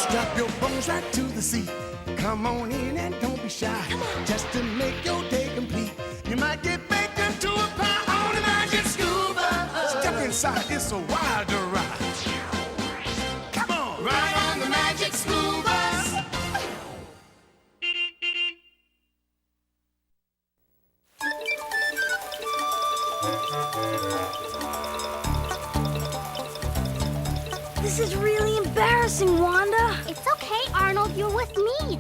Strap your bones right to the seat. Come on in and don't be shy. Just to make your day complete. You might get baked into a pie on a magic scuba. Step inside, it's a wilder ride. Come on, ride on the magic scuba. This is really embarrassing, Wanda. It's okay, Arnold. You're with me.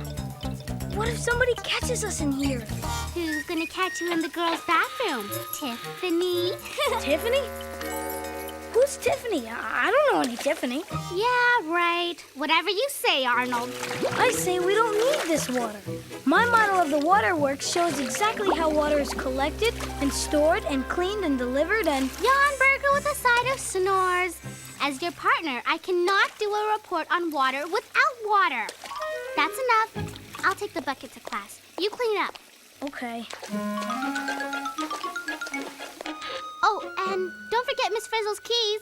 What if somebody catches us in here? Who's gonna catch you in the girls' bathroom? Tiffany. Tiffany? Who's Tiffany? I don't know any Tiffany. Yeah, right. Whatever you say, Arnold. I say we don't need this water. My model of the waterworks shows exactly how water is collected and stored and cleaned and delivered and... Yawn burger with a side of snores. As your partner, I cannot do a report on water without water. That's enough. I'll take the bucket to class. You clean up. Okay. Oh, and don't forget Miss Frizzle's keys.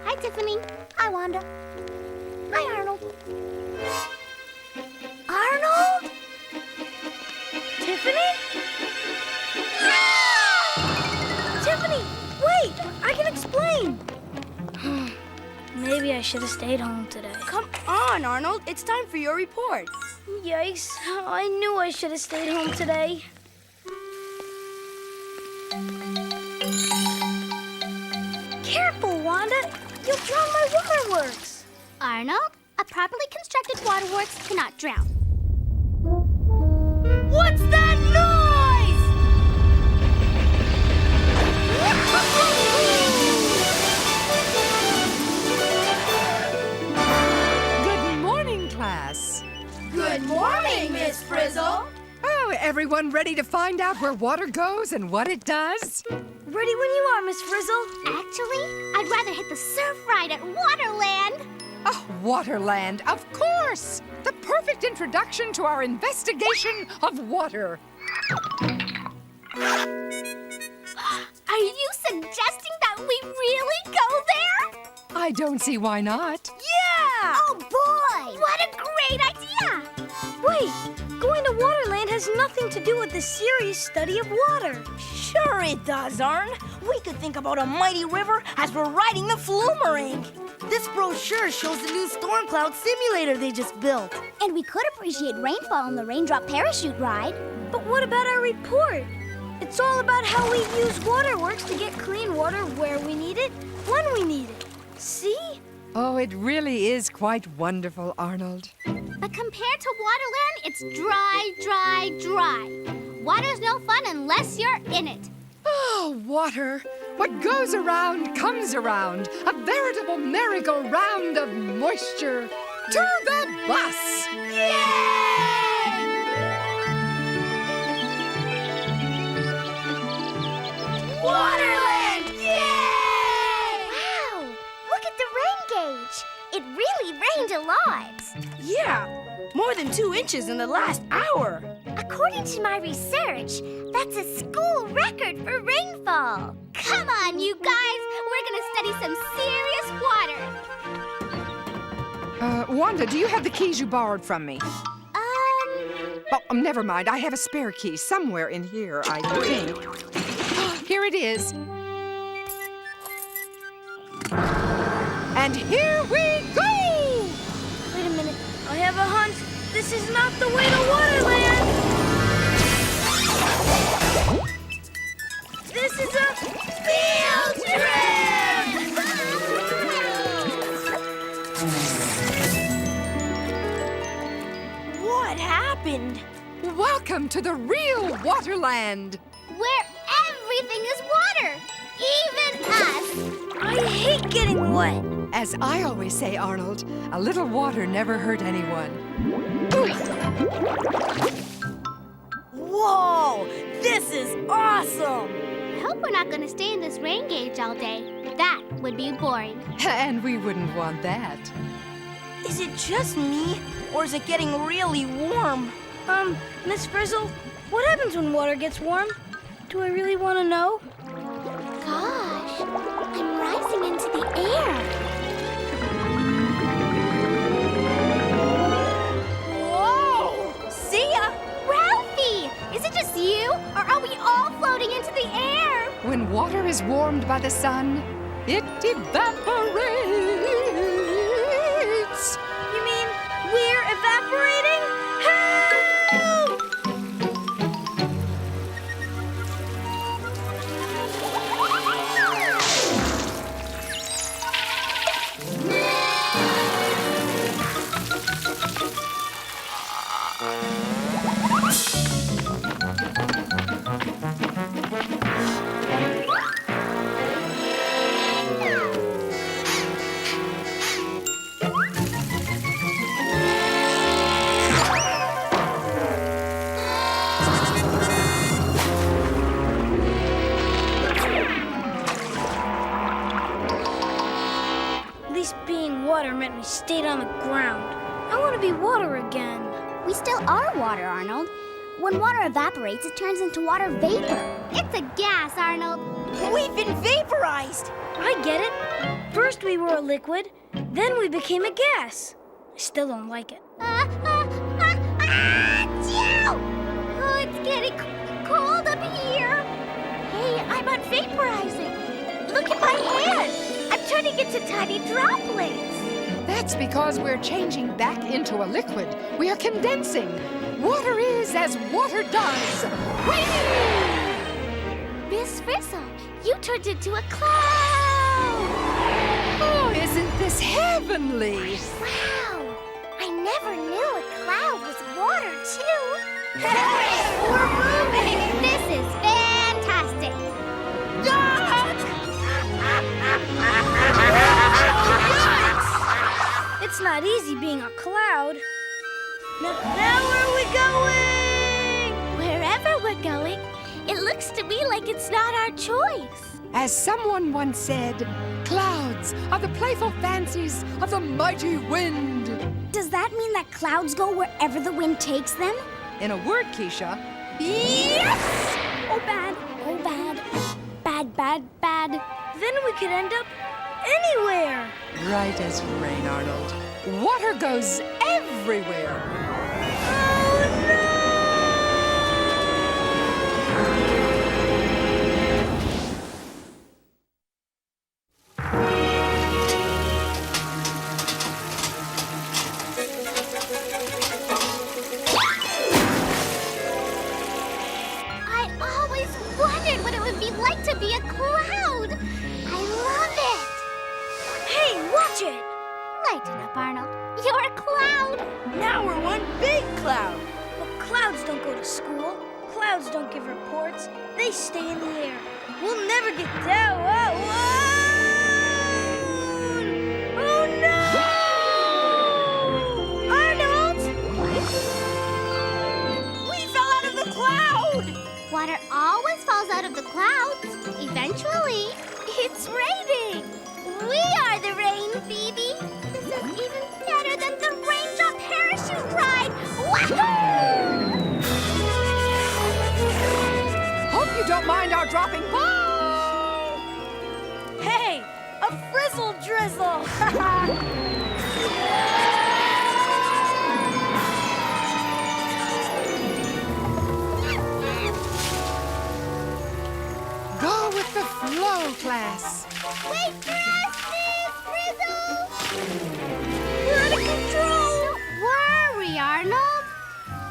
Hi, Tiffany. Hi, Wanda. Hi, Arnold. Arnold? Tiffany? Tiffany, wait! I can explain. Maybe I should have stayed home today. Come on, Arnold. It's time for your report. Yikes. I knew I should have stayed home today. Careful, Wanda. You'll drown my waterworks. Arnold, a properly constructed waterworks cannot drown. What's that noise? Good morning, class. Good morning, Miss Frizzle. Oh, everyone ready to find out where water goes and what it does? Ready when you are, Miss Frizzle. Actually, I'd rather hit the surf ride at Waterland. Oh, Waterland, of course! The perfect introduction to our investigation of water. Are you suggesting that we really go there? I don't see why not. Yeah! Oh, boy! What a great idea! Wait, going to Waterland has nothing to do with the serious study of water. Sure it does, Arn. We could think about a mighty river as we're riding the flumerang. This brochure shows the new storm cloud simulator they just built. And we could appreciate rainfall on the raindrop parachute ride. But what about our report? It's all about how we use waterworks to get clean water where we need it, when we need it. See? Oh, it really is quite wonderful, Arnold. But compared to Waterland, it's dry, dry, dry. Water's no fun unless you're in it. Oh, water. What goes around comes around. A veritable merry-go-round of moisture. To the bus! Waterland! Yay! Wow! Look at the rain gauge. It really rained a lot. Yeah, more than 2 inches in the last hour. According to my research, that's a school record for rainfall. Come on, you guys. We're going to study some serious water. Wanda, do you have the keys you borrowed from me? Oh, never mind. I have a spare key somewhere in here, I think. Here it is. And here we go! Wait a minute. I have a hunch. This is not the way to Waterland. This is a field trip! What happened? Welcome to the real Waterland. Where everything is water, even us. I hate getting wet. As I always say, Arnold, a little water never hurt anyone. Whoa, this is awesome! I hope we're not going to stay in this rain gauge all day. That would be boring. And we wouldn't want that. Is it just me, or is it getting really warm? Miss Frizzle, what happens when water gets warm? Do I really want to know? Gosh, I'm rising into the air. by the sun, it evaporates. You mean we're evaporating? Help! At least being water meant we stayed on the ground. I want to be water again. We still are water, Arnold. When water evaporates, it turns into water vapor. It's a gas, Arnold. We've been vaporized. I get it. First we were a liquid, then we became a gas. I still don't like it. Achoo! Oh, it's getting cold up here. Hey, I'm on vaporizing. Look at my hand. I'm turning into tiny droplets. That's because we're changing back into a liquid. We are condensing. Water is as water does. Whee! Miss Frizzle, you turned into a cloud. Oh, isn't this heavenly? Wow, I never knew a cloud was water, too. Hey, we're moving. This is fantastic. It's not easy being a cloud. Now where are we going? Wherever we're going, it looks to me like it's not our choice. As someone once said, clouds are the playful fancies of the mighty wind. Does that mean that clouds go wherever the wind takes them? In a word, Keisha, Yes! Oh, bad. Oh, bad. Bad, bad, bad. Then we could end up anywhere. right as rain, Arnold. Water goes everywhere. To be a cloud. I love it. Hey, watch it. Lighten up, Arnold. You're a cloud. Now we're one big cloud. But clouds don't go to school. Clouds don't give reports. They stay in the air. We'll never get down. Whoa! Oh no! Arnold! We fell out of the cloud. Water always falls out of the clouds. Eventually, it's raining. We are the rain, Phoebe. This is even better than the raindrop parachute ride. Wahoo! Hope you don't mind our dropping ball. Hey, a frizzle drizzle! Go with the flow, class. Wait for us, Miss Frizzle! We're out of control! Don't worry, Arnold.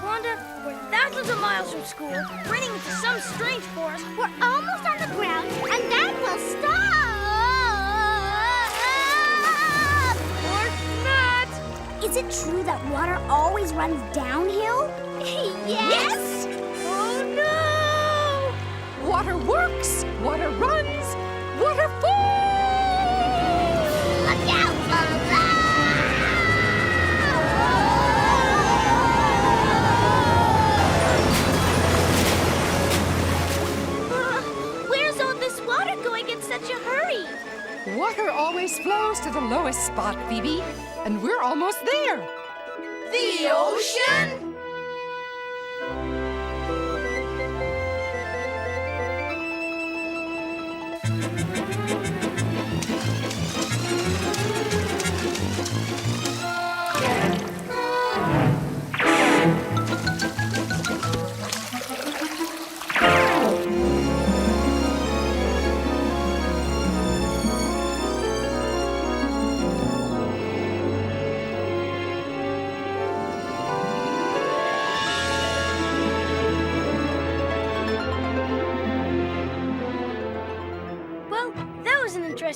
Wanda, we're thousands of miles from school, running into some strange force. We're almost on the ground, and then we'll stop! Or not! Is it true that water always runs downhill? Yes! Oh no! Water works, water runs, water falls! Look out! Where's all this water going in such a hurry? Water always flows to the lowest spot, Phoebe, and we're almost there. The ocean?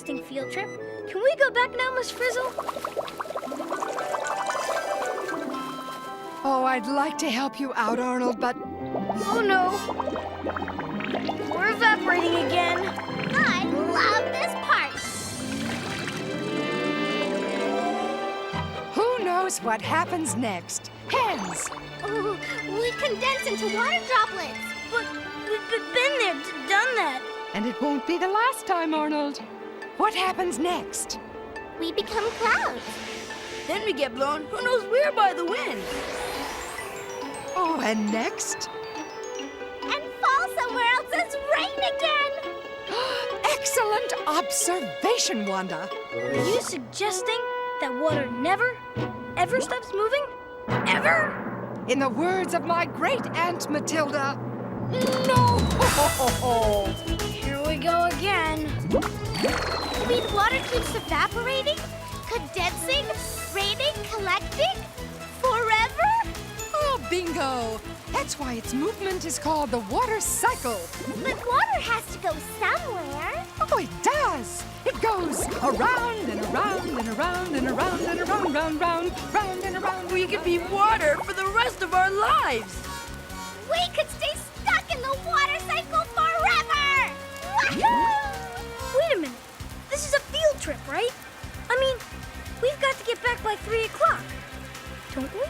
interesting field trip. Can we go back now, Miss Frizzle? Oh, I'd like to help you out, Arnold, but Oh no. We're evaporating again. I love this part. who knows what happens next? Hens! Ooh, we condense into water droplets. But we've been there, done that. And it won't be the last time, Arnold. What happens next? We become clouds. Then we get blown who knows where by the wind. Oh, and next? And fall somewhere else as rain again. Excellent observation, Wanda. Are you suggesting that water never, ever stops moving? Ever? In the words of my great Aunt Matilda, no! Here we go again. You mean water keeps evaporating, condensing, raining, collecting, forever? Oh, bingo! That's why its movement is called the water cycle. But water has to go somewhere. Oh, it does! It goes around and around and around and around and around, round and around. We could be water for the rest of our lives. We could stay stuck in the water cycle forever! Wahoo! Wait a minute. This is a field trip, right? I mean, we've got to get back by 3 o'clock. Don't we?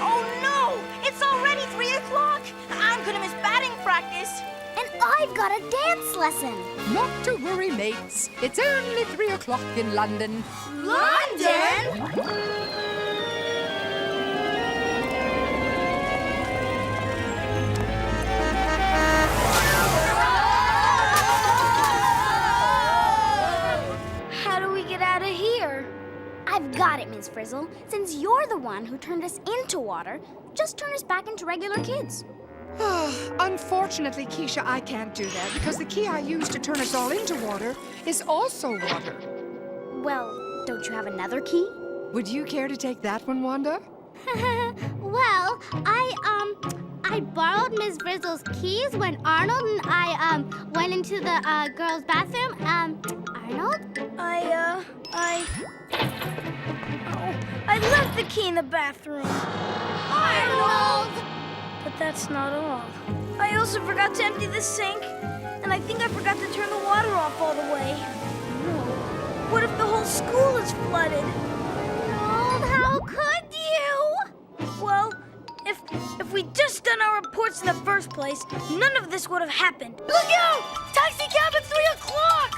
Oh no! It's already 3 o'clock! I'm gonna miss batting practice. And I've got a dance lesson. Not to worry, mates. It's only 3 o'clock in London. London? How do we get out of here? I've got it, Ms. Frizzle. Since you're the one who turned us into water, just turn us back into regular kids. Unfortunately, Keisha, I can't do that because the key I used to turn us all into water is also water. Well, don't you have another key? Would you care to take that one, Wanda? Well, I borrowed Ms. Frizzle's keys when Arnold and I went into the girls' bathroom. Arnold? I left the key in the bathroom. Arnold! But that's not all. I also forgot to empty the sink, and I think I forgot to turn the water off all the way. What if the whole school is flooded? Arnold, how could you? Well, if we'd just done our reports in the first place, none of this would have happened. Look out! Taxi cab at 3 o'clock!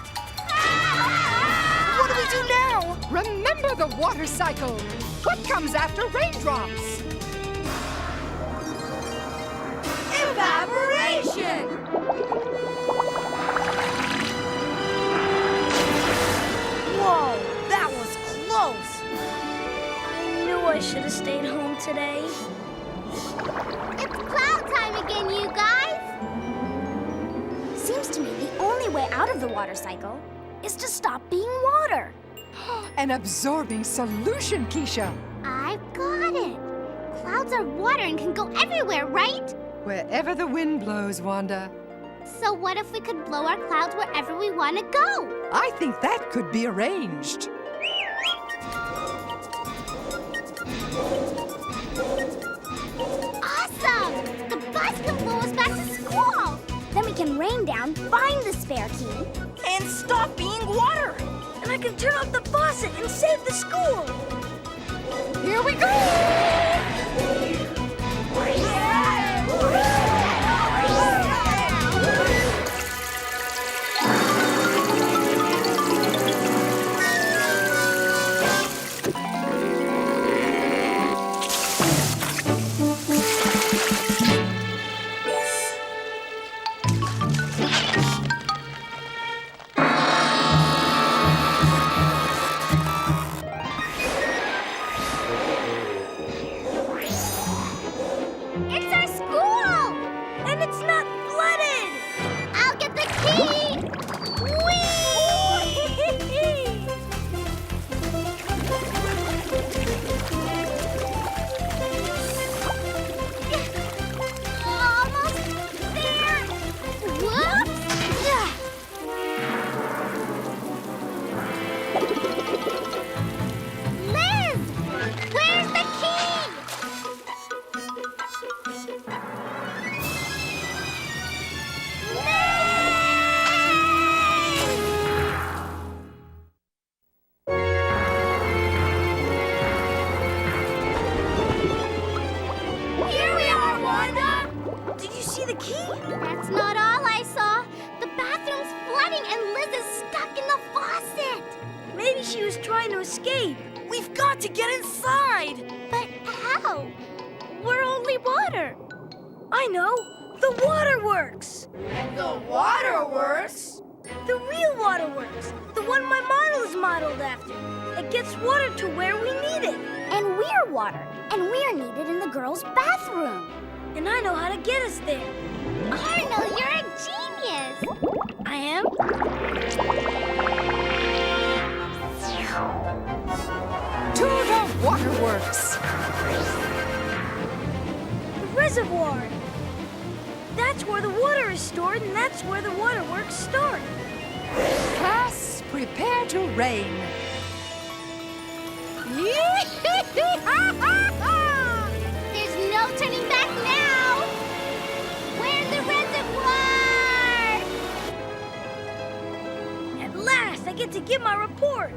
What do we do now? Remember the water cycle. What comes after raindrops? Evaporation! Whoa, that was close. I knew I should have stayed home today. It's cloud time again, you guys! Seems to me the only way out of the water cycle is to stop being water. An absorbing solution, Keisha. I've got it. Clouds are water and can go everywhere, right? Wherever the wind blows, Wanda. So what if we could blow our clouds wherever we want to go? I think that could be arranged. Awesome! The bus can blow us back to school. Then we can rain down, find the spare key. And stop being water. And I can turn off the faucet and save the school. Here we go! see the key? That's not all I saw. The bathroom's flooding and Liz is stuck in the faucet. Maybe she was trying to escape. We've got to get inside. But how? We're only water. I know. The waterworks. The waterworks? The real waterworks. The one my model is modeled after. It gets water to where we need it. And we're water. And we're needed in the girls' bathroom. And I know how to get us there. Arnold, you're a genius. I am? To the waterworks. The reservoir. That's where the water is stored, and that's where the waterworks start. Class, prepare to rain. There's no turning back now. Where's the reservoir? At last, I get to give my report.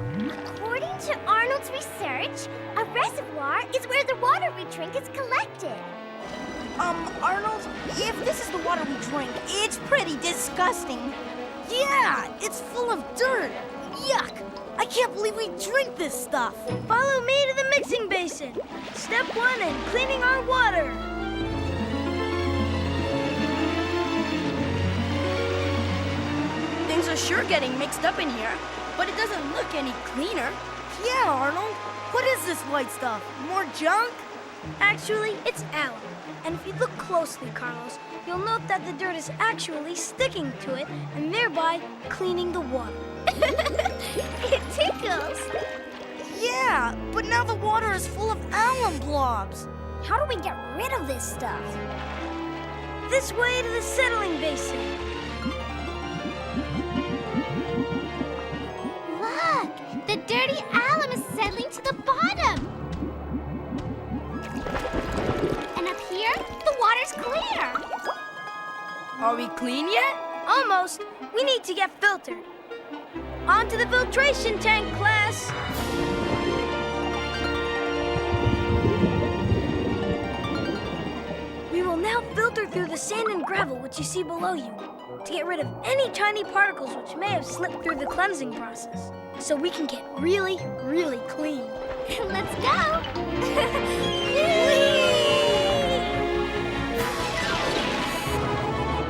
According to Arnold's research, a reservoir is where the water we drink is collected. Arnold, if this is the water we drink, it's pretty disgusting. Yeah, it's full of dirt. Yuck! I can't believe we drink this stuff. Follow me to the mixing basin. Step 1 in cleaning our water. Things are sure getting mixed up in here, but it doesn't look any cleaner. Yeah, Arnold. What is this white stuff? More junk? Actually, it's alum. And if you look closely, Carlos, you'll note that the dirt is actually sticking to it and thereby cleaning the water. It tickles. Yeah, but now the water is full of alum blobs. How do we get rid of this stuff? This way to the settling basin. Look, the dirty alum is settling to the bottom. And up here, the water's clear. Are we clean yet? Almost. We need to get filtered. On to the filtration tank, class. We will now filter through the sand and gravel which you see below you to get rid of any tiny particles which may have slipped through the cleansing process, so we can get really, really clean. Let's go.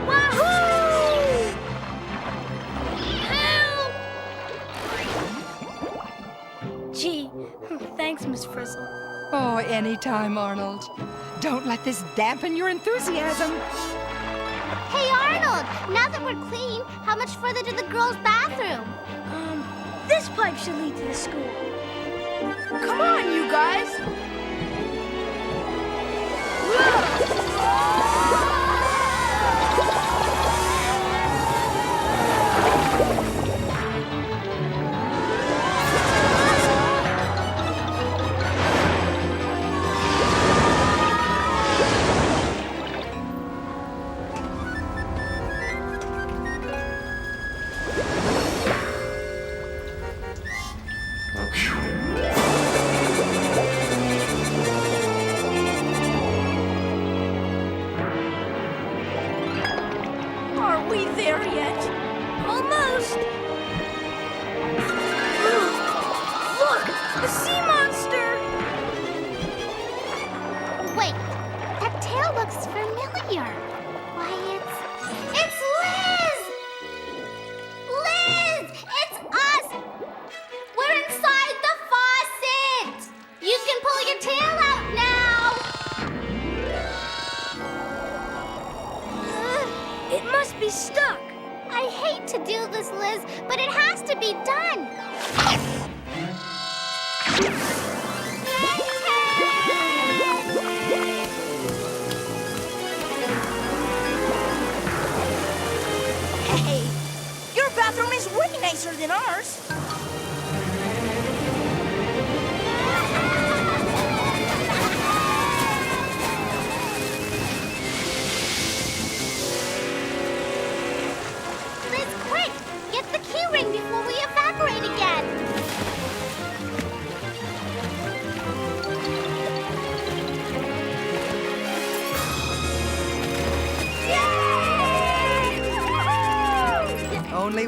Wahoo! Help! Gee, thanks, Miss Frizzle. Oh, anytime, Arnold. Don't let this dampen your enthusiasm. Hey, Arnold, now that we're clean, how much further to the girls' bathroom? This pipe should lead to the school. Come on, you guys. Are we there yet? Almost. Look, the sea monster. Wait, that tail looks familiar. Why, it's Liz! Liz! It's us! We're inside the faucet! You can pull your tail out now! It must be stuck. I hate to do this, Liz, but it has to be done. Hey, your bathroom is way nicer than ours. Liz, quick! Get the key ring before we evaporate again. Yeah!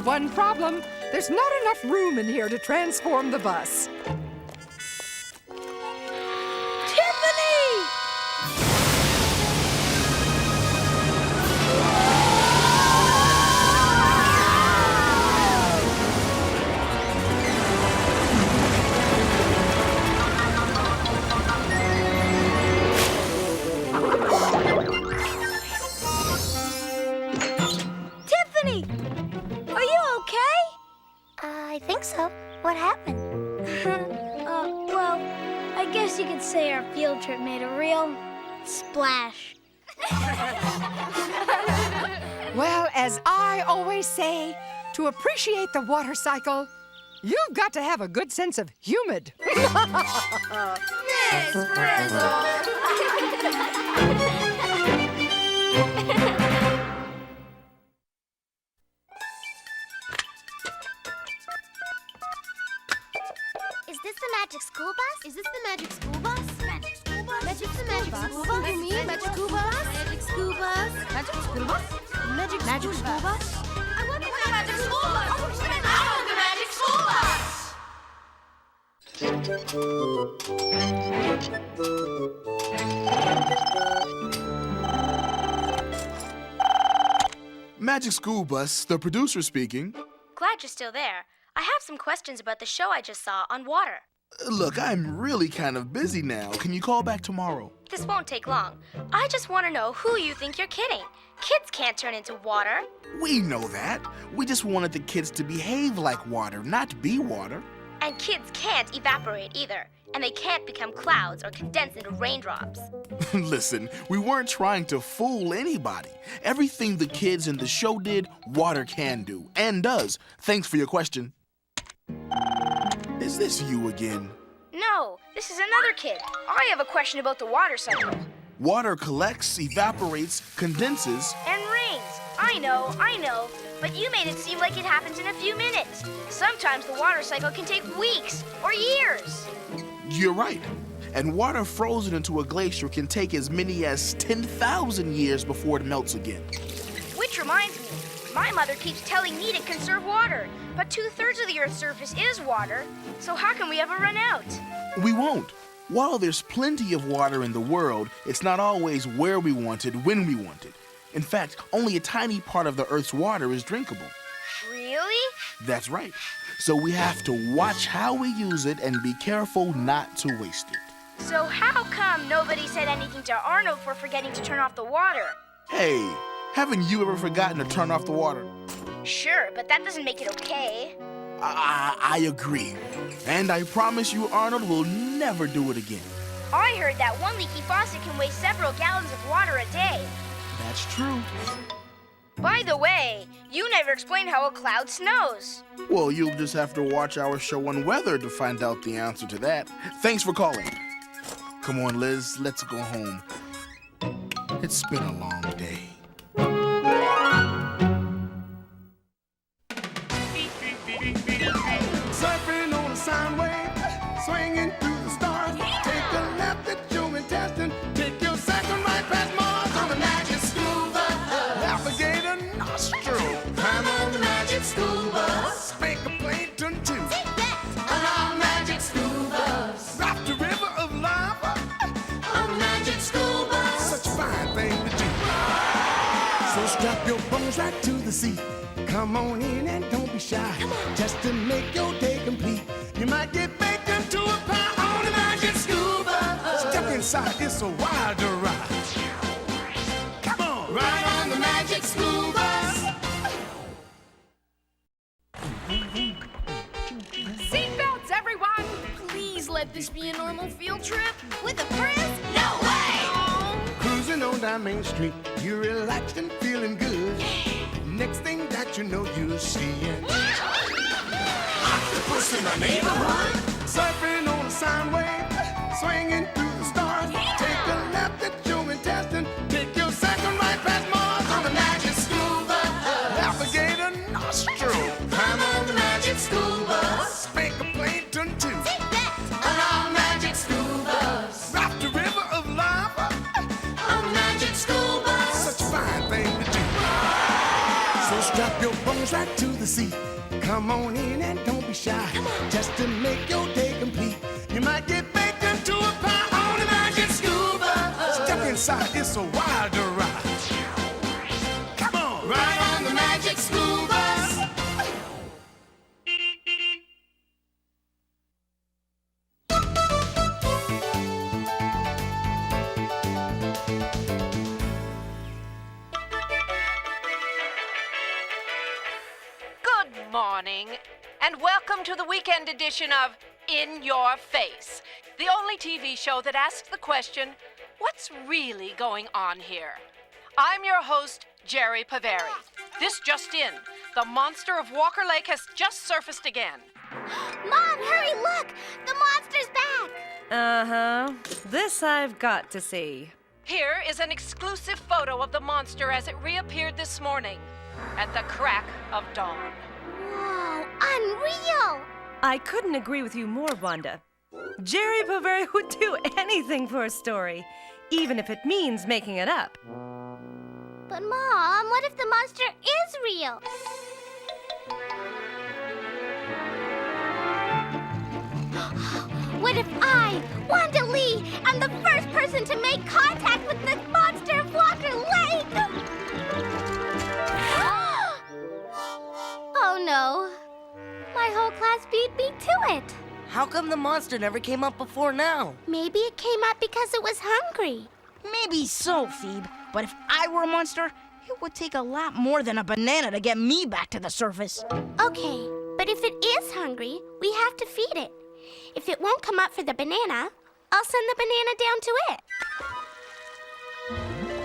one problem. There's not enough room in here to transform the bus. Tiffany! Tiffany! Are you okay? I think so. What happened? Well, I guess you could say our field trip made a real splash. Well, as I always say, to appreciate the water cycle, you've got to have a good sense of humid. Miss Frizzle! Is this the magic school bus? Is this the magic school bus? Magic school bus? Magic the magic school bus? You mean magic school bus? Magic school bus? Magic school bus? Magic school bus? I want the magic school bus! I want the magic school bus! Magic School Bus, the producer speaking. Glad you're still there. I have some questions about the show I just saw on water. Look, I'm really kind of busy now. Can you call back tomorrow? This won't take long. I just want to know who you think you're kidding. Kids can't turn into water. We know that. We just wanted the kids to behave like water, not be water. And kids can't evaporate either. And they can't become clouds or condense into raindrops. Listen, we weren't trying to fool anybody. Everything the kids in the show did, water can do, and does. Thanks for your question. Is this you again? No, this is another kid. I have a question about the water cycle. Water collects, evaporates, condenses. And rains. I know. But you made it seem like it happens in a few minutes. Sometimes the water cycle can take weeks or years. You're right. And water frozen into a glacier can take as many as 10,000 years before it melts again. Which reminds me, my mother keeps telling me to conserve water, but 2/3 of the Earth's surface is water, so how can we ever run out? We won't. While there's plenty of water in the world, it's not always where we want it, when we want it. In fact, only a tiny part of the Earth's water is drinkable. Really? That's right. So we have to watch how we use it and be careful not to waste it. So how come nobody said anything to Arnold for forgetting to turn off the water? Hey, haven't you ever forgotten to turn off the water? Sure, but that doesn't make it okay. I agree. And I promise you Arnold will never do it again. I heard that one leaky faucet can waste several gallons of water a day. That's true. By the way, you never explained how a cloud snows. Well, you'll just have to watch our show on weather to find out the answer to that. Thanks for calling. Come on, Liz, let's go home. It's been a long day. Surfing on a sine wave, swinging through the stars. Take a left at your intestine, take your second right past Mars on the magic school bus. Alligator nostril, climb on the magic school bus. Make a plankton too. On our magic school bus. Drop the river of lava on the magic school bus. Such a fine thing to do. So strap your bones right to the seat. Come on in and don't be shy. Just to make your day complete, you might get baked into a pie on the magic school bus. Step inside, it's a wild ride. Come on, ride on the magic school bus. Seatbelts, everyone! Please let this be a normal field trip. With a Frizz? No way! Cruising on down Main Street, you're relaxed and feeling good. Next thing that you know, you're seeing octopus in the neighborhood. Surfing on a sine wave, swinging through the stars. Take a left at your intestine, take your second right past Mars on the magic school bus. Alligator nostril, climb on the magic school bus. Spank a plankton too. On our magic school bus. Drop the river of lava on the magic school bus. Such a fine thing to do. So strap your bones right to the seat. Come on in and don't be shy. Just to make your day complete, you might get baked into a pie on the magic scuba. Step inside, it's a wilder ride. Come on, ride on the magic scuba. Good morning, and welcome to the weekend edition of In Your Face, the only TV show that asks the question, what's really going on here? I'm your host, Jerry Paveri. This just in, the monster of Walker Lake has just surfaced again. Mom, hurry, look! The monster's back! Uh-huh. This I've got to see. Here is an exclusive photo of the monster as it reappeared this morning at the crack of dawn. Whoa, unreal! I couldn't agree with you more, Wanda. Jerry Paveri would do anything for a story, even if it means making it up. But Mom, what if the monster is real? What if I, Wanda Lee, am the first person to make contact with the monster of Walker Lake? Oh no. My whole class beat me to it. How come the monster never came up before now? Maybe it came up because it was hungry. Maybe so, Phoebe. But if I were a monster, it would take a lot more than a banana to get me back to the surface. Okay, but if it is hungry, we have to feed it. If it won't come up for the banana, I'll send the banana down to it.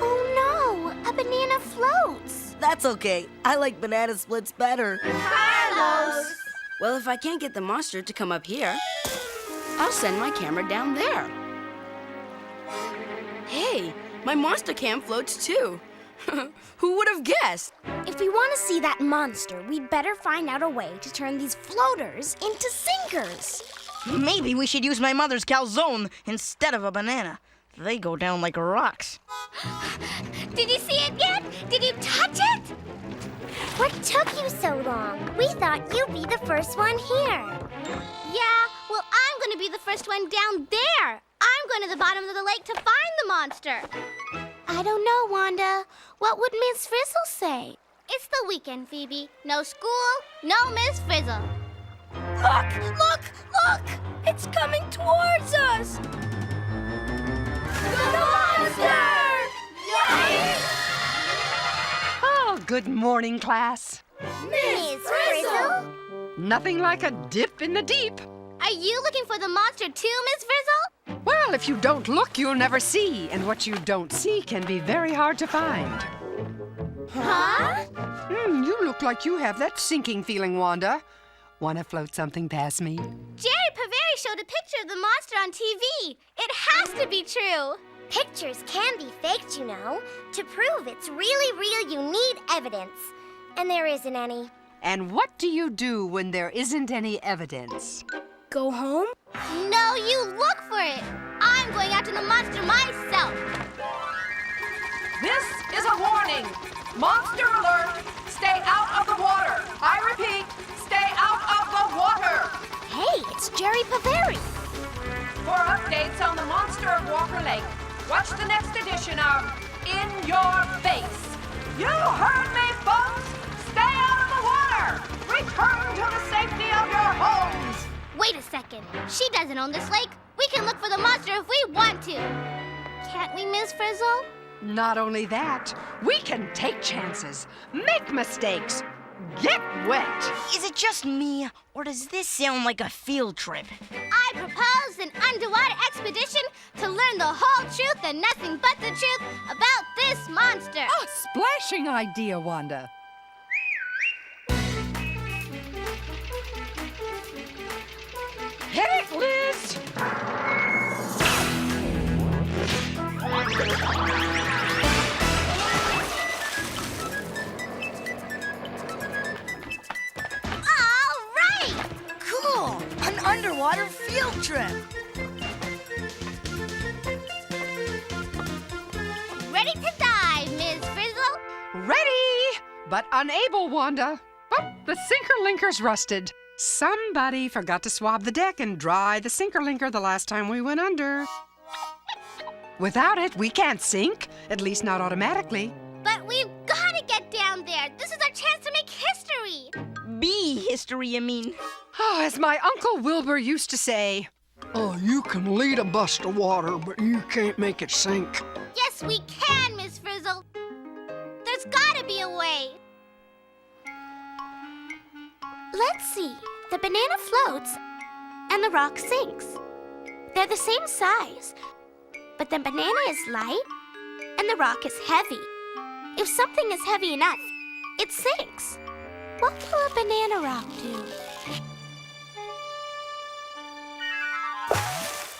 Oh no, a banana floats. That's okay. I like banana splits better. Carlos! Well, if I can't get the monster to come up here, I'll send my camera down there. Hey, my monster cam floats too. Who would have guessed? If we want to see that monster, we'd better find out a way to turn these floaters into sinkers. Maybe we should use my mother's calzone instead of a banana. They go down like rocks. Did you see it yet? Did you touch it? What took you so long? We thought you'd be the first one here. Yeah, well, I'm going to be the first one down there. I'm going to the bottom of the lake to find the monster. I don't know, Wanda. What would Miss Frizzle say? It's the weekend, Phoebe. No school, no Miss Frizzle. Look! Look! Look! It's coming towards us! The monster! Yay! Oh, good morning, class. Miss Frizzle? Nothing like a dip in the deep. Are you looking for the monster too, Miss Frizzle? Well, if you don't look, you'll never see. And what you don't see can be very hard to find. Huh? You look like you have that sinking feeling, Wanda. Want to float something past me? Jerry Paveri showed a picture of the monster on TV. It has to be true. Pictures can be faked, you know. To prove it's really real, you need evidence. And there isn't any. And what do you do when there isn't any evidence? Go home? No, you look for it. I'm going after the monster myself. This is a warning. Monster alert. Stay out of the water. I repeat, stay out of the water. Hey, it's Jerry Paveri. For updates on the monster of Walker Lake, watch the next edition of In Your Face. You heard me, folks. Stay out of the water. Return to the safety of your homes. Wait a second. She doesn't own this lake. We can look for the monster if we want to. Can't we, Miss Frizzle? Not only that, we can take chances, make mistakes, get wet. Is it just me, or does this sound like a field trip? I propose an underwater expedition to learn the whole truth and nothing but the truth about this monster. A splashing idea, Wanda. Hit it, Liz! All right! Cool! An underwater field trip! Ready to dive, Miss Frizzle? Ready, but unable, Wanda. Oh, The sinker-linker's rusted. Somebody forgot to swab the deck and dry the sinker-linker the last time we went under. Without it, we can't sink, at least not automatically. But we've got to get down there. This is our chance to make history. Be history, you mean? Oh, as my Uncle Wilbur used to say, Oh, you can lead a bus to water, but you can't make it sink. Yes, we can, Miss Frizzle. There's got to be a way. Let's see. The banana floats and the rock sinks. They're the same size, but the banana is light and the rock is heavy. If something is heavy enough, it sinks. What will a banana rock do?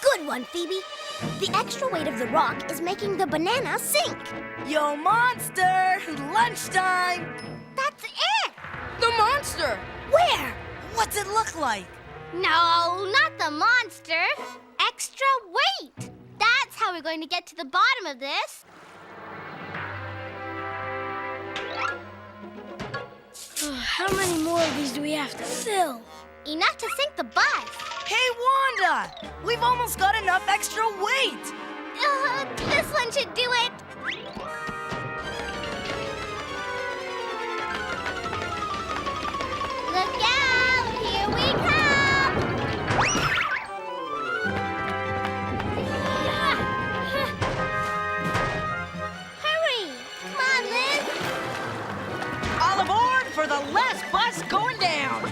Good one, Phoebe. The extra weight of the rock is making the banana sink. Yo, monster! Lunchtime! That's it! The monster! Where? What's it look like? No, not the monster. Extra weight. That's how we're going to get to the bottom of this. How many more of these do we have to fill? Enough to sink the bus. Hey, Wanda! We've almost got enough extra weight! This one should do it. Look out! Here we come! Hurry! Come on, Liz! All aboard for the last bus going down.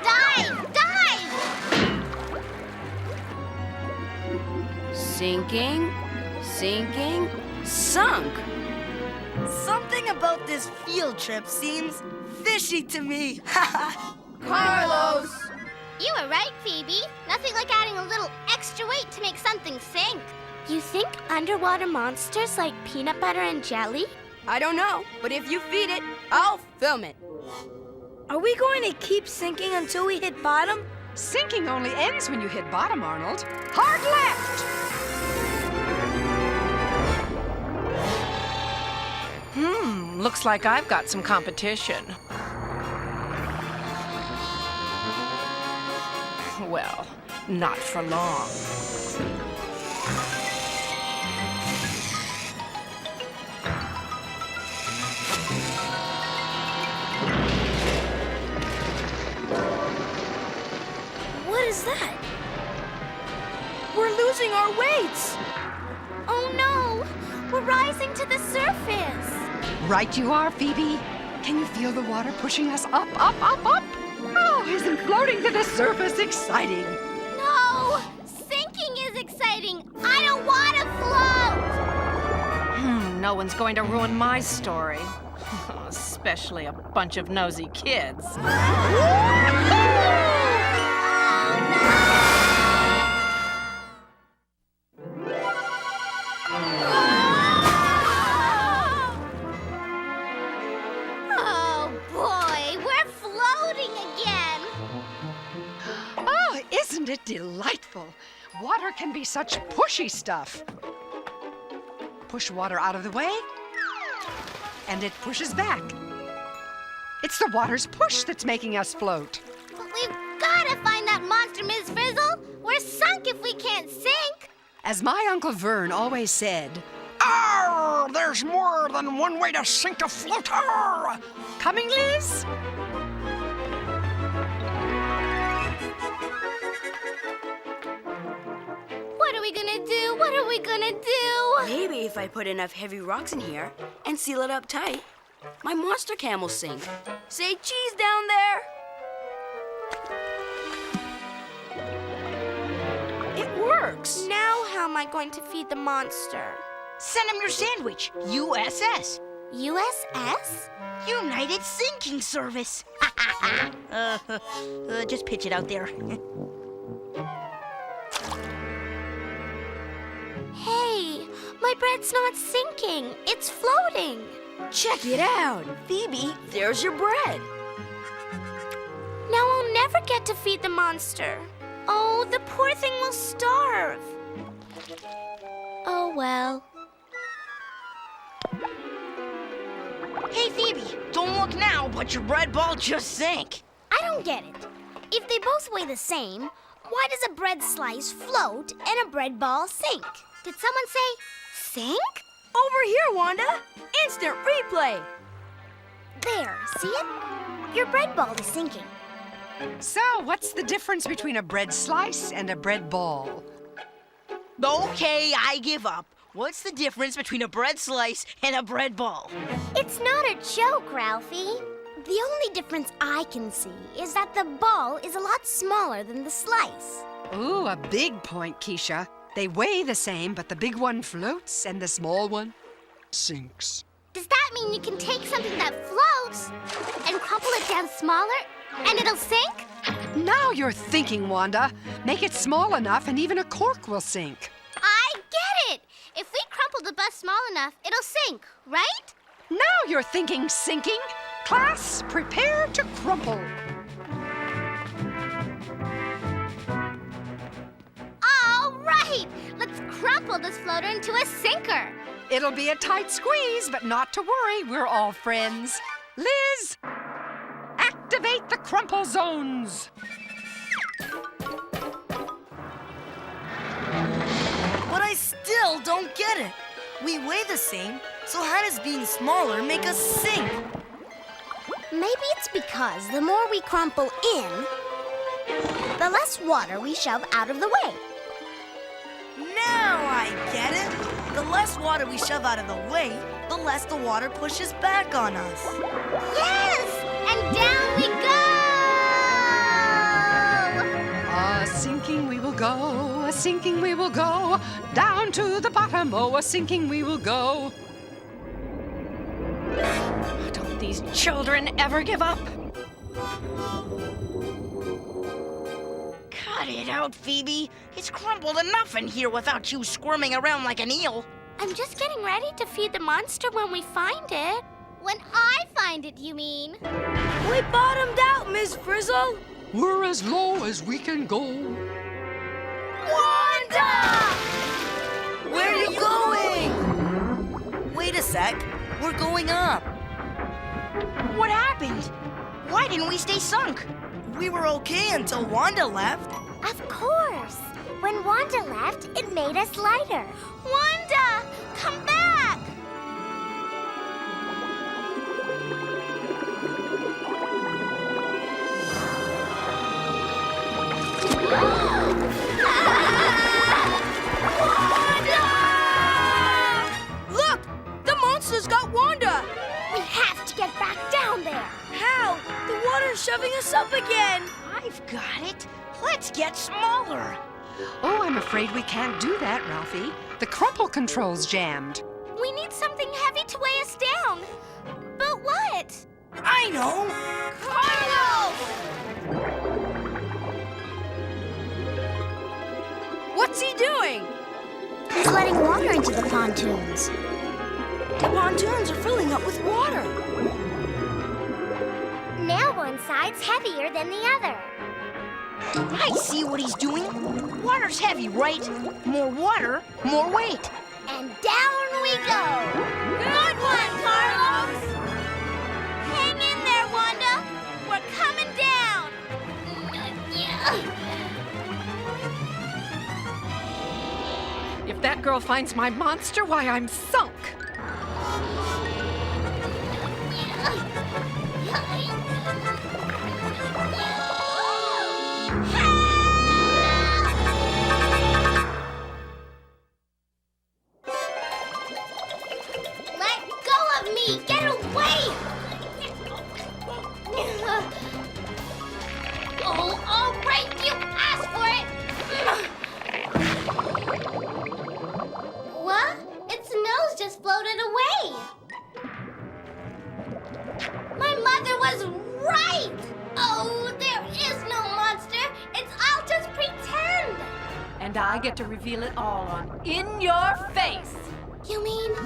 Dive! Dive! Sinking, sinking, sunk. Something about this field trip seems fishy to me. Carlos! You were right, Phoebe. Nothing like adding a little extra weight to make something sink. You think underwater monsters like peanut butter and jelly? I don't know, but if you feed it, I'll film it. Are we going to keep sinking until we hit bottom? sinking only ends when you hit bottom, Arnold. Hard left! Looks like I've got some competition. Well, not for long. What is that? We're losing our weights. Oh no! We're rising to the surface! Right you are, Phoebe. Can you feel the water pushing us up, up, up, up? Oh, isn't floating to the surface exciting? No! Sinking is exciting! I don't want to float! No one's going to ruin my story. Especially a bunch of nosy kids. Oh boy, we're floating again! Oh, isn't it delightful? Water can be such pushy stuff. Push water out of the way, and it pushes back. It's the water's push that's making us float. But we've gotta find that monster, Ms. Frizzle! We're sunk if we can't sink! As my Uncle Vern always said, Arr! There's more than one way to sink a floater! coming, Liz? What are we gonna do? What are we gonna do? Maybe if I put enough heavy rocks in here and seal it up tight, my monster can will sink. Say cheese down there. It works. Now how am I going to feed the monster? Send him your sandwich, USS. USS? United Sinking Service. Just pitch it out there. Hey, my bread's not sinking. It's floating. Check it out. Phoebe, there's your bread. Now I'll never get to feed the monster. Oh, the poor thing will starve. Oh, well. Hey, Phoebe, don't look now, but your bread ball just sank. I don't get it. If they both weigh the same, why does a bread slice float and a bread ball sink? Did someone say sink? Over here, Wanda. Instant replay. There, see it? Your bread ball is sinking. So, what's the difference between a bread slice and a bread ball? Okay, I give up. What's the difference between a bread slice and a bread ball? It's not a joke, Ralphie. The only difference I can see is that the ball is a lot smaller than the slice. Ooh, a big point, Keisha. They weigh the same, but the big one floats and the small one sinks. Does that mean you can take something that floats and crumple it down smaller and it'll sink? Now you're thinking, Wanda. Make it small enough and even a cork will sink. I get it! If we crumple the bus small enough, it'll sink, right? Now you're thinking sinking. Class, prepare to crumple. All right! Let's crumple this floater into a sinker. It'll be a tight squeeze, but not to worry. We're all friends. Liz, activate the crumple zones. But I still don't get it. We weigh the same, so how does being smaller make us sink? Maybe it's because the more we crumple in, the less water we shove out of the way. Now I get it. The less water we shove out of the way, the less the water pushes back on us. Yes! And down we go! A-sinking we will go, a-sinking we will go, down to the bottom, oh, a-sinking we will go. Don't these children ever give up? Cut it out, Phoebe. It's crumpled enough in here without you squirming around like an eel. I'm just getting ready to feed the monster when we find it. When I find it, you mean? We bottomed out, Miss Frizzle. We're as low as we can go. Wanda! Where are you going? Wait a sec. We're going up. What happened? Why didn't we stay sunk? We were okay until Wanda left. Of course. When Wanda left, it made us lighter. Wanda, come back! Look! The monster's got Wanda! We have to get back down there. How? The water's shoving us up again. I've got it. Let's get smaller. Oh, I'm afraid we can't do that, Ralphie. The crumple control's jammed. We need something heavy to weigh us down. But what? I know! Carlos! What's he doing? He's letting water into the pontoons. The pontoons are filling up with water. Now one side's heavier than the other. I see what he's doing. Water's heavy, right? More water, more weight. And down we go. Good one, Carlos! Hang in there, Wanda. We're coming down. If that girl finds my monster, why, I'm sunk. Let go of me! Get away! Oh, all right, you asked for it! What? Its nose just floated away. My mother was right! Oh, there is no monster. It's all just pretend. And I get to reveal it all on In Your Face. You mean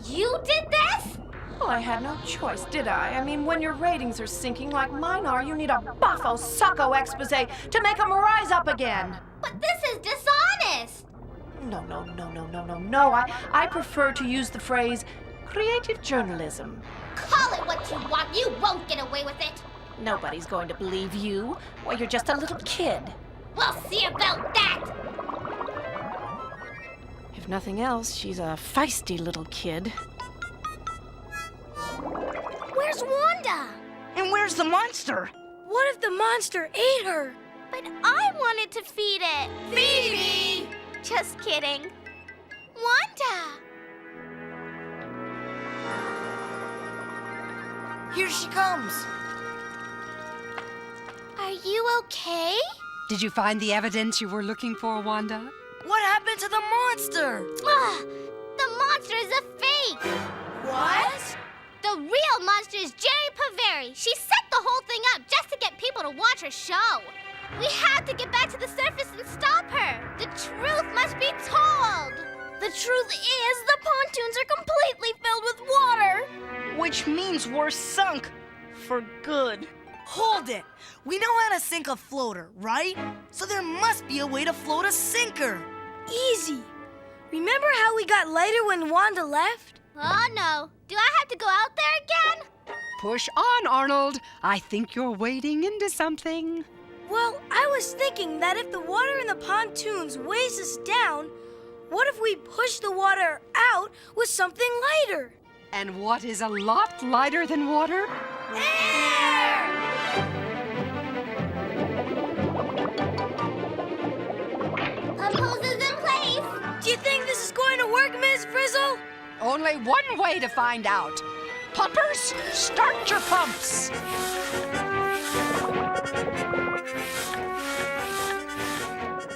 you did this? Well, I had no choice, did I? I mean, when your ratings are sinking like mine are, you need a buffo succo expose to make them rise up again. But this is dishonest. No. I prefer to use the phrase creative journalism. Call it what you want. You won't get away with it. Nobody's going to believe you. Well, you're just a little kid. We'll see about that. If nothing else, she's a feisty little kid. Where's Wanda? And where's the monster? What if the monster ate her? But I wanted to feed it. Phoebe! Just kidding. Wanda! Here she comes. Are you okay? Did you find the evidence you were looking for, Wanda? What happened to the monster? The monster is a fake. What? The real monster is Jerry Paveri. She set the whole thing up just to get people to watch her show. We have to get back to the surface and stop her. The truth must be told. The truth is, the pontoons are completely filled with water. Which means we're sunk for good. Hold it! We know how to sink a floater, right? So there must be a way to float a sinker. Easy. Remember how we got lighter when Wanda left? Oh no. Do I have to go out there again? Push on, Arnold. I think you're wading into something. Well, I was thinking that if the water in the pontoons weighs us down, what if we push the water out with something lighter? And what is a lot lighter than water? Air! Pump hoses in place. Do you think this is going to work, Miss Frizzle? Only one way to find out. Pumpers, start your pumps.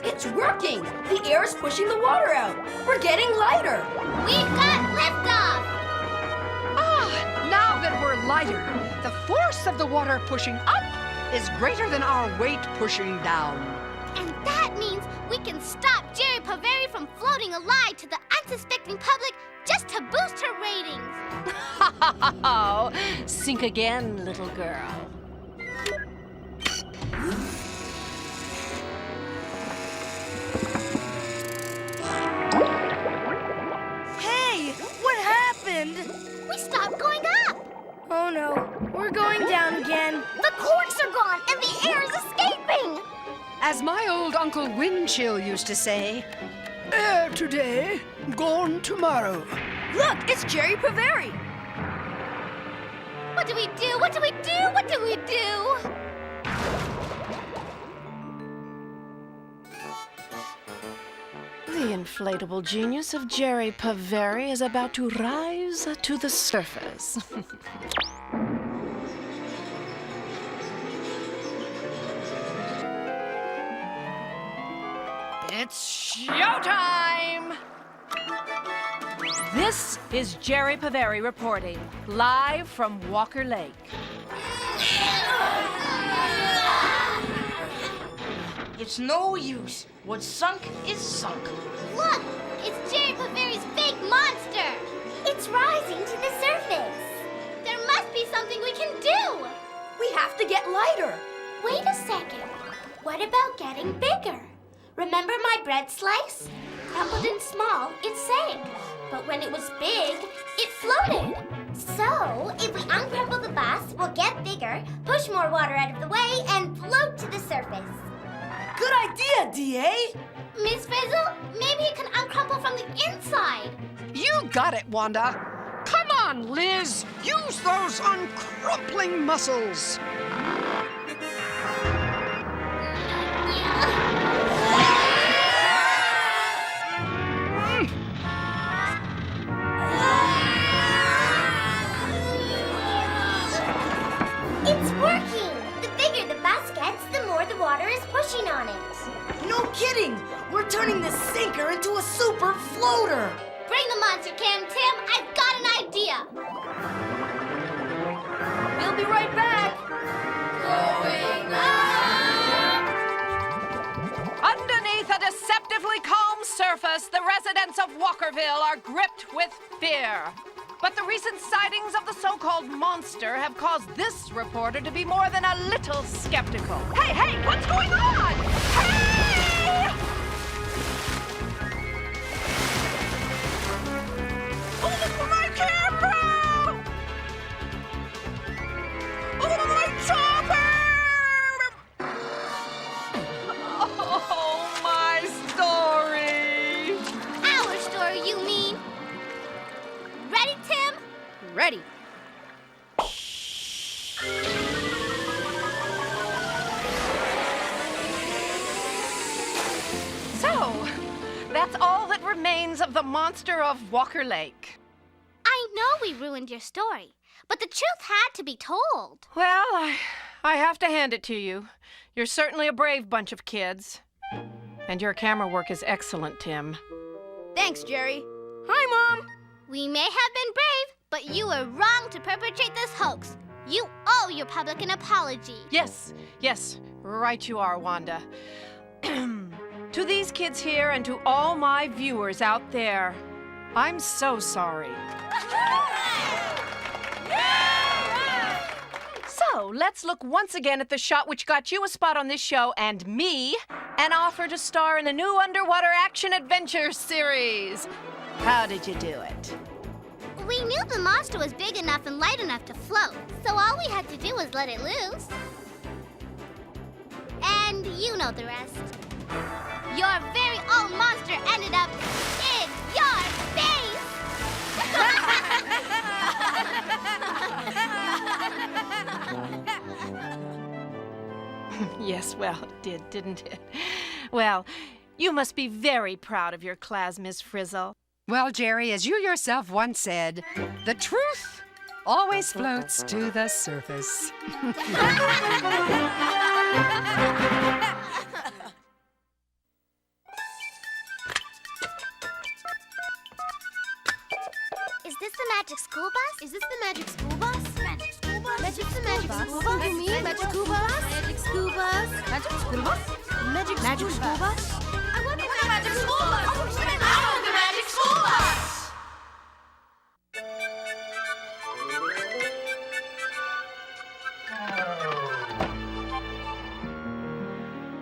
It's working! The air is pushing the water out. We're getting lighter. We've got liftoff. Now that we're lighter, the force of the water pushing up is greater than our weight pushing down. And that means we can stop Jerry Paveri from floating a lie to the unsuspecting public just to boost her ratings. Oh, sink again, little girl. Hey, what happened? We stopped going up. Oh no, we're going down again. The corks are gone and the air is escaping. As my old Uncle Windchill used to say, Air today, gone tomorrow. Look, it's Jerry Paveri. What do we do? What do we do? What do we do? The inflatable genius of Jerry Paveri is about to rise to the surface. It's showtime! This is Jerry Paveri reporting, live from Walker Lake. It's no use. What's sunk is sunk. Look, it's Jerry Paveri's fake monster. It's rising to the surface. There must be something we can do. We have to get lighter. Wait a second. What about getting bigger? Remember my bread slice? Crumpled and small, it sank. But when it was big, it floated. So, if we uncrumple the bus, we'll get bigger, push more water out of the way, and float to the surface. Good idea, D.A. Miss Frizzle, maybe you can uncrumple from the inside. you got it, Wanda. Come on, Liz. Use those uncrumpling muscles. It's working! The bigger the bus gets, the more the water is pushing on it. No kidding! We're turning the sinker into a super floater! Bring the monster cam, Tim. I've got an idea. We'll be right back. Going up! Underneath a deceptively calm surface, the residents of Walkerville are gripped with fear. But the recent sightings of the so-called monster have caused this reporter to be more than a little skeptical. Hey, what's going on? Hey! Oh, look for my camera! that's all that remains of the monster of Walker Lake. I know we ruined your story, but the truth had to be told. Well, I have to hand it to you. You're certainly a brave bunch of kids. And your camera work is excellent, Tim. Thanks, Jerry. Hi, Mom. We may have been brave, but you were wrong to perpetrate this hoax. You owe your public an apology. Yes, right you are, Wanda. To these kids here and to all my viewers out there, I'm so sorry. So, let's look once again at the shot which got you a spot on this show and me an offer to star in a new underwater action-adventure series. How did you do it? We knew the monster was big enough and light enough to float, so all we had to do was let it loose. And you know the rest. Your very own monster ended up in your face! Yes, well, it did, didn't it? Well, you must be very proud of your class, Miss Frizzle. Well, Jerry, as you yourself once said, the truth always floats to the surface. Is this the magic school bus? Is this the magic school bus? Magic school bus? Magic the magic school bus? You mean magic school bus? Magic school bus? Magic school bus? Magic school bus? I want the magic school bus! I want the magic school bus!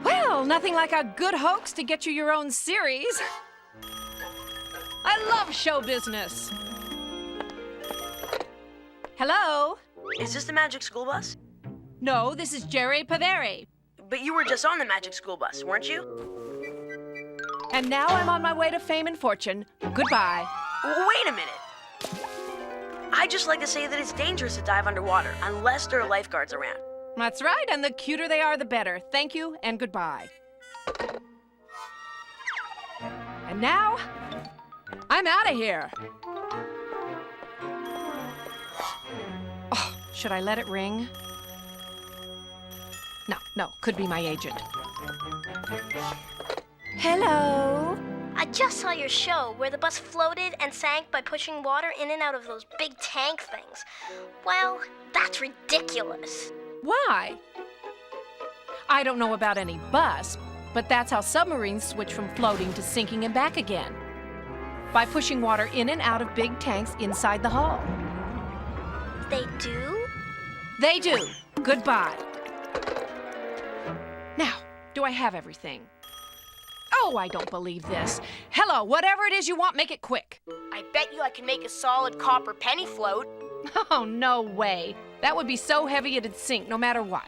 Well, nothing like a good hoax to get you your own series. I love show business. Hello? Is this the magic school bus? No, this is Jerry Paveri. But you were just on the magic school bus, weren't you? And now I'm on my way to fame and fortune. Goodbye. Wait a minute. I'd just like to say that it's dangerous to dive underwater unless there are lifeguards around. That's right, and the cuter they are, the better. Thank you and goodbye. And now, I'm out of here. Oh, should I let it ring? No, could be my agent. Hello? I just saw your show where the bus floated and sank by pushing water in and out of those big tank things. Well, that's ridiculous. Why? I don't know about any bus, but that's how submarines switch from floating to sinking and back again. By pushing water in and out of big tanks inside the hull. They do? They do. Goodbye. Now, do I have everything? Oh, I don't believe this. Hello, whatever it is you want, make it quick. I bet you I can make a solid copper penny float. Oh, no way. That would be so heavy it'd sink no matter what.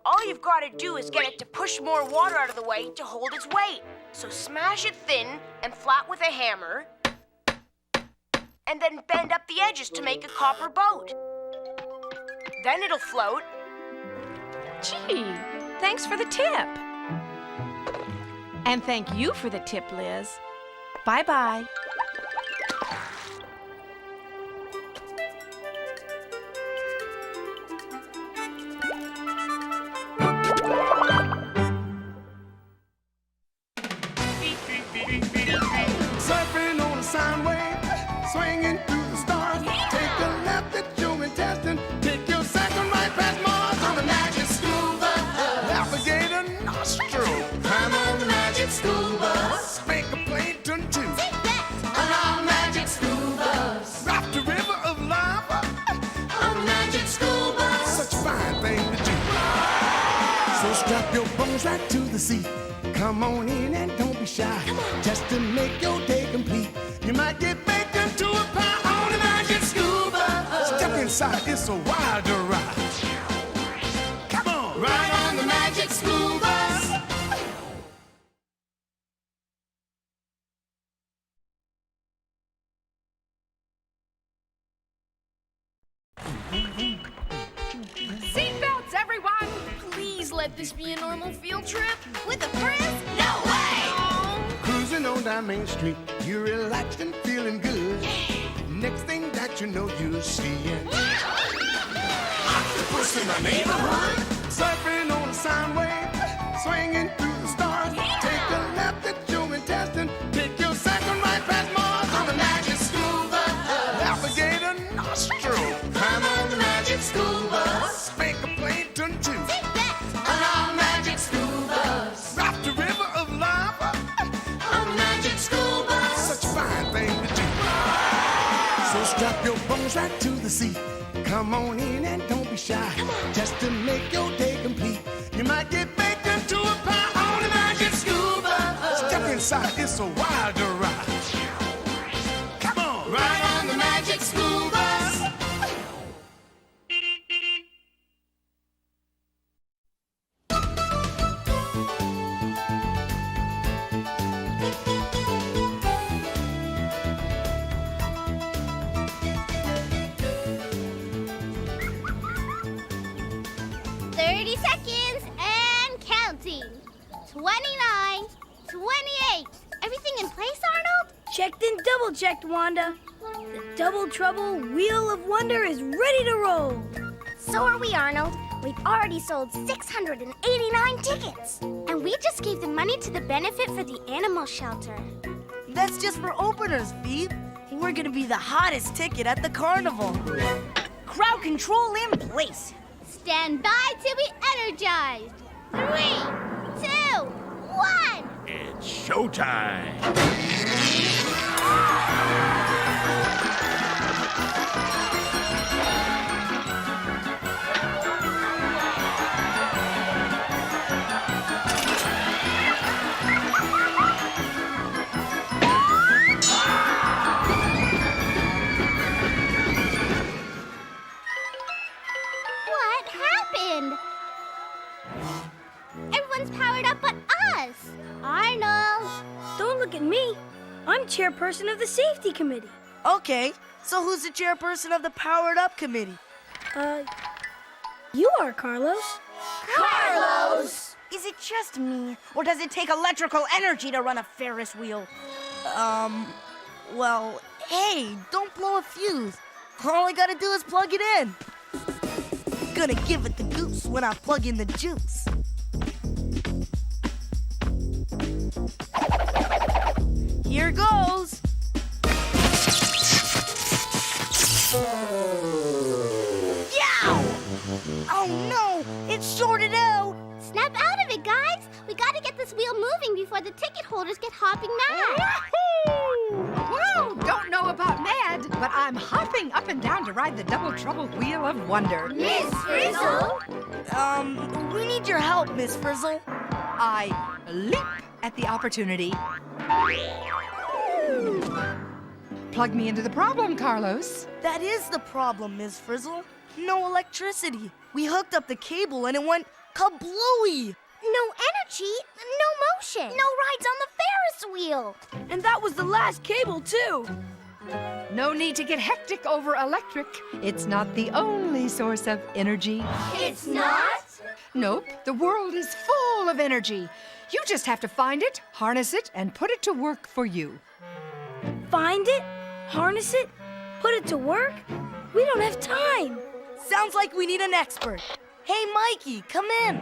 All you've got to do is get it to push more water out of the way to hold its weight. So smash it thin and flat with a hammer, and then bend up the edges to make a copper boat. Then it'll float. Gee, thanks for the tip. And thank you for the tip, Liz. Bye-bye. Surfing on a sound wave, swinging through the stars. Take a left at your intestine, take your second right past Mars on the magic school bus. Navigator nostril, climb on the magic school bus. Make a plankton too. On our magic school bus. Raft the river of lava on the magic school bus. Such a fine thing to do. So strap your bones right to the seat. Come on in and don't be shy. Just to make your day complete. You might get baked into a pie on the magic school bus. Step inside, it's a wild ride. Come on, ride on the magic school bus. Seatbelts, everyone! Please let this be a normal field trip. With a Frizz? No way! Oh, cruising on down Main Street. You're relaxed and feeling good. Next thing that you know, you're seeing octopus in the neighborhood. Surfing on a sound wave, swinging through the stars. Take a left at your intestine. Take your second right past Mars on the magic school bus. Alligator nostril. Climb on the magic school bus. Spank a plankton too. On our magic school bus. Drop the river of lava on the magic school bus. Such a fine thing to do. So strap your bones right to the seat. Come on in and don't be shy. Just to make your day complete. You might get baked into a pie on the magic school bus. Step inside, it's a wild ride. Come on, ride on the magic school bus. Seconds and counting. 29, 28. Everything in place, Arnold? Checked and double-checked, Wanda. The Double Trouble Wheel of Wonder is ready to roll. So are we, Arnold. We've already sold 689 tickets. And we just gave the money to the benefit for the animal shelter. That's just for openers, Phoebe. We're gonna be the hottest ticket at the carnival. Crowd control in place. Stand by to be energized. 3, 2, 1. It's showtime. Everyone's powered up but us. Arnold. Don't look at me. I'm chairperson of the safety committee. Okay, so who's the chairperson of the Powered Up Committee? You are, Carlos. Carlos! Is it just me, or does it take electrical energy to run a Ferris wheel? Well, hey, don't blow a fuse. All I gotta do is plug it in. Gonna give it the goose when I plug in the juice. Here goes. Yow! Oh no, it's shorted out. Snap out of it, guys. We gotta get this wheel moving before the ticket holders get hopping mad. Whoa, don't know about mad, but I'm hopping up and down to ride the Double Trouble Wheel of Wonder. Miss Frizzle? We need your help, Miss Frizzle. I leap at the opportunity. Plug me into the problem, Carlos. That is the problem, Miss Frizzle. No electricity. We hooked up the cable and it went kablooey. No energy, no motion. No rides on the Ferris wheel. And that was the last cable, too. No need to get hectic over electric. It's not the only source of energy. It's not? Nope, the world is full of energy. You just have to find it, harness it, and put it to work for you. Find it, harness it, put it to work? We don't have time. Sounds like we need an expert. Hey, Mikey, come in.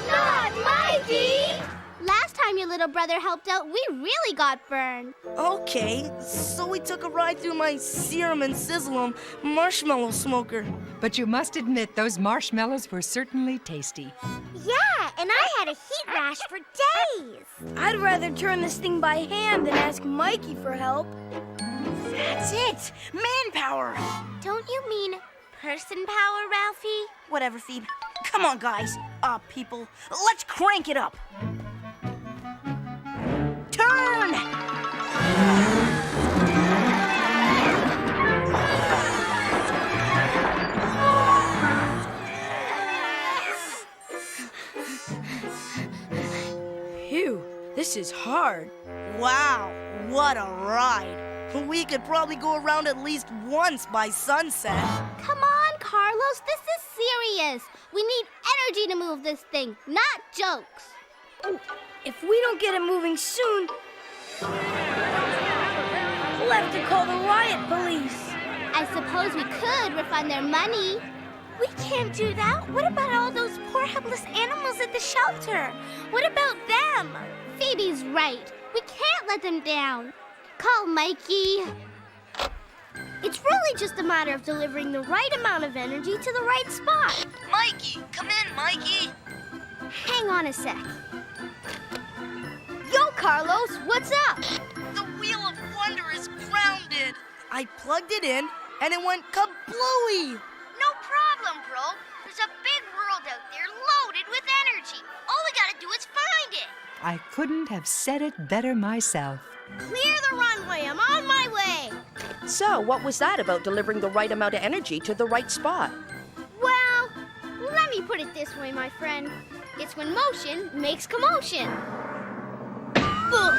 Not Mikey! Last time your little brother helped out, we really got burned. Okay, so we took a ride through my serum and sizzle marshmallow smoker. But you must admit those marshmallows were certainly tasty. Yeah, and I had a heat rash for days. I'd rather turn this thing by hand than ask Mikey for help. That's it! Manpower! Don't you mean person power, Ralphie? Whatever, Phoebe. Come on, guys. People. Let's crank it up. Turn! Phew, this is hard. Wow, what a ride. We could probably go around at least once by sunset. Come on, Carlos, this is serious. We need energy to move this thing, not jokes. If we don't get it moving soon, We'll have to call the riot police. I suppose we could refund their money. We can't do that. What about all those poor helpless animals at the shelter? What about them? Phoebe's right. We can't let them down. Call Mikey. It's really just a matter of delivering the right amount of energy to the right spot. Mikey, come in, Mikey. Hang on a sec. Yo, Carlos, what's up? The Wheel of Wonder is grounded. I plugged it in, and it went kablooey. No problem, bro. There's a big world out there loaded with energy. All we gotta do is find it. I couldn't have said it better myself. Clear the runway. I'm on my way. So, what was that about delivering the right amount of energy to the right spot? Well, let me put it this way, my friend. It's when motion makes commotion. Boom.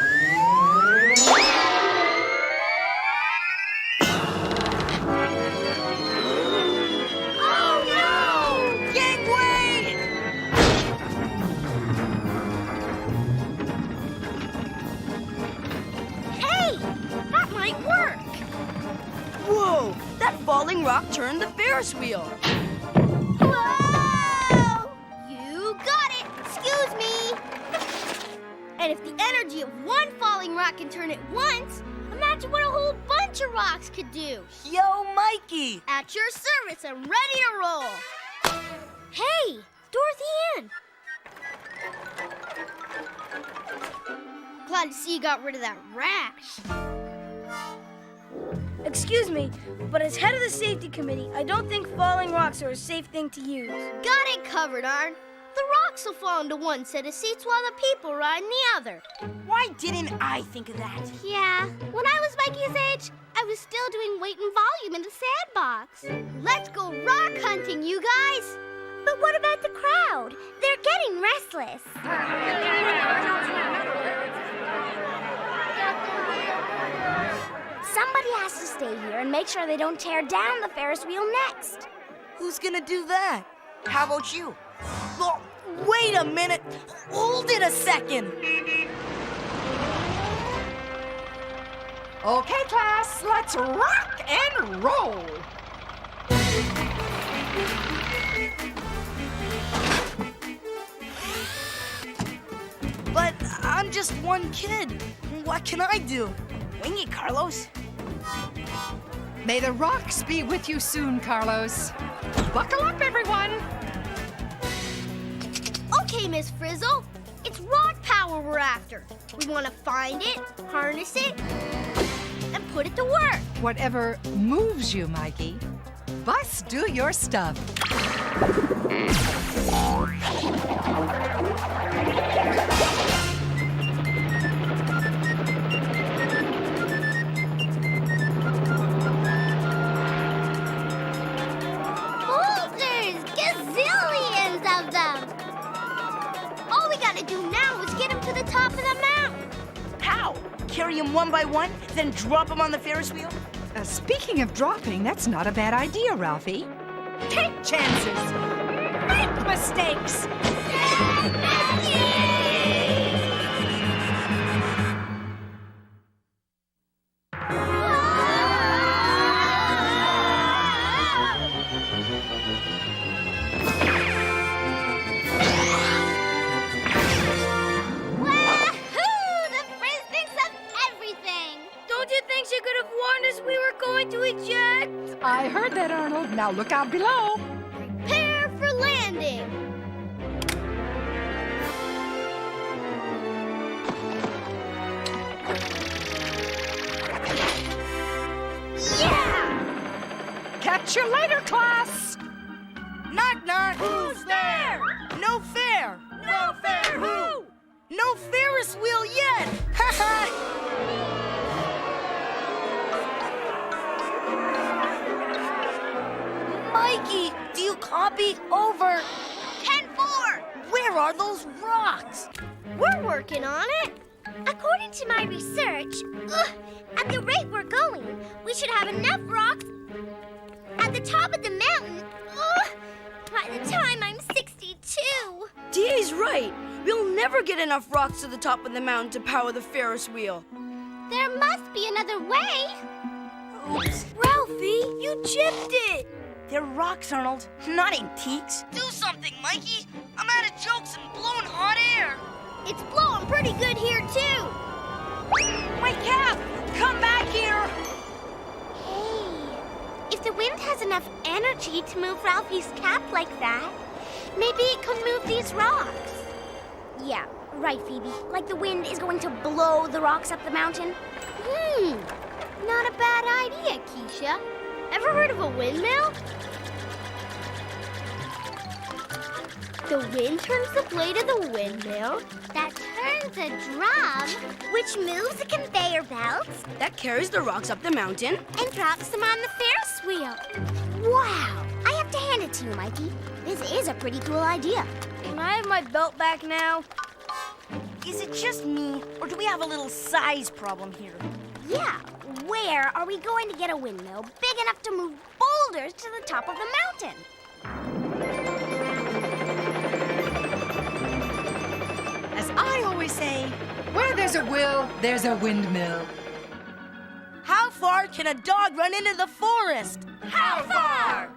Oh, no! Gangway! Hey, that might work. Whoa! That falling rock turned the Ferris wheel. Whoa! You got it. Excuse me. And if the energy of one falling rock can turn it once, imagine what a whole bunch of rocks could do. Yo, Mikey! At your service and ready to roll. Hey, Dorothy Ann. Glad to see you got rid of that rash. Excuse me, but as head of the safety committee, I don't think falling rocks are a safe thing to use. Got it covered, Arn. The rocks will fall into one set of seats while the people ride in the other. Why didn't I think of that? Yeah, when I was Mikey's age, I was still doing weight and volume in the sandbox. Let's go rock hunting, you guys. But what about the crowd? They're getting restless. Somebody has to stay here and make sure they don't tear down the Ferris wheel next. Who's gonna do that? How about you? Oh, wait a minute. Hold it a second. Okay, class, let's rock and roll. But I'm just one kid. What can I do? Wing it, Carlos. May the rocks be with you soon, Carlos. Buckle up, everyone. Okay, Miss Frizzle. It's rock power we're after. We want to find it, harness it, and put it to work. Whatever moves you, Mikey. Bust do your stuff. Boulders! Gazillions of them! All we gotta do now is get them to the top of the mountain. How? Carry them one by one, then drop them on the Ferris wheel? Speaking of dropping, that's not a bad idea, Ralphie. Take chances. Make mistakes. Wahoo! The Frizz thinks of everything. Don't you think she could have warned us we were going to eject? I heard that, Arnold. Now look out below. Prepare for landing. Yeah! Catch you later, class. Knock, knock. Who's there? No fair. No fair who? No Ferris wheel yet. Ha ha. Mikey, do you copy? Over. 10-4. Where are those rocks? We're working on it. According to my research, at the rate we're going, we should have enough rocks at the top of the mountain by the time I'm 62. DA's right. We'll never get enough rocks to the top of the mountain to power the Ferris wheel. There must be another way. Oops. Ralphie, you chipped it. They're rocks, Arnold, not antiques. Do something, Mikey. I'm out of jokes and blowing hot air. It's blowing pretty good here, too. My cap! Come back here! Hey, if the wind has enough energy to move Ralphie's cap like that, maybe it could move these rocks. Yeah, right, Phoebe. Like the wind is going to blow the rocks up the mountain. Not a bad idea, Keisha. Ever heard of a windmill? The wind turns the blade of the windmill. That turns a drum, which moves the conveyor belts. That carries the rocks up the mountain. And drops them on the Ferris wheel. Wow! I have to hand it to you, Mikey. This is a pretty cool idea. Can I have my belt back now? Is it just me, or do we have a little size problem here? Yeah, where are we going to get a windmill big enough to move boulders to the top of the mountain? As I always say, where there's a will, there's a windmill. How far can a dog run into the forest? How far?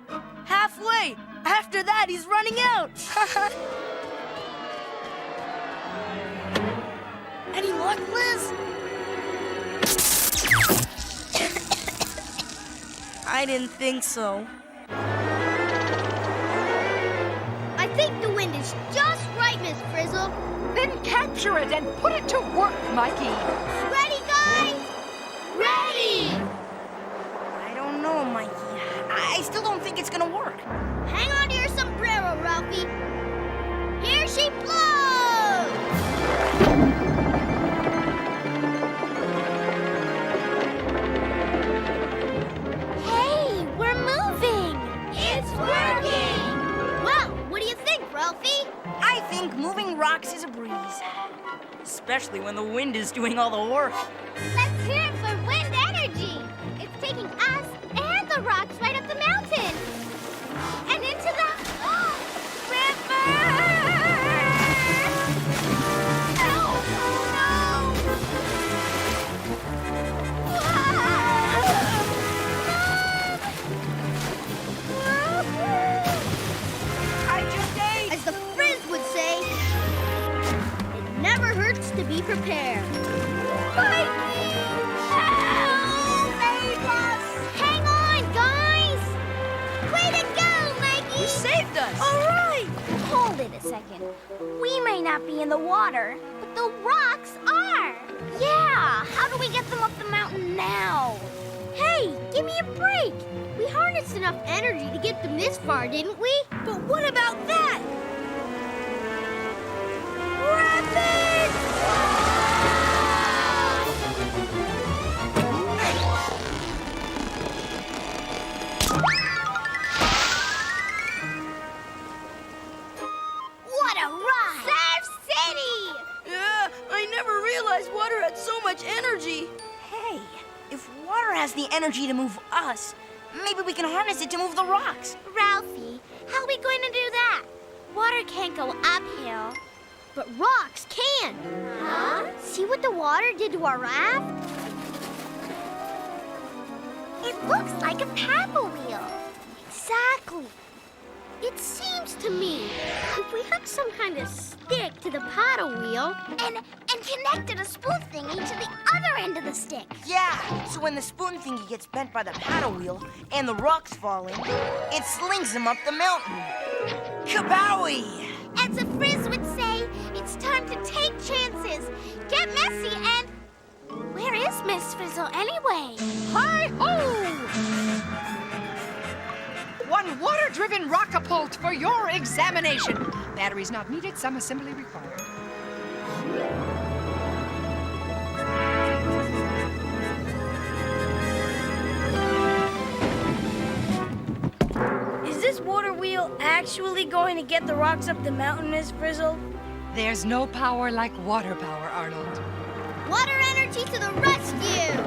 Halfway. After that, he's running out. Any luck, Liz? I didn't think so. I think the wind is just right, Miss Frizzle. Then capture it and put it to work, Mikey. Ready, guys? Ready! I don't know, Mikey. I still don't think it's gonna work. Hang on to your sombrero, Ralphie. Here she blows! Hey, we're moving! It's working! Well, what do you think, Ralphie? I think moving rocks is a breeze. Especially when the wind is doing all the work. Let's hear it for wind energy. It's taking us and the rocks right up the mountain. And into the river! Oh, no! I just ate! As the Frizz would say, it never hurts to be prepared. Mikey! Help! Save us! Hang on, guys! Way to go, Mikey! You saved us! All right! Hold it a second. We may not be in the water, but the rocks are. Yeah, how do we get them up the mountain now? Hey, give me a break. We harnessed enough energy to get them this far, didn't we? But what about that? What a ride! Surf City! Yeah, I never realized water had so much energy. Hey, if water has the energy to move us, maybe we can harness it to move the rocks. Ralphie, how are we going to do that? Water can't go uphill, but rocks can. Huh? See what the water did to our raft? It looks like a paddle wheel. Exactly. It seems to me if we hook some kind of stick to the paddle wheel and connected a spoon thingy to the other end of the stick. Yeah, so when the spoon thingy gets bent by the paddle wheel and the rocks fall in, it slings them up the mountain. Kabowie! As the Frizz would say, it's time to take chances, get messy, and... Where is Miss Frizzle anyway? Hi-ho! One water-driven rockapult for your examination. Batteries not needed, some assembly required. Is this water wheel actually going to get the rocks up the mountain, Miss Frizzle? There's no power like water power, Arnold. Water energy to the rescue!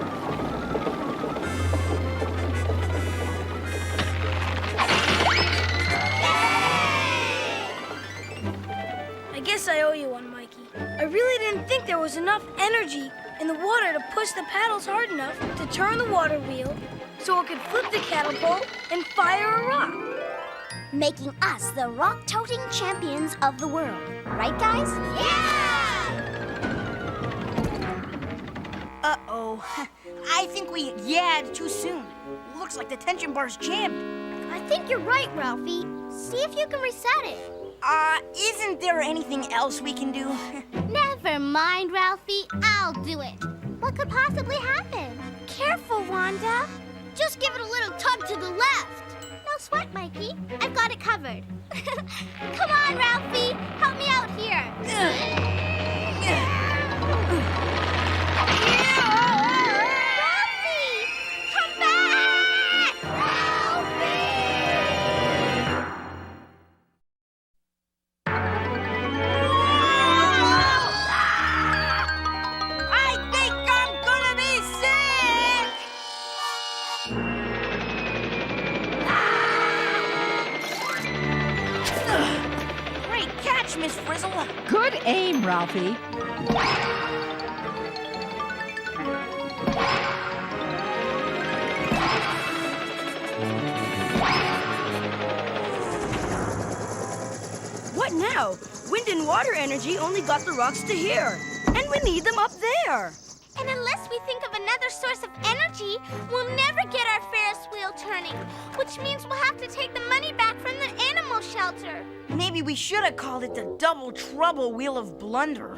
I guess I owe you one, Mikey. I really didn't think there was enough energy in the water to push the paddles hard enough to turn the water wheel so it could flip the catapult and fire a rock. Making us the rock-toting champions of the world. Right, guys? Yeah! Uh-oh. I think we yahed too soon. Looks like the tension bar's jammed. I think you're right, Ralphie. See if you can reset it. Isn't there anything else we can do? Never mind, Ralphie. I'll do it. What could possibly happen? Careful, Wanda. Just give it a little tug to the left. No sweat, Mikey. I've got it covered. Come on, Ralphie. Help me out here. Ralphie! Come back! Ralphie! I think I'm gonna be sick! Great catch, Miss Frizzle. Good aim, Ralphie. What now? Wind and water energy only got the rocks to here. And we need them up there. And unless we think of another source of energy, we'll never get our Ferris wheel turning, which means we'll have to take the money back from the animal shelter. Maybe we should have called it the Double Trouble Wheel of Blunder.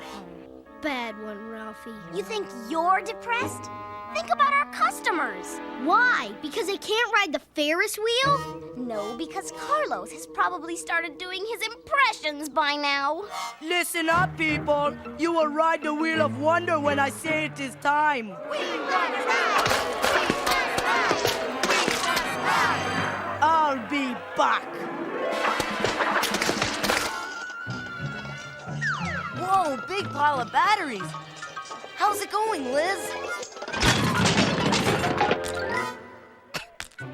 Bad one, Ralphie. You think you're depressed? Think about our customers. Why? Because they can't ride the Ferris wheel? No, because Carlos has probably started doing his impressions by now. Listen up, people. You will ride the Wheel of Wonder when I say it is time. We want to ride! We want to ride! I'll be back. Whoa, big pile of batteries. How's it going, Liz?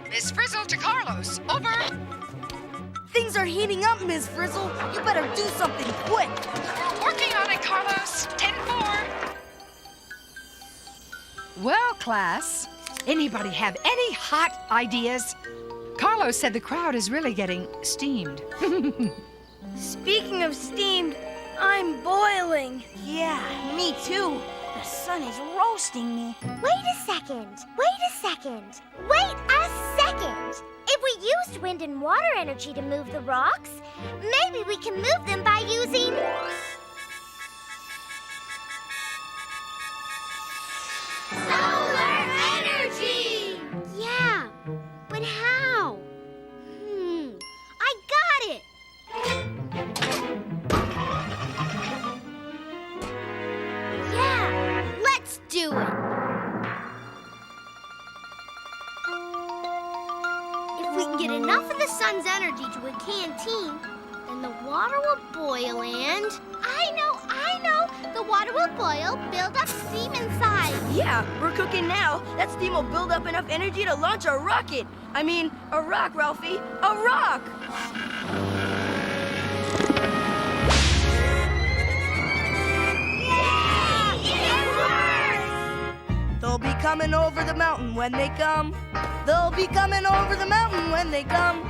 Miss Frizzle to Carlos. Over. Things are heating up, Miss Frizzle. You better do something quick. Working on it, Carlos. 10-4. Well, class, anybody have any hot ideas? Carlos said the crowd is really getting steamed. Speaking of steamed, I'm boiling. Yeah, me too. The sun is roasting me. Wait a second. Wait a second. Wait a second. If we used wind and water energy to move the rocks, maybe we can move them by using... solar energy! Yeah, but how? I got it! Yeah, let's do it! If we can get enough of the sun's energy to a canteen, then the water will boil and... I know! The water will boil, build up steam inside. Yeah, we're cooking now. That steam will build up enough energy to launch a rocket. I mean, a rock, Ralphie. A rock! Yeah! It works! They'll be coming over the mountain when they come. They'll be coming over the mountain when they come.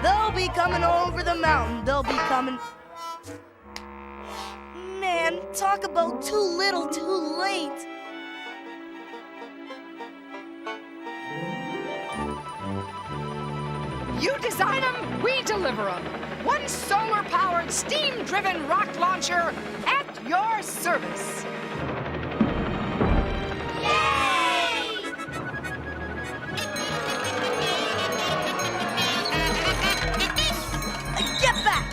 They'll be coming over the mountain. They'll be coming... Man, talk about too little, too late. You design them, we deliver them. One solar-powered, steam-driven rock launcher at your service. Yay! Get back!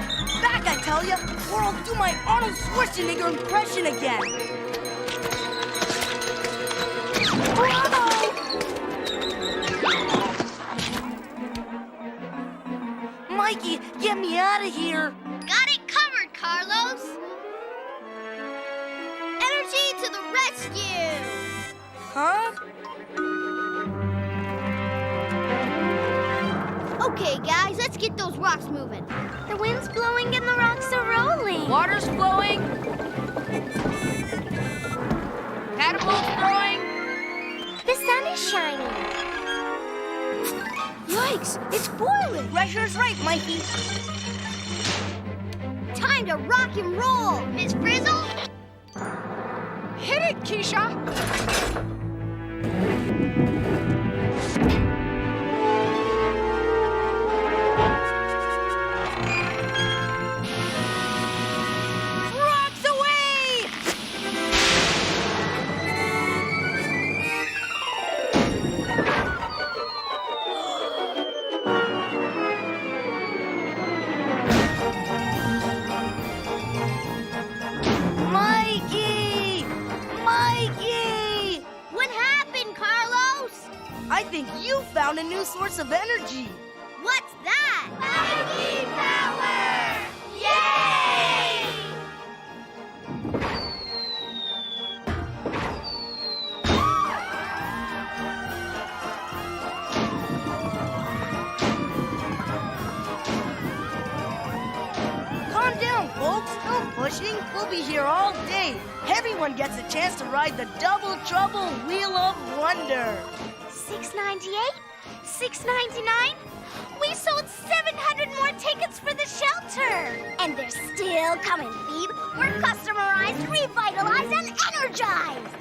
Back, I tell ya! Or I'll do my Arnold Schwarzenegger impression again. Bravo! Mikey, get me out of here. Got it covered, Carlos. Energy to the rescue! Huh? Okay, guys, let's get those rocks moving. The wind's blowing and the rocks are rolling. Water's flowing. Catapult's very shiny. Yikes, it's boiling. Pressure's right, Mikey. Time to rock and roll, Miss Frizzle. Hit it, Keisha! Rocks away! Mikey! Mikey! What happened, Carlos? I think you found a new source of energy. What's that? Mikey power! Yay! Calm down, folks. No pushing. We'll be here all day. Everyone gets a chance to ride the Double Trouble Wheel of Wonder. $6.98? $6.99? We sold 700 more tickets for the shelter! And they're still coming, Phoebe. We're customerized, revitalized, and energized!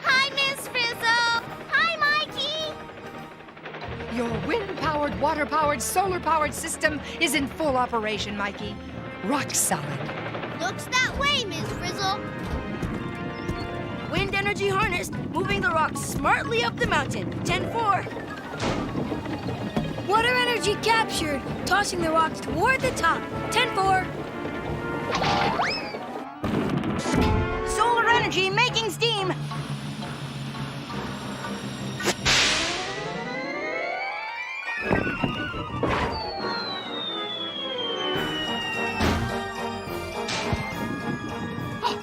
Hi, Miss Frizzle! Hi, Mikey! Your wind-powered, water-powered, solar-powered system is in full operation, Mikey. Rock solid. Looks that way, Miss Frizzle. Wind energy harnessed, moving the rocks smartly up the mountain. 10-4. Water energy captured, tossing the rocks toward the top. 10-4. Solar energy making steam.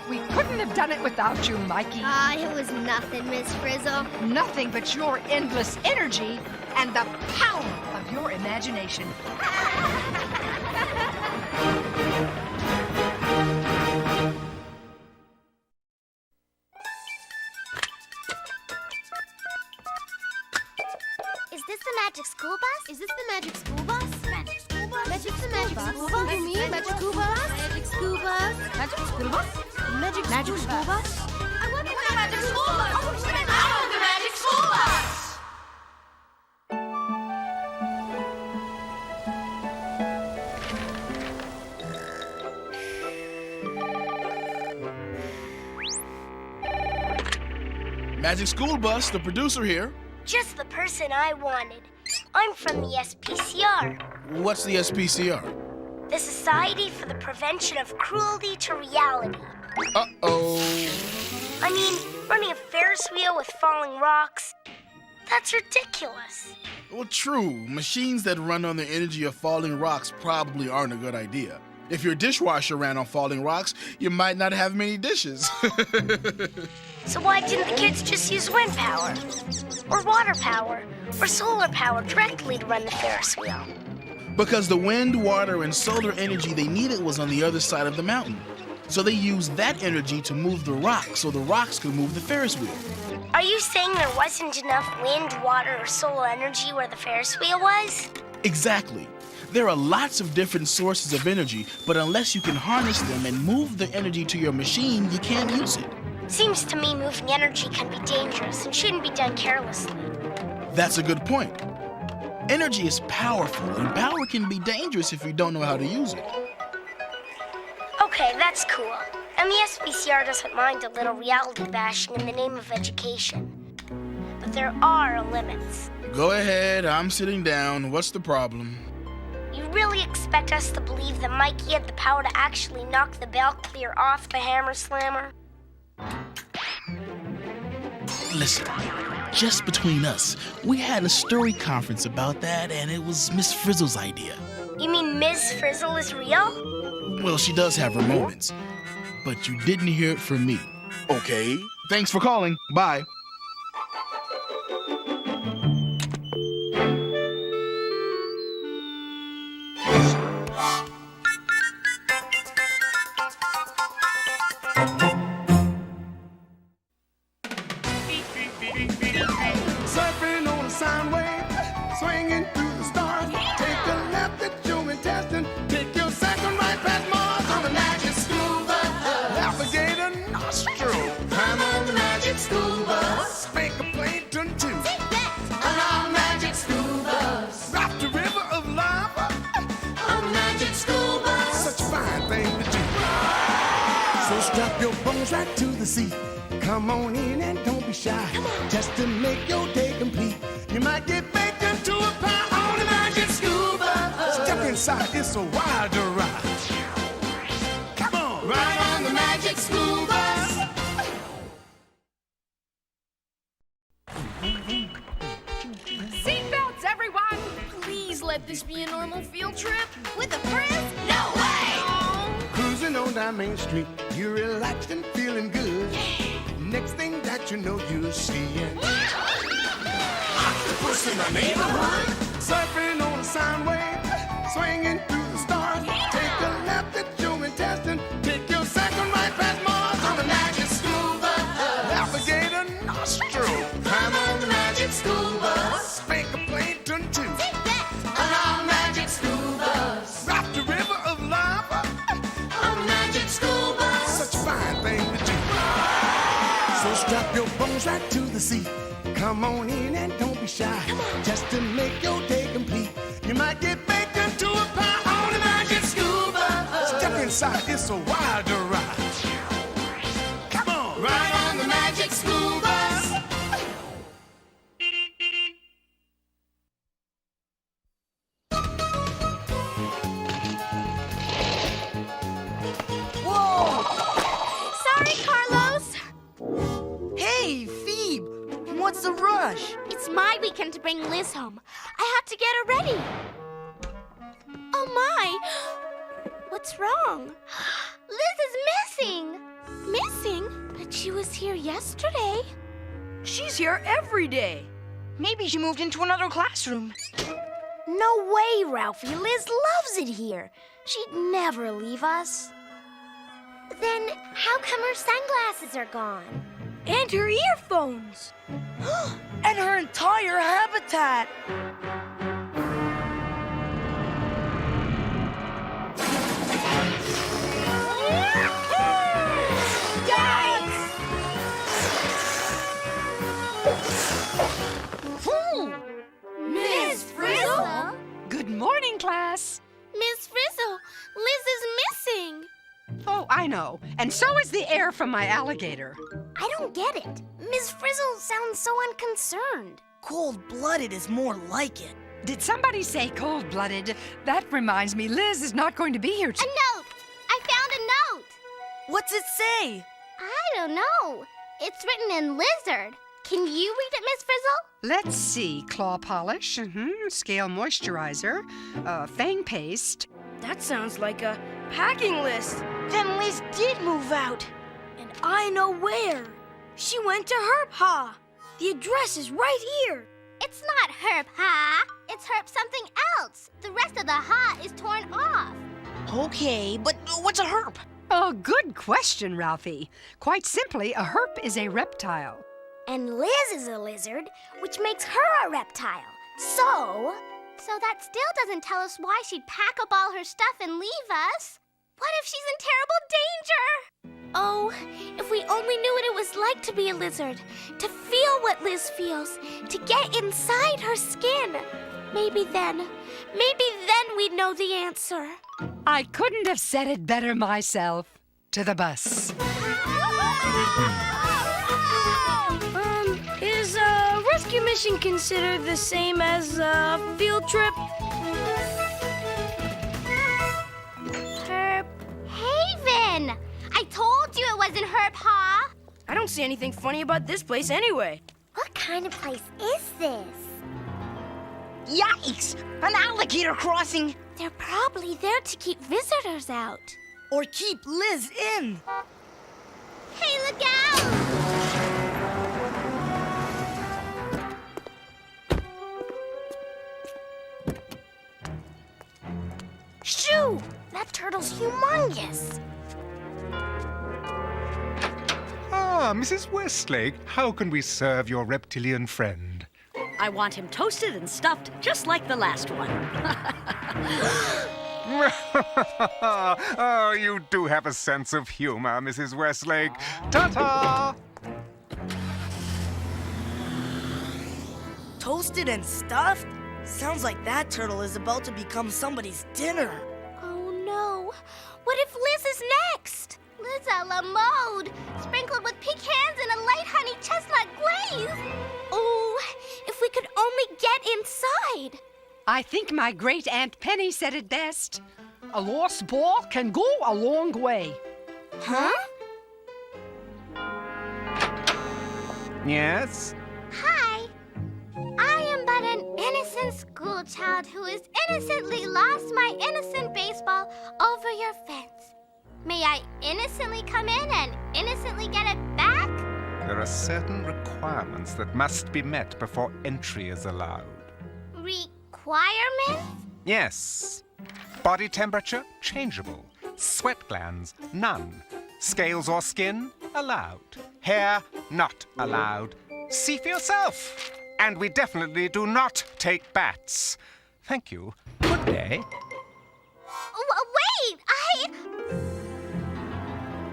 We couldn't have done it without you, Mikey. It was nothing, Miss Frizzle. Nothing but your endless energy and the power of your imagination. Is this the magic school bus? Is this the magic school bus? Magic school bus? Magic the magic school bus? You mean magic school bus? Magic school bus? Magic school bus? Magic school bus? I want the magic school bus! I want the magic school bus! Magic School Bus, the producer here. Just the person I wanted. I'm from the SPCR, What's the SPCR? the Society for the Prevention of Cruelty to Reality. Uh-oh. I mean, running a Ferris wheel with falling rocks, that's ridiculous. Well, true. Machines that run on the energy of falling rocks probably aren't a good idea. If your dishwasher ran on falling rocks, you might not have many dishes. So why didn't the kids just use wind power? Or water power? Or solar power directly to run the Ferris wheel? Because the wind, water, and solar energy they needed was on the other side of the mountain. So they used that energy to move the rocks so the rocks could move the Ferris wheel. Are you saying there wasn't enough wind, water, or solar energy where the Ferris wheel was? Exactly. There are lots of different sources of energy, but unless you can harness them and move the energy to your machine, you can't use it. Seems to me moving energy can be dangerous and shouldn't be done carelessly. That's a good point. Energy is powerful, and power can be dangerous if you don't know how to use it. Okay, that's cool. And the SPCR doesn't mind a little reality bashing in the name of education. But there are limits. Go ahead, I'm sitting down. What's the problem? You really expect us to believe that Mikey had the power to actually knock the bell clear off the hammer slammer? Listen, just between us, we had a story conference about that, and it was Miss Frizzle's idea. You mean Ms. Frizzle is real? Well, she does have her moments, but you didn't hear it from me. Okay, thanks for calling. Bye. strap your bones right to the seat. Come on in and don't be shy. Just to make your day complete. You might get baked into a pie on the magic school bus. Step inside, it's a wild ride. Come on, ride on the magic school bus. Seatbelts, everyone! Please let this be a normal field trip. With a Frizz? No way! Cruising on down Main Street, you're relaxed and feeling good. Next thing that you know, you're seeing octopus in the neighborhood. Surfing on a sound wave, swinging through the stars. Take a left at your intestine, take your second right past Mars on the magic school bus. Alligator nostril, climb on the magic school bus. Spank a Plankton too. On our magic school bus. Rock the river of lava on the magic school bus. Such a fine thing to do. So strap your bones right to the seat. Come on in and don't be shy. Just to make your day complete. You might get baked into a pie on the magic school bus. Step inside, it's a wild ride. Come on, ride on the magic school bus. Whoa! Sorry, Carlos. Hey, Phoebe! What's the rush? It's my weekend to bring Liz home. I have to get her ready. Oh my! What's wrong? Liz is missing! Missing? But she was here yesterday. She's here every day. Maybe she moved into another classroom. No way, Ralphie. Liz loves it here. She'd never leave us. Then how come her sunglasses are gone? And her earphones. And her entire habitat. Miss Frizzle? Good morning, class. Miss Frizzle, Liz is missing. Oh, I know. And so is the air from my alligator. I don't get it. Miss Frizzle sounds so unconcerned. Cold-blooded is more like it. Did somebody say cold-blooded? That reminds me, Liz is not going to be here A note! I found a note! What's it say? I don't know. It's written in lizard. Can you read it, Miss Frizzle? Let's see. Claw polish, scale moisturizer, fang paste. That sounds like a packing list. Then Liz did move out. And I know where. She went to Herb Ha. The address is right here. It's not Herb Ha. It's Herb something else. The rest of the Ha is torn off. Okay, but what's a herp? Oh, good question, Ralphie. Quite simply, a herp is a reptile. And Liz is a lizard, which makes her a reptile. So that still doesn't tell us why she'd pack up all her stuff and leave us. What if she's in terrible danger? Oh, if we only knew what it was like to be a lizard, to feel what Liz feels, to get inside her skin. Maybe then we'd know the answer. I couldn't have said it better myself. To the bus. Is a rescue mission considered the same as a field trip? Herb Haven! I told you it wasn't Herb Ha! I don't see anything funny about this place anyway. What kind of place is this? Yikes! An alligator crossing! They're probably there to keep visitors out. Or keep Liz in. Hey, look out! Shoo! That turtle's humongous. Ah, Mrs. Westlake, how can we serve your reptilian friend? I want him toasted and stuffed, just like the last one. Oh, you do have a sense of humor, Mrs. Westlake. Ta-ta! Toasted and stuffed? Sounds like that turtle is about to become somebody's dinner. Oh no. What if Liz is next? Liz It's a la mode, sprinkled with pecans and a light honey chestnut glaze. Oh, if we could only get inside. I think my great Aunt Penny said it best. A lost ball can go a long way. Huh? Yes? Hi. I am but an innocent schoolchild who has innocently lost my innocent baseball over your fence. May I innocently come in and innocently get it back? There are certain requirements that must be met before entry is allowed. Requirements? Yes. Body temperature, changeable. Sweat glands, none. Scales or skin, allowed. Hair, not allowed. See for yourself. And we definitely do not take bats. Thank you. Good day. Wait,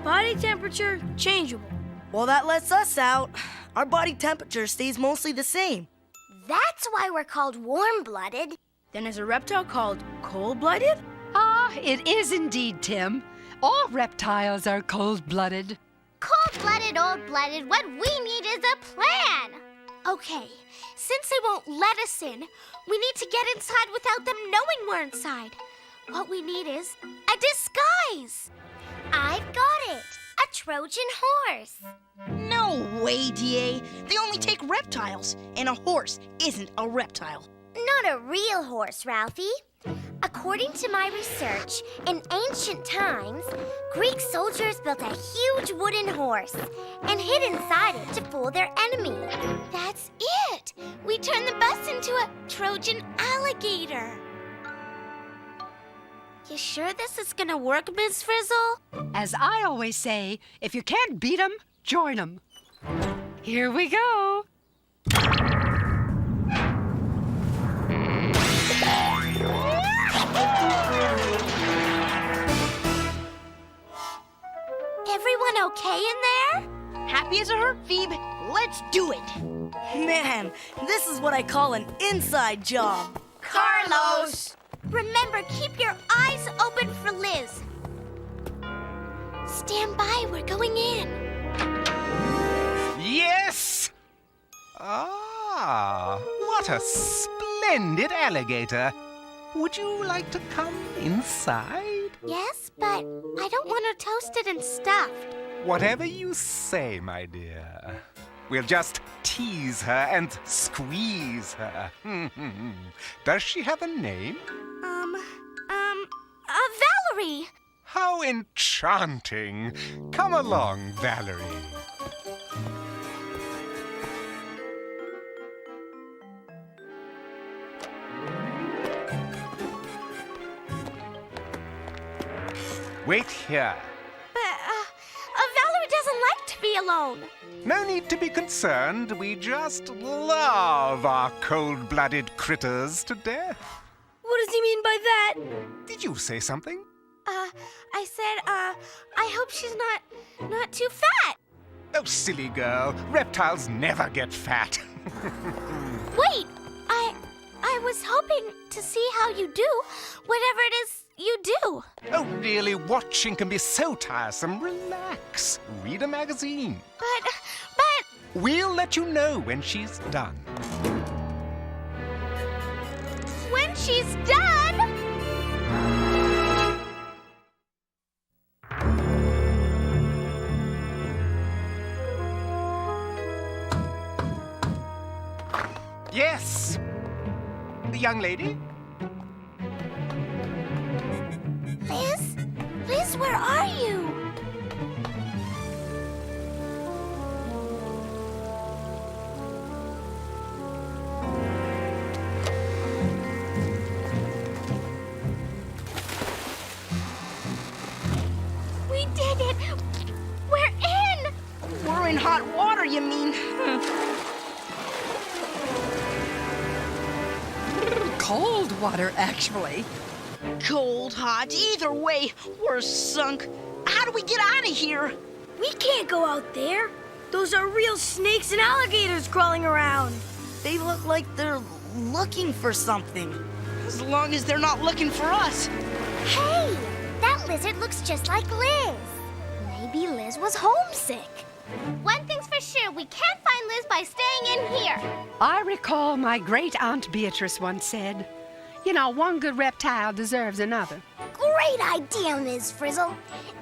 Body temperature, changeable. Well, that lets us out. Our body temperature stays mostly the same. That's why we're called warm-blooded. Then is a reptile called cold-blooded? Ah, it is indeed, Tim. All reptiles are cold-blooded. Cold-blooded, old-blooded, what we need is a plan. Okay, since they won't let us in, we need to get inside without them knowing we're inside. What we need is a disguise. I've got it. A Trojan horse. No way, DA. They only take reptiles, and a horse isn't a reptile. Not a real horse, Ralphie. According to my research, in ancient times, Greek soldiers built a huge wooden horse and hid inside it to fool their enemy. That's it! We turned the bus into a Trojan alligator. You sure this is gonna work, Miss Frizzle? As I always say, if you can't beat 'em, join 'em. Here we go. Everyone okay in there? Happy as a hurt, Phoebe. Let's do it. Man, this is what I call an inside job. Carlos! Remember, keep your eyes open for Liz. Stand by, we're going in. Yes! Ah, what a splendid alligator. Would you like to come inside? Yes, but I don't want her toasted and stuffed. Whatever you say, my dear. We'll just tease her and squeeze her. Does she have a name? Valerie! How enchanting. Come along, Valerie. Wait here. But, Valerie doesn't like to be alone. No need to be concerned. We just love our cold-blooded critters to death. What does he mean by that? Did you say something? I said, I hope she's not too fat. Oh, silly girl. Reptiles never get fat. Wait, I was hoping to see how you do, whatever it is you do. Oh, really? Watching can be so tiresome. Relax. Read a magazine. But... We'll let you know when she's done. When she's done? Yes. The young lady? Liz, where are you? We did it! We're in! We're in hot water, you mean? Cold water, actually. Cold, hot, either way, we're sunk. How do we get out of here? We can't go out there. Those are real snakes and alligators crawling around. They look like they're looking for something. As long as they're not looking for us. Hey, that lizard looks just like Liz. maybe Liz was homesick. One thing's for sure, we can't find Liz by staying in here. I recall my great Aunt Beatrice once said, you know, one good reptile deserves another. Great idea, Ms. Frizzle.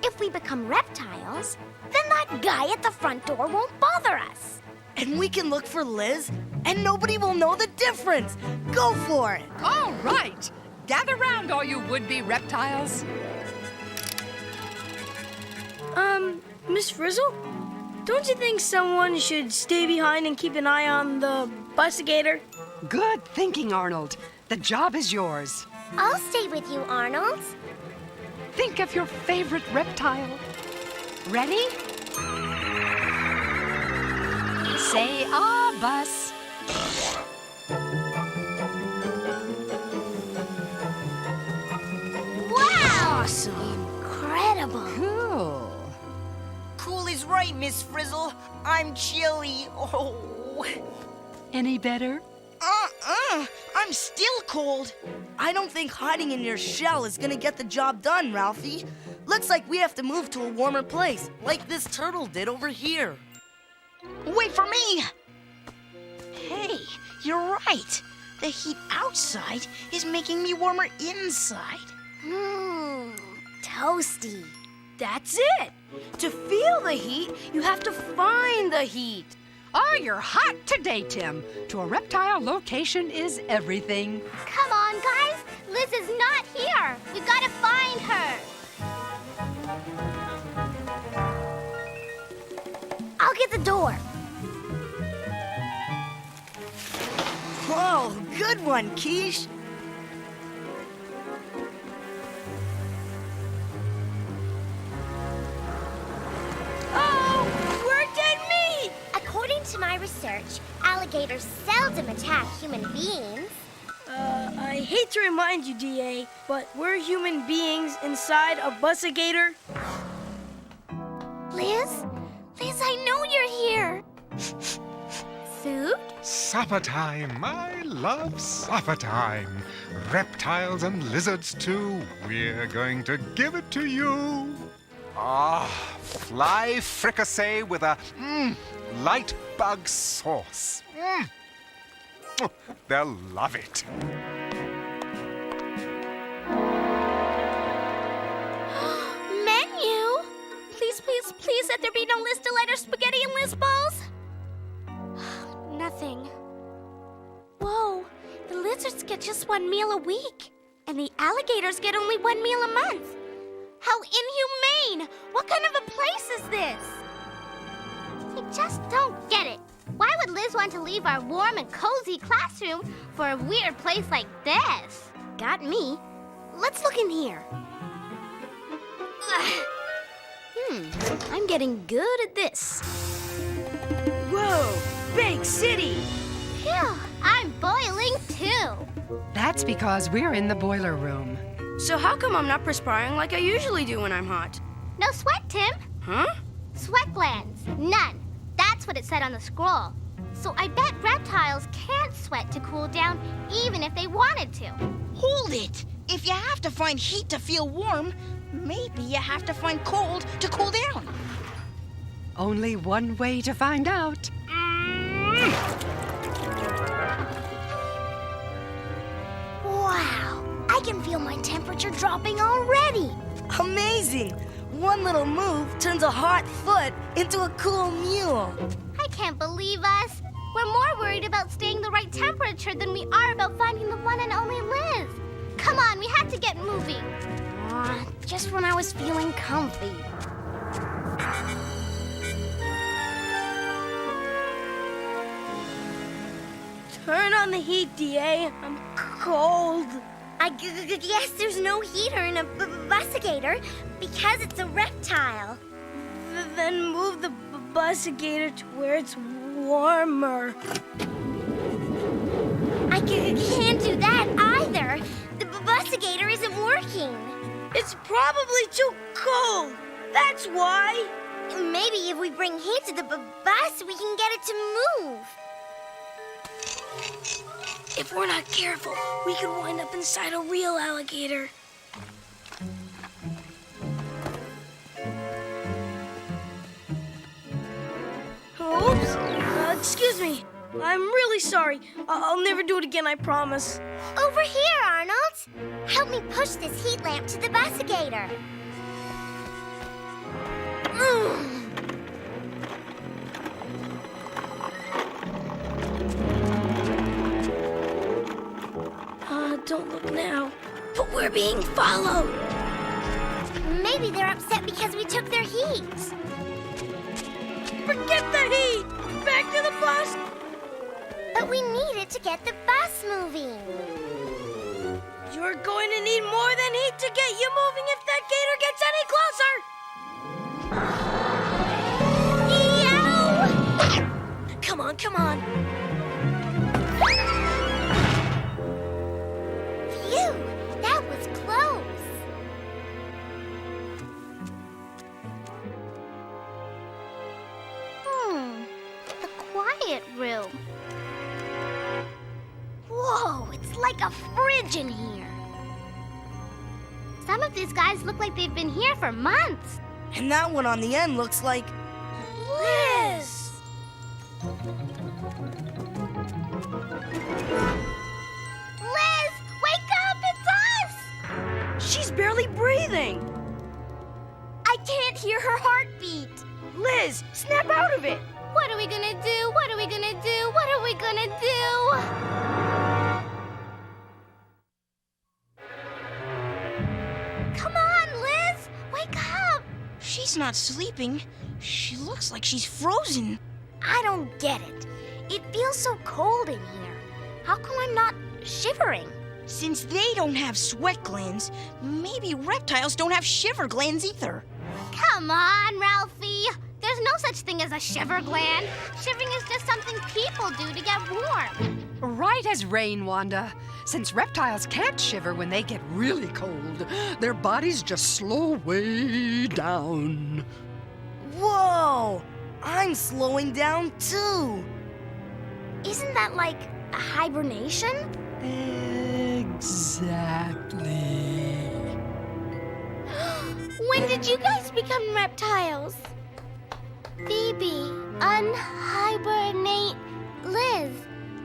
If we become reptiles, then that guy at the front door won't bother us. And we can look for Liz, and nobody will know the difference. Go for it. All right. Gather round, all you would-be reptiles. Miss Frizzle? Don't you think someone should stay behind and keep an eye on the bustigator? Good thinking, Arnold. The job is yours. I'll stay with you, Arnold. Think of your favorite reptile. Ready? Say, bus. Wow! Awesome. Incredible. Cool. Cool is right, Miss Frizzle. I'm chilly. Oh. Any better? I'm still cold. I don't think hiding in your shell is gonna get the job done, Ralphie. Looks like we have to move to a warmer place, like this turtle did over here. Wait for me! Hey, you're right. The heat outside is making me warmer inside. Toasty. That's it. To feel the heat, you have to find the heat. Oh, you're hot today, Tim. To a reptile, location is everything. Come on, guys. Liz is not here. We've got to find her. I'll get the door. Whoa, good one, Quiche. According to my research, alligators seldom attack human beings. I hate to remind you, DA, but we're human beings inside a bustigator. Liz? Liz, I know you're here. Food? Supper time. I love supper time. Reptiles and lizards too. We're going to give it to you. Fly fricassee with a light bug sauce. They'll love it. Menu? Please, please, please let there be no Liz Delight or spaghetti and Liz balls. Nothing. Whoa, the lizards get just one meal a week, and the alligators get only one meal a month. How inhumane! What kind of a place is this? I just don't get it. Why would Liz want to leave our warm and cozy classroom for a weird place like this? Got me. Let's look in here. I'm getting good at this. Whoa, big city! Phew, I'm boiling too. That's because we're in the boiler room. So how come I'm not perspiring like I usually do when I'm hot? No sweat, Tim. Huh? Sweat glands. None. That's what it said on the scroll. So I bet reptiles can't sweat to cool down even if they wanted to. Hold it! If you have to find heat to feel warm, maybe you have to find cold to cool down. Only one way to find out. Wow, I can feel my temperature dropping already. Amazing! One little move turns a hot foot into a cool mule. I can't believe us. We're more worried about staying the right temperature than we are about finding the one and only Liz. Come on, we have to get moving. Just when I was feeling comfy. Turn on the heat, DA. I'm cold. I guess there's no heater in a bustigator because it's a reptile. Then move the bustigator to where it's warmer. I can't do that either. The bustigator isn't working. It's probably too cold. That's why. Maybe if we bring heat to the bus, we can get it to move. If we're not careful, we could wind up inside a real alligator. Excuse me. I'm really sorry. I'll never do it again, I promise. Over here, Arnold. Help me push this heat lamp to the busigator. Don't look now. But we're being followed. Maybe they're upset because we took their heat. Forget the heat! Back to the bus! But we need it to get the bus moving. You're going to need more than heat to get you moving if that gator gets any closer! Yow! Come on, come on. Phew, that was close. The quiet room. Whoa, it's like a fridge in here. Some of these guys look like they've been here for months. And that one on the end looks like... Liz! Liz, wake up! It's us! She's barely breathing. I can't hear her heartbeat. Liz, snap out of it. What are we gonna do? What are we gonna do? What are we gonna do? Come on, Liz! Wake up! She's not sleeping. She looks like she's frozen. I don't get it. It feels so cold in here. How come I'm not shivering? Since they don't have sweat glands, maybe reptiles don't have shiver glands either. Come on, Ralphie. There's no such thing as a shiver gland. Shivering is just something people do to get warm. Right as rain, Wanda. Since reptiles can't shiver when they get really cold, their bodies just slow way down. Whoa! I'm slowing down too. Isn't that like a hibernation? Exactly. When did you guys become reptiles? Phoebe, unhibernate Liz.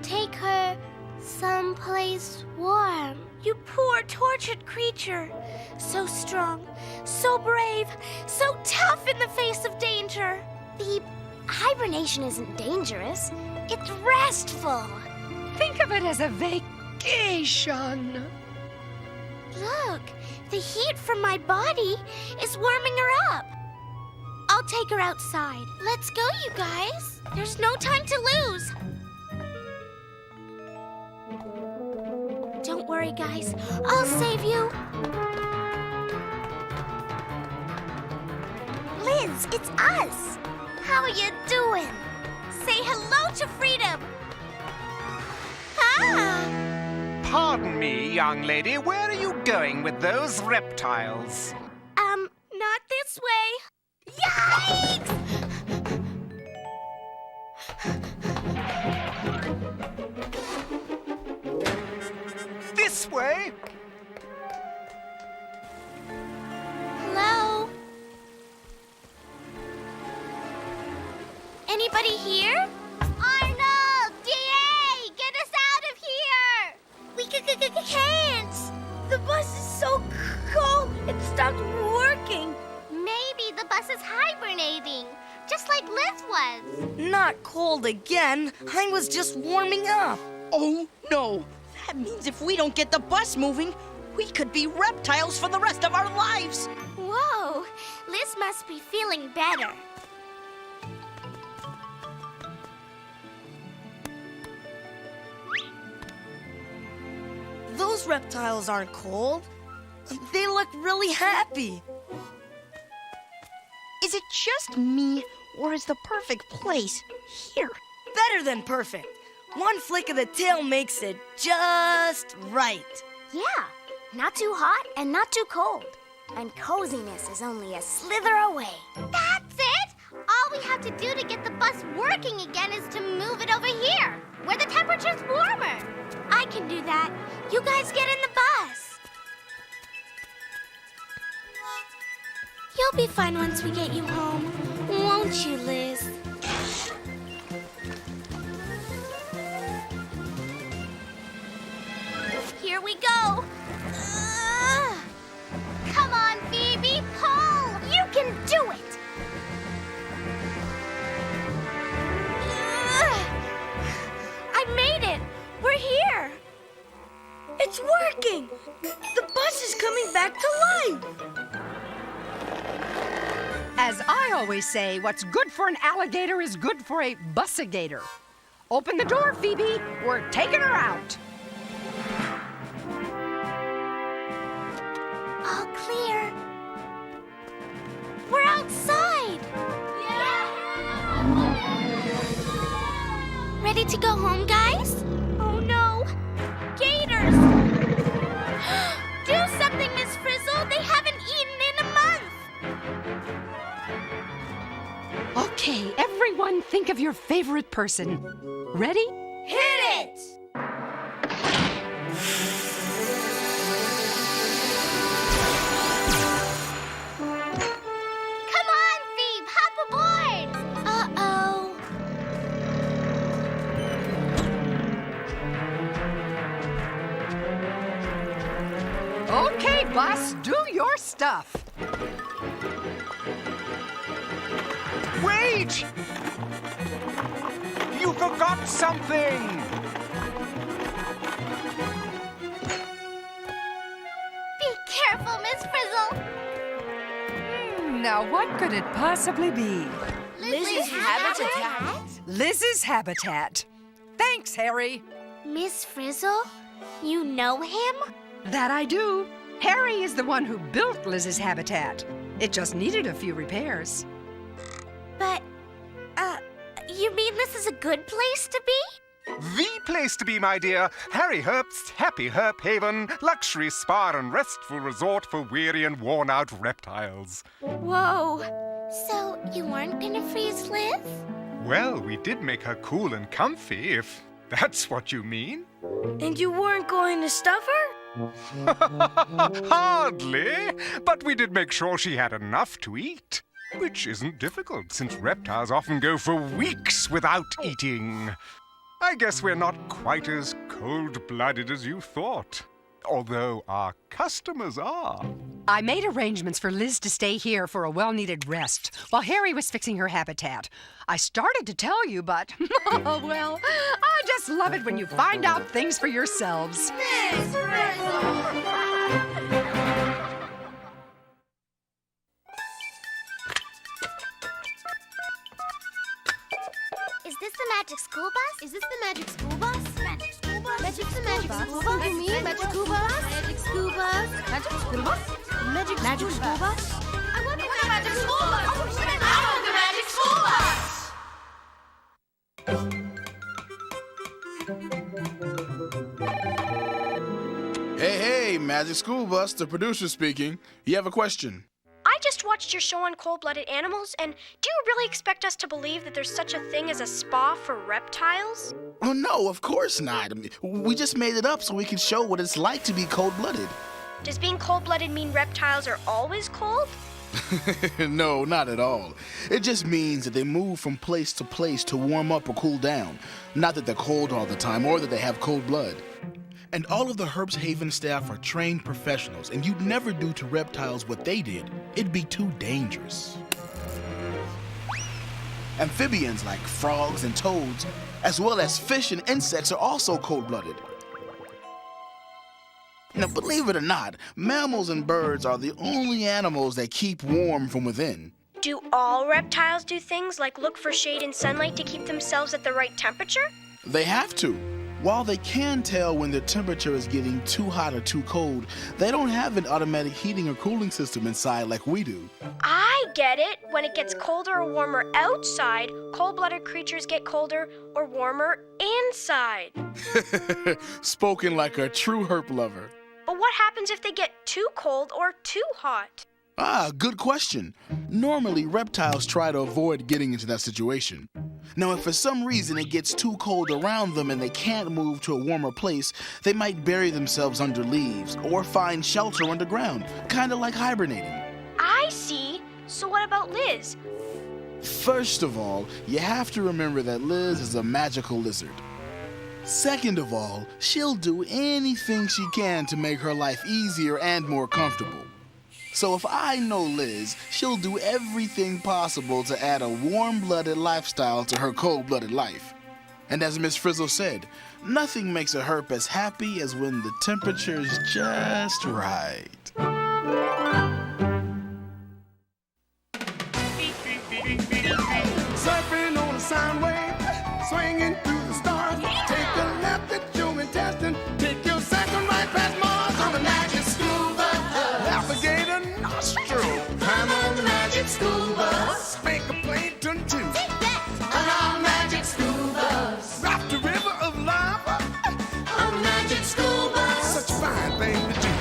Take her someplace warm. You poor, tortured creature. So strong, so brave, so tough in the face of danger. Phoebe, hibernation isn't dangerous. It's restful. Think of it as a vacation. Look, the heat from my body is warming her up. I'll take her outside. Let's go, you guys. There's no time to lose. Don't worry, guys. I'll save you. Liz, it's us. How are you doing? Say hello to freedom. Ah! Pardon me, young lady. Where are you going with those reptiles? Not this way. Yikes! This way? Hello? Anybody here? Arnold! DA! Get us out of here! We can't! The bus is so cold, it stopped working. Maybe the bus is hibernating, just like Liz was. Not cold again. I was just warming up. Oh, no. That means if we don't get the bus moving, we could be reptiles for the rest of our lives. Whoa, Liz must be feeling better. Those reptiles aren't cold. They look really happy. Is it just me, or is the perfect place here? Better than perfect. One flick of the tail makes it just right. Yeah, not too hot and not too cold. And coziness is only a slither away. That's it! All we have to do to get the bus working again is to move it over here, where the temperature's warmer. I can do that. You guys get in the bus. You'll be fine once we get you home, won't you, Liz? As I always say, what's good for an alligator is good for a bussigator. Open the door, Phoebe. We're taking her out. All clear. We're outside. Ready to go home, guys? Oh no! Gators! Do something, Miss Frizzle! They haven't eaten in a month! Okay, everyone think of your favorite person. Ready? Hit it! Come on, Phoebe! Hop aboard! Uh-oh. Okay, boss, do your stuff. Wait! You forgot something! Be careful, Miss Frizzle! Now, what could it possibly be? Liz's habitat? Liz's habitat. Thanks, Harry. Miss Frizzle? You know him? That I do. Harry is the one who built Liz's habitat. It just needed a few repairs. But, you mean this is a good place to be? The place to be, my dear. Harry Herp's Happy Herp Haven, luxury spa and restful resort for weary and worn-out reptiles. Whoa. So, you weren't gonna freeze Liz? Well, we did make her cool and comfy, if that's what you mean. And you weren't going to stuff her? Hardly, but we did make sure she had enough to eat. Which isn't difficult, since reptiles often go for weeks without eating. I guess we're not quite as cold-blooded as you thought. Although our customers are. I made arrangements for Liz to stay here for a well-needed rest while Harry was fixing her habitat. I started to tell you, but, oh, well, I just love it when you find out things for yourselves. Miss Frizzle! Is this the magic school bus? Is this the magic school bus? Magic school bus? Magic the magic school bus? You mean magic school bus? Magic school bus? Magic school bus? Magic school bus? I want the magic school bus! I want the magic school bus! Hey, Magic School Bus, the producer speaking. You have a question? I just watched your show on cold-blooded animals, and do you really expect us to believe that there's such a thing as a spa for reptiles? Oh, no, of course not. I mean, we just made it up so we can show what it's like to be cold-blooded. Does being cold-blooded mean reptiles are always cold? No, not at all. It just means that they move from place to place to warm up or cool down. Not that they're cold all the time or that they have cold blood. And all of the Herb's Haven staff are trained professionals, and you'd never do to reptiles what they did. It'd be too dangerous. Amphibians like frogs and toads, as well as fish and insects, are also cold-blooded. Now, believe it or not, mammals and birds are the only animals that keep warm from within. Do all reptiles do things like look for shade and sunlight to keep themselves at the right temperature? They have to. While they can tell when their temperature is getting too hot or too cold, they don't have an automatic heating or cooling system inside like we do. I get it. When it gets colder or warmer outside, cold-blooded creatures get colder or warmer inside. Spoken like a true herp lover. But what happens if they get too cold or too hot? Good question. Normally, reptiles try to avoid getting into that situation. Now, if for some reason it gets too cold around them and they can't move to a warmer place, they might bury themselves under leaves or find shelter underground, kind of like hibernating. I see. So what about Liz? First of all, you have to remember that Liz is a magical lizard. Second of all, she'll do anything she can to make her life easier and more comfortable. So if I know Liz, she'll do everything possible to add a warm-blooded lifestyle to her cold-blooded life. And as Miss Frizzle said, nothing makes a herp as happy as when the temperature's just right. sine wave, swinging through the stars. Take a left at your intestine, take your second right past Mars on the magic school bus. Alligator nostril, climb on the magic school bus. Make a plankton too. Take that on our magic school bus. Rock the river of lava on the magic school bus. Such a fine thing to do.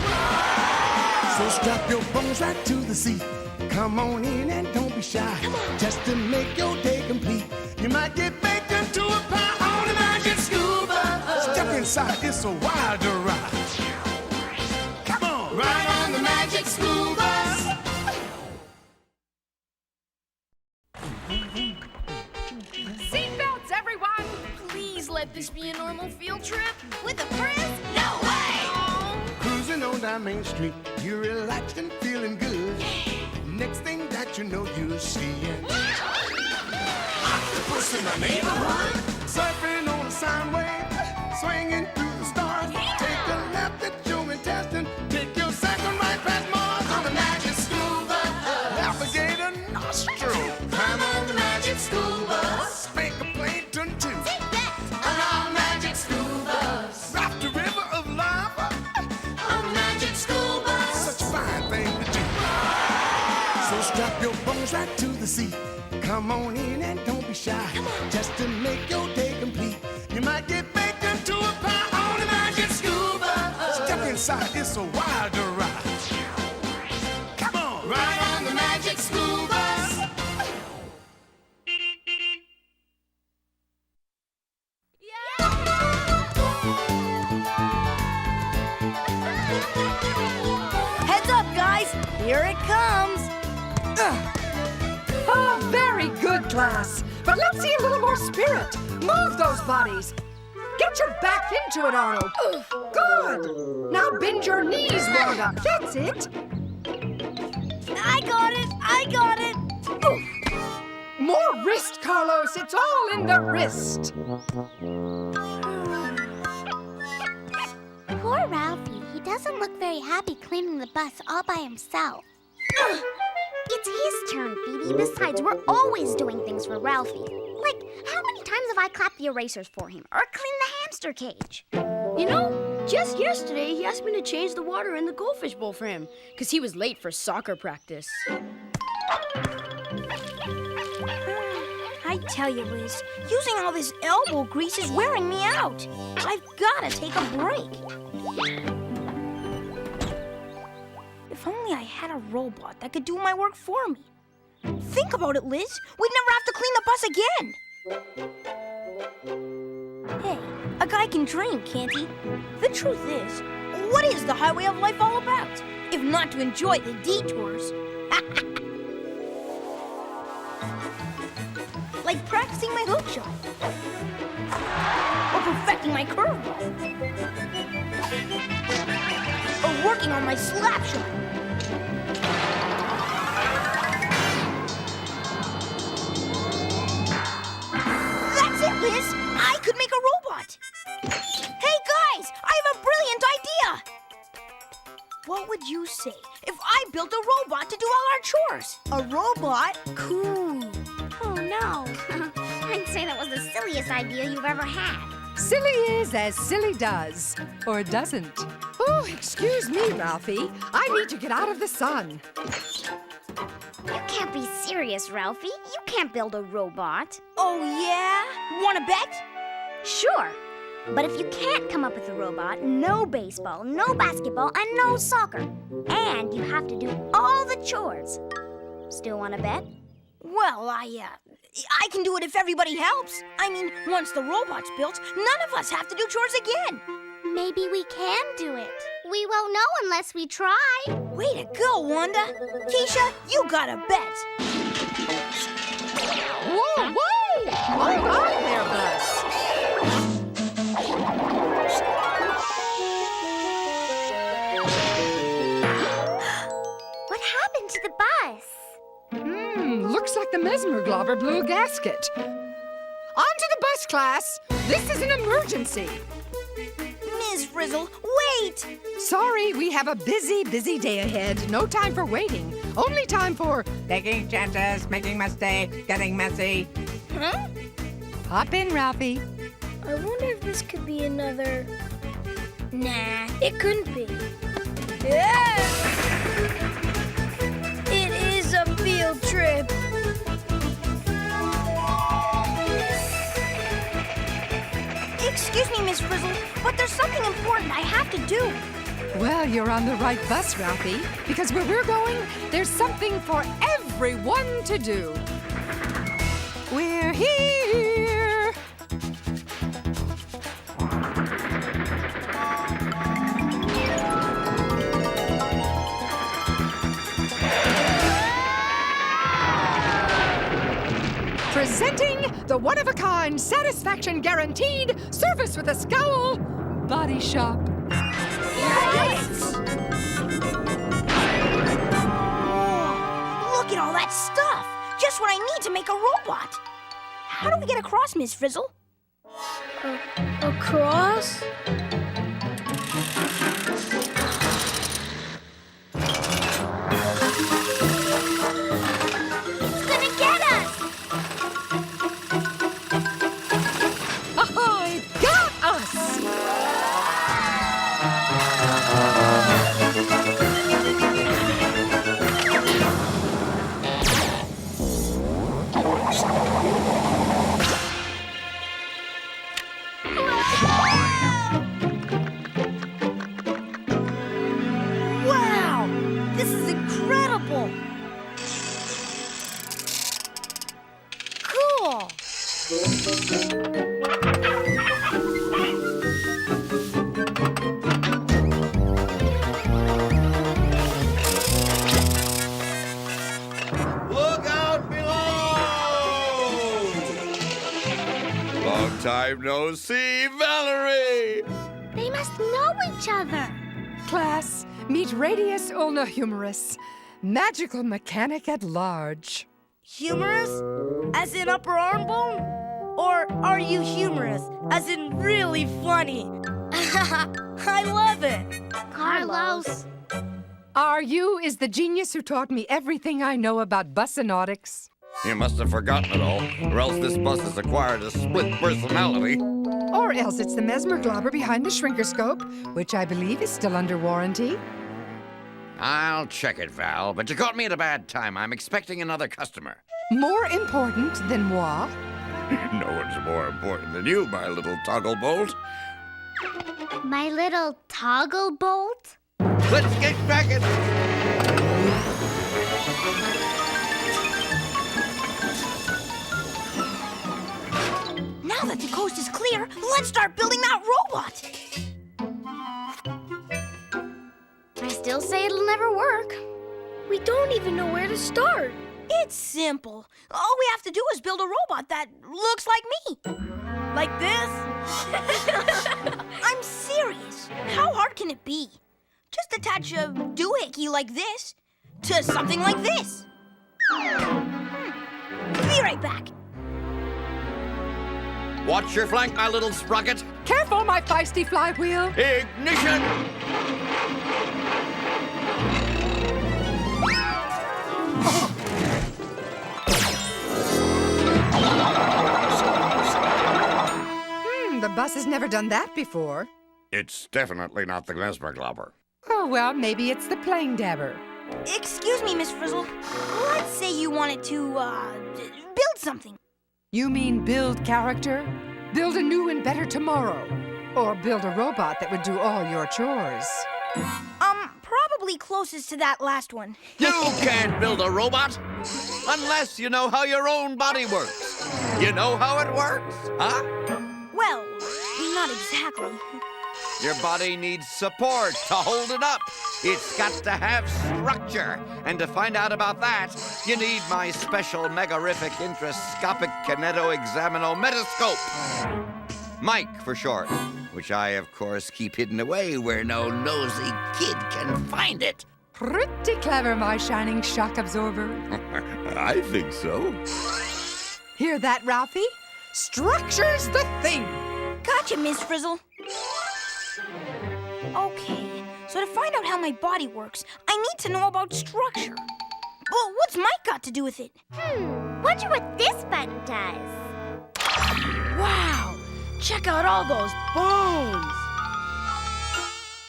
So strap your bones right to the seat. Come on in and don't be shy. Just to make your day complete, you might get baked into a pie on the magic school bus. Step inside, it's a wild ride. Come on, ride on the magic school bus. Seatbelts, everyone! Please let this be a normal field trip. With a Frizz? No way! Cruising on down Main Street, you're relaxed and feeling good. Next thing that you know, you're seeing octopus in the neighborhood. Surfing on a sine wave, swinging through the stars. Take a left at your intestine, take your second right past Mars on the magic school bus. Alligator nostril, climb on the magic school bus. Make a plankton too. Take that on our magic school bus. Rock the river of lava on the magic school bus. Such a fine thing to do. So strap your bones right to the seat. Come on in and don't be shy. Just to make your day complete, you might get baked into a pie on the magic school bus. Step inside, it's a wild ride. Come on, ride on the magic school bus. Heads up, guys! Here it comes! Oh, very good, class. But let's see a little more spirit. Move those bodies. Get your back into it, Arnold. Good. Now bend your knees, Wanda. That's it. I got it! I got it! Oof. More wrist, Carlos. It's all in the wrist. Poor Ralphie. He doesn't look very happy cleaning the bus all by himself. It's his turn, Phoebe. Besides, we're always doing things for Ralphie. Like, how many times have I clapped the erasers for him or cleaned the hamster cage? You know, just yesterday he asked me to change the water in the goldfish bowl for him because he was late for soccer practice. I tell you, Liz, using all this elbow grease is wearing me out. I've got to take a break. If only I had a robot that could do my work for me. Think about it, Liz. We'd never have to clean the bus again. Hey, a guy can dream, can't he? The truth is, what is the highway of life all about? If not to enjoy the detours. Like practicing my hook shot. Or perfecting my curveball. Or working on my slap shot. That's it, Liz! I could make a robot! Hey, guys! I have a brilliant idea! What would you say if I built a robot to do all our chores? A robot? Cool. Oh, no. I'd say that was the silliest idea you've ever had. Silly is as silly does, or doesn't. Oh, excuse me, Ralphie. I need to get out of the sun. You can't be serious, Ralphie. You can't build a robot. Oh, yeah? Wanna bet? Sure. But if you can't come up with a robot, no baseball, no basketball, and no soccer. And you have to do all the chores. Still wanna bet? Well, I can do it if everybody helps. I mean, once the robot's built, none of us have to do chores again. Maybe we can do it. We won't know unless we try. Way to go, Wanda. Keisha, you got a bet. Whoa, whoa! Hold on there, Buzz. What happened to the bus? Looks like the mesmer globber blew a gasket. On to the bus, class. This is an emergency. Ms. Frizzle, wait! Sorry, we have a busy, busy day ahead. No time for waiting. Only time for taking chances, making mistakes, getting messy. Huh? Hop in, Ralphie. I wonder if this could be another... Nah, it couldn't be. Yeah! It is a field trip. Excuse me, Miss Frizzle, but there's something important I have to do. Well, you're on the right bus, Ralphie, because where we're going, there's something for everyone to do. We're here! Presenting the one-of-a-kind, satisfaction guaranteed, service with a scowl, Body Shop. Yes! Look at all that stuff! Just what I need to make a robot. How do we get across, Miss Frizzle? Across? It's gonna get us! Oh, it got us! Wow! This is incredible! Cool! Look out below! Long time no see, Valerie! They must know each other. Class, meet Radius Ulna Humerus, magical mechanic at large. Humorous? As in upper arm bone? Or are you humorous? As in really funny? I love it. Carlos. RU is the genius who taught me everything I know about busonautics. You must have forgotten it all, or else this bus has acquired a split personality. Or else it's the mesmer globber behind the shrinkerscope, which I believe is still under warranty. I'll check it, Val, but you caught me at a bad time. I'm expecting another customer. More important than moi. No one's more important than you, my little toggle bolt. My little toggle bolt? Let's get cracking! Now that the coast is clear, let's start building that robot! I still say it'll never work. We don't even know where to start. It's simple. All we have to do is build a robot that looks like me. Like this? I'm serious. How hard can it be? Just attach a doohickey like this to something like this. Be right back. Watch your flank, my little sprocket. Careful, my feisty flywheel. Ignition! The bus has never done that before. It's definitely not the Glasmer Globber. Oh, well, maybe it's the plane dabber. Excuse me, Miss Frizzle. Let's say you wanted to, build something. You mean build character? Build a new and better tomorrow? Or build a robot that would do all your chores? Probably closest to that last one. You can't build a robot unless you know how your own body works. You know how it works, huh? Well, not exactly. Your body needs support to hold it up. It's got to have structure. And to find out about that, you need my special megarific intrascopic kinetoexaminometoscope. Mike, for short, which I, of course, keep hidden away where no nosy kid can find it. Pretty clever, my shining shock absorber. I think so. Hear that, Ralphie? Structure's the thing. Gotcha, Miss Frizzle. Okay, so to find out how my body works, I need to know about structure. Well, what's Mike got to do with it? Wonder what this button does. Wow! Check out all those bones!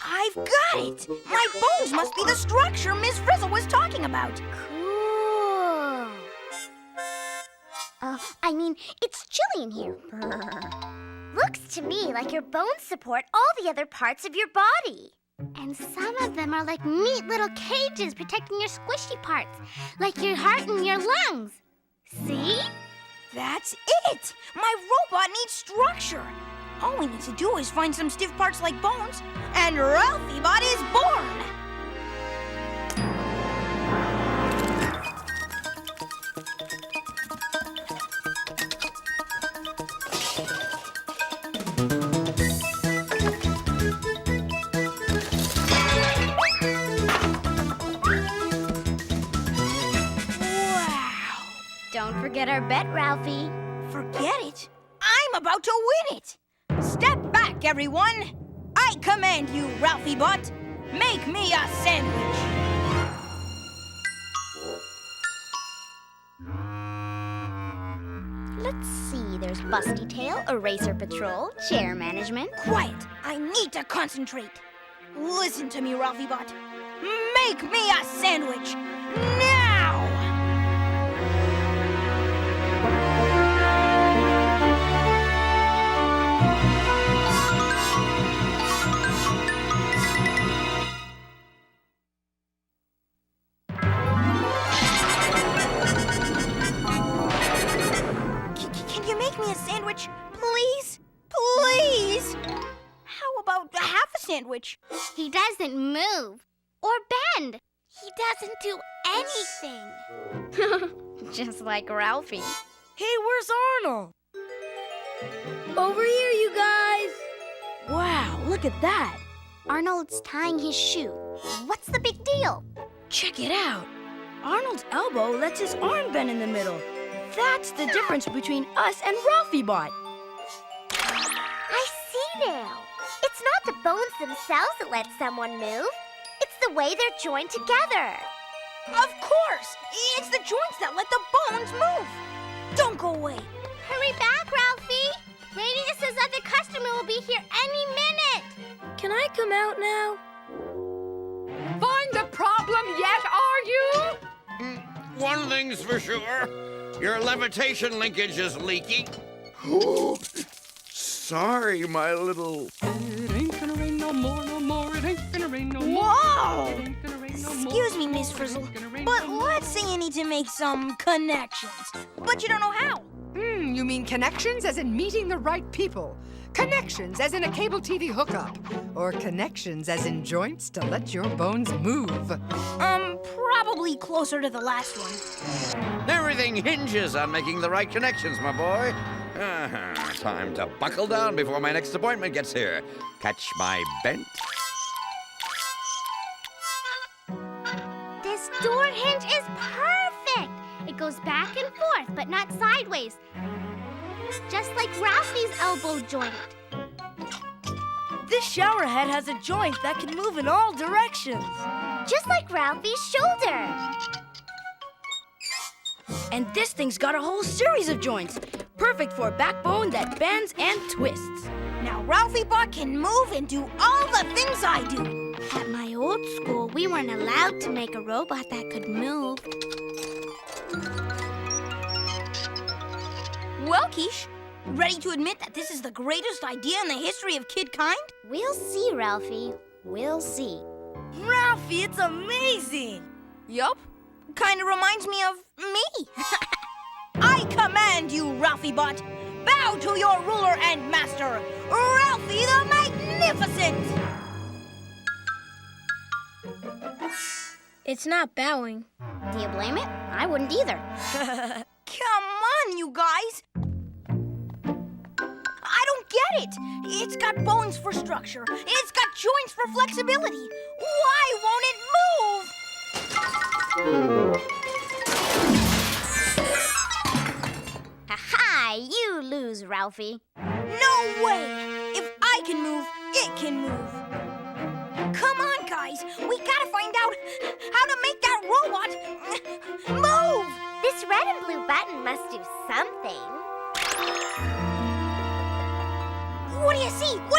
I've got it! My bones must be the structure Miss Frizzle was talking about. Cool. I mean, it's chilly in here. Looks to me like your bones support all the other parts of your body. And some of them are like neat little cages protecting your squishy parts, like your heart and your lungs. See? That's it! My robot needs structure. All we need to do is find some stiff parts like bones, and Ralphie Bot is born! Don't forget our bet, Ralphie. Forget it? I'm about to win it! Step back, everyone! I command you, Ralphie Bot. Make me a sandwich! Let's see, there's Busty Tail, Eraser Patrol, Chair Management. Quiet! I need to concentrate. Listen to me, Ralphie Bot. Make me a sandwich! Now! Can you make me a sandwich, please? Please! How about half a sandwich? He doesn't move or bend. He doesn't do anything. Just like Ralphie. Hey, where's Arnold? Over here, you guys. Wow, look at that. Arnold's tying his shoe. What's the big deal? Check it out. Arnold's elbow lets his arm bend in the middle. That's the difference between us and Ralphie Bot. I see now. It's not the bones themselves that let someone move. It's the way they're joined together. Of course! It's the joints that let the bones move. Don't go away. Hurry back, Ralphie. Lady says that the customer will be here any minute. Can I come out now? Find the problem yet, are you? One thing's for sure. Your levitation linkage is leaky. Sorry, my little... It ain't gonna rain no more, no more. It ain't gonna rain no more. Whoa! It ain't gonna rain no more. Excuse me, Miss Frizzle, but let's say you need to make some connections. But you don't know how. You mean connections as in meeting the right people? Connections as in a cable TV hookup? Or connections as in joints to let your bones move? Probably closer to the last one. Everything hinges on making the right connections, my boy. Time to buckle down before my next appointment gets here. Catch my bent? This door hinge is perfect. It goes back and forth, but not sideways. Just like Ralphie's elbow joint. This shower head has a joint that can move in all directions. Just like Ralphie's shoulder. And this thing's got a whole series of joints, perfect for a backbone that bends and twists. Now Ralphie Bot can move and do all the things I do. At my old school, we weren't allowed to make a robot that could move. Well, Quiche, ready to admit that this is the greatest idea in the history of kidkind? We'll see, Ralphie. We'll see. Ralphie, it's amazing! Yup. Kinda reminds me of me. I command you, Ralphie Bot. Bow to your ruler and master, Ralphie the Magnificent! It's not bowing. Do you blame it? I wouldn't either. Come on, you guys. I don't get it. It's got bones for structure. It's got joints for flexibility. Why won't it move? Ha-ha! You lose, Ralphie. No way! If I can move, it can move. Come on, guys. We gotta find out how to make that robot move! This red and blue button must do something.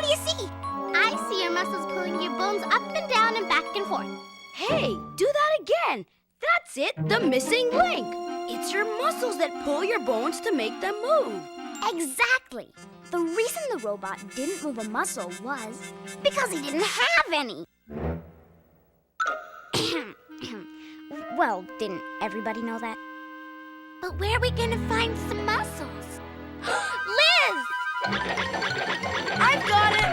do you see? I see your muscles pulling your bones up and down and back and forth. Hey, do that again. That's it, the missing link. It's your muscles that pull your bones to make them move. Exactly. The reason the robot didn't move a muscle was because he didn't have any. Well, didn't everybody know that? But where are we gonna find some muscles? Liz! I've got it!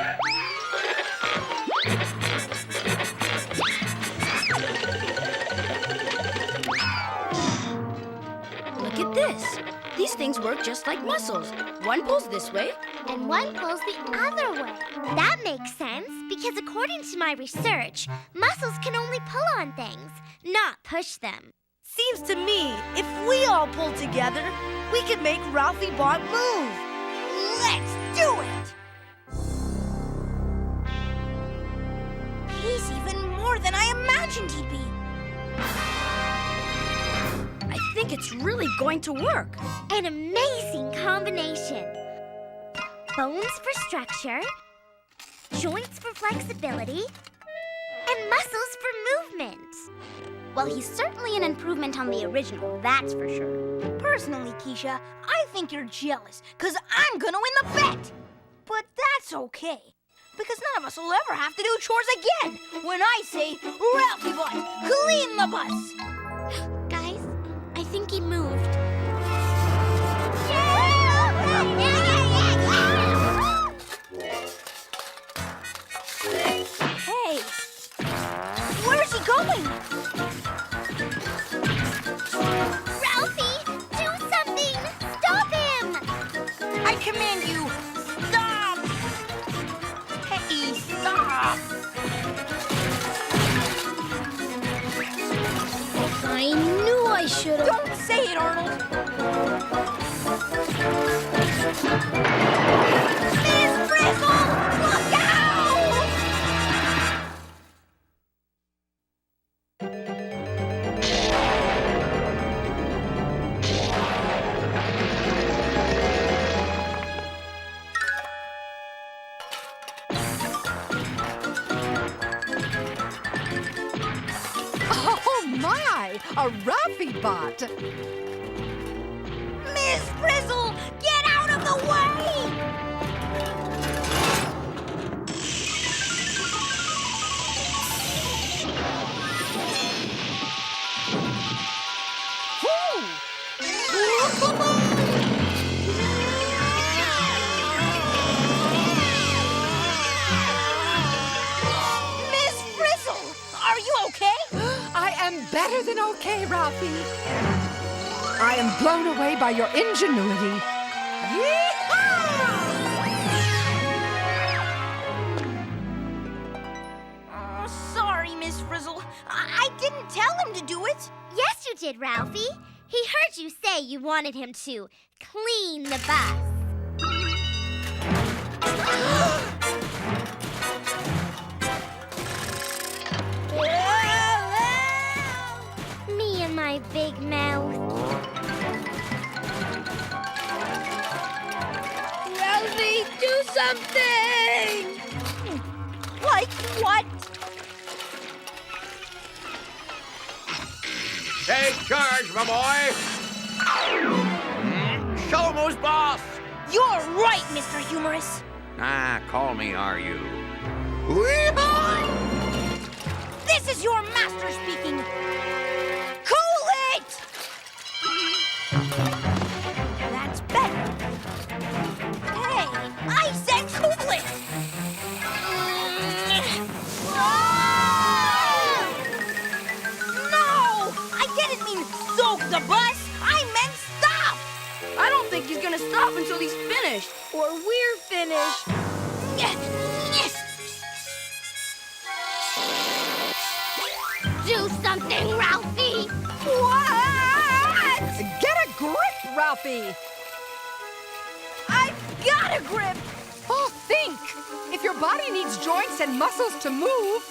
Look at this. These things work just like muscles. One pulls this way, and one pulls the other way. That makes sense, because according to my research, muscles can only pull on things, not push them. Seems to me, if we all pull together, we can make Ralphie Bot move. Let's do it! He's even more than I imagined he'd be. I think it's really going to work. An amazing combination. Bones for structure, joints for flexibility, and muscles for movement. Well, he's certainly an improvement on the original, that's for sure. Personally, Keisha, I think you're jealous, because I'm gonna win the bet. But that's okay, because none of us will ever have to do chores again when I say, Ralphie Bot, clean the bus. Guys, I think he moved. Hey, where's he going? Ralphie, do something! Stop him! I command you, stop! Hey, stop! I knew I should have. Don't say it, Arnold! Miss Frizzle! Look out! Oh my! A Ralphie bot! Miss Frizzle, get out of the way! Miss Frizzle, are you okay? I am better than okay, Ralphie. I am blown away by your ingenuity. Oh, sorry, Miss Frizzle. I didn't tell him to do it. Yes, you did, Ralphie. He heard you say you wanted him to clean the bus. Me and my big mouth. Ralphie, do something! Like what? Take charge, my boy! Show 'em who's boss! You're right, Mr. Humorous. Ah, call me, are you? This is your master speaking. Cool it! That's better. Hey, I said cool it! No! I didn't mean soak the bus. I meant stop! I don't think he's gonna stop until he's finished. Or we're finished. Do something, Ralphie! What? Get a grip, Ralphie! I've got a grip! Oh, think! If your body needs joints and muscles to move,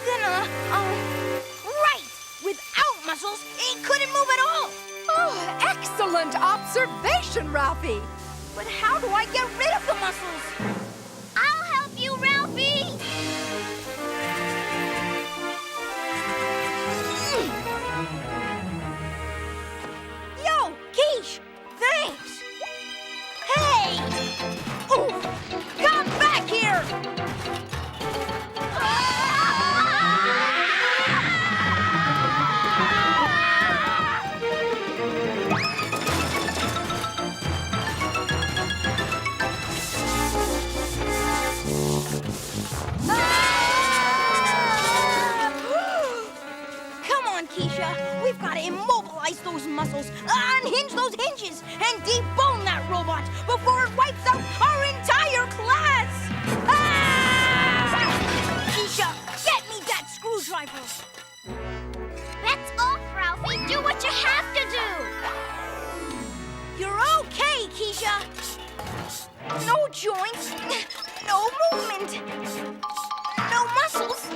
Then, right! Without muscles, it couldn't move at all! oh, excellent observation, Ralphie! But how do I get rid of the muscles? I'll help you, those muscles, unhinge those hinges, and debone that robot before it wipes out our entire class! Ah! Keisha, get me that screwdriver! That's off, Ralphie. Do what you have to do. You're okay, Keisha. No joints, no movement, no muscles,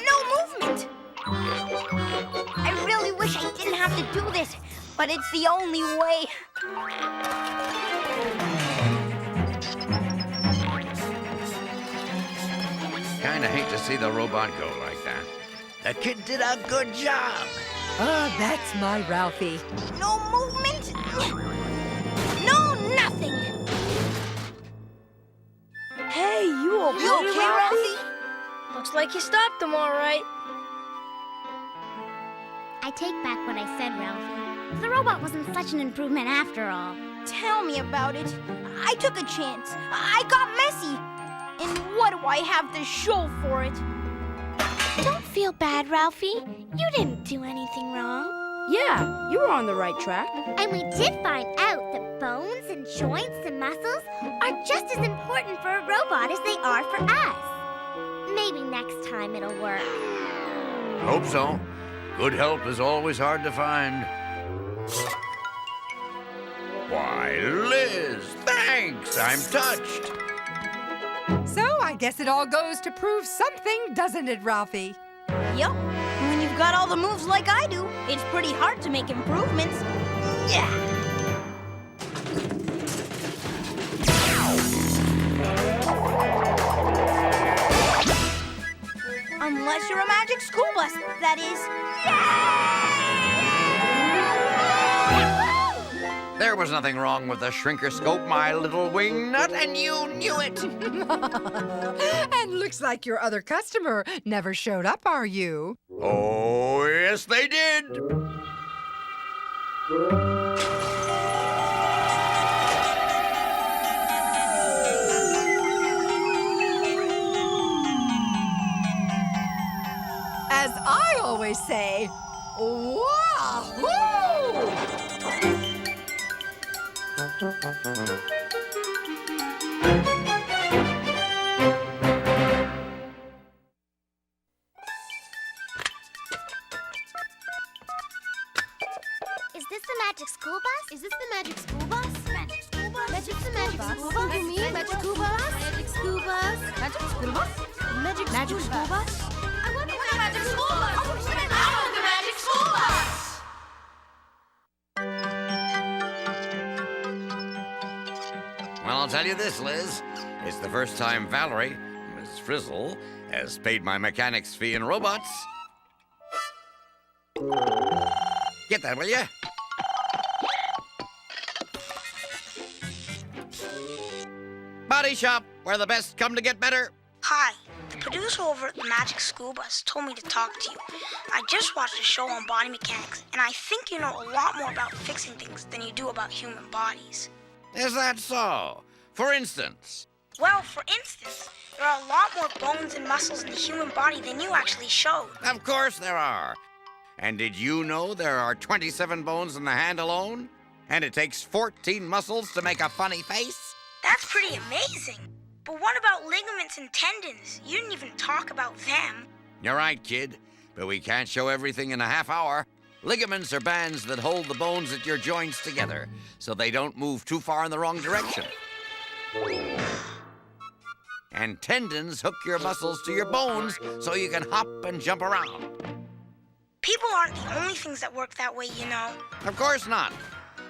no movement. I really wish I didn't have to do this, but it's the only way. Kinda hate to see the robot go like that. The kid did a good job. Ah, that's my Ralphie. No movement, no nothing. Hey, you okay, You okay, Ralphie? Looks like you stopped them all right. I take back what I said, Ralphie. The robot wasn't such an improvement after all. Tell me about it. I took a chance. I got messy. And what do I have to show for it? Don't feel bad, Ralphie. You didn't do anything wrong. Yeah, you were on the right track. And we did find out that bones and joints and muscles are just as important for a robot as they are for us. Maybe next time it'll work. Hope so. Good help is always hard to find. Why, Liz, thanks. I'm touched. So I guess it all goes to prove something, doesn't it, Ralphie? Yup. When you've got all the moves like I do, it's pretty hard to make improvements. Yeah. Unless you're a magic school bus, that is. There was nothing wrong with the shrinkerscope, my little wingnut, and you knew it. And looks like your other customer never showed up, are you? Oh, yes, they did. As I always say, wahoo! Is this the magic school bus? Is this the magic school bus? Magic school bus? Magic the magic school bus? You mean magic school bus? Magic school bus? Magic school bus? Magic school bus? I want the magic school bus! I want the magic school bus! Well, I'll tell you this, Liz. It's the first time Valerie, Miss Frizzle, has paid my mechanics fee in robots. Get that, will you? Body shop, where the best come to get better. Hi, the producer over at the Magic School Bus told me to talk to you. I just watched a show on body mechanics, and I think you know a lot more about fixing things than you do about human bodies. Is that so? For instance? Well, for instance, there are a lot more bones and muscles in the human body than you actually showed. Of course there are. And did you know there are 27 bones in the hand alone? And it takes 14 muscles to make a funny face? That's pretty amazing. But what about ligaments and tendons? You didn't even talk about them. You're right, kid. But we can't show everything in a half hour. Ligaments are bands that hold the bones at your joints together, so they don't move too far in the wrong direction. And tendons hook your muscles to your bones so you can hop and jump around. People aren't the only things that work that way, you know. Of course not.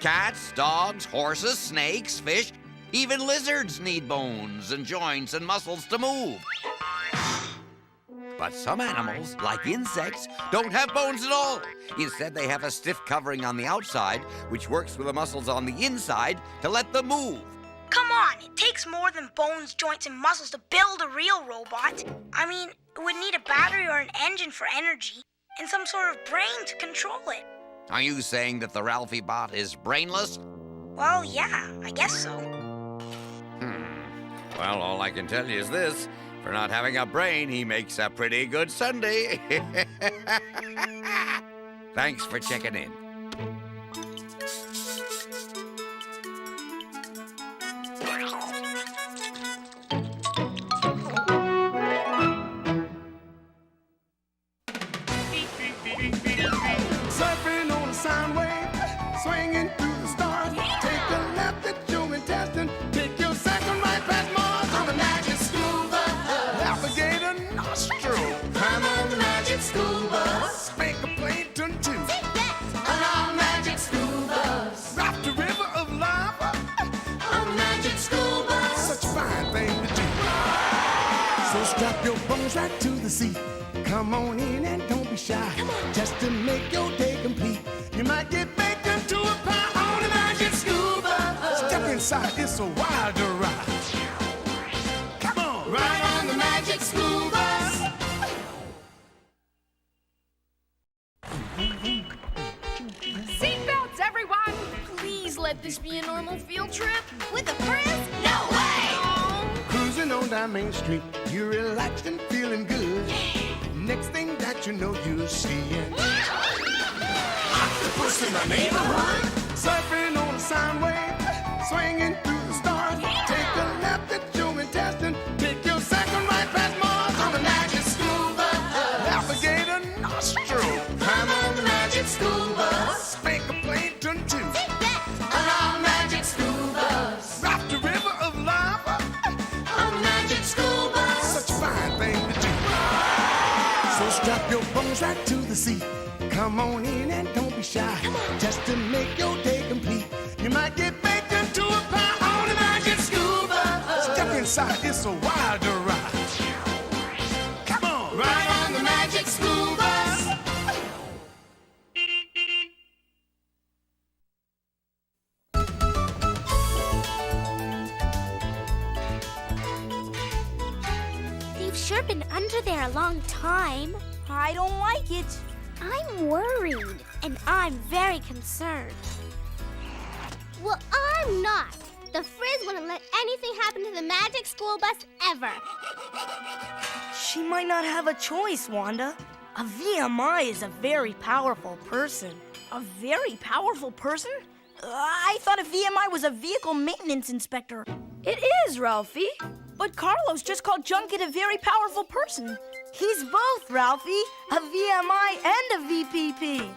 Cats, dogs, horses, snakes, fish, even lizards need bones and joints and muscles to move. But some animals, like insects, don't have bones at all. Instead, they have a stiff covering on the outside, which works with the muscles on the inside to let them move. Come on, it takes more than bones, joints, and muscles to build a real robot. I mean, it would need a battery or an engine for energy, and some sort of brain to control it. Are you saying that the Ralphie bot is brainless? Well, yeah, I guess so. Well, all I can tell you is this. For not having a brain, he makes a pretty good Sunday. Thanks for checking in. swinging through the stars. Take a left at your intestine. Take your second right past Mars on the magic school bus. Alligator nostril. Climb on the magic school bus. Make a plankton too. On our magic school bus. Drop the river of lava. On the magic school bus. Such a fine thing to do. So strap your bones right to the seat. Come on in and don't be shy. Just to make your day complete. You might get baked into a pie on the magic school bus. Step inside, it's a wild ride. Come on, ride on the magic school bus. Seatbelts, everyone! Please let this be a normal field trip. With a Frizz? No way! Cruising on down Main Street, you're relaxed and feeling good. Next thing that you know, you're seeing octopus in the neighborhood. Surfing on a sound wave, swinging through the stars. Take a left at your intestine. Take your second right past Mars on the magic school bus. Alligator nostril. Climb on the magic school bus. Make a plankton too. On our magic school bus. Drop the river of lava. On the magic school bus. Such a fine thing to do. So strap your bones right to the seat. Come on in and don't be shy. Just to make your day complete. You might get baked into a pie on the magic school bus. Step inside, it's a wild ride. Come on, ride on the magic school bus. They've sure been under there a long time. I don't like it. I'm worried. And I'm very concerned. Well, I'm not. The Frizz wouldn't let anything happen to the magic school bus ever. She might not have a choice, Wanda. A VMI is a very powerful person. A very powerful person? I thought a VMI was a vehicle maintenance inspector. It is, Ralphie. But Carlos just called Junket a very powerful person. He's both, Ralphie. A VMI and a VPP.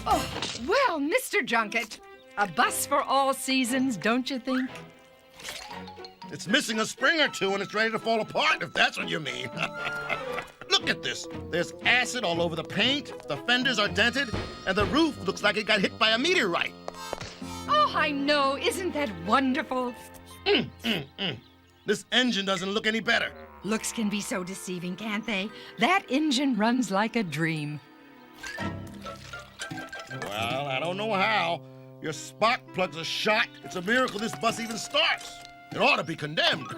Oh, well, Mr. Junket, a bus for all seasons, don't you think? It's missing a spring or two and it's ready to fall apart, if that's what you mean. Look at this. There's acid all over the paint, the fenders are dented, and the roof looks like it got hit by a meteorite. Oh, I know. Isn't that wonderful? This engine doesn't look any better. Looks can be so deceiving, can't they? That engine runs like a dream. Well, I don't know how. Your spark plugs are shot. It's a miracle this bus even starts. It ought to be condemned.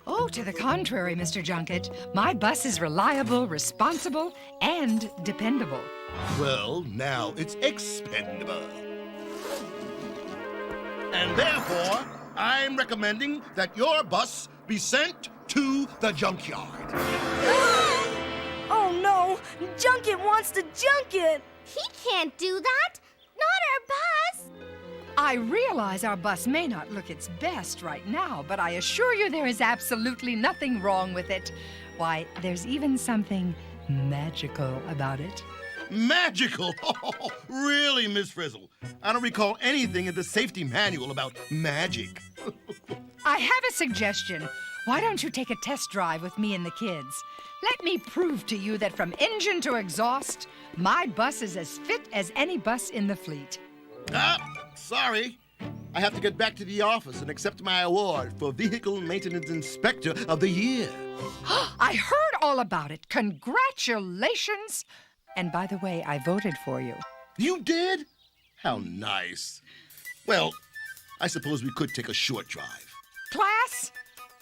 Oh, to the contrary, Mr. Junket. My bus is reliable, responsible, and dependable. Well, now it's expendable. And therefore, I'm recommending that your bus be sent to the junkyard. Oh no! Junket wants to junk it! He can't do that. Not our bus. I realize our bus may not look its best right now, but I assure you there is absolutely nothing wrong with it. Why, there's even something magical about it. Magical? Oh, really, Miss Frizzle? I don't recall anything in the safety manual about magic. I have a suggestion. Why don't you take a test drive with me and the kids? Let me prove to you that from engine to exhaust, my bus is as fit as any bus in the fleet. Sorry. I have to get back to the office and accept my award for Vehicle Maintenance Inspector of the Year. I heard all about it. Congratulations. And by the way, I voted for you. You did? How nice. Well, I suppose we could take a short drive. Class,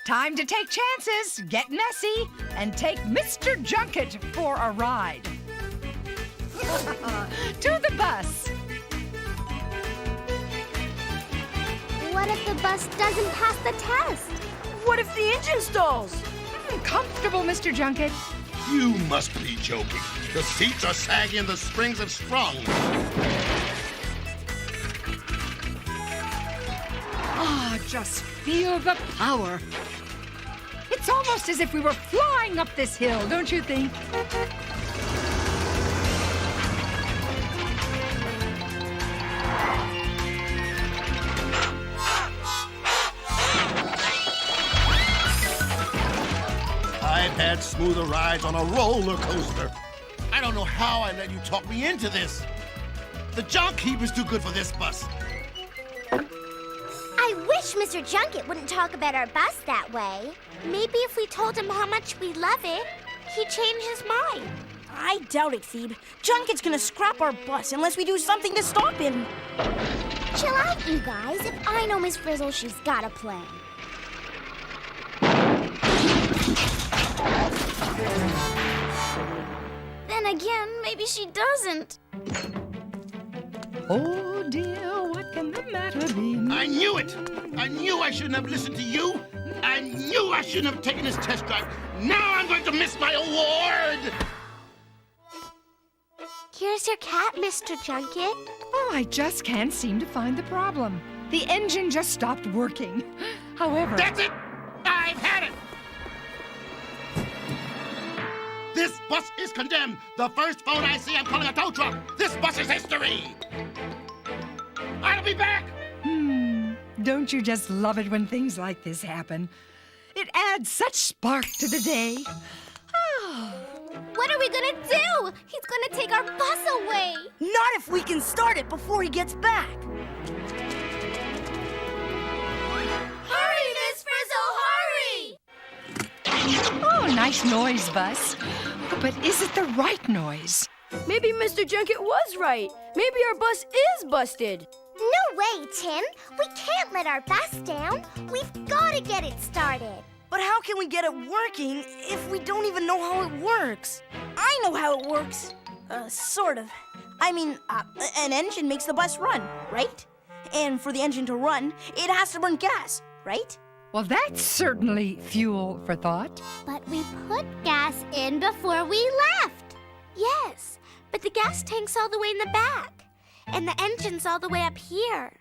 time to take chances, get messy, and take Mr. Junket for a ride. To the bus. What if the bus doesn't pass the test? What if the engine stalls? Comfortable, Mr. Junket. You must be joking. The seats are saggy and the springs have sprung. Ah, just feel the power. It's almost as if we were flying up this hill, don't you think? much smoother rides on a roller coaster. I don't know how I let you talk me into this. The junk heap is too good for this bus. I wish Mr. Junket wouldn't talk about our bus that way. Maybe if we told him how much we love it, he'd change his mind. I doubt it, Phoebe. Junket's gonna scrap our bus unless we do something to stop him. Chill out, you guys. If I know Miss Frizzle, she's got a plan. Then again, maybe she doesn't. Oh dear, what can the matter be? I knew it! I knew I shouldn't have listened to you! I knew I shouldn't have taken this test drive! Now I'm going to miss my award! Here's your cat, Mr. Junket. Oh, I just can't seem to find the problem. The engine just stopped working. However... That's it! I've had it! This bus is condemned! The first phone I see, I'm calling a tow truck! This bus is history! I'll be back! Don't you just love it when things like this happen? It adds such spark to the day. What are we gonna do? He's gonna take our bus away. Not if we can start it before he gets back. Hurry, Miss Frizzle, hurry! Oh, nice noise, Bus. But is it the right noise? Maybe Mr. Junket was right. Maybe our bus is busted. No way, Tim. We can't let our bus down. We've got to get it started. But how can we get it working if we don't even know how it works? I know how it works. Sort of. I mean, an engine makes the bus run, right? And for the engine to run, it has to burn gas, right? Well, that's certainly fuel for thought. But we put gas in before we left. Yes, but the gas tank's all the way in the back. And the engine's all the way up here.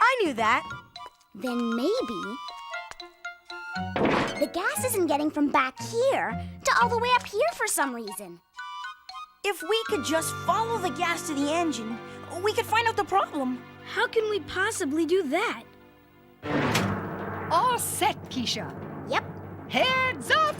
I knew that. Then maybe the gas isn't getting from back here to all the way up here for some reason. If we could just follow the gas to the engine, we could find out the problem. How can we possibly do that? All set, Keisha. Yep. Heads up!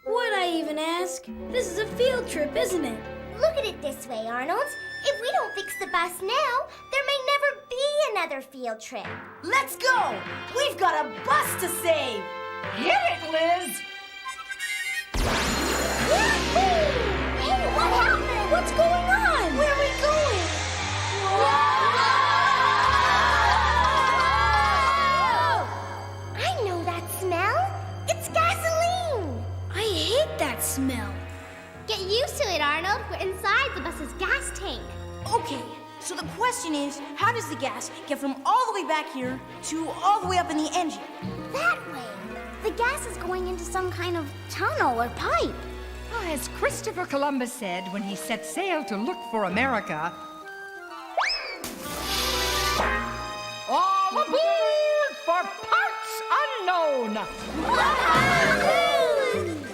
What'd I even ask? This is a field trip, isn't it? Look at it this way, Arnold. If we don't fix the bus now, there may never be another field trip. Let's go! We've got a bus to save! Hit it, Liz! Hey, what happened? What's going on? Where are we going? Whoa! I know that smell. It's gasoline. I hate that smell. Get used to it, Arnold. We're inside the bus's gas tank. Okay, so the question is, how does the gas get from all the way back here to all the way up in the engine? That way. The gas is going into some kind of tunnel or pipe. As Christopher Columbus said when he set sail to look for America, all aboard for parts unknown!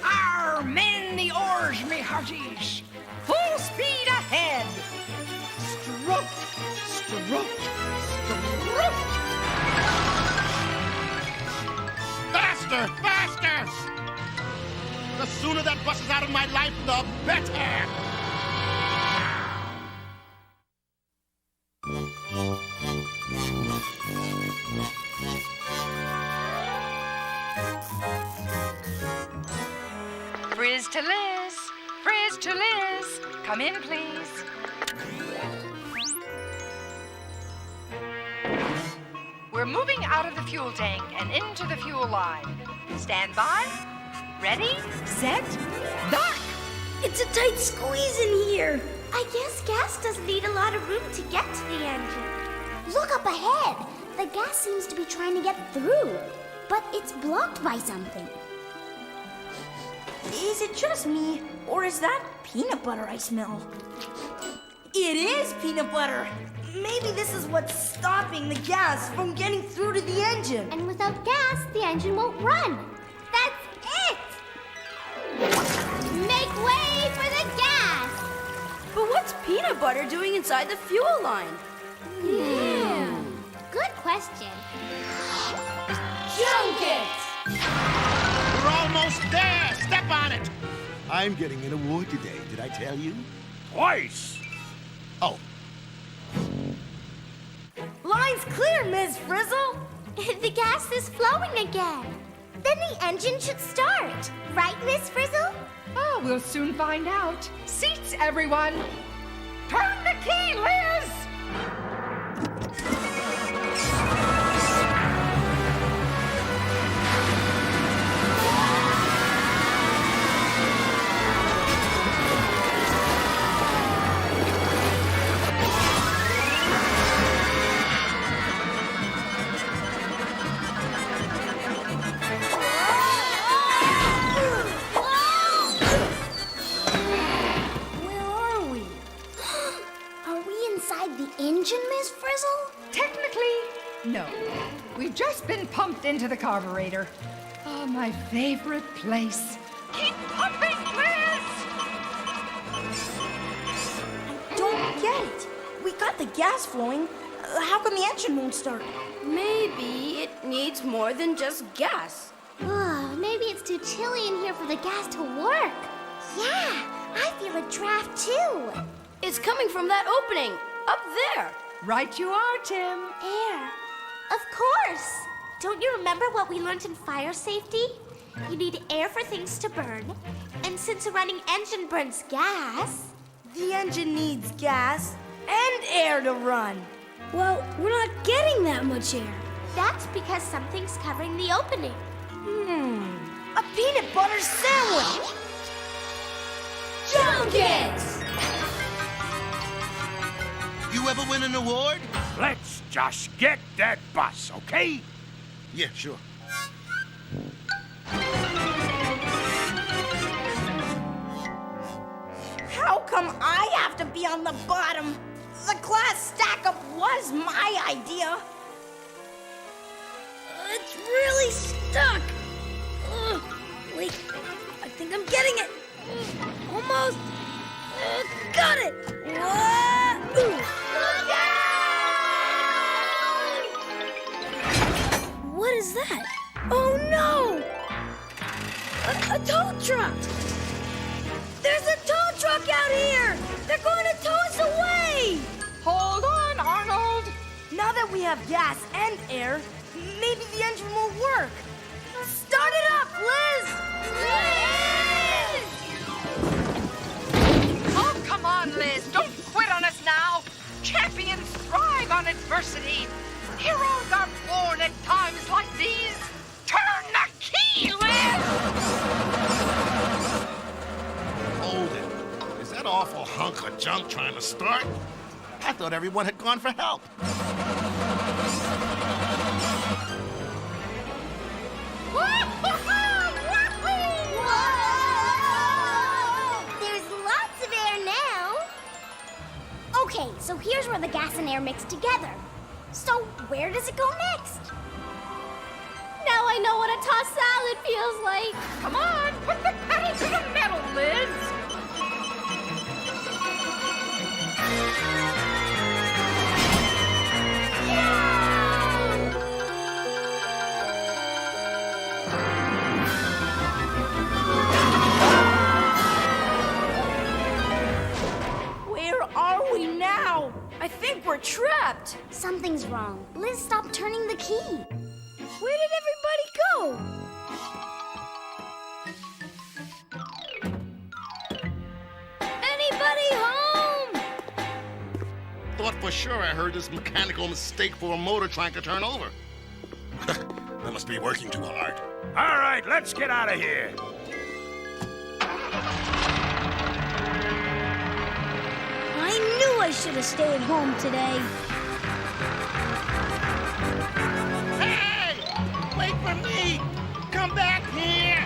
Arr, mend the oars, me hearties! Full speed ahead! Stroke, stroke, stroke! Faster, faster! The sooner that bus is out of my life, the better! Frizz to Liz! Frizz to Liz! Come in, please. We're moving out of the fuel tank and into the fuel line. Stand by. Ready, set, dock! It's a tight squeeze in here. I guess gas doesn't need a lot of room to get to the engine. Look up ahead. The gas seems to be trying to get through, but it's blocked by something. Is it just me, or is that peanut butter I smell? It is peanut butter. Maybe this is what's stopping the gas from getting through to the engine. And without gas, the engine won't run. That's it! Make way for the gas! But what's peanut butter doing inside the fuel line? Good question. Junkets! We're almost there. Step on it. I'm getting an award today. Did I tell you? Twice. Oh. Line's clear, Ms. Frizzle. The gas is flowing again. Then the engine should start. Right, Miss Frizzle? Oh, we'll soon find out. Seats, everyone. Turn the key, Liz! Engine, Miss Frizzle? Technically, no. We've just been pumped into the carburetor. Oh, my favorite place. Keep pumping, Liz! I don't get it. We got the gas flowing. How come the engine won't start? Maybe it needs more than just gas. Maybe it's too chilly in here for the gas to work. Yeah, I feel a draft too. It's coming from that opening. Up there. Right you are, Tim. Air. Of course. Don't you remember what we learned in fire safety? You need air for things to burn. And since a running engine burns gas... The engine needs gas and air to run. Well, we're not getting that much air. That's because something's covering the opening. A peanut butter sandwich. Junkets! You ever win an award? Let's just get that bus, okay? Yeah, sure. How come I have to be on the bottom? The class stack-up was my idea. It's really stuck. Wait, I think I'm getting it. Almost. Got it. What is that? Oh no! A tow truck! There's a tow truck out here! They're going to tow us away! Hold on, Arnold! Now that we have gas and air, maybe the engine will work. Start it up, Liz! Oh, come on, Liz. Don't quit on us now. Champions thrive on adversity. Heroes are born at times like these. Turn the key, Liz! Hold it. Is that awful hunk of junk trying to start? I thought everyone had gone for help. There's lots of air now. Okay, so here's where the gas and air mix together. So where does it go next? Now I know what a tossed salad feels like. Come on, put the pedal to the metal, Liz! Where are we now? I think we're trapped. Something's wrong. Liz, stop turning the key. Where did everybody go? Anybody home? Thought for sure I heard this mechanical mistake for a motor trying to turn over. That must be working too hard. All right, let's get out of here. I knew I should have stayed home today. Hey! Wait for me! Come back here!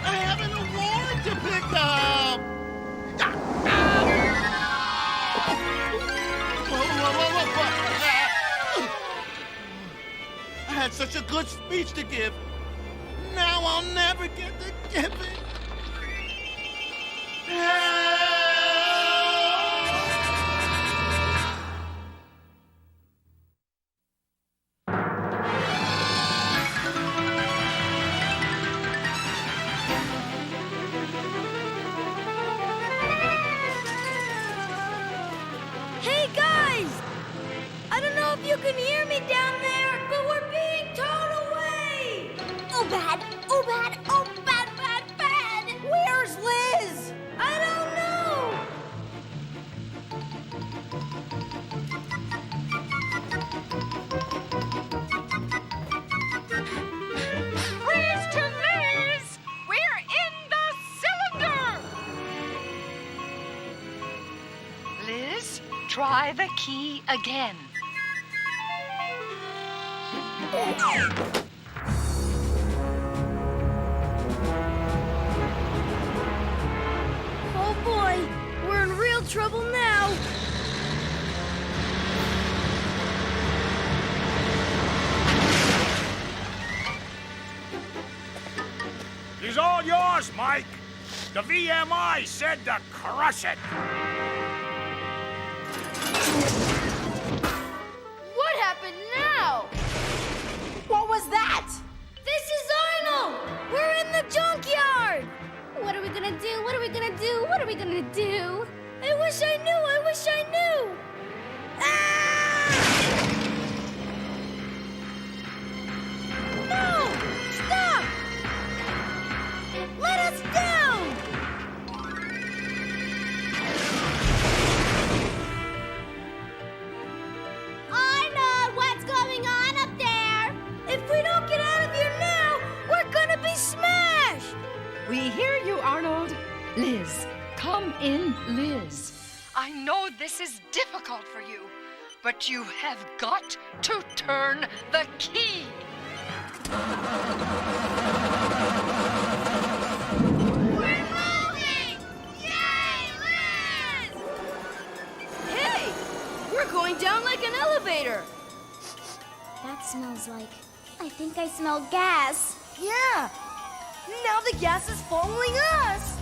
I have an award to pick up! I had such a good speech to give. Now I'll never get to give it. bad. Oh, bad. Oh, bad, bad, bad. Where's Liz? I don't know. Freeze to Liz! We're in the cylinder! Liz, try the key again. Oh boy, we're in real trouble now. He's all yours, Mike. The VMI said to crush it. What happened now? What was that? This is Arnold! We're in the junkyard! What are we gonna do? What are we gonna do? What are we gonna do? I wish I knew! I wish I knew! No! Stop! Let us down! Arnold, what's going on up there? If we don't get out of here now, we're gonna be smashed! We hear you, Arnold. Liz, come in, Liz. I know this is difficult for you, but you have got to turn the key. We're moving! Yay, Liz! Hey! We're going down like an elevator! That smells like... I think I smell gas. Yeah. Now the gas is following us.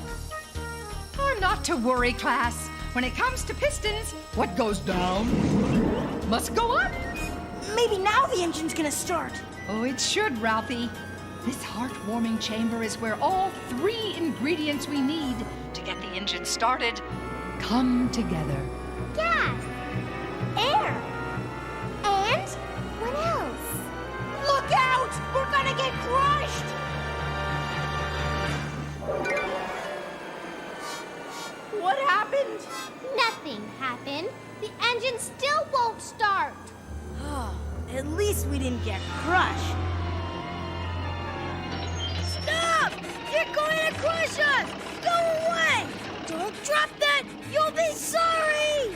Oh, not to worry, class. When it comes to pistons, what goes down must go up. Maybe now the engine's gonna start. Oh, it should, Ralphie. This heartwarming chamber is where all three ingredients we need to get the engine started come together. Gas. Air. And what else? Look out! We're gonna get crushed! What happened? Nothing happened. The engine still won't start. At least we didn't get crushed. Stop! You're going to crush us! Go away! Don't drop that! You'll be sorry!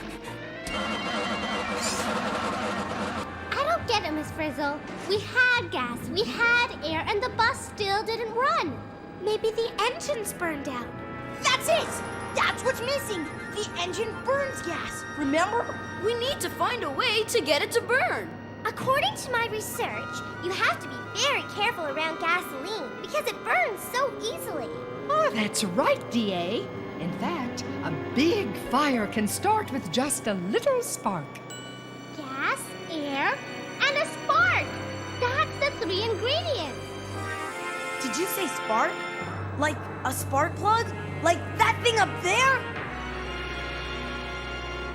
I don't get it, Miss Frizzle. We had gas, we had air, and the bus still didn't run. Maybe the engine's burned out. That's it! That's what's missing! The engine burns gas, remember? We need to find a way to get it to burn. According to my research, you have to be very careful around gasoline because it burns so easily. Oh, that's right, DA. In fact, a big fire can start with just a little spark. Gas, air, and a spark. That's the three ingredients. Did you say spark? Like a spark plug? Like that thing up there?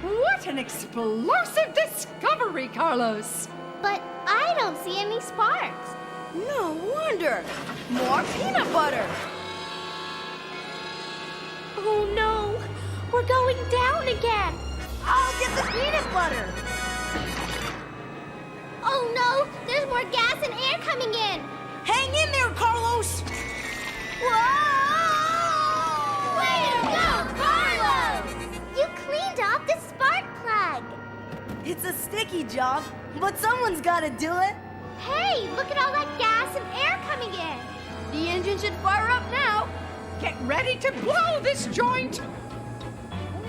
What an explosive discovery, Carlos! But I don't see any sparks. No wonder. More peanut butter. Oh no, we're going down again. I'll get the peanut butter. Oh no, there's more gas and air coming in. Hang in there, Carlos. Whoa! Way to go, Carlos! You cleaned off the spark plug. It's a sticky job, but someone's got to do it. Hey, look at all that gas and air coming in. The engine should fire up now. Get ready to blow this joint!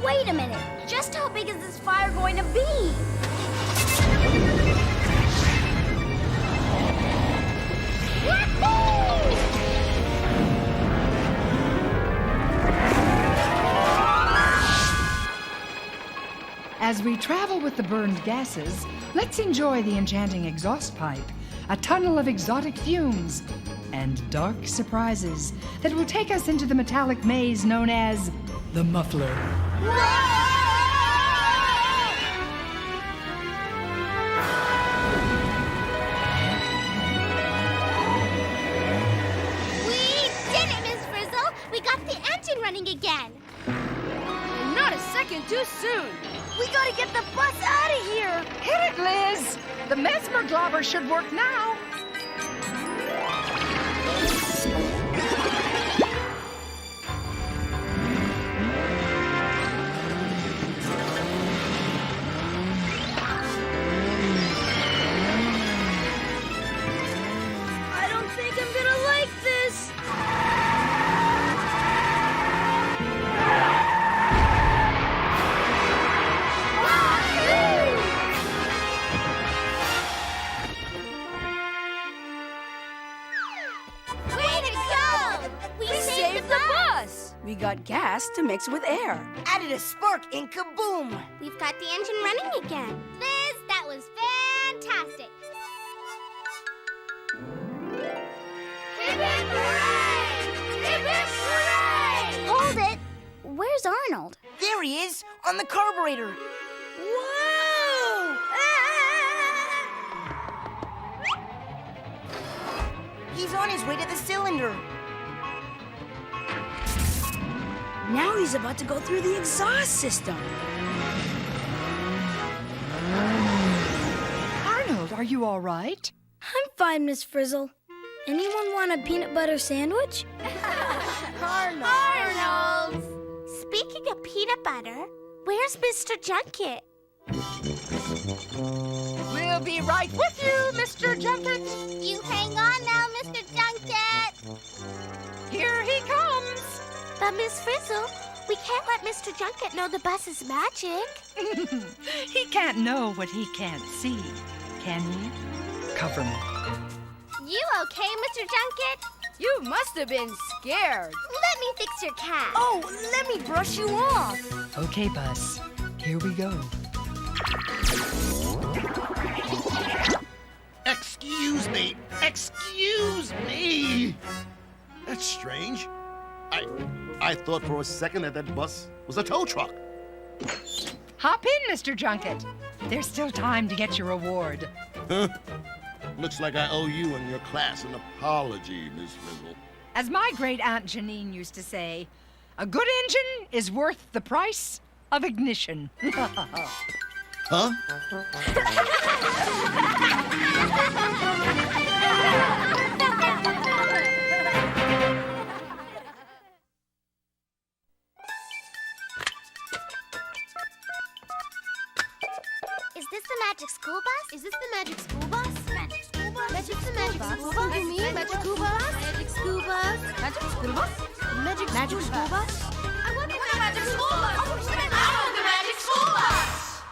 Wait a minute. Just how big is this fire going to be? As we travel with the burned gases, let's enjoy the enchanting exhaust pipe, a tunnel of exotic fumes, and dark surprises that will take us into the metallic maze known as the muffler. running again. And not a second too soon. We gotta get the bus out of here. Hit it, Liz! The mesmer globber should work now. I don't think I'm gonna like this. Way to go! We saved the bus! We got gas to mix with air. Added a spark and kaboom! We've got the engine running again. Liz, that was fantastic! Hip hip hooray! Hip hip hooray! Hold it! Where's Arnold? There he is, on the carburetor. Whoa! He's on his way to the cylinder. Now he's about to go through the exhaust system. Arnold, are you all right? I'm fine, Miss Frizzle. Anyone want a peanut butter sandwich? Arnold! Speaking of peanut butter, where's Mr. Junket? We'll be right with you, Mr. Junket. You hang on now, Mr. Junket! Here he comes. But Miss Frizzle, we can't let Mr. Junket know the bus is magic. He can't know what he can't see, can he? Cover me. You okay, Mr. Junket? You must have been scared. Let me fix your cat. Oh, let me brush you off. Okay, Buzz. Here we go. Excuse me. Excuse me. That's strange. I thought for a second that bus was a tow truck. Hop in, Mr. Junket. There's still time to get your award. Huh? Looks like I owe you and your class an apology, Miss Frizzle. As my great Aunt Janine used to say, a good engine is worth the price of ignition. Huh? Is this the magic school bus? Is this the magic school bus? Magic school bus? Magic the magic school bus? You mean magic school bus? Magic school bus? Magic school bus? Magic school bus? I want the magic school bus! I want the magic school bus!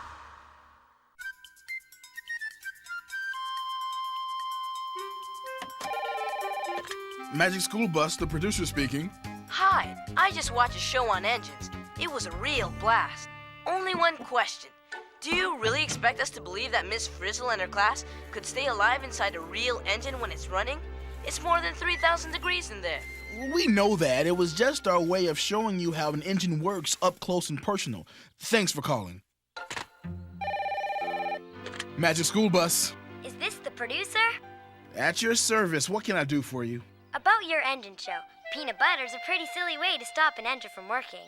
Magic School Bus, the producer speaking. Hi, I just watched a show on engines. It was a real blast. Only one question. Do you really expect us to believe that Miss Frizzle and her class could stay alive inside a real engine when it's running? It's more than 3,000 degrees in there. We know that. It was just our way of showing you how an engine works up close and personal. Thanks for calling. Magic School Bus. Is this the producer? At your service. What can I do for you? About your engine show. Peanut butter's a pretty silly way to stop an engine from working.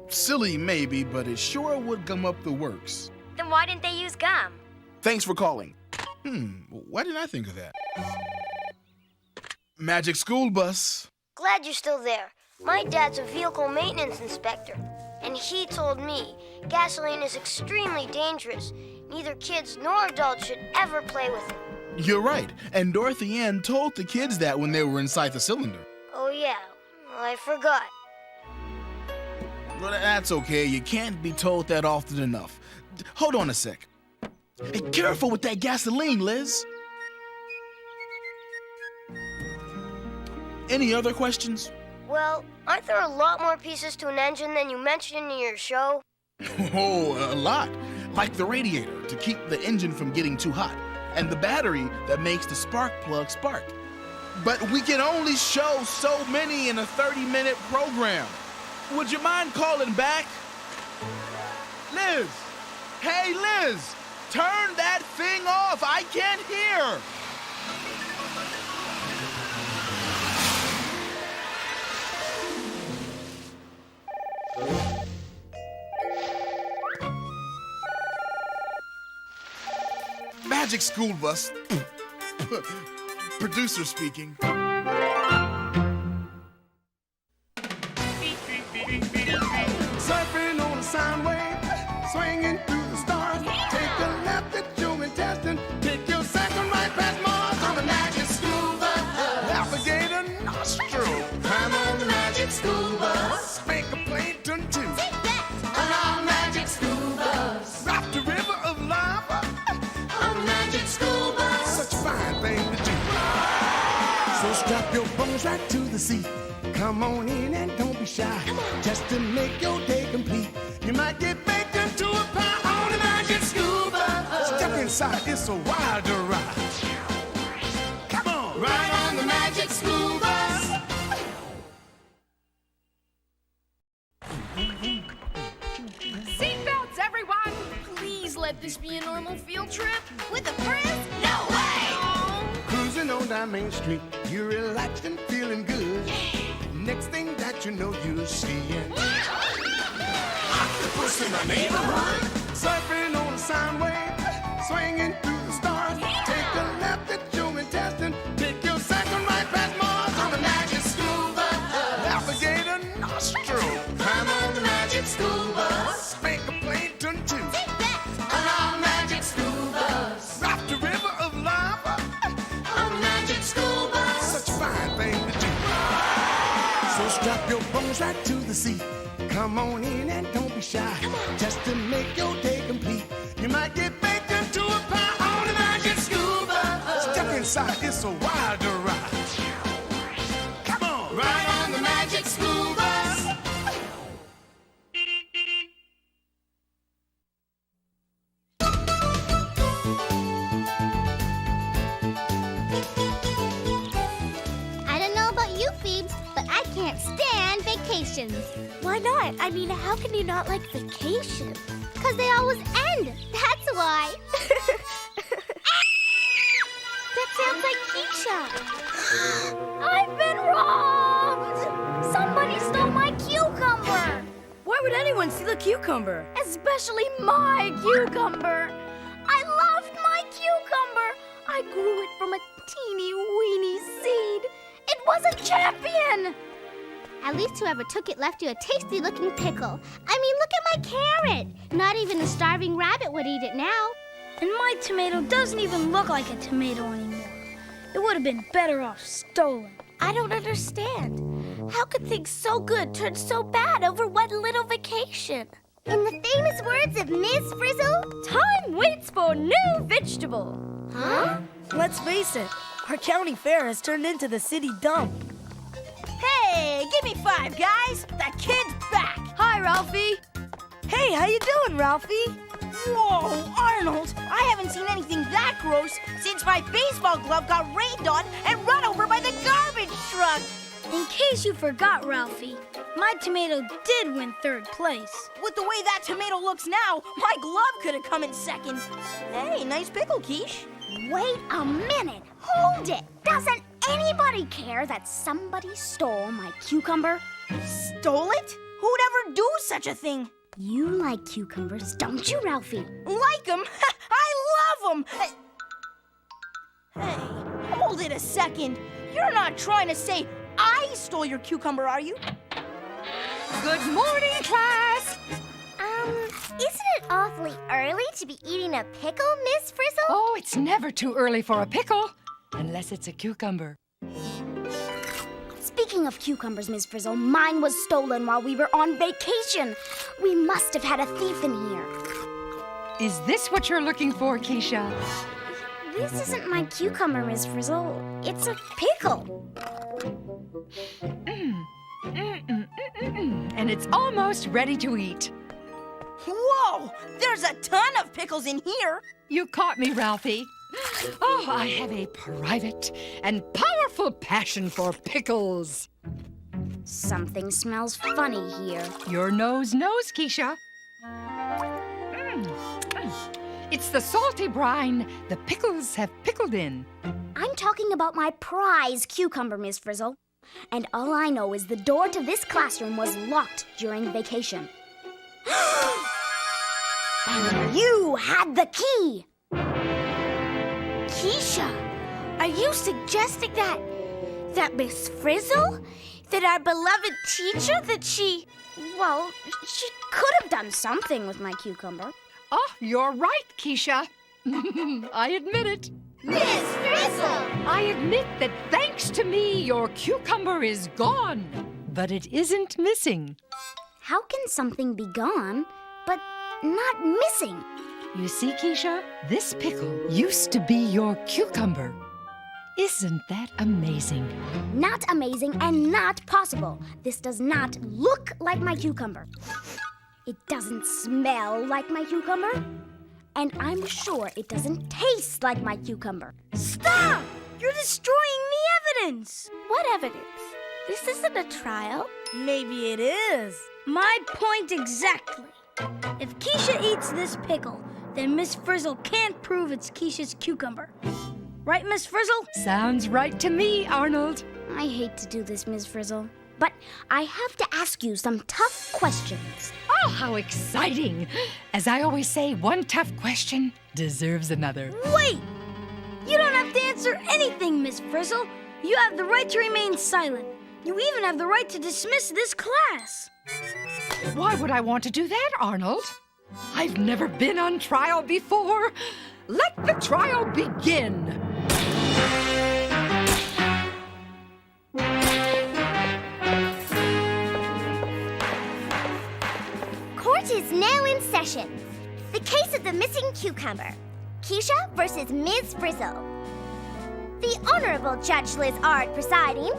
Silly, maybe, but it sure would gum up the works. Then why didn't they use gum? Thanks for calling. Why didn't I think of that? Magic School Bus. Glad you're still there. My dad's a vehicle maintenance inspector, and he told me gasoline is extremely dangerous. Neither kids nor adults should ever play with it. You're right, and Dorothy Ann told the kids that when they were inside the cylinder. Oh yeah, I forgot. Well, that's okay. You can't be told that often enough. Hold on a sec. Hey, careful with that gasoline, Liz. Any other questions? Well, aren't there a lot more pieces to an engine than you mentioned in your show? Oh, a lot. Like the radiator to keep the engine from getting too hot, and the battery that makes the spark plug spark. But we can only show so many in a 30-minute program. Would you mind calling back? Liz! Hey, Liz! Turn that thing off! I can't hear! magic school bus. Producer speaking. Surfing on a sound wave, swinging through the stars. Take a left at your intestine, take your second right past Mars on the magic school bus. Alligator nostril, climb on the magic school bus. Spank a plankton too. On our magic school bus. Rock the river of lava on the magic school bus. Such a fine thing to do. So strap your bones right to the seat. Come on in and don't be shy. Just to make your day complete. You might get baked into a pie on the magic school bus. Step inside, it's a wilder ride. Come on, ride on the magic school bus. Seatbelts, everyone! Please let this be a normal field trip. With a Frizz? No way! Cruising on down Main Street, you're relaxed and feeling good. Next thing that you know, you're seeing octopus in the neighborhood. Surfing on a sound wave, swinging through the stars. Take a left at your intestine, take your second right past Mars on the magic school bus. Alligator nostril, climb on the magic school bus. Spank a plankton too. On our magic school bus. Rock the river of lava on the magic school bus. Such a fine thing to do. So strap your bones right to the seat. Come on in and don't be shy. Just to make your day complete. You might get baked into a pie on the magic school bus. Step inside, it's a wilder ride. Come on, ride on the magic school bus. I don't know about you, Phoebes, but I can't stand vacations. Why not? I mean, how can you not like vacation? Because they always end. That's why. That sounds like Keisha. I've been robbed! Somebody stole my cucumber! Why would anyone steal a cucumber? Especially my cucumber! I loved my cucumber! I grew it from a teeny weeny seed! It was a champion! At least whoever took it left you a tasty-looking pickle. I mean, look at my carrot. Not even a starving rabbit would eat it now. And my tomato doesn't even look like a tomato anymore. It would have been better off stolen. I don't understand. How could things so good turn so bad over one little vacation? In the famous words of Ms. Frizzle, Time waits for new vegetable. huh? Let's face it, our county fair has turned into the city dump. Hey, give me 5, guys. The kid's back. Hi, Ralphie. Hey, how you doing, Ralphie? Whoa, Arnold. I haven't seen anything that gross since my baseball glove got rained on and run over by the garbage truck. In case you forgot, Ralphie, my tomato did win 3rd place. With the way that tomato looks now, my glove could have come in 2nd. Hey, nice pickle, Quiche. Wait a minute. Hold it. Doesn't anybody care that somebody stole my cucumber? Stole it? Who'd ever do such a thing? You like cucumbers, don't you, Ralphie? Like them? I love them! Hey, hold it a second. You're not trying to say I stole your cucumber, are you? Good morning, class. Isn't it awfully early to be eating a pickle, Miss Frizzle? Oh, it's never too early for a pickle, unless it's a cucumber. Speaking of cucumbers, Miss Frizzle, mine was stolen while we were on vacation. We must have had a thief in here. Is this what you're looking for, Keisha? This isn't my cucumber, Miss Frizzle. It's a pickle. And it's almost ready to eat. Whoa! There's a ton of pickles in here. You caught me, Ralphie. Oh, I have a private and powerful passion for pickles. Something smells funny here. Your nose knows, Keisha. It's the salty brine the pickles have pickled in. I'm talking about my prize cucumber, Miss Frizzle. And all I know is the door to this classroom was locked during vacation. And you had the key! Keisha, are you suggesting that Miss Frizzle, that our beloved teacher, that she could have done something with my cucumber? Oh, you're right, Keisha. I admit it. Miss Frizzle! I admit that thanks to me, your cucumber is gone. But it isn't missing. How can something be gone, but not missing? You see, Keisha, this pickle used to be your cucumber. Isn't that amazing? Not amazing and not possible. This does not look like my cucumber. It doesn't smell like my cucumber. And I'm sure it doesn't taste like my cucumber. Stop! You're destroying the evidence! What evidence? This isn't a trial. Maybe it is. My point exactly. If Keisha eats this pickle, then Miss Frizzle can't prove it's Keisha's cucumber. Right, Miss Frizzle? Sounds right to me, Arnold. I hate to do this, Miss Frizzle, but I have to ask you some tough questions. Oh, how exciting! As I always say, one tough question deserves another. Wait! You don't have to answer anything, Miss Frizzle. You have the right to remain silent. You even have the right to dismiss this class. Why would I want to do that, Arnold? I've never been on trial before. Let the trial begin. Court is now in session. The case of the missing cucumber. Keisha versus Ms. Frizzle. The Honorable Judge Liz Ard presiding.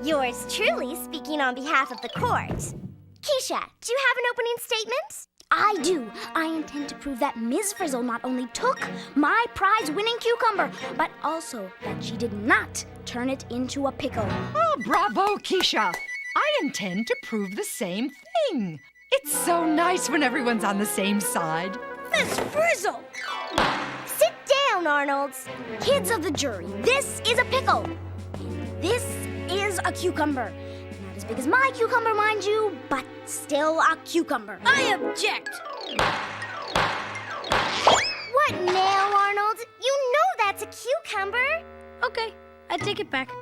Yours truly speaking on behalf of the court. Keisha, do you have an opening statement? I do. I intend to prove that Ms. Frizzle not only took my prize-winning cucumber, but also that she did not turn it into a pickle. Oh, bravo, Keisha. I intend to prove the same thing. It's so nice when everyone's on the same side. Miss Frizzle! Sit down, Arnold. Kids of the jury, this is a pickle. And this is a cucumber. Not as big as my cucumber, mind you, but still a cucumber. I object. What now, Arnold? You know that's a cucumber. Okay, I take it back.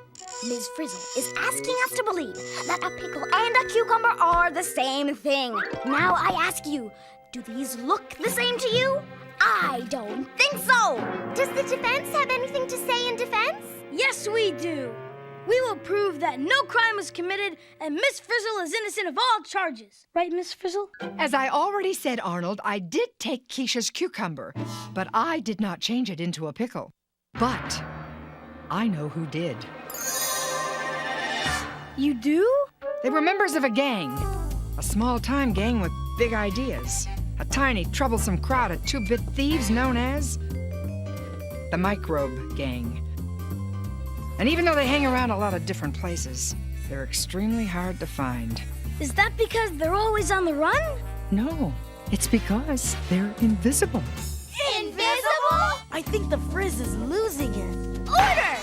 Ms. Frizzle is asking us to believe that a pickle and a cucumber are the same thing. Now I ask you, do these look the same to you? I don't think so. Does the defense have anything to say in defense? Yes, we do. We will prove that no crime was committed and Miss Frizzle is innocent of all charges. Right, Miss Frizzle? As I already said, Arnold, I did take Keisha's cucumber, but I did not change it into a pickle. But I know who did. You do? They were members of a gang. A small-time gang with big ideas. A tiny, troublesome crowd of two-bit thieves known as the Microbe Gang. And even though they hang around a lot of different places, they're extremely hard to find. Is that because they're always on the run? No, it's because they're invisible. Invisible? I think the Frizz is losing it. Order!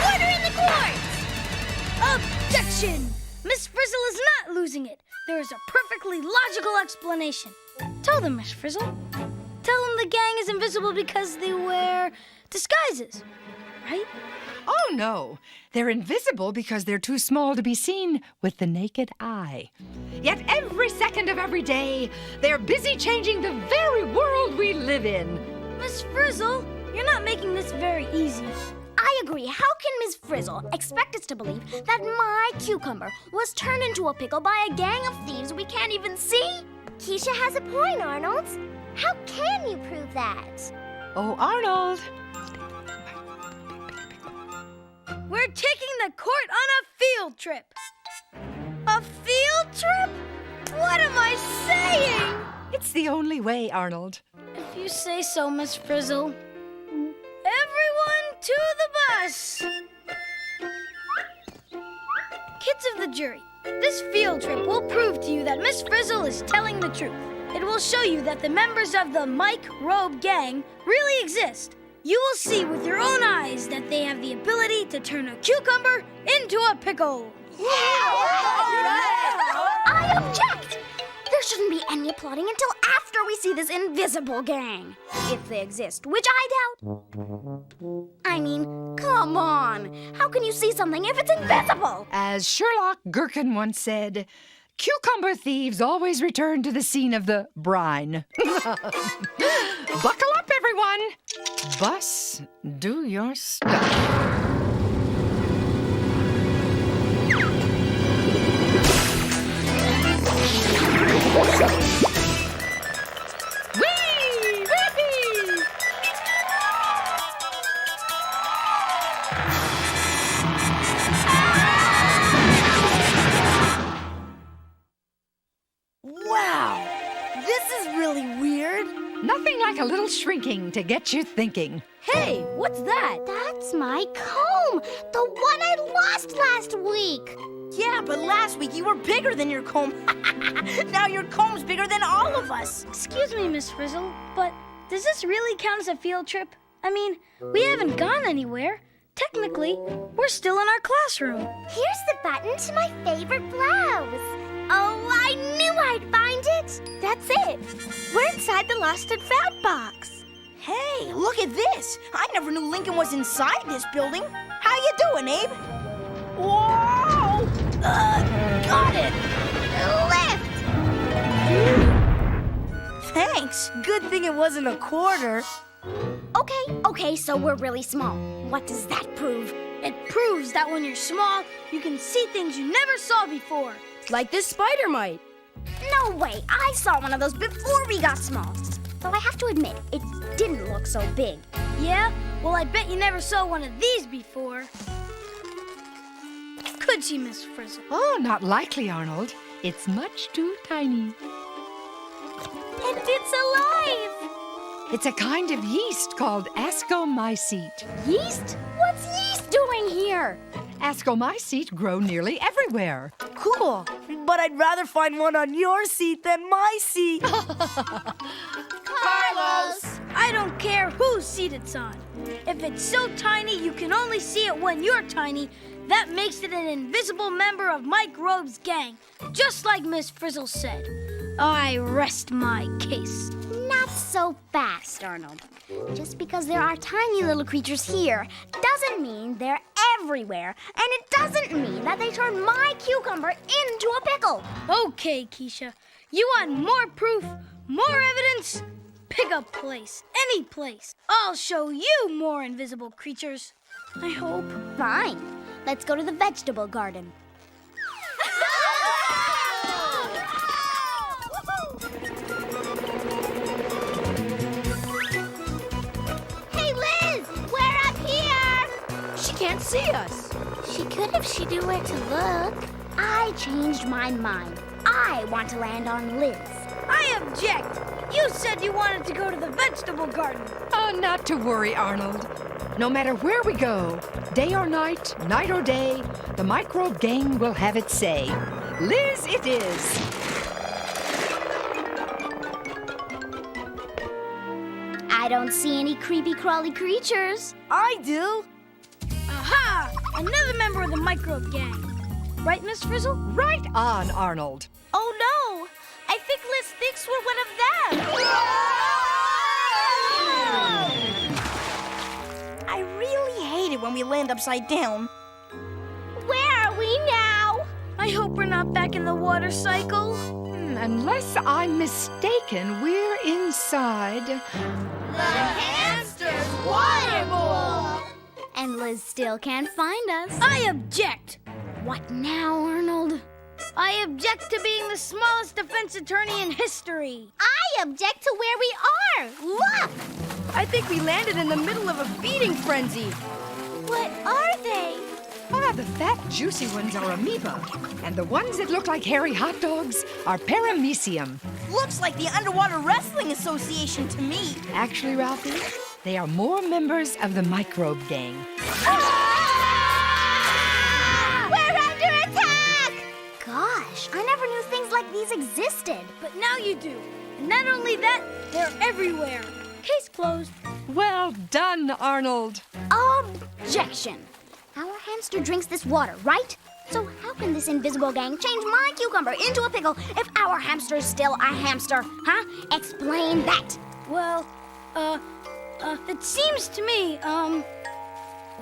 Order in the court! Objection! Miss Frizzle is not losing it. There is a perfectly logical explanation. Tell them, Miss Frizzle. Tell them the gang is invisible because they wear disguises, right? Oh, no. They're invisible because they're too small to be seen with the naked eye. Yet every second of every day, they're busy changing the very world we live in. Miss Frizzle, you're not making this very easy. I agree. How can Miss Frizzle expect us to believe that my cucumber was turned into a pickle by a gang of thieves we can't even see? Keisha has a point, Arnold. How can you prove that? Oh, Arnold. We're taking the court on a field trip. A field trip? What am I saying? It's the only way, Arnold. If you say so, Miss Frizzle. Everyone to the bus! Kids of the jury, this field trip will prove to you that Miss Frizzle is telling the truth. It will show you that the members of the Microbe gang really exist. You will see with your own eyes that they have the ability to turn a cucumber into a pickle. I object! There shouldn't be any applauding until after we see this invisible gang. If they exist, which I doubt. I mean, come on. How can you see something if it's invisible? As Sherlock Gherkin once said, cucumber thieves always return to the scene of the brine. Buckle up, everyone. Bus, do your stuff. Whee! Whippy! Wow! This is really weird. Nothing like a little shrinking to get you thinking. Hey, what's that? That's my comb, the one I lost last week. Yeah, but last week you were bigger than your comb. Now your comb's bigger than all of us. Excuse me, Miss Frizzle, but does this really count as a field trip? I mean, we haven't gone anywhere. Technically, we're still in our classroom. Here's the button to my favorite blouse. Oh, I knew I'd find it. That's it. We're inside the lost and found box. Hey, look at this. I never knew Lincoln was inside this building. How you doing, Abe? Whoa! Got it. Lift. Thanks. Good thing it wasn't a quarter. Okay, so we're really small. What does that prove? It proves that when you're small, you can see things you never saw before. Like this spider mite. No way, I saw one of those before we got small. Though I have to admit, it didn't look so big. Yeah? Well, I bet you never saw one of these before. Could she, Miss Frizzle? Oh, not likely, Arnold. It's much too tiny. And it's alive! It's a kind of yeast called ascomycete. Yeast? What's yeast doing here? Ascomycete grow nearly everywhere. Cool. But I'd rather find one on your seat than my seat. Carlos! I don't care whose seat it's on. If it's so tiny you can only see it when you're tiny, that makes it an invisible member of Microbes' gang, just like Miss Frizzle said. I rest my case. Not so fast, Arnold. Just because there are tiny little creatures here doesn't mean they're everywhere, and it doesn't mean that they turn my cucumber into a pickle. Okay, Keisha. You want more proof, more evidence? Pick a place, any place. I'll show you more invisible creatures. I hope. Fine. Let's go to the vegetable garden. Hey, Liz! We're up here! She can't see us. She could if she knew where to look. I changed my mind. I want to land on Liz. I object. You said you wanted to go to the vegetable garden. Oh, not to worry, Arnold. No matter where we go, day or night or day, the Microbe gang will have its say. Liz it is. I don't see any creepy crawly creatures. I do. Aha! Another member of the Microbe gang. Right, Miss Frizzle? Right on, Arnold. Oh no! I think Liz thinks we're one of them. I really hate it when we land upside down. Where are we now? I hope we're not back in the water cycle. Unless I'm mistaken, we're inside The hamster's water bowl. And Liz still can't find us. I object. What now, Arnold? I object to being the smallest defense attorney in history. I object to where we are. Look! I think we landed in the middle of a feeding frenzy. What are they? Ah, the fat, juicy ones are amoeba, and the ones that look like hairy hot dogs are paramecium. Looks like the Underwater Wrestling Association to me. Actually, Ralphie, they are more members of the Microbe gang. We're under attack! Gosh, I never knew things like these existed. But now you do. And not only that, they're everywhere. Case closed. Well done, Arnold. Objection. Our hamster drinks this water, right? So how can this invisible gang change my cucumber into a pickle if our hamster is still a hamster? Huh? Explain that. Well, it seems to me,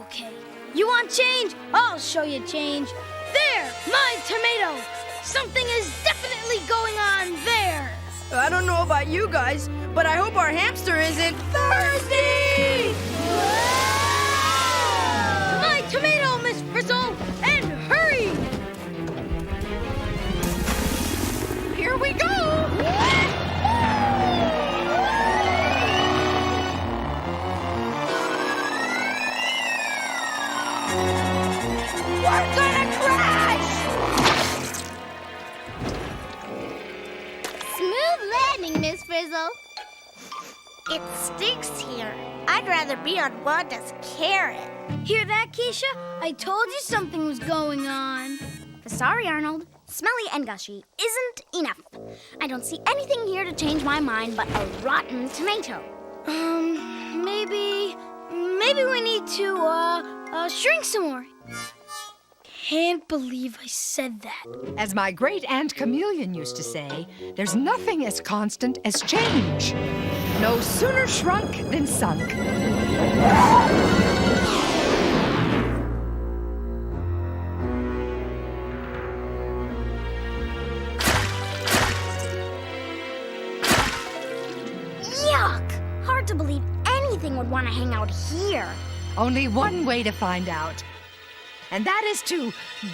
Okay. You want change? I'll show you change. There, my tomato. Something is definitely going on there. I don't know about you guys, but I hope our hamster isn't thirsty! My tomato, Miss Frizzle, and hurry! Here we go! We're gonna crash! Smooth landing, Miss Frizzle. It stinks here. I'd rather be on Wanda's carrot. Hear that, Keisha? I told you something was going on. Sorry, Arnold. Smelly and gushy isn't enough. I don't see anything here to change my mind but a rotten tomato. Maybe we need to, shrink some more. Can't believe I said that. As my great aunt Chameleon used to say, there's nothing as constant as change. No sooner shrunk than sunk. Yuck! Hard to believe anything would want to hang out here. Only one way to find out. And that is to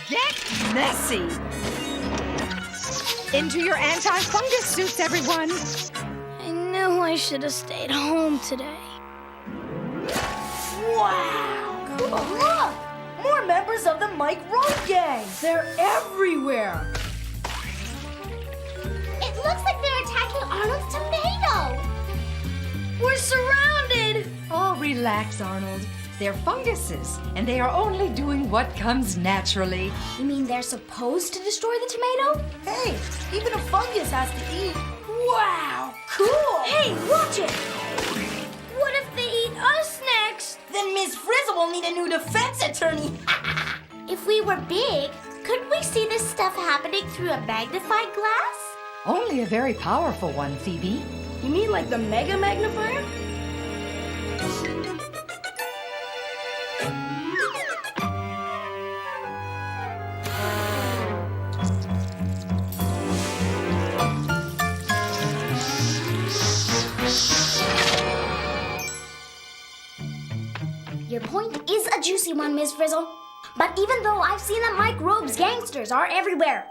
get messy. Into your anti-fungus suits, everyone. I knew I should have stayed home today. Wow! Cool. Look! More members of the Microbe gang! They're everywhere! It looks like they're attacking Arnold's tomato! We're surrounded! Oh, relax, Arnold. They're funguses, and they are only doing what comes naturally. You mean they're supposed to destroy the tomato? Hey, even a fungus has to eat. Wow! Cool! Hey, watch it! What if they eat us next? Then Miss Frizzle will need a new defense attorney. If we were big, couldn't we see this stuff happening through a magnifying glass? Only a very powerful one, Phoebe. You mean like the mega magnifier? Your point is a juicy one, Miss Frizzle. But even though I've seen that Microbes gangsters are everywhere,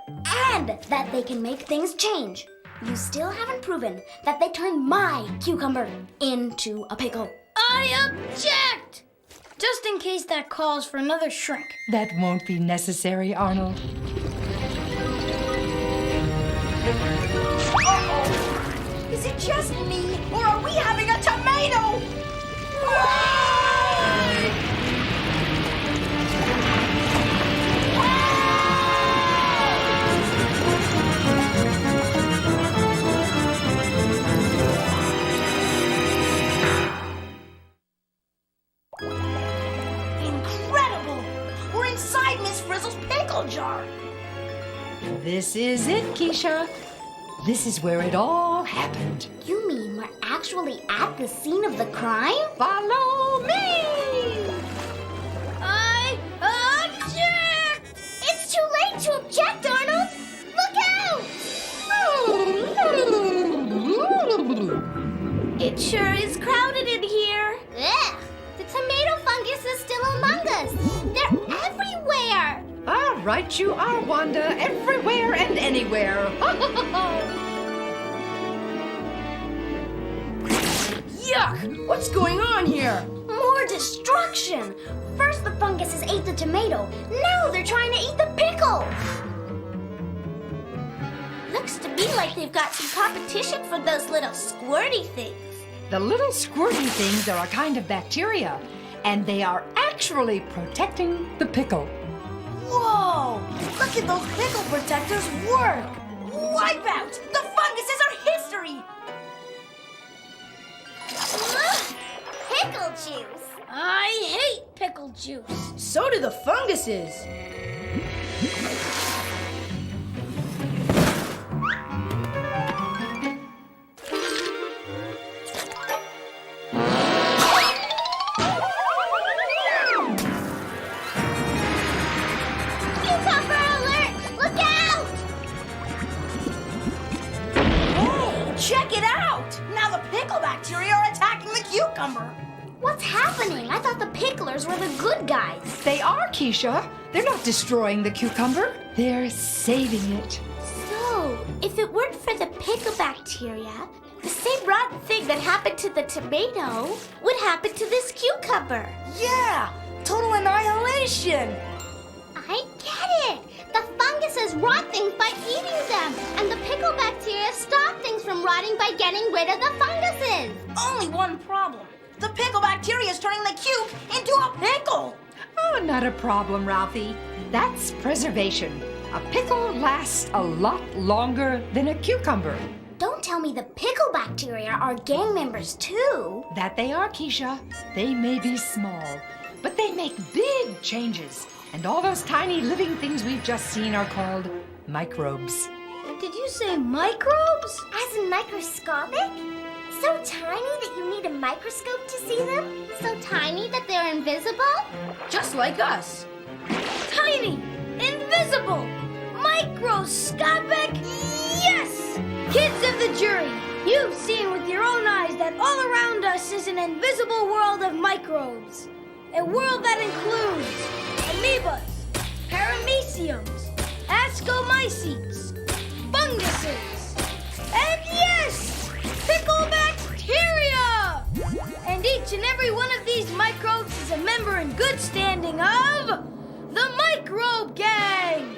and that they can make things change, you still haven't proven that they turned my cucumber into a pickle. I object! Just in case that calls for another shrink. That won't be necessary, Arnold. Uh-oh! Is it just me, or are we having a tomato? Incredible! We're inside Miss Frizzle's pickle jar. This is it, Keisha. This is where it all happened. You mean we're actually at the scene of the crime? Follow me! I object! It's too late to object, Arnold! Look out! It sure is crowded in here. Ugh! The tomato fungus is still among us. They're everywhere. All right, you are, Wanda. Everywhere and anywhere. Yuck! What's going on here? More destruction. First the funguses ate the tomato. Now they're trying to eat the pickle. Looks to me like they've got some competition for those little squirty things. The little squirty things are a kind of bacteria, and they are actually protecting the pickle. Whoa! Look at those pickle protectors work! Wipeout! The funguses are history! Pickle juice! I hate pickle juice. So do the funguses. bacteria are attacking the cucumber. What's happening? I thought the picklers were the good guys. They are, Keisha. They're not destroying the cucumber. They're saving it. So, if it weren't for the pickle bacteria, the same rotten thing that happened to the tomato would happen to this cucumber. Yeah, total annihilation. I get it. The funguses rot things by eating them, and the pickle bacteria stop things from rotting by getting rid of the funguses. Only one problem. The pickle bacteria is turning the cuke into a pickle. Oh, not a problem, Ralphie. That's preservation. A pickle lasts a lot longer than a cucumber. Don't tell me the pickle bacteria are gang members too. That they are, Keisha. They may be small, but they make big changes. And all those tiny living things we've just seen are called microbes. Did you say microbes? As in microscopic? So tiny that you need a microscope to see them? So tiny that they're invisible? Just like us. Tiny, invisible, microscopic, yes! Kids of the jury, you've seen with your own eyes that all around us is an invisible world of microbes. A world that includes amoebas, parameciums, ascomycetes, funguses, and yes, pickle bacteria! And each and every one of these microbes is a member in good standing of the Microbe Gang!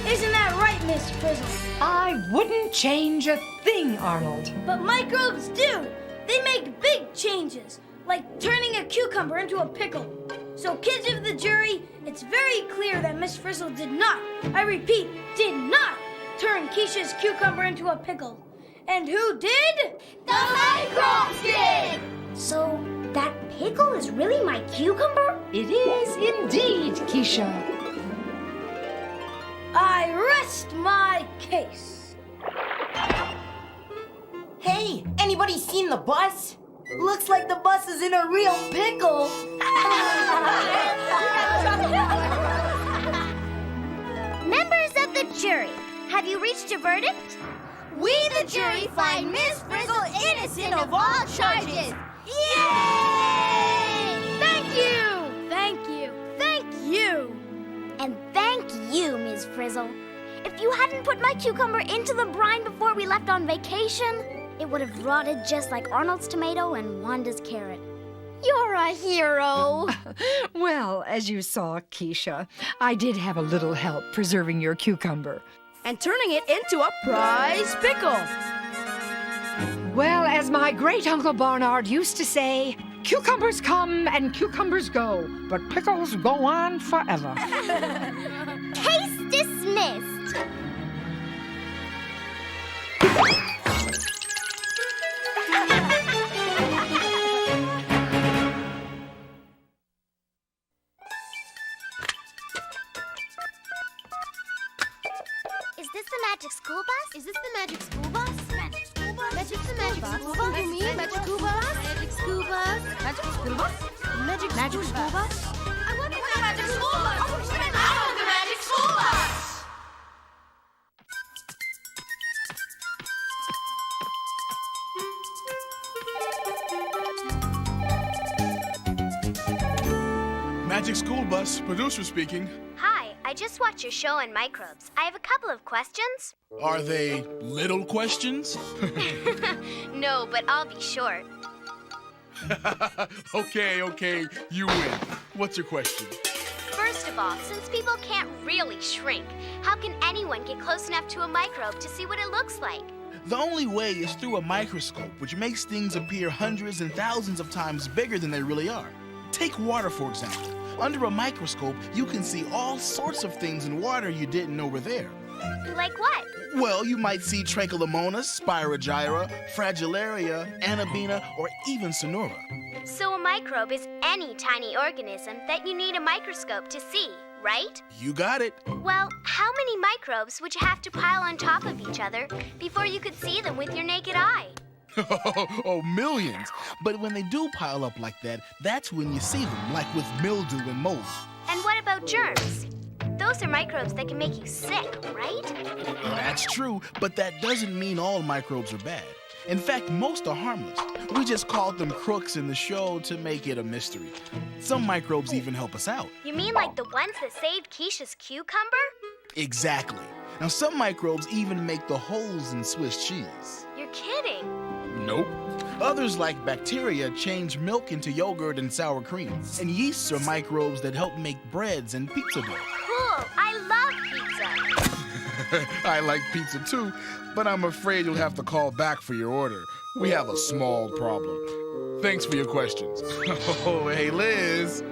Isn't that right, Miss Frizzle? I wouldn't change a thing, Arnold. But microbes do. They make big changes, like turning a cucumber into a pickle. So, kids of the jury, it's very clear that Miss Frizzle did not, I repeat, did not turn Keisha's cucumber into a pickle. And who did? The microbes did! So, that pickle is really my cucumber? It is indeed, Keisha. I rest my case. Hey, anybody seen the bus? Looks like the bus is in a real pickle. Members of the jury, have you reached a verdict? We, the jury, find Miss Frizzle innocent of all charges. Yay! Thank you! Thank you! Thank you! And thank you, Ms. Frizzle. If you hadn't put my cucumber into the brine before we left on vacation, it would have rotted just like Arnold's tomato and Wanda's carrot. You're a hero. Well, as you saw, Keisha, I did have a little help preserving your cucumber. And turning it into a prize pickle. Well, as my great-uncle Barnard used to say, cucumbers come and cucumbers go, but pickles go on forever. Case dismissed. Is this the magic school bus? Is this the magic school bus? Magic school bus? Magic the magic school bus? You mean magic school bus? Magic school bus? Magic school bus? Magic school bus? I want the magic school bus! I want the magic school bus! Magic School Bus, producer speaking. Hi, I just watched your show on microbes. I have a couple of questions. Are they little questions? No, but I'll be short. Okay, you win. What's your question? First of all, since people can't really shrink, how can anyone get close enough to a microbe to see what it looks like? The only way is through a microscope, which makes things appear hundreds and thousands of times bigger than they really are. Take water, for example. Under a microscope, you can see all sorts of things in water you didn't know were there. Like what? Well, you might see Trichomonas, Spirogyra, Fragillaria, Anabina, or even Sonora. So a microbe is any tiny organism that you need a microscope to see, right? You got it. Well, how many microbes would you have to pile on top of each other before you could see them with your naked eye? Oh, millions. But when they do pile up like that, that's when you see them, like with mildew and mold. And what about germs? Those are microbes that can make you sick, right? That's true, but that doesn't mean all microbes are bad. In fact, most are harmless. We just called them crooks in the show to make it a mystery. Some microbes even help us out. You mean like the ones that saved Keisha's cucumber? Exactly. Now, some microbes even make the holes in Swiss cheese. You're kidding. Nope. Others, like bacteria, change milk into yogurt and sour cream. And yeasts are microbes that help make breads and pizza dough. Cool. I love pizza. I like pizza too, but I'm afraid you'll have to call back for your order. We have a small problem. Thanks for your questions. Oh, hey, Liz.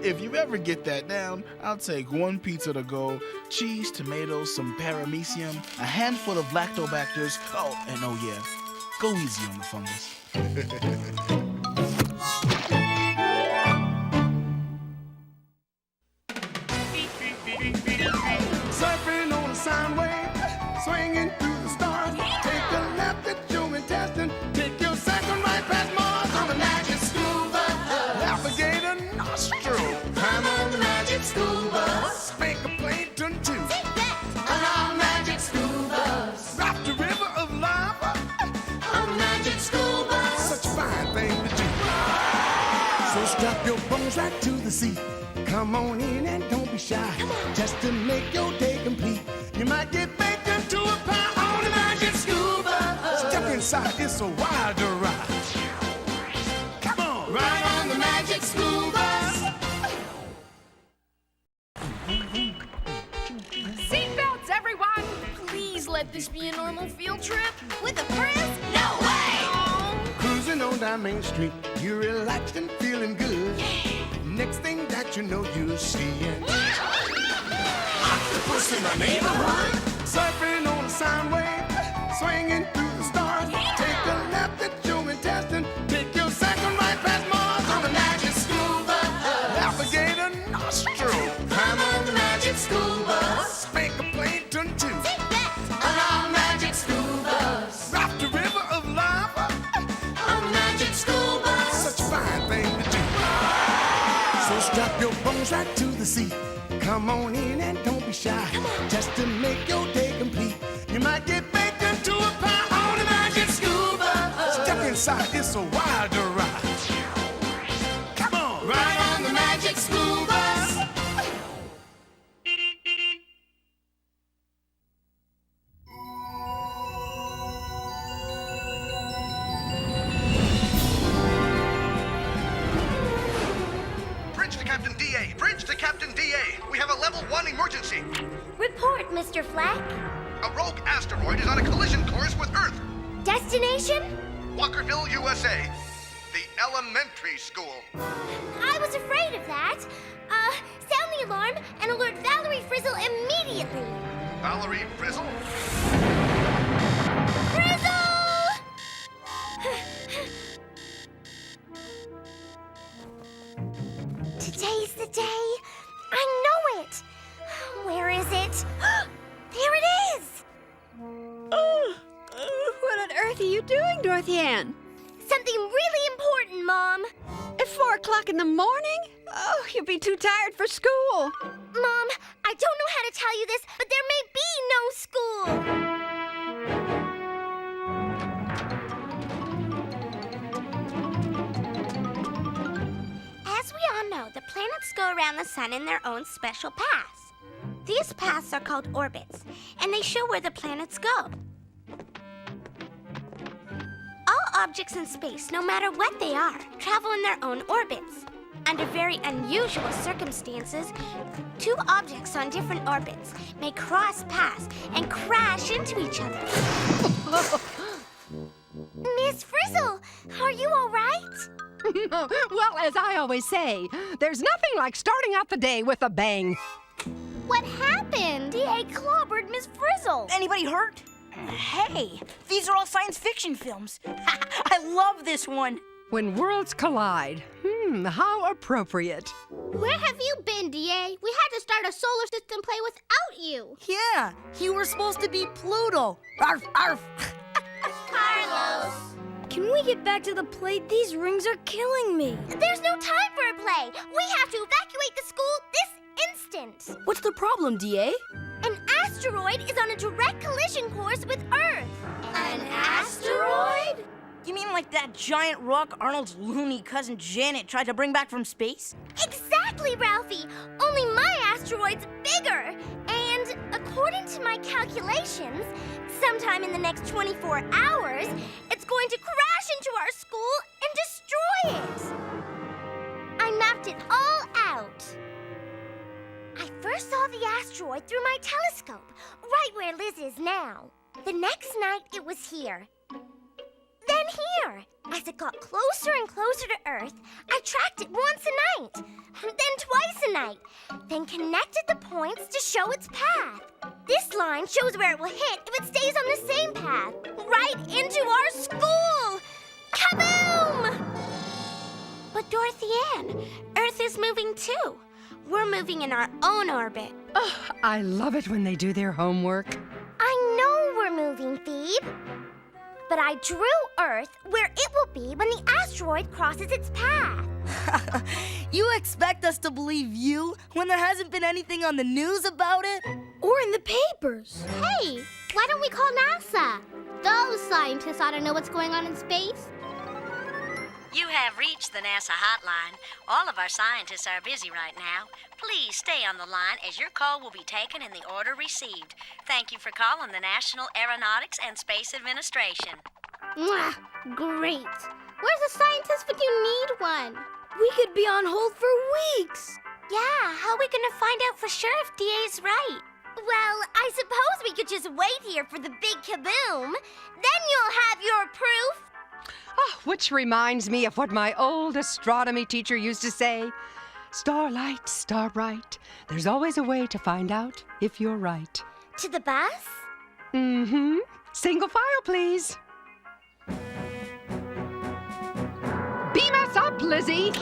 If you ever get that down, I'll take 1 pizza to go, cheese, tomatoes, some paramecium, a handful of lactobacters. Oh, and oh yeah, go easy on the fungus. Surfing on a sound wave, swinging through the stars. Take a left at your intestine. Take your second right past Mars on the magic scuba. Alligator nostril. Climb on the magic scuba. Spank a plankton too. On our magic scuba. Rap the river of lava. On the magic scuba. Such a fine thing to do. So strap your bones right to the seat. Come on in and don't be shy. Just to make your day complete. You might get baked into a pie on the magic scuba. Step inside, it's a wilder ride. Come on, ride on the magic scuba. Seatbelts, everyone! Please let this be a normal field trip. With a Frizz? No way! Cruising on down Main Street, you're relaxed and feeling good. Next thing that you know, you're seeing octopus in the neighborhood. Surfing on a sound wave, swinging through the stars. Take a left at your intestine. Take your second right past Mars on the magic scuba. Alligator nostril. Climb on the magic scuba. Spank a plankton too. On our magic scuba. Rap the river of lava. On the magic scuba. Such a fine thing to do. So strap your bones right to the seat. Come on in and don't be shy. Just to make your day complete. You might get baked into a pie on the magic scuba. Step inside, it's a wilder ride. Come on, ride on the magic scuba. Bridge to Captain DA! Bridge to Captain DA! We have a level 1 emergency! Report, Mr. Flack. A rogue asteroid is on a collision course with Earth! Destination? Walkerville, USA. The elementary school. I was afraid of that. Sound the alarm and alert Valerie Frizzle immediately. Valerie Frizzle? Frizzle! Today's the day. I know it. Where is it? There it is! What on earth are you doing, Dorothy Ann? Something really important, Mom. At 4 o'clock in the morning? Oh, you'll be too tired for school. Mom, I don't know how to tell you this, but there may be no school. As we all know, the planets go around the sun in their own special paths. These paths are called orbits, and they show where the planets go. All objects in space, no matter what they are, travel in their own orbits. Under very unusual circumstances, 2 objects on different orbits may cross paths and crash into each other. Miss Frizzle, are you all right? Well, as I always say, there's nothing like starting out the day with a bang. What happened? DA clobbered Miss Frizzle. Anybody hurt? Hey, these are all science fiction films. I love this one. When worlds collide. How appropriate. Where have you been, DA? We had to start a solar system play without you. Yeah, you were supposed to be Pluto. Arf, arf. Carlos. Can we get back to the plate? These rings are killing me. There's no time for a play. We have to evacuate the school this instant. What's the problem, DA? An asteroid asteroid is on a direct collision course with Earth. An asteroid? You mean like that giant rock Arnold's loony cousin Janet tried to bring back from space? Exactly, Ralphie. Only my asteroid's bigger. And according to my calculations, sometime in the next 24 hours, it's going to crash into our school and destroy it. I mapped it all out. I first saw the asteroid through my telescope, right where Liz is now. The next night, it was here. Then here. As it got closer and closer to Earth, I tracked it once a night, then twice a night, then connected the points to show its path. This line shows where it will hit if it stays on the same path, right into our school. Kaboom! But Dorothy Ann, Earth is moving too. We're moving in our own orbit. Oh, I love it when they do their homework. I know we're moving, Phoebe. But I drew Earth where it will be when the asteroid crosses its path. You expect us to believe you when there hasn't been anything on the news about it? Or in the papers. Hey, why don't we call NASA? Those scientists ought to know what's going on in space. You have reached the NASA hotline. All of our scientists are busy right now. Please stay on the line as your call will be taken in the order received. Thank you for calling the National Aeronautics and Space Administration. Mwah, great. Where's the scientist when you need one? We could be on hold for weeks. Yeah, how are we going to find out for sure if DA's right? Well, I suppose we could just wait here for the big kaboom. Then you'll have your proof. Oh, which reminds me of what my old astronomy teacher used to say. Starlight, star bright, there's always a way to find out if you're right. To the bus? Mm-hmm. Single file, please. Beam us up, Lizzie.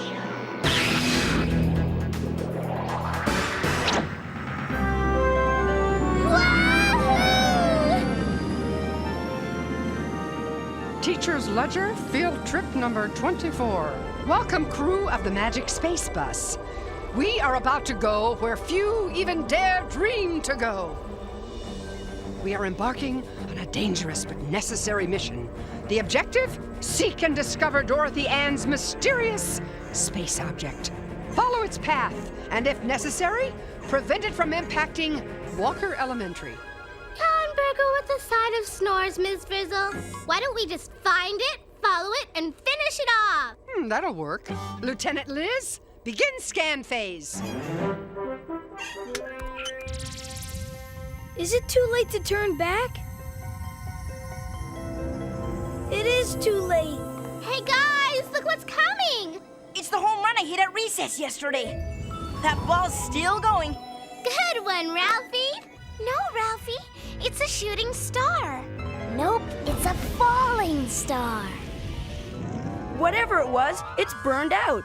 Teacher's Ledger, field trip number 24. Welcome, crew of the Magic Space Bus. We are about to go where few even dare dream to go. We are embarking on a dangerous but necessary mission. The objective? Seek and discover Dorothy Ann's mysterious space object. Follow its path, and if necessary, prevent it from impacting Walker Elementary. Hamburger with a side of snores, Ms. Frizzle. Why don't we just find it, follow it, and finish it off? That'll work. Lieutenant Liz, begin scan phase. Is it too late to turn back? It is too late. Hey guys, look what's coming! It's the home run I hit at recess yesterday. That ball's still going. Good one, Ralphie. No, Ralphie, it's a shooting star. Nope, it's a falling star. Whatever it was, it's burned out.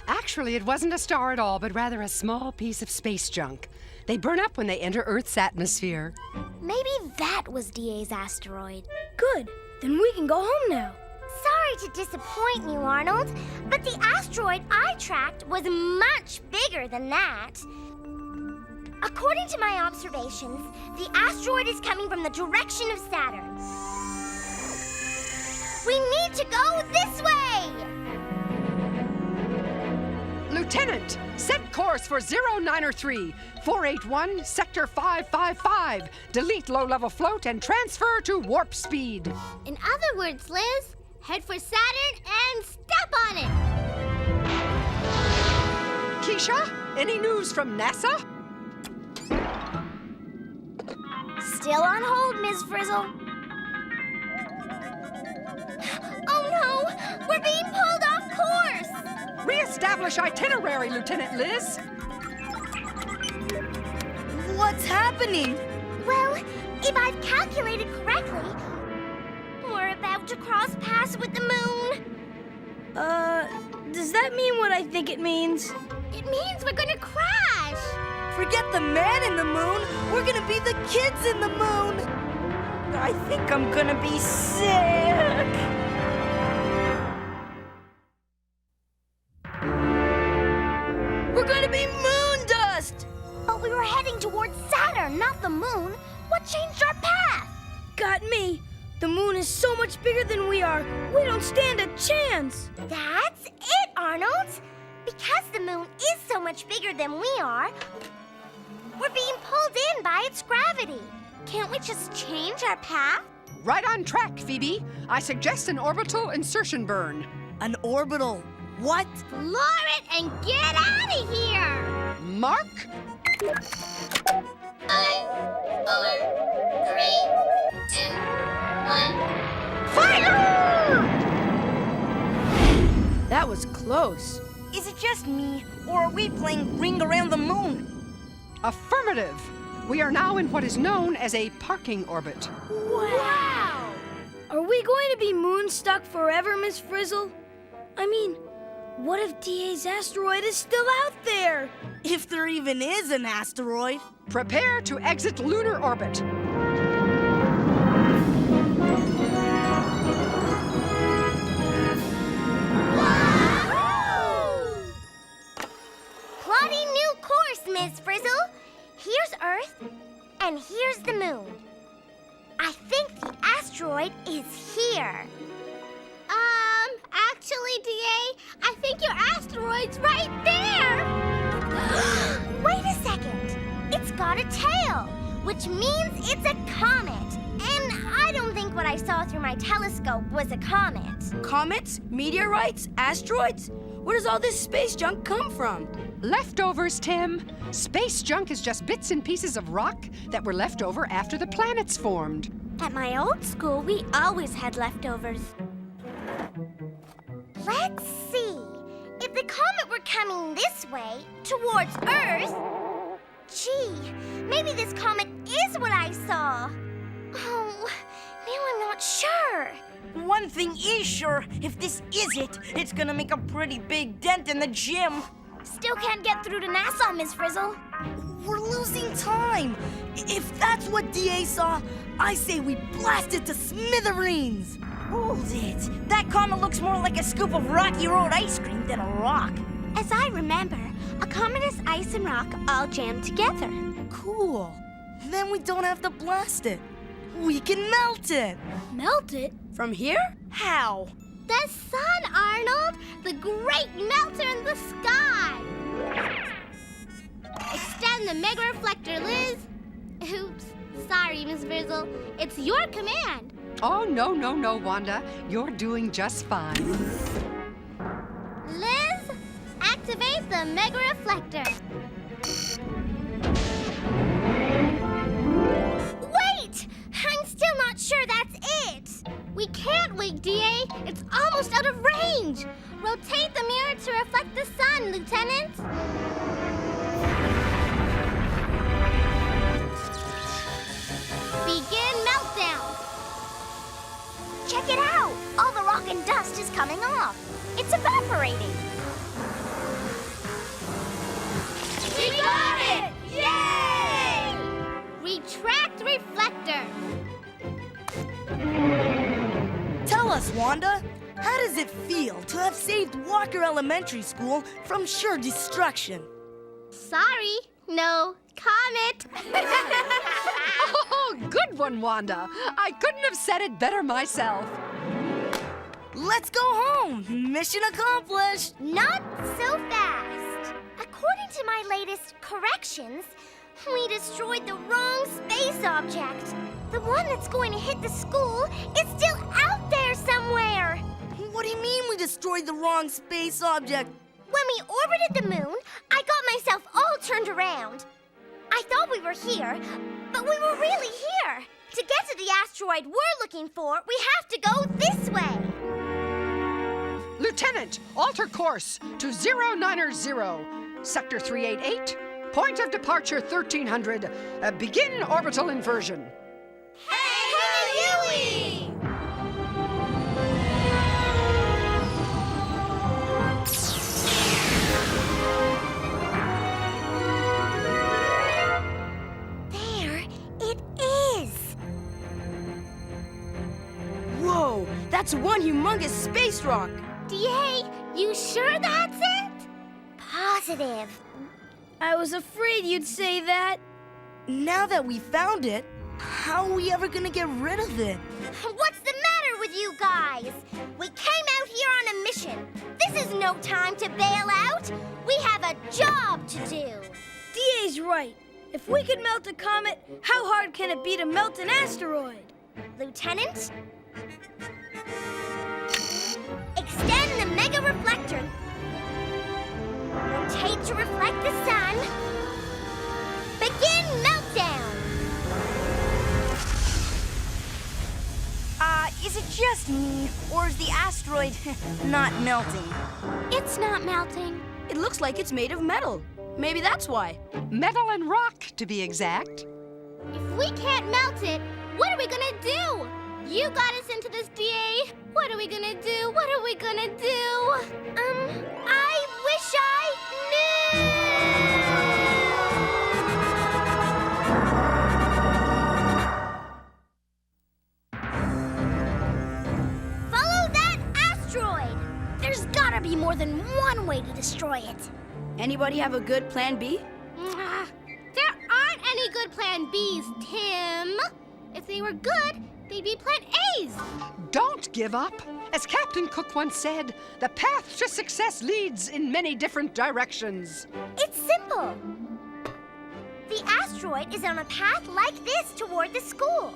Actually, it wasn't a star at all, but rather a small piece of space junk. They burn up when they enter Earth's atmosphere. Maybe that was DA's asteroid. Good, then we can go home now. Sorry to disappoint you, Arnold, but the asteroid I tracked was much bigger than that. According to my observations, the asteroid is coming from the direction of Saturn. We need to go this way! Lieutenant, set course for 093, 481, Sector 555. Delete low-level float and transfer to warp speed. In other words, Liz, head for Saturn and step on it! Keisha, any news from NASA? Still on hold, Ms. Frizzle. Oh no! We're being pulled off course! Re-establish itinerary, Lieutenant Liz. What's happening? Well, if I've calculated correctly, we're about to cross paths with the moon. Does that mean what I think it means? It means we're gonna crash! Forget the man in the moon. We're gonna be the kids in the moon. I think I'm gonna be sick. We're gonna be moon dust! But we were heading towards Saturn, not the moon. changed our path. Got me. The moon is so much bigger than we are. We don't stand a chance. That's it, Arnold. Because the moon is so much bigger than we are, we're being pulled in by its gravity. Can't we just change our path? Right on track, Phoebe. I suggest an orbital insertion burn. An orbital? What? Lower it and get out of here! Mark. 5, 4, 3, 2, 1. Fire! That was close. Is it just me, or are we playing Ring Around the Moon? Affirmative. We are now in what is known as a parking orbit. Wow! Are we going to be moon stuck forever, Miss Frizzle? I mean, what if DA's asteroid is still out there? If there even is an asteroid. Prepare to exit lunar orbit. Plotting new course, Miss Frizzle. Here's Earth, and here's the moon. I think the asteroid is here. Actually, DA, I think your asteroid's right there. Wait a second. It's got a tail, which means it's a comet. And I don't think what I saw through my telescope was a comet. Comets? Meteorites? Asteroids? Where does all this space junk come from? Leftovers, Tim. Space junk is just bits and pieces of rock that were left over after the planets formed. At my old school, we always had leftovers. Let's see. If the comet were coming this way, towards Earth... Gee, maybe this comet is what I saw. Oh, now I'm not sure. One thing is sure. If this is it, it's gonna make a pretty big dent in the gym. Still can't get through to NASA, Miss Frizzle. We're losing time. If that's what DA saw, I say we blast it to smithereens. Hold it. That comet looks more like a scoop of Rocky Road ice cream than a rock. As I remember, a comet is ice and rock all jammed together. Cool. Then we don't have to blast it. We can melt it. Melt it? From here? How? The sun, Arnold! The great melter in the sky! Extend the mega reflector, Liz. Oops. Sorry, Miss Frizzle. It's your command. Oh, no, Wanda. You're doing just fine. Liz, activate the mega reflector. Wait! I'm still not sure that's it. We can't wait, DA. It's almost out of range. Rotate the mirror to reflect the sun, Lieutenant. Begin meltdown. Check it out. All the rock and dust is coming off. It's evaporating. We got it! Yay! Retract reflector. Tell us, Wanda. How does it feel to have saved Walker Elementary School from sure destruction? Sorry, no comet. Oh, good one, Wanda. I couldn't have said it better myself. Let's go home. Mission accomplished. Not so fast. According to my latest corrections, we destroyed the wrong space object. The one that's going to hit the school is still out there somewhere. What do you mean we destroyed the wrong space object? When we orbited the moon, I got myself all turned around. I thought we were here, but we were really here. To get to the asteroid we're looking for, we have to go this way. Lieutenant, alter course to 090, Sector 388, point of departure 1300. Begin orbital inversion. Hey, Huey! There it is. Whoa, that's one humongous space rock. DA, you sure that's it? Positive. I was afraid you'd say that. Now that we found it, How are we ever gonna get rid of it? What's the matter with you guys? We came out here on a mission. This is no time to bail out. We have a job to do. DA's right. If we could melt a comet, how hard can it be to melt an asteroid? Lieutenant? Extend the mega reflector. Rotate to reflect the sun. Begin meltdown. Is it just me, or is the asteroid not melting? It's not melting. It looks like it's made of metal. Maybe that's why. Metal and rock, to be exact. If we can't melt it, what are we gonna do? You got us into this, DA. What are we gonna do? What are we gonna do? I wish I knew! Follow that asteroid! There's gotta be more than one way to destroy it. Anybody have a good plan B? There aren't any good plan Bs, Tim. If they were good, they'd be plan As. Don't give up. As Captain Cook once said, the path to success leads in many different directions. It's simple. The asteroid is on a path like this toward the school.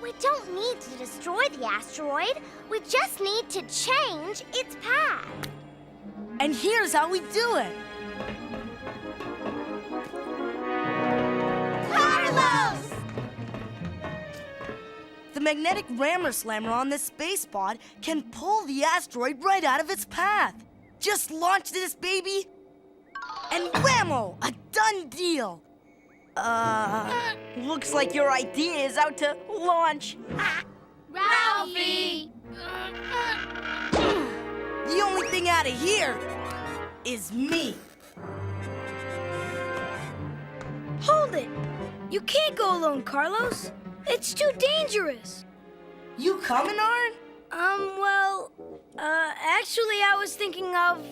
We don't need to destroy the asteroid. We just need to change its path. And here's how we do it. Carlos! The magnetic rammer slammer on this space pod can pull the asteroid right out of its path. Just launch this baby, and whammo, a done deal. Looks like your idea is out to launch. Ralphie! The only thing out of here is me. Hold it! You can't go alone, Carlos. It's too dangerous. You coming, Arn? Actually, I was thinking of,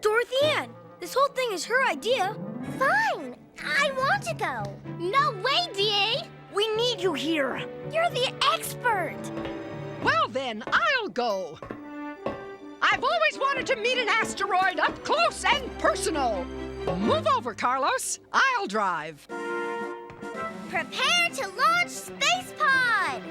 Dorothy Ann. This whole thing is her idea. Fine. I want to go. No way, DA. We need you here. You're the expert. Well then, I'll go. I've always wanted to meet an asteroid up close and personal. Move over, Carlos. I'll drive. Prepare to launch Space Pod.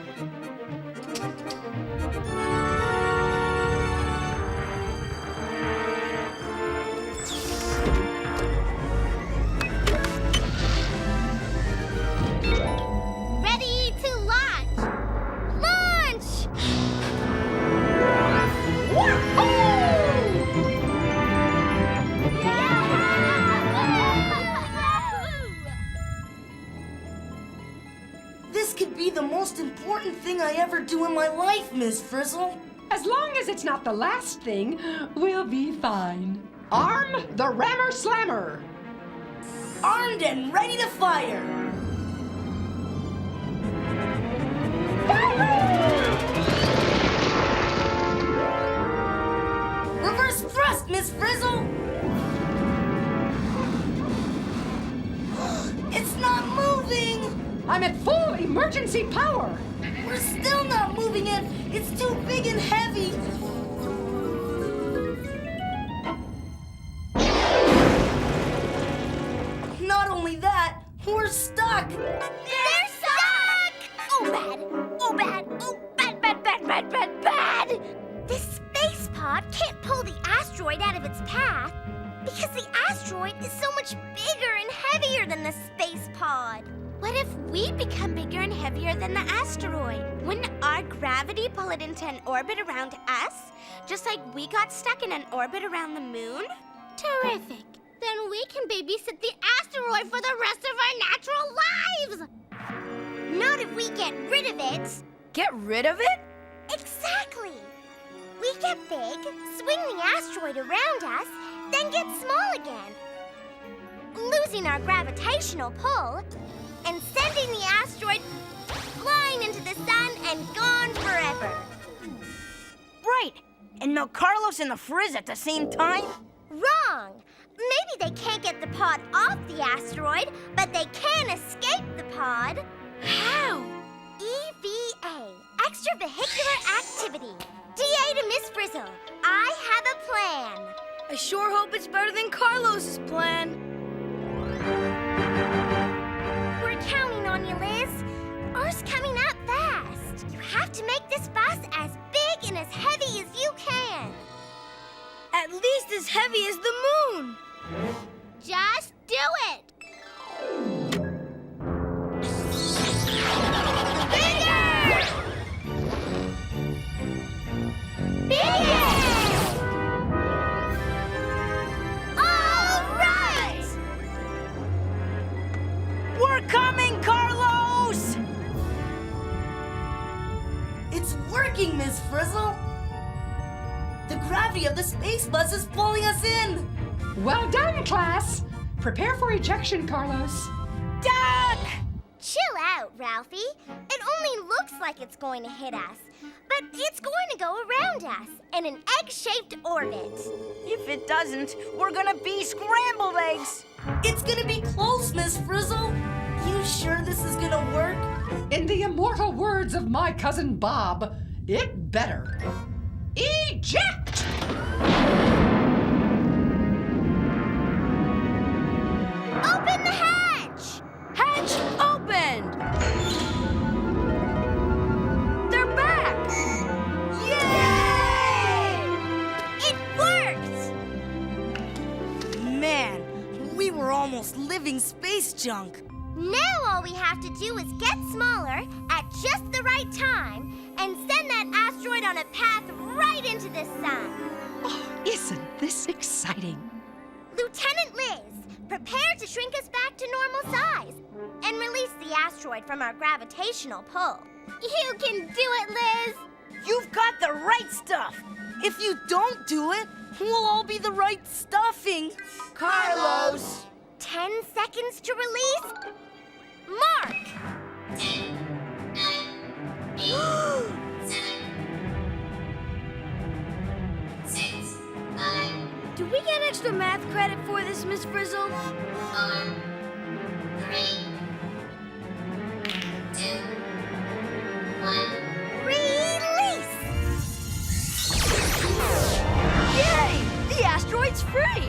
Ready to launch. Launch! This could be the most important thing I ever do in my life, Miss Frizzle. As long as it's not the last thing, we'll be fine. Arm the rammer slammer. Armed and ready to fire. Reverse thrust, Miss Frizzle. It's not moving. I'm at full emergency power. We're still not moving it. It's too big and heavy. Not only that, we're stuck. They're stuck! Oh, bad. Oh, bad. Oh, bad, bad, bad, bad, bad, bad. This space pod can't pull the asteroid out of its path because the asteroid is so much bigger and heavier than the space pod. What if we become bigger and heavier than the asteroid? Wouldn't our gravity pull it into an orbit around us, just like we got stuck in an orbit around the moon? Terrific. Then we can babysit the asteroid for the rest of our natural lives! Not if we get rid of it. Get rid of it? Exactly. We get big, swing the asteroid around us, then get small again. Losing our gravitational pull and sending the asteroid flying into the sun and gone forever. Right. And melt Carlos and the Frizz at the same time? Wrong. Maybe they can't get the pod off the asteroid, but they can escape the pod. vehicular activity. DA to Miss Frizzle. I have a plan. I sure hope it's better than Carlos's plan. We're counting on you, Liz. Ours coming up fast. You have to make this bus as big and as heavy as you can. At least as heavy as the moon. Just do it. Bigger! Bigger! All right! We're coming, Carlos! It's working, Miss Frizzle. The gravity of the space bus is pulling us in. Well done, class. Prepare for ejection, Carlos. Duck! Chill out, Ralphie. It only looks like it's going to hit us, but it's going to go around us in an egg-shaped orbit. If it doesn't, we're gonna be scrambled eggs. It's gonna be close, Miss Frizzle. You sure this is gonna work? In the immortal words of my cousin Bob, it better. Eject! Open the hatch! Hatch opened! They're back! Yay! It worked! Man, we were almost living space junk. Now all we have to do is get smaller at just the right time and send that asteroid on a path right into the sun. Oh, isn't this exciting? Lieutenant Liz, prepare to shrink us back to normal size and release the asteroid from our gravitational pull. You can do it, Liz! You've got the right stuff. If you don't do it, we'll all be the right stuffing. Carlos! 10 seconds to release. Mark! 10, 9, 8, 7, 6, 5, Do we get extra math credit for this, Miss Frizzle? 4, 3, 2, 1. Release! Yay! The asteroid's free!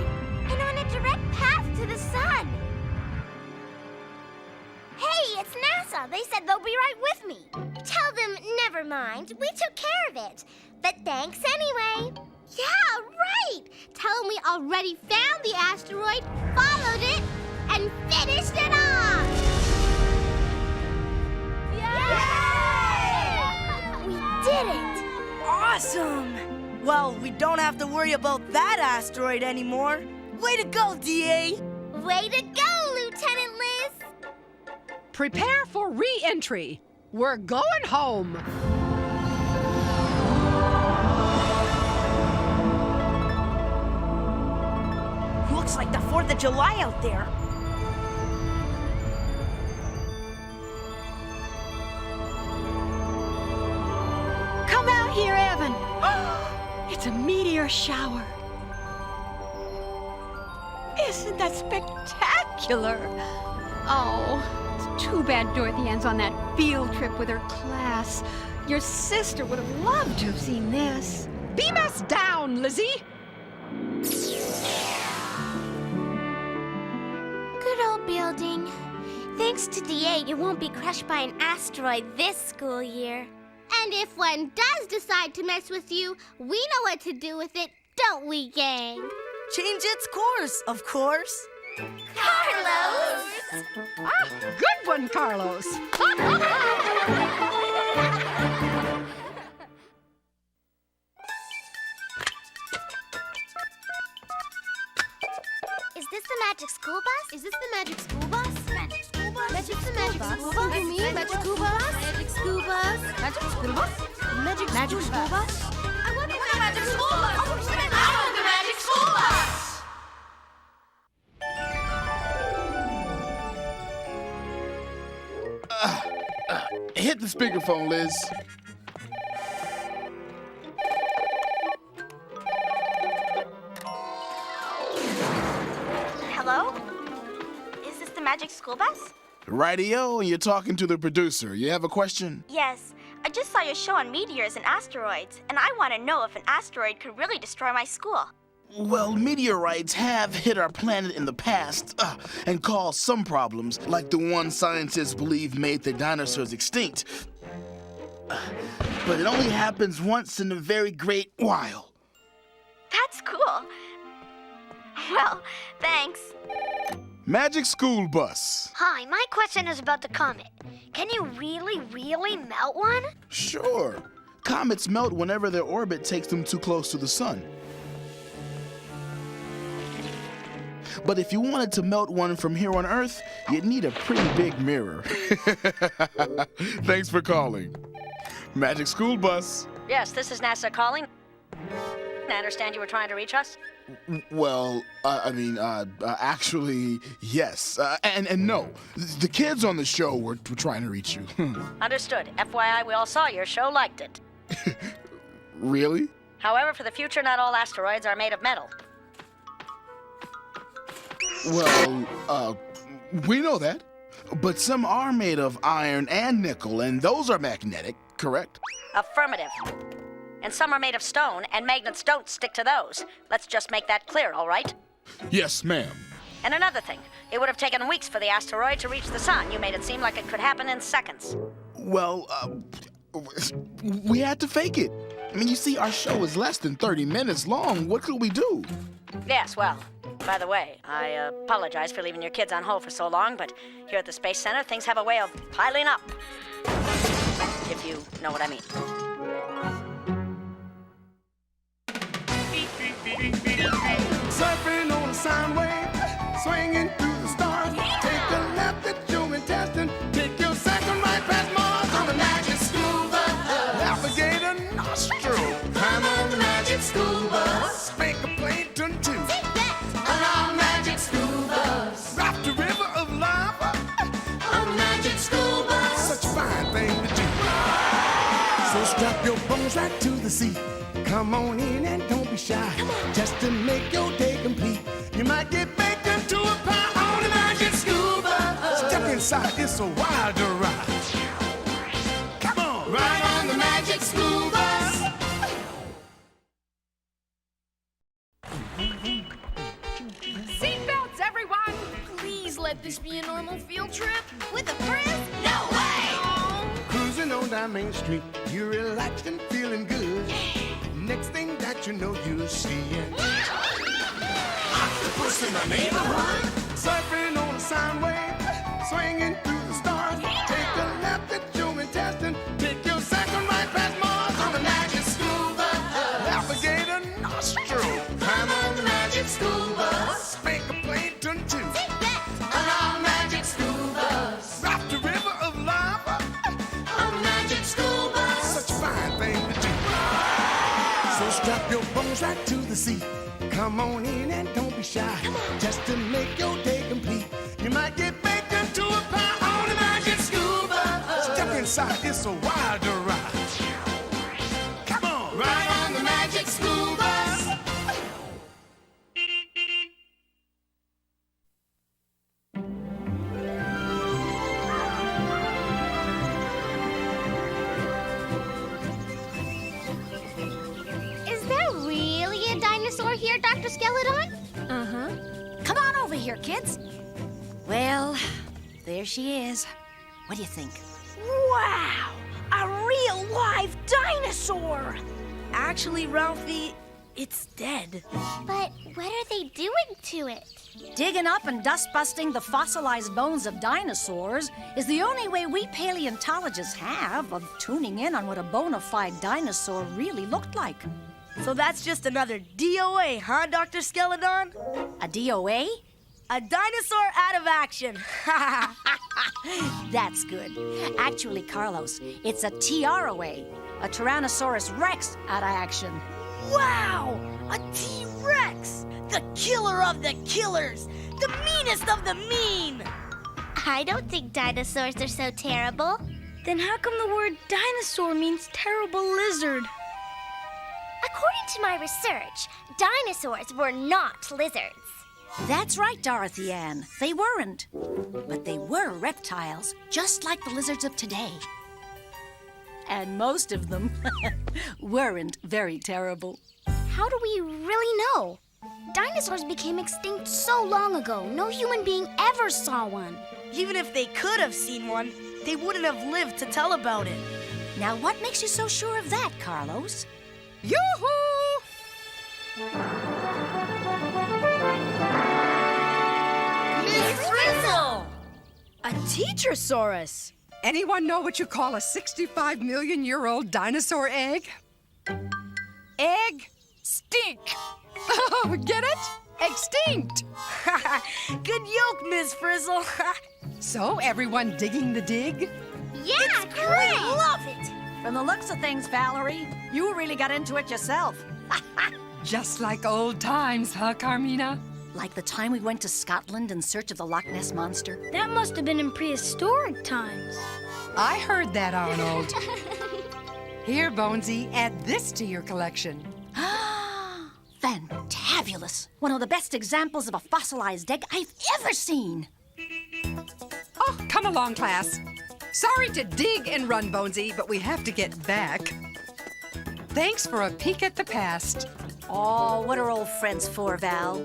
And on a direct path to the sun. Hey, it's NASA. They said they'll be right with me. Tell them, never mind. We took care of it. But thanks anyway. Yeah, right. Tell them we already found the asteroid, followed it, and finished it off. Yay! We did it. Awesome! Well, we don't have to worry about that asteroid anymore. Way to go, DA! Way to go, Lieutenant Liz. Prepare for re-entry. We're going home. Looks like the 4th of July out there. Come out here, Evan. It's a meteor shower. Isn't that spectacular? Oh, it's too bad Dorothy Ann's on that field trip with her class. Your sister would have loved to have seen this. Beam us down, Lizzie. Good old building. Thanks to DA, you won't be crushed by an asteroid this school year. And if one does decide to mess with you, we know what to do with it, don't we, gang? Change its course, of course. Carlos! Ah, good one, Carlos. Is this the magic school bus? Is this the magic school bus? Magic school bus? Magic the magic school bus? You mean magic school bus? Magic school bus? Magic school bus? Magic school bus? I want the magic school bus! I want the magic school bus! Hit the speakerphone, Liz. Hello? Is this the magic school bus? Radio, and you're talking to the producer. You have a question? Yes. I just saw your show on meteors and asteroids, and I want to know if an asteroid could really destroy my school. Well, meteorites have hit our planet in the past and caused some problems, like the one scientists believe made the dinosaurs extinct. But it only happens once in a very great while. That's cool. Well, thanks. Magic School Bus. Hi, my question is about the comet. Can you really melt one? Sure. Comets melt whenever their orbit takes them too close to the sun. But if you wanted to melt one from here on Earth, you'd need a pretty big mirror. Thanks for calling. Magic School Bus. Yes, this is NASA calling. I understand you were trying to reach us? Well, actually, yes. And no. The kids on the show were trying to reach you. Understood. FYI, we all saw your show, liked it. Really? However, for the future, not all asteroids are made of metal. Well, we know that. But some are made of iron and nickel, and those are magnetic, correct? Affirmative. And some are made of stone, and magnets don't stick to those. Let's just make that clear, all right? Yes, ma'am. And another thing, it would have taken weeks for the asteroid to reach the sun. You made it seem like it could happen in seconds. Well, we had to fake it. I mean, you see, our show is less than 30 minutes long. What could we do? Yes, well, by the way, I apologize for leaving your kids on hold for so long, but here at the Space Center, things have a way of piling up. If you know what I mean. Surfing on a sound wave, swinging through the stars. Take a left at your intestine, take your second right past Mars on the magic school bus. Alligator nostril, climb on the magic school bus. Spank a Plankton too, on our magic school bus. Rock the river of lava, on the magic school bus. Such a fine thing to do. So strap your bones right to the seat. Come on in and don't be shy. Just to make your day complete, you might get baked into a pie on the magic school bus. Step inside, it's a wilder ride. Come on, ride on the magic school bus. Seatbelts, everyone! Please let this be a normal field trip. With a Frizz? No way! Cruising on down Main Street, you're relaxed and feeling good. Next thing that you know, you're seeing octopus in the neighborhood. Surfing on a sound wave, swinging through the stars. Take a left at your intestine, take your second right past Mars on the magic school bus. Alligator nostril, climb on the magic school bus. Spank a Plankton too, on our magic school bus. Rock the river of lava, on the magic school bus. Such a fine thing to do. So strap your bones right to the seat. Come on in and don't be shy. Just to make your day complete, you might get baked into a pie on the magic school bus. Step inside, it's a wilder ride. Come on, ride on the magic school bus. Here, Dr. Skeleton? Uh-huh. Come on over here, kids. Well, there she is. What do you think? Wow! A real live dinosaur! Actually, Ralphie, it's dead. But what are they doing to it? Digging up and dust-busting the fossilized bones of dinosaurs is the only way we paleontologists have of tuning in on what a bona fide dinosaur really looked like. So that's just another DOA, huh, Dr. Skeleton? A DOA? A dinosaur out of action. That's good. Actually, Carlos, it's a TROA, a Tyrannosaurus Rex out of action. Wow! A T-Rex! The killer of the killers! The meanest of the mean! I don't think dinosaurs are so terrible. Then how come the word dinosaur means terrible lizard? According to my research, dinosaurs were not lizards. That's right, Dorothy Ann. They weren't. But they were reptiles, just like the lizards of today. And most of them weren't very terrible. How do we really know? Dinosaurs became extinct so long ago, no human being ever saw one. Even if they could have seen one, they wouldn't have lived to tell about it. Now, what makes you so sure of that, Carlos? Yoo-hoo! Miss Frizzle! A Teacher-saurus! Anyone know what you call a 65-million-year-old dinosaur egg? Egg stink. Oh, get it? Extinct. Good yoke, Miss Frizzle. So, everyone digging the dig? Yeah, great! We love it! From the looks of things, Valerie, you really got into it yourself. Just like old times, huh, Carmina? Like the time we went to Scotland in search of the Loch Ness Monster. That must have been in prehistoric times. I heard that, Arnold. Here, Bonesy, add this to your collection. Fantabulous! One of the best examples of a fossilized egg I've ever seen. Oh, come along, class. Sorry to dig and run, Bonesy, but we have to get back. Thanks for a peek at the past. Oh, what are old friends for, Val?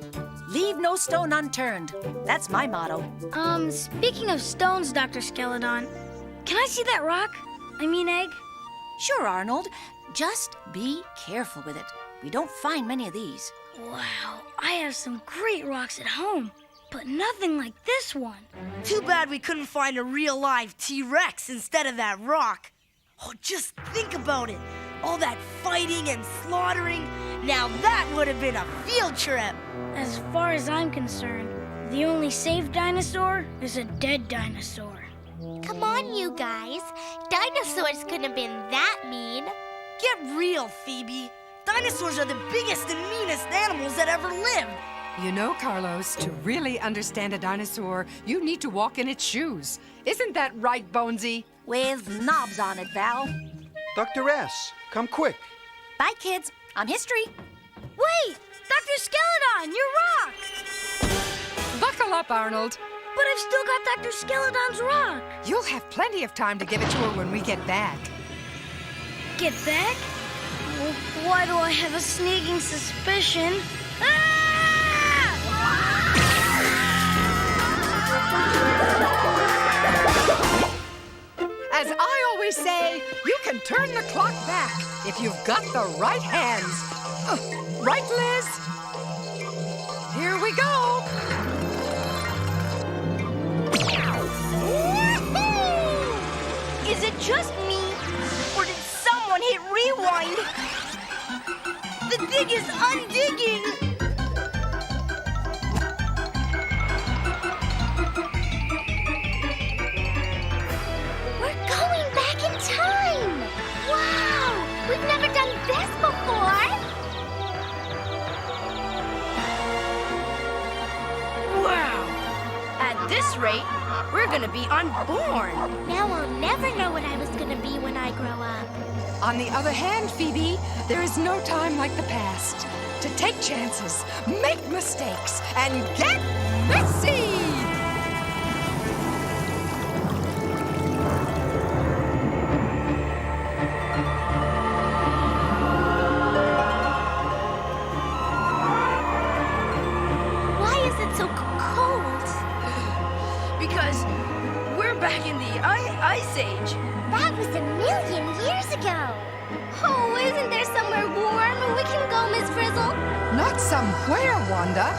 Leave no stone unturned. That's my motto. Speaking of stones, Dr. Skeledon, can I see that rock? I mean egg? Sure, Arnold. Just be careful with it. We don't find many of these. Wow, I have some great rocks at home, but nothing like this one. Too bad we couldn't find a real live T-Rex instead of that rock. Oh, just think about it. All that fighting and slaughtering. Now that would have been a field trip. As far as I'm concerned, the only safe dinosaur is a dead dinosaur. Come on, you guys. Dinosaurs couldn't have been that mean. Get real, Phoebe. Dinosaurs are the biggest and meanest animals that ever lived. You know, Carlos, to really understand a dinosaur, you need to walk in its shoes. Isn't that right, Bonesy? With knobs on it, Val. Dr. S, come quick. Bye, kids. I'm history. Wait! Dr. Skeledon, your rock! Buckle up, Arnold. But I've still got Dr. Skeledon's rock. You'll have plenty of time to give it to her when we get back. Get back? Well, why do I have a sneaking suspicion? Ah! As I always say, you can turn the clock back if you've got the right hands. Right, Liz? Here we go. Is it just me, or did someone hit rewind? The dig is undigging! We're going back in time! Wow! We've never done this before! Wow! At this rate, we're gonna be unborn. Now I'll never know what I was gonna be when I grow up. On the other hand, Phoebe, there is no time like the past to take chances, make mistakes, and get messy! Why is it so cold? Because we're back in the Ice Age. That was 1,000,000 years ago. Oh, isn't there somewhere warm we can go, Miss Frizzle? Not somewhere, Wanda.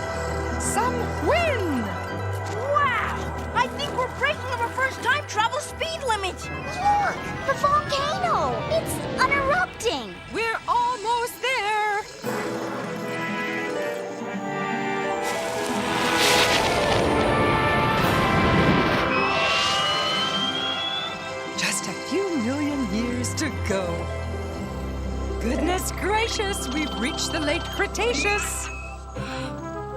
Some when. Wow! I think we're breaking our first time travel speed limit. Look, the volcano. It's unerupting. We're almost there. Just a few million years to go. Goodness gracious, we've reached the late Cretaceous.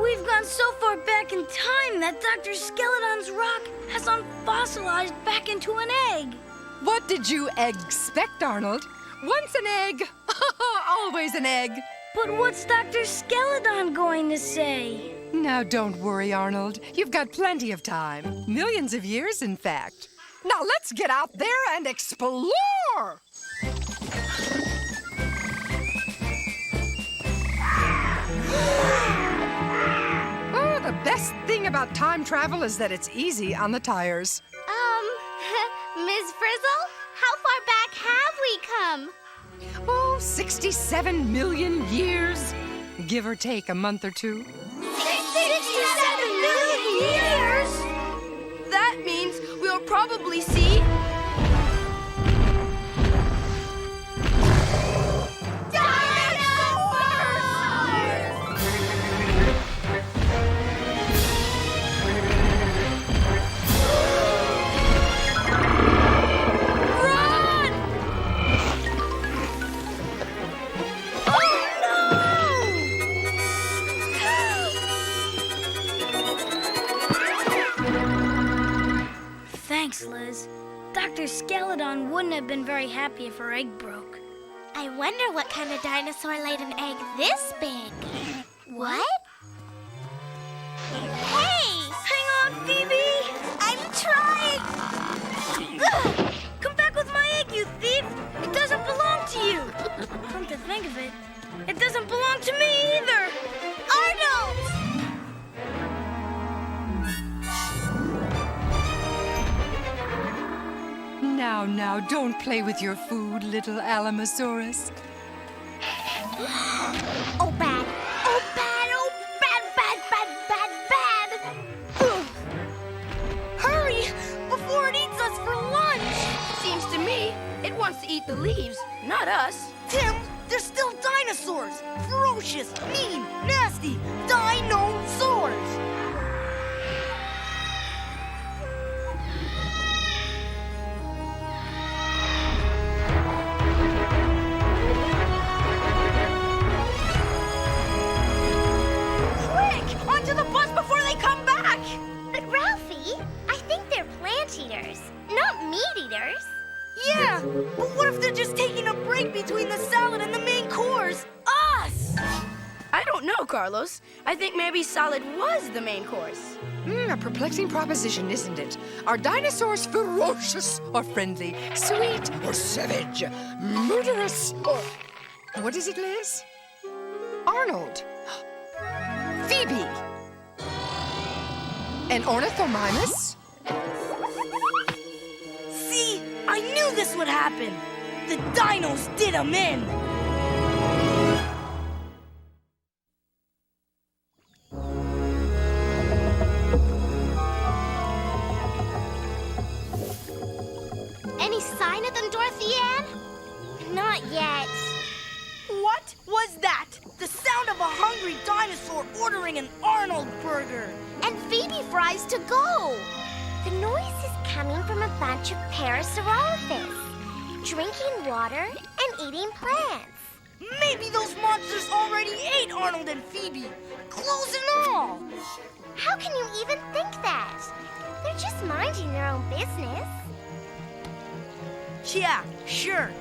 We've gone so far back in time that Dr. Skeledon's rock has unfossilized back into an egg. What did you expect, Arnold? Once an egg, always an egg. But what's Dr. Skeledon going to say? Now don't worry, Arnold. You've got plenty of time. Millions of years, in fact. Now let's get out there and explore! Oh, the best thing about time travel is that it's easy on the tires. Ms. Frizzle, how far back have we come? Oh, 67 million years, give or take a month or two. 67 million years? That means we'll probably see... Thanks, Liz. Dr. Skeleton wouldn't have been very happy if her egg broke. I wonder what kind of dinosaur laid an egg this big. What? Hey! Hang on, Phoebe! I'm trying! Ugh! Come back with my egg, you thief! It doesn't belong to you! Come to think of it, it doesn't belong to me either! Arnold! Now, don't play with your food, little Alamosaurus. Oh, bad. Oh, bad. Oh, bad, bad, bad, bad, bad. Ugh. Hurry, before it eats us for lunch! Seems to me it wants to eat the leaves, not us. Tim, they're still dinosaurs! Ferocious, mean, nasty dinosaurs! Quick! Onto the bus before they come back! But Ralphie, I think they're plant eaters, not meat eaters. Yeah, but what if they're just taking a break between the salad and the main course? Us! I don't know, Carlos. I think maybe salad was the main course. A perplexing proposition, isn't it? Are dinosaurs ferocious or friendly? Sweet or savage? Murderous or... What is it, Liz? Arnold. Phoebe. An ornithomimus? See, I knew this would happen. The dinos did them in. Any sign of them, Dorothy Ann? Not yet. What was that? The sound of a hungry dinosaur ordering an Arnold burger. And Phoebe fries to go. The noise is coming from a bunch of Parasaurolophus, drinking water and eating plants. Maybe those monsters already ate Arnold and Phoebe, clothes and all. How can you even think that? They're just minding their own business. Yeah, sure.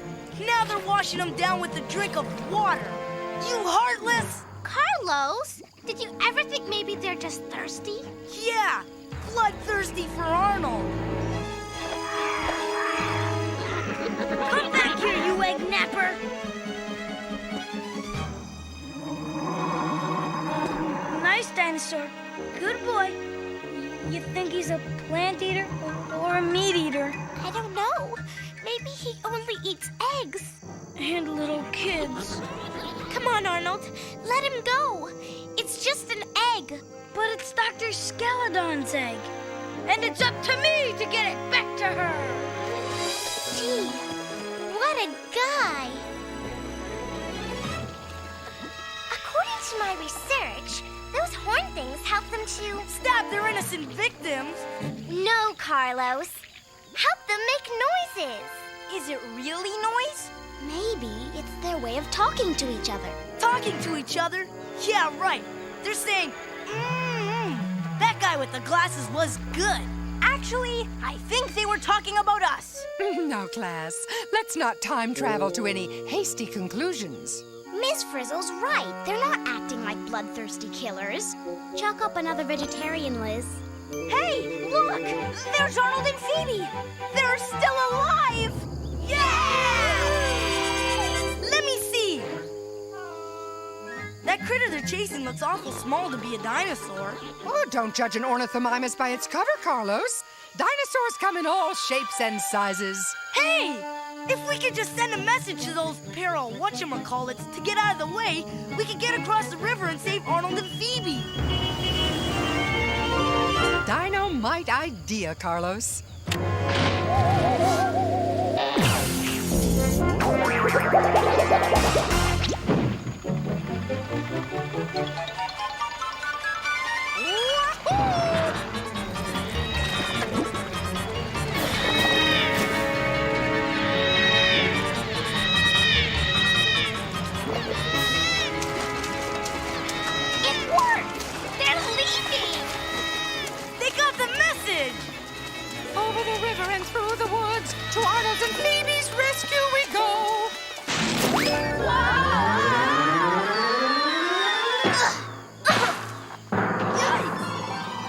Now they're washing them down with a drink of water. You heartless! Carlos, did you ever think maybe they're just thirsty? Yeah, bloodthirsty for Arnold. Come back here, you egg napper! Nice dinosaur. Good boy. You think he's a plant eater or a meat eater? I don't know. Maybe he only eats eggs. And little kids. Come on, Arnold. Let him go. It's just an egg. But it's Dr. Skeleton's egg. And it's up to me to get it back to her. Gee, what a guy. According to my research, those horn things help them to stab their innocent victims. No, Carlos. Help them make noises. Is it really noise? Maybe it's their way of talking to each other. Talking to each other? Yeah, right. They're saying, that guy with the glasses was good. Actually, I think they were talking about us. Now, class, let's not time travel to any hasty conclusions. Miss Frizzle's right. They're not acting like bloodthirsty killers. Chalk up another vegetarian, Liz. Hey, look! There's Arnold and Phoebe! They're still alive! Yeah! Let me see! That critter they're chasing looks awful small to be a dinosaur. Oh, don't judge an ornithomimus by its cover, Carlos. Dinosaurs come in all shapes and sizes. Hey! If we could just send a message to those peril whatchamacallits to get out of the way, we could get across the river and save Arnold and Phoebe. Dynamite idea, Carlos. Over the river and through the woods, to Arnold's and Phoebe's rescue we go. Yikes!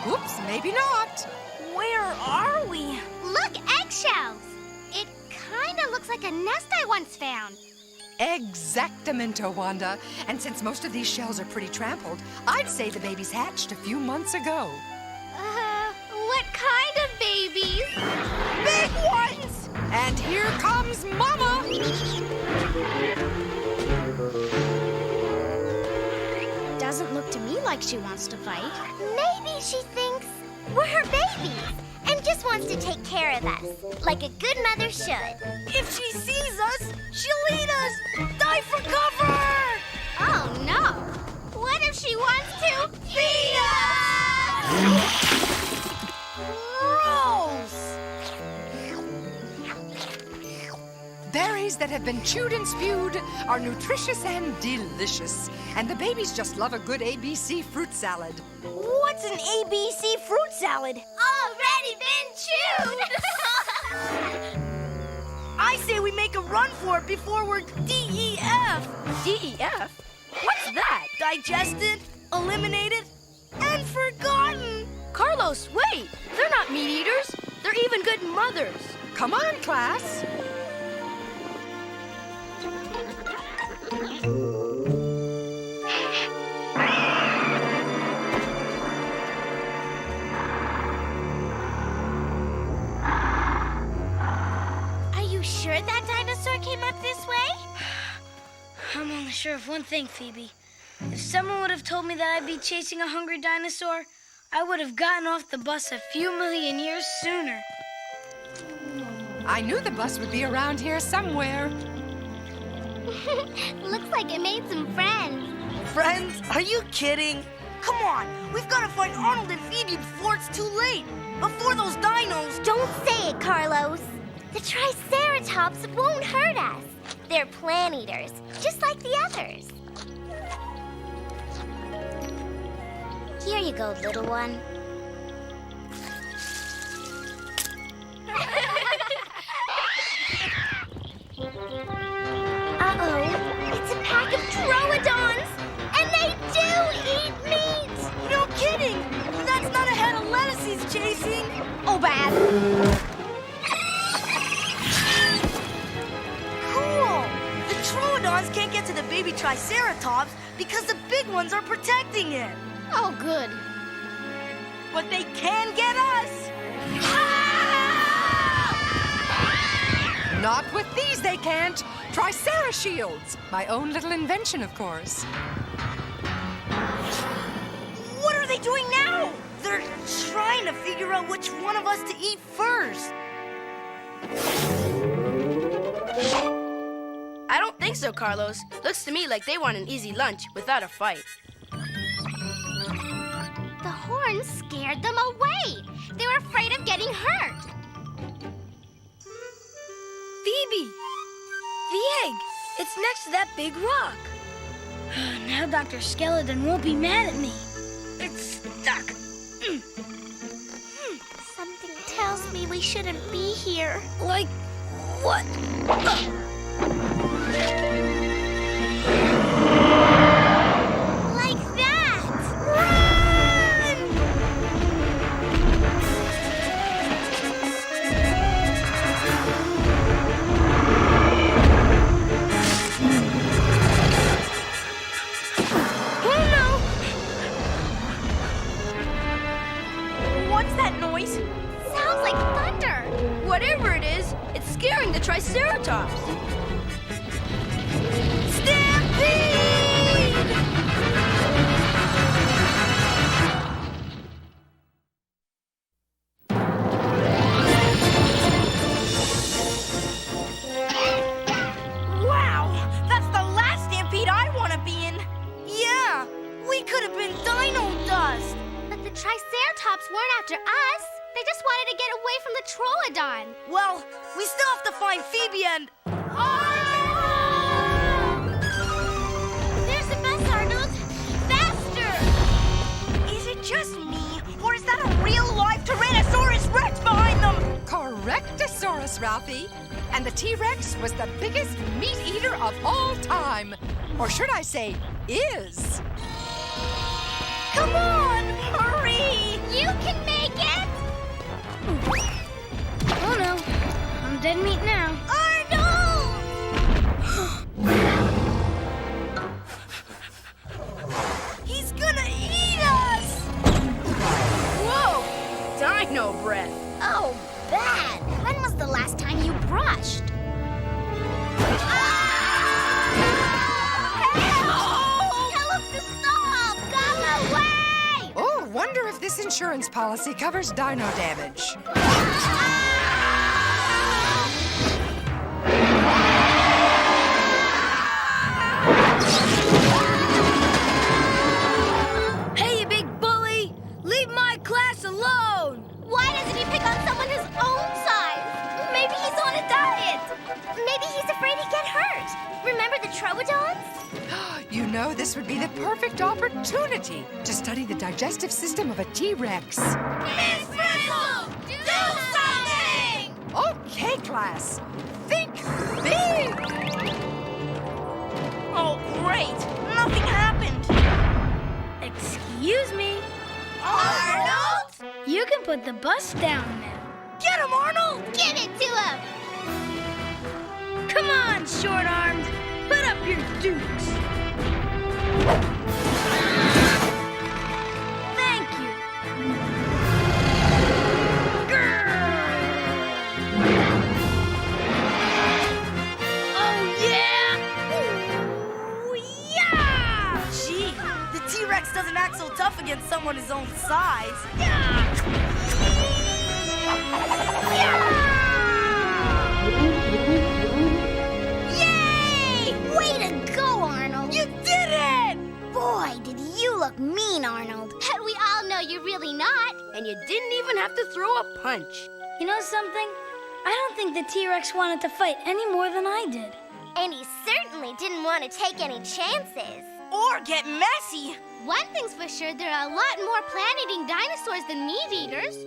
Oops, maybe not. Where are we? Look, eggshells. It kind of looks like a nest I once found. Exactamento, Wanda. And since most of these shells are pretty trampled, I'd say the babies hatched a few months ago. What kind of babies? Big ones! And here comes Mama! Doesn't look to me like she wants to fight. Maybe she thinks we're her babies and just wants to take care of us, like a good mother should. If she sees us, she'll eat us! Dive for cover! Oh, no. What if she wants to feed us? Berries that have been chewed and spewed are nutritious and delicious. And the babies just love a good ABC fruit salad. What's an ABC fruit salad? Already been chewed! I say we make a run for it before we're DEF. DEF? What's that? Digested, eliminated, and forgotten. Carlos, wait! They're not meat eaters. They're even good mothers. Come on, class. Are you sure that dinosaur came up this way? I'm only sure of one thing, Phoebe. If someone would have told me that I'd be chasing a hungry dinosaur, I would have gotten off the bus a few million years sooner. I knew the bus would be around here somewhere. Looks like it made some friends. Friends? Are you kidding? Come on, we've got to find Arnold and Phoebe before it's too late. Before those dinos... Don't say it, Carlos. The Triceratops won't hurt us. They're plant eaters, just like the others. Here you go, little one. Uh-oh, it's a pack of troodons, and they do eat meat! No kidding! That's not a head of lettuce he's chasing! Oh, bad! Cool! The troodons can't get to the baby Triceratops because the big ones are protecting it. Oh, good. But they can get us! Not with these, they can't. Tricera shields. My own little invention, of course. What are they doing now? They're trying to figure out which one of us to eat first. I don't think so, Carlos. Looks to me like they want an easy lunch without a fight. The horns scared them away. They were afraid of getting hurt. Phoebe! The egg! It's next to that big rock. Now Dr. Skeleton won't be mad at me. It's stuck. Something tells me we shouldn't be here. Like what? Like that! Run! Liz. It's scaring the Triceratops. Stampede! Wow! That's the last stampede I want to be in. Yeah, we could have been dino dust. But the Triceratops weren't after us. They just wanted to get away from the Troodon. Well, we still have to find Phoebe and... There's the bus, Arnold. Faster! Is it just me, or is that a real live Tyrannosaurus Rex behind them? Correctosaurus, Ralphie. And the T-Rex was the biggest meat eater of all time. Or should I say, is. Come on, hurry! You can make it! Oh no, I'm dead meat now. Arnold! He's gonna eat us! Whoa! Dino breath. Oh, bad. When was the last time you brushed? Help! Tell him to stop! Go away! Oh, wonder if this insurance policy covers dino damage. Hey, you big bully! Leave my class alone! Why doesn't he pick on someone his own size? Maybe he's on a diet. Maybe he's afraid he'd get hurt. Remember the Troodons? You know, this would be the perfect opportunity to study the digestive system of a T-Rex. Miss Frizzle! Do something! Okay, class. Think big! Oh, great! Nothing happened. Excuse me. Arnold! You can put the bus down now. Get him, Arnold! Give it to him! Come on, short-armed. Put up your dukes. Thank you. Oh, yeah! Ooh, yeah! Gee, the T-Rex doesn't act so tough against someone his own size. Yay! Way to go, Arnold! You did it! Boy, did you look mean, Arnold. And we all know you're really not. And you didn't even have to throw a punch. You know something? I don't think the T-Rex wanted to fight any more than I did. And he certainly didn't want to take any chances. Or get messy. One thing's for sure, there are a lot more plant-eating dinosaurs than meat eaters.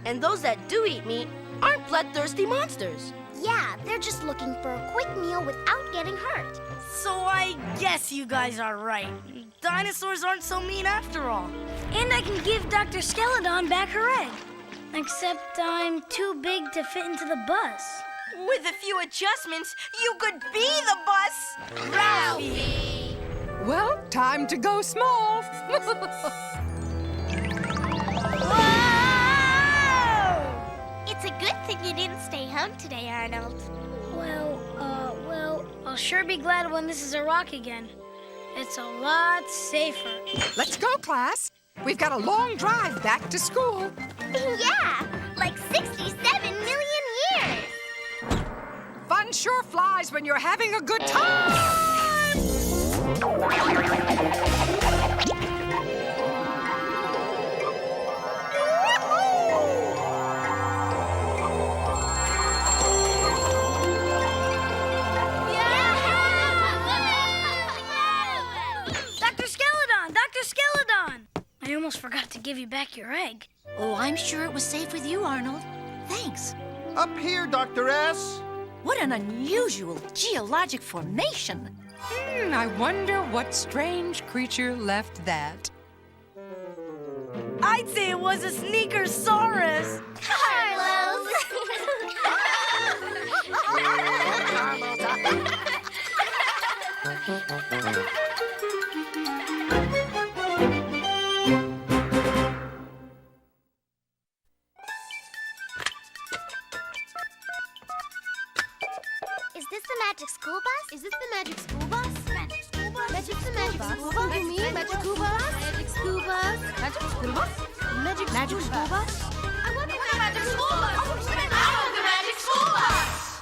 And those that do eat meat aren't bloodthirsty monsters. Yeah, they're just looking for a quick meal without getting hurt. So I guess you guys are right. Dinosaurs aren't so mean after all. And I can give Dr. Skeledon back her egg. Except I'm too big to fit into the bus. With a few adjustments, you could be the bus. Ralphie! Well, time to go small. It's a good thing you didn't stay home today, Arnold. Well, I'll sure be glad when this is a rock again. It's a lot safer. Let's go, class. We've got a long drive back to school. Yeah, like 67 million years. Fun sure flies when you're having a good time. Dr. Skeledon! I almost forgot to give you back your egg. Oh, I'm sure it was safe with you, Arnold. Thanks. Up here, Dr. S. What an unusual geologic formation. I wonder what strange creature left that. I'd say it was a Sneakersaurus. Carlos! magic school bus? Is this the magic school bus? Magic school bus? Magic the magic school bus? You mean magic school bus? Magic school bus? Magic school bus? Magic school bus? I want the magic school bus! I want the magic school bus!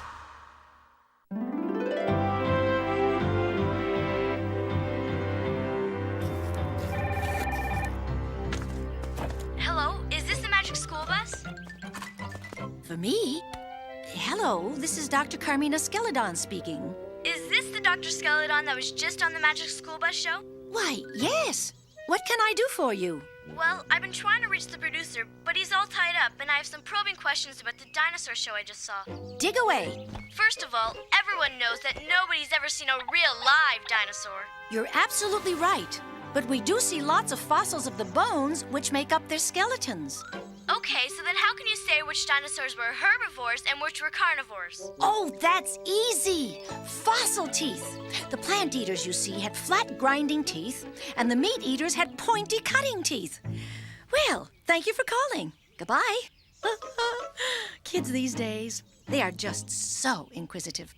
Hello, is this the magic school bus? For me? Hello, this is Dr. Carmina Skeledon speaking. Is this the Dr. Skeleton that was just on the magic school bus show? Why, yes. What can I do for you? Well, I've been trying to reach the producer, but he's all tied up, and I have some probing questions about the dinosaur show I just saw. Dig away. First of all, everyone knows that nobody's ever seen a real live dinosaur. You're absolutely right. But we do see lots of fossils of the bones which make up their skeletons. Okay, so then how can you say which dinosaurs were herbivores and which were carnivores? Oh, that's easy. Fossil teeth. The plant eaters, you see, had flat grinding teeth, and the meat eaters had pointy cutting teeth. Well, thank you for calling. Goodbye. Kids these days, they are just so inquisitive.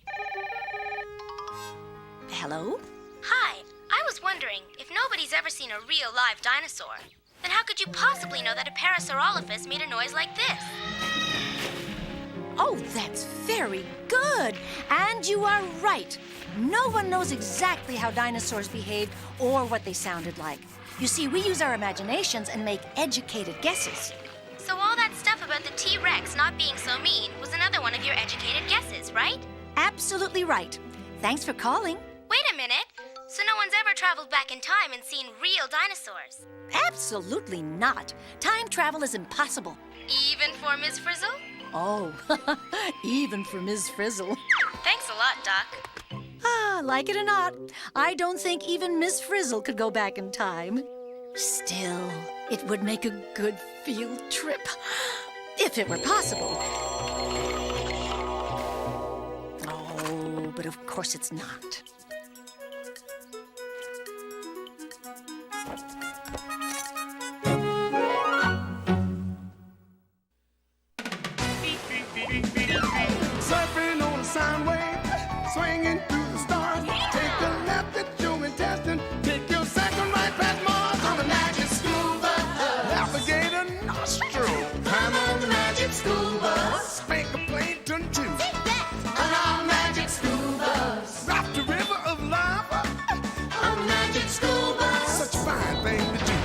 Hello? Hi, I was wondering, if nobody's ever seen a real live dinosaur, then how could you possibly know that a Parasaurolophus made a noise like this? Oh, that's very good. And you are right. No one knows exactly how dinosaurs behaved or what they sounded like. You see, we use our imaginations and make educated guesses. So all that stuff about the T-Rex not being so mean was another one of your educated guesses, right? Absolutely right. Thanks for calling. Wait a minute. So no one's ever traveled back in time and seen real dinosaurs? Absolutely not. Time travel is impossible. Even for Ms. Frizzle? Oh, even for Ms. Frizzle. Thanks a lot, Doc. Like it or not, I don't think even Miss Frizzle could go back in time. Still, it would make a good field trip, if it were possible. Oh, but of course it's not. Surfing on a sound wave, swinging through the stars. Take a left at your intestine, take your second right past Mars on the magic school bus. Alligator nostril, climb on the magic school bus. Spank a plankton too, on our magic school bus. Rock the river of lava, on the magic school bus. Such a fine thing to do.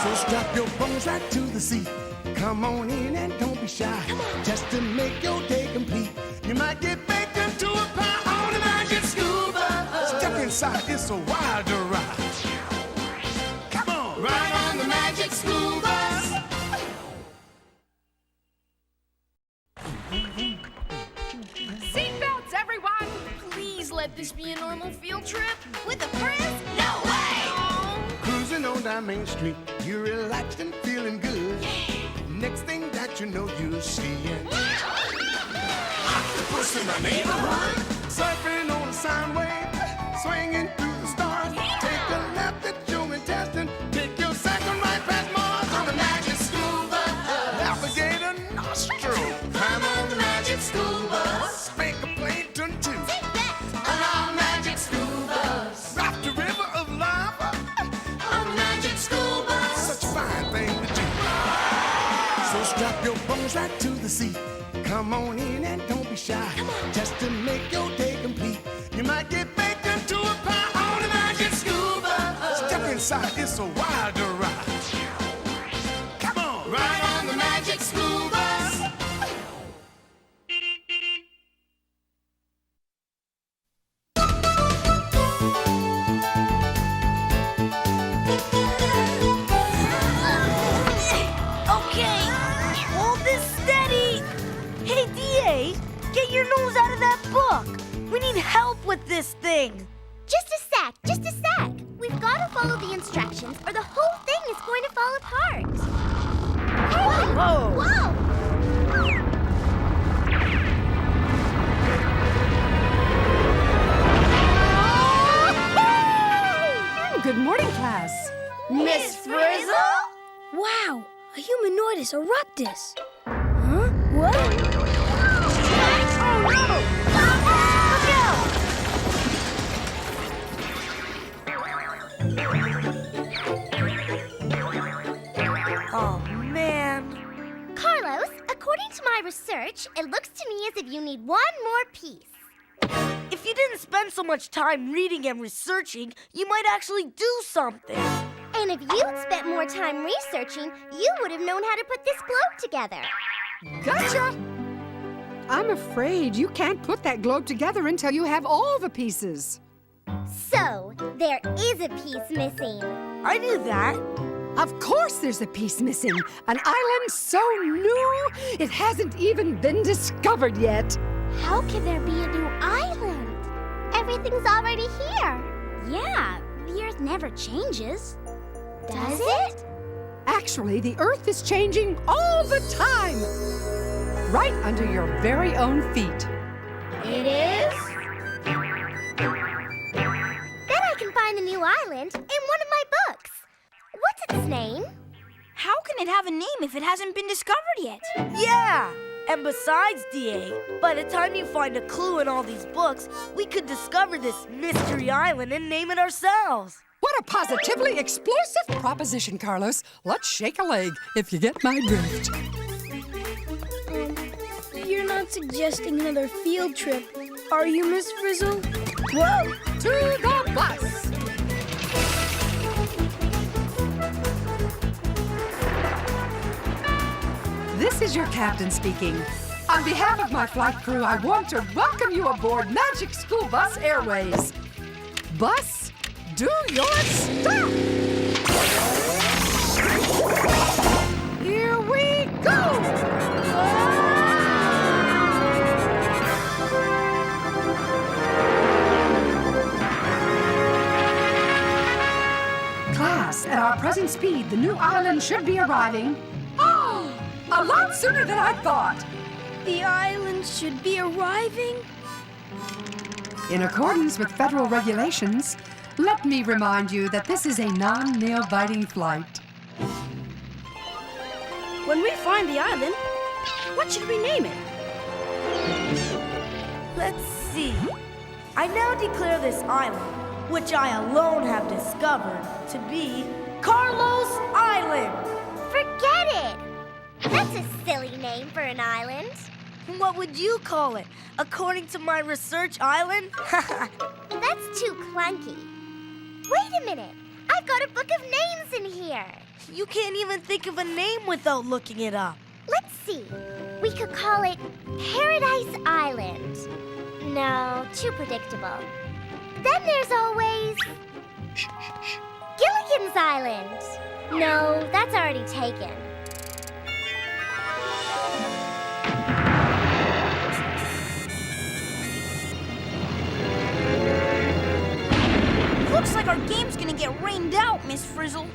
So strap your bones right to the seat. Come on in and don't be shy. Just to make your day complete, you might get baked into a pie on the magic school bus. Step inside, it's a wilder ride. Come on, ride on the magic school bus. Seatbelts, everyone! Please let this be a normal field trip. With a Frizz? No way! Cruising on down Main Street, you're relaxed and feeling good. Next thing that you know, you're seeing octopus in the neighborhood. Surfing on a sound wave, swinging through the stars. Take a left at your intestine, take your second right past Mars on the magic school bus. Alligator nostril, climb on the magic school bus. Spank a plankton too, on our magic school bus. Rock the river of lava, on the magic school bus. Such a fine thing to do. So strap your bones right to the seat. Come on in and don't be shy. Just to make your day complete, you might get baked into a pie on the magic school bus. Step inside, it's a wilder ride. Come on, ride on the magic school bus. Get your nose out of that book! We need help with this thing! Just a sec, just a sec. We've got to follow the instructions or the whole thing is going to fall apart. Whoa! Good morning, class. Miss Frizzle? Wow, a humanoidus eruptus. Huh? What? Oh, no! man. Carlos, according to my research, it looks to me as if you need one more piece. If you didn't spend so much time reading and researching, you might actually do something. And if you'd spent more time researching, you would have known how to put this globe together. Gotcha! I'm afraid you can't put that globe together until you have all the pieces. So, there is a piece missing. I knew that. Of course there's a piece missing. An island so new, it hasn't even been discovered yet. How can there be a new island? Everything's already here. Yeah, the Earth never changes. Does it? Actually, the Earth is changing all the time. Right under your very own feet. It is? Then I can find a new island in one of my books. What's its name? How can it have a name if it hasn't been discovered yet? Yeah! And besides, D.A., by the time you find a clue in all these books, we could discover this mystery island and name it ourselves. What a positively explosive proposition, Carlos. Let's shake a leg, if you get my drift. You're not suggesting another field trip, are you, Miss Frizzle? Whoa! To the bus! This is your captain speaking. On behalf of my flight crew, I want to welcome you aboard Magic School Bus Airways. Bus, do your stuff! Here we go! Class, at our present speed, the new island should be arriving. Oh, a lot sooner than I thought. The island should be arriving? In accordance with federal regulations, let me remind you that this is a non-nail-biting flight. When we find the island, what should we name it? Let's see. I now declare this island, which I alone have discovered, to be Carlos Island. Forget it! That's a silly name for an island. What would you call it? According to my research island? That's too clunky. Wait a minute. I've got a book of names in here. You can't even think of a name without looking it up. Let's see. We could call it Paradise Island. No, too predictable. Then there's always Gilligan's Island. No, that's already taken. Looks like our game's gonna get rained out, Miss Frizzle.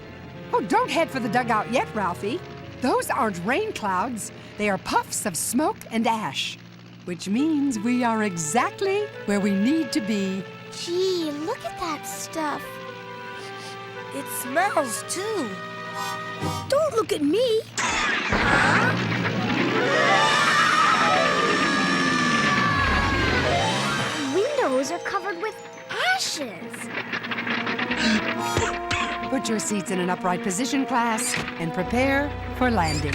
Oh, don't head for the dugout yet, Ralphie. Those aren't rain clouds. They are puffs of smoke and ash, which means we are exactly where we need to be. Gee, look at that stuff. It smells, too. Don't look at me. Windows are covered with ashes. Put your seats in an upright position, class, and prepare for landing.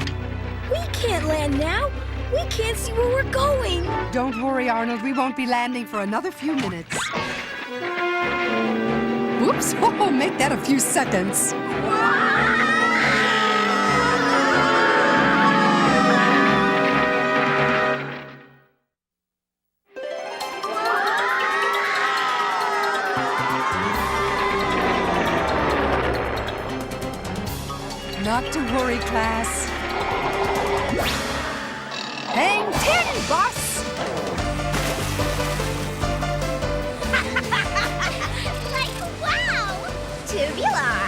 We can't land now. We can't see where we're going. Don't worry, Arnold. We won't be landing for another few minutes. Whoops! Oh, make that a few seconds. Not to worry, class. Hang 10, boss! Like, wow! Tubular!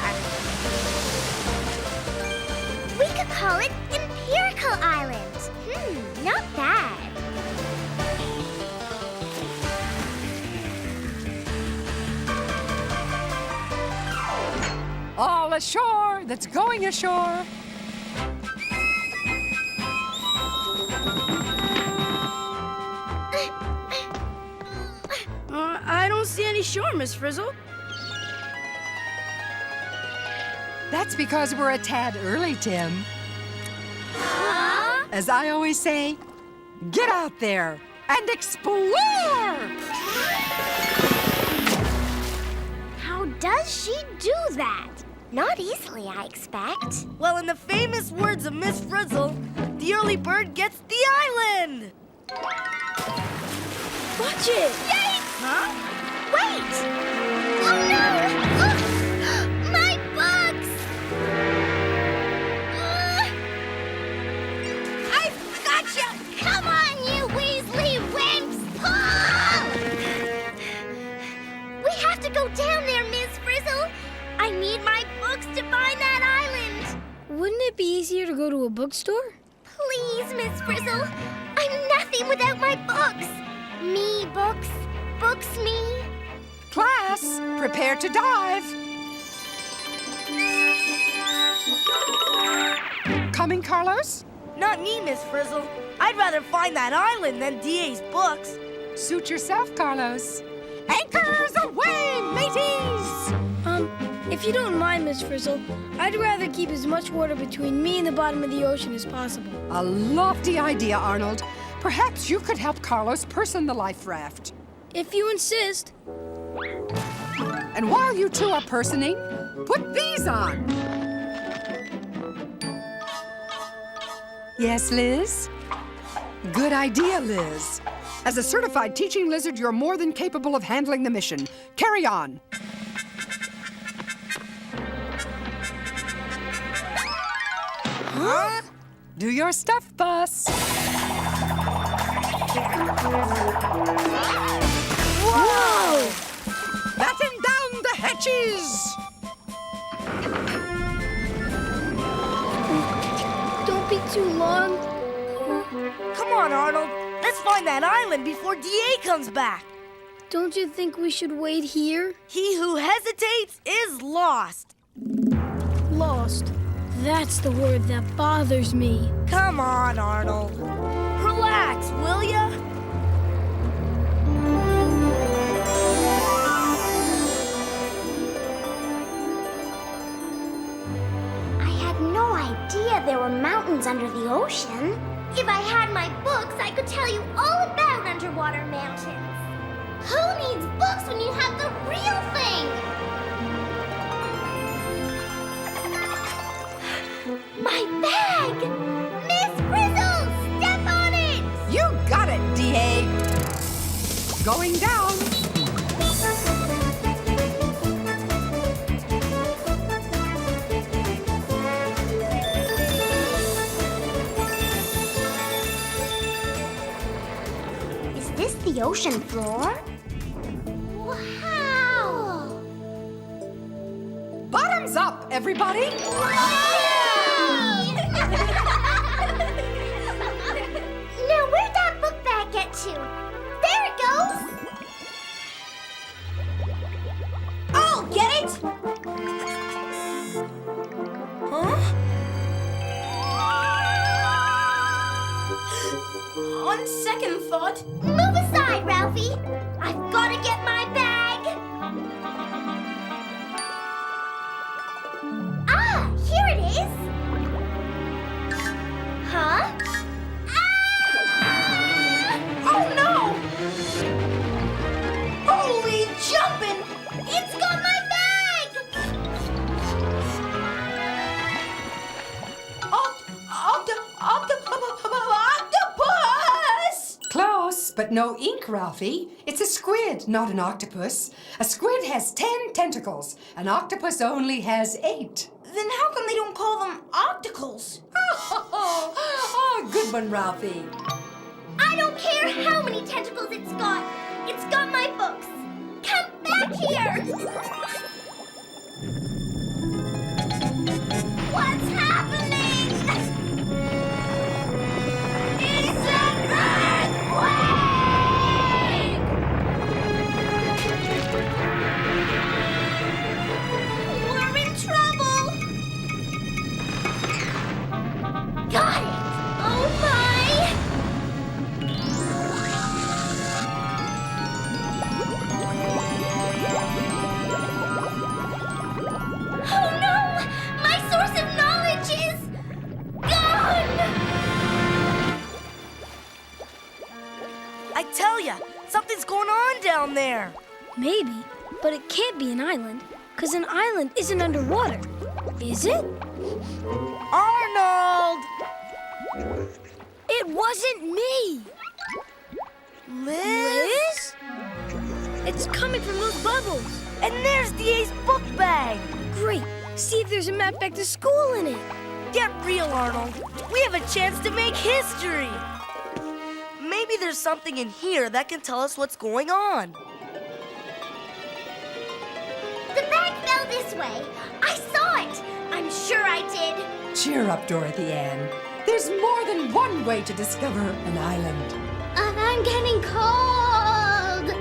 We could call it Empirical Island. Not bad. All ashore that's going ashore. I don't see any shore, Miss Frizzle. That's because we're a tad early, Tim. As I always say, get out there and explore! How does she do that? Not easily, I expect. Well, in the famous words of Miss Frizzle, the early bird gets the island! Watch it! Yay! Huh? Wait! Oh no! My books! I've gotcha! Come on, you Weasley wimps! Pull! We have to go down there, Miss Frizzle. I need my books to find that island. Wouldn't it be easier to go to a bookstore? Please, Miss Frizzle. I'm nothing without my books. Me books, books me. Class, prepare to dive. Coming, Carlos? Not me, Miss Frizzle. I'd rather find that island than DA's books. Suit yourself, Carlos. Anchors away, mateys! If you don't mind, Miss Frizzle, I'd rather keep as much water between me and the bottom of the ocean as possible. A lofty idea, Arnold. Perhaps you could help Carlos person the life raft. If you insist. And while you two are personing, put these on. Yes, Liz? Good idea, Liz. As a certified teaching lizard, you're more than capable of handling the mission. Carry on. Huh? Do your stuff, Bus. Whoa! Batten down the hatches! Don't be too long. Come on, Arnold. Let's find that island before DA comes back. Don't you think we should wait here? He who hesitates is lost. Lost. That's the word that bothers me. Come on, Arnold. Relax, will ya? I had no idea there were mountains under the ocean. If I had my books, I could tell you all about underwater mountains. Who needs books when you have the real thing? My bag! Miss Frizzle, step on it! You got it, D.A. Going down. Is this the ocean floor? Wow! Bottoms up, everybody! Now, where'd that book bag get to? There it goes! I'll get it! Huh? On second thought... Move aside, Ralphie! I've got to get my bag! Ah, here it is! Huh? Oh, no! Holy jumping! It's got my bag! Octopus! Close, but no ink, Ralphie. It's a squid, not an octopus. A squid has 10 tentacles. An octopus only has 8. Then how come they don't call them octacles? Oh, good one, Ralphie. I don't care how many tentacles it's got. It's got my books. Come back here! What's happening? It's an earthquake! We're in trouble! Got it! Oh my! Something's going on down there. Maybe, but it can't be an island, because an island isn't underwater. Is it? Arnold! It wasn't me! Liz? It's coming from those bubbles. And there's DA's book bag. Great. See if there's a map back to school in it. Get real, Arnold. We have a chance to make history. Maybe there's something in here that can tell us what's going on. The bag fell this way. I saw it. I'm sure I did. Cheer up, Dorothy Ann. There's more than one way to discover an island. I'm getting cold.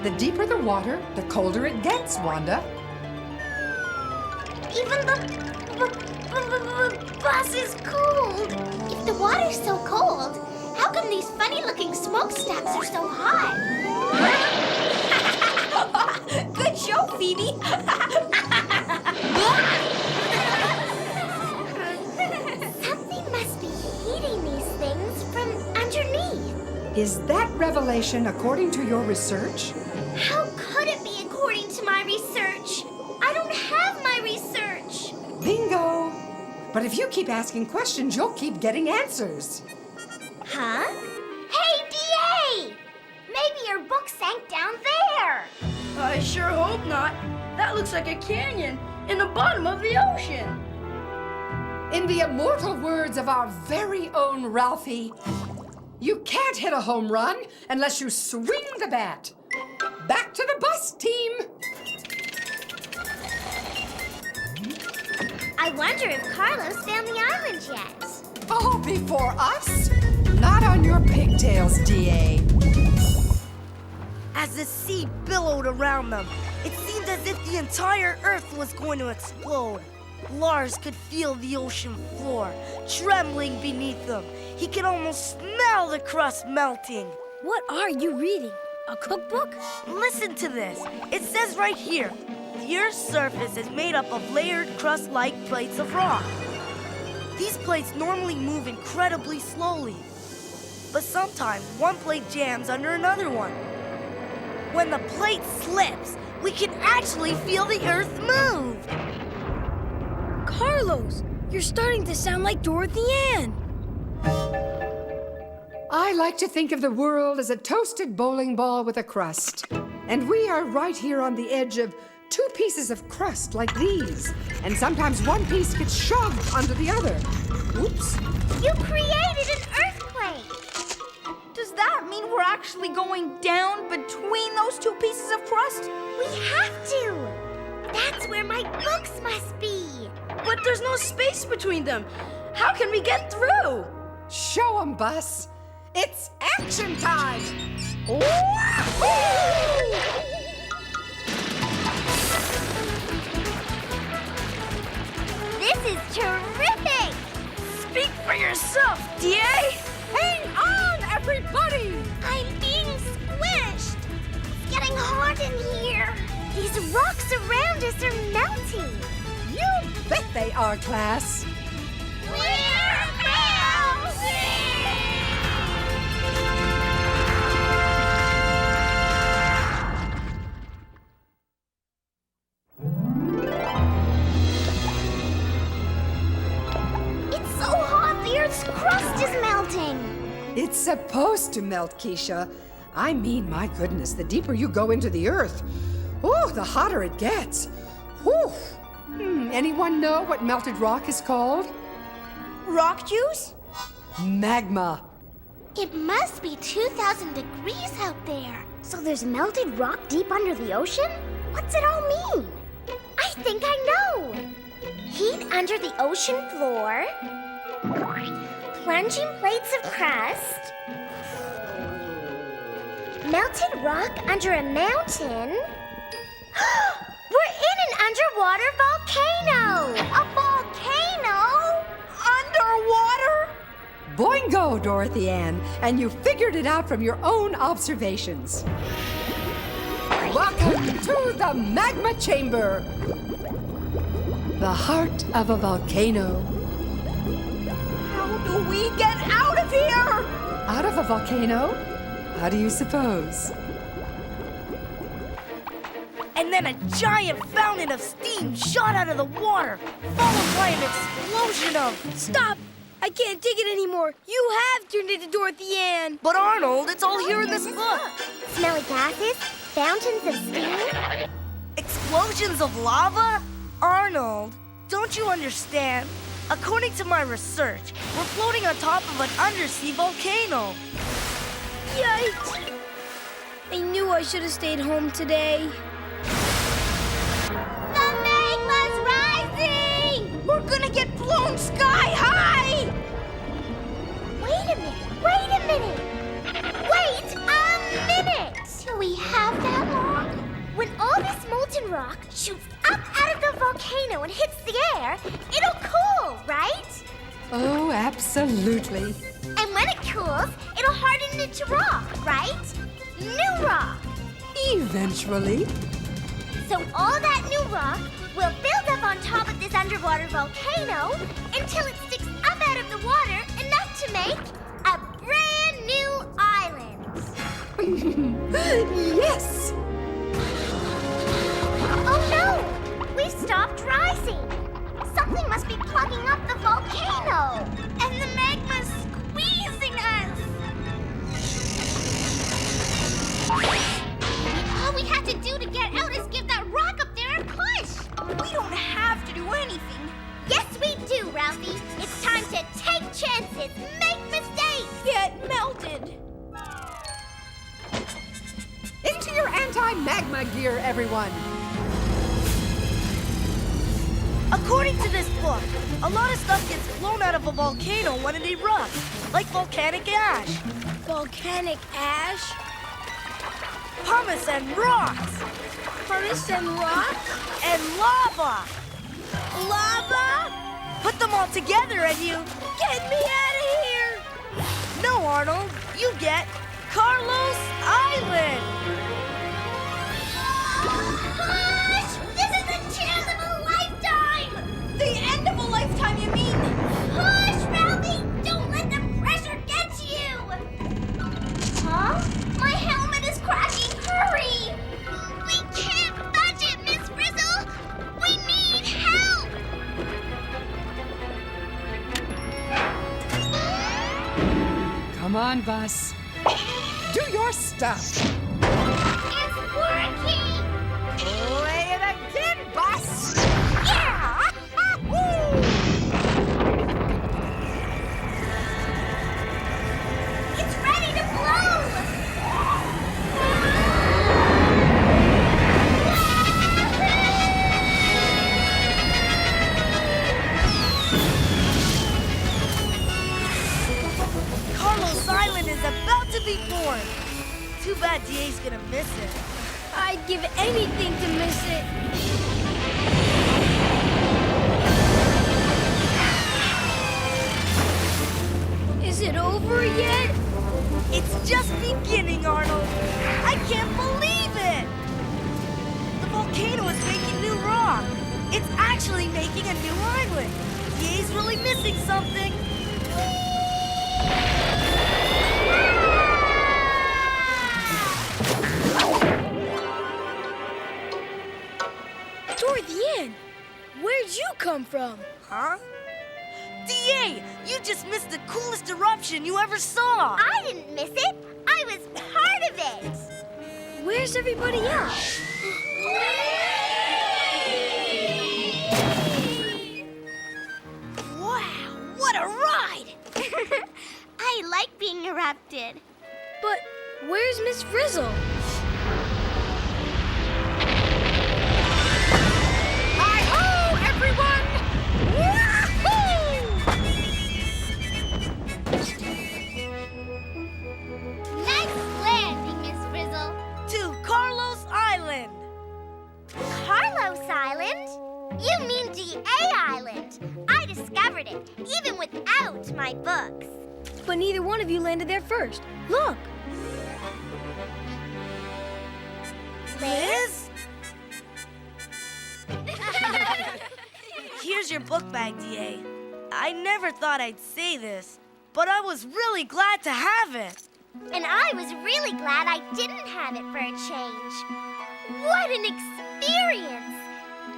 The deeper the water, the colder it gets, Wanda. Even the bus is cold. If the water's so cold, how come these funny-looking smokestacks are so hot? Good show, Phoebe. Something must be heating these things from underneath. Is that revelation according to your research? How could it be according to my research? I don't have my research. Bingo! But if you keep asking questions, you'll keep getting answers. Huh? Hey, DA! Maybe your book sank down there. I sure hope not. That looks like a canyon in the bottom of the ocean. In the immortal words of our very own Ralphie, you can't hit a home run unless you swing the bat. Back to the bus, team. I wonder if Carlos found the island yet. Oh, before us? Not on your pigtails, DA. As the sea billowed around them, it seemed as if the entire Earth was going to explode. Lars could feel the ocean floor trembling beneath them. He could almost smell the crust melting. What are you reading? A cookbook? Listen to this. It says right here, the Earth's surface is made up of layered crust-like plates of rock. These plates normally move incredibly slowly, but sometimes one plate jams under another one. When the plate slips, we can actually feel the Earth move. Carlos, you're starting to sound like Dorothy Ann. I like to think of the world as a toasted bowling ball with a crust. And we are right here on the edge of two pieces of crust like these. And sometimes one piece gets shoved under the other. Oops. You created an earthquake. Does that mean we're actually going down between those two pieces of crust? We have to. That's where my books must be. But there's no space between them. How can we get through? Show 'em, Bus. It's action time! This is terrific! Speak for yourself, DA! Hang on, everybody! I'm being squished. It's getting hot in here. These rocks around us are melting. You bet they are, class. We're melting! It's so hot, the Earth's crust is melting. It's supposed to melt, Keisha. I mean, my goodness, the deeper you go into the Earth, the hotter it gets. Anyone know what melted rock is called? Rock juice? Magma. It must be 2,000 degrees out there. So there's melted rock deep under the ocean? What's it all mean? I think I know. Heat under the ocean floor. Plunging plates of crust. Melted rock under a mountain. We're in an underwater volcano! A volcano? Underwater? Boingo, Dorothy Ann, and you figured it out from your own observations. Welcome to the magma chamber, the heart of a volcano. How do we get out of here? Out of a volcano? How do you suppose? And then a giant fountain of steam shot out of the water, followed by an explosion of... Stop! I can't take it anymore. You have turned into Dorothy Ann. But Arnold, it's all here in this book. Smelly gases, fountains of steam. Explosions of lava? Arnold, don't you understand? According to my research, we're floating on top of an undersea volcano. Yikes! I knew I should have stayed home today. The magma's rising! We're gonna get blown sky high! Wait a minute, wait a minute! Wait a minute! Do we have that long? When all this molten rock shoots up out of the volcano and hits the air, it'll cool, right? Oh, absolutely. And when it cools, it'll harden into rock, right? New rock! Eventually. So all that new rock will build up on top of this underwater volcano until it sticks up out of the water enough to make a brand new island. Yes! Oh no! We've stopped rising! Something must be plugging up the volcano! And the magma's squeezing us! All we have to do to get out is give that rock up there a push! We don't have to do anything. Yes, we do, Ralphie! It's time to take chances, make mistakes! Get melted! Into your anti-magma gear, everyone! According to this book, a lot of stuff gets blown out of a volcano when it erupts, like volcanic ash. Volcanic ash? Pumice and rocks! Pumice and rocks? And lava! Lava? Put them all together and you... Get me out of here! No, Arnold, you get Carlos Island! Push! This is the chance of a lifetime! The end of a lifetime, you mean? Push, Ralphie! Don't let the pressure get to you! Huh? My helmet is cracking! Hurry! We can't budge it, Miss Frizzle! We need help! Come on, Bus. Do your stuff. It's quirky! Play it again, Bus! Yeah! It's ready to blow! Carlos Island is about to be born. Too bad DA's gonna miss it. I'd give anything to miss it. Is it over yet? It's just beginning, Arnold. I can't believe it! The volcano is making new rock. It's actually making a new island. DA's really missing something. Dorothy Ann, where'd you come from? Huh? DA, you just missed the coolest eruption you ever saw. I didn't miss it. I was part of it. Where's everybody else? Wow, what a ride! I like being erupted. But where's Miss Frizzle? Hi-ho, everyone! Nice landing, Miss Frizzle. To Carlos Island. Carlos Island? You mean DA Island. I discovered it, even without my books. But neither one of you landed there first. Look. Liz? Here's your book bag, DA. I never thought I'd say this, but I was really glad to have it. And I was really glad I didn't have it for a change. What an experience.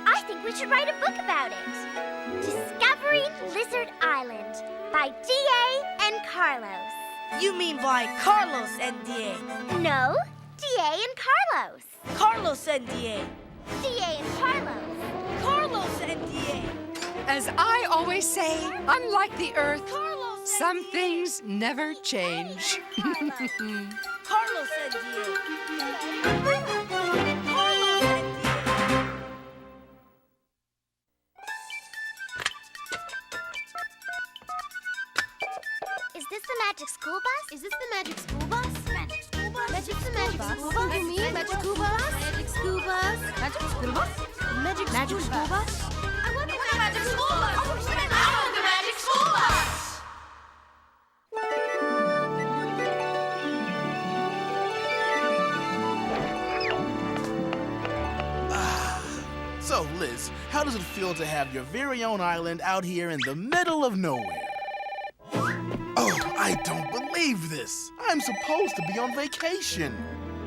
I think we should write a book about it. Discovering Lizard Island by D.A. and Carlos. You mean by Carlos and D.A.? No, D.A. and Carlos. Carlos and D.A. D.A. and Carlos. Carlos and D.A. As I always say, unlike the Earth, some things never change. Carlos and D.A. Is this the magic school bus? Is this the magic school bus? Magic school bus? Magic the magic school bus? You mean magic school bus? Magic school bus? Magic school bus? Magic school bus? I want the magic school bus! I want the magic school bus! So, Liz, how does it feel to have your very own island out here in the middle of nowhere? Oh, I don't believe this. I'm supposed to be on vacation.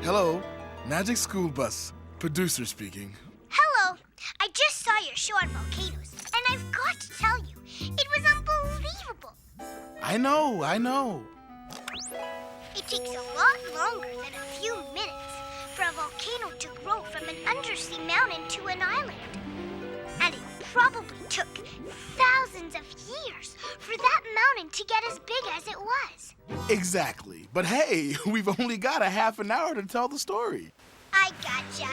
Hello, Magic School Bus. Producer speaking. Hello. I just saw your show on volcanoes, and I've got to tell you, it was unbelievable. I know. It takes a lot longer than a few minutes for a volcano to grow from an undersea mountain to an island. And it probably took thousands of years for that mountain to get as big as it was. Exactly. But hey, we've only got a half an hour to tell the story. I gotcha.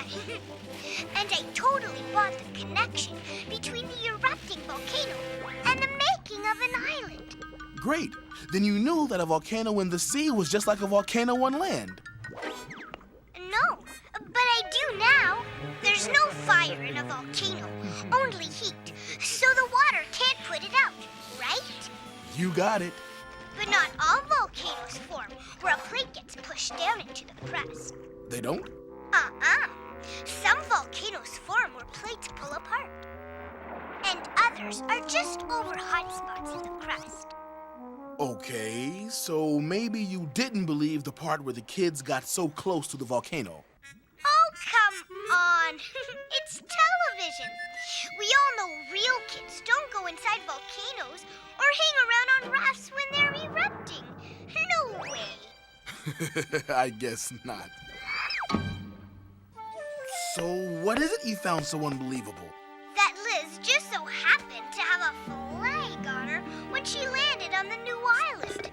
And I totally bought the connection between the erupting volcano and the making of an island. Great. Then you knew that a volcano in the sea was just like a volcano on land. No, but I do now. There's no fire in a volcano, only heat, so the water can't put it out, right? You got it. But not all volcanoes form where a plate gets pushed down into the crust. They don't? Some volcanoes form where plates pull apart. And others are just over hot spots in the crust. Okay, so maybe you didn't believe the part where the kids got so close to the volcano. Oh, come on. It's television. We all know real kids don't go inside volcanoes or hang around on rafts when they're erupting. No way. I guess not. So what is it you found so unbelievable? That Liz just so happened to have a flag on her when she landed on the new island.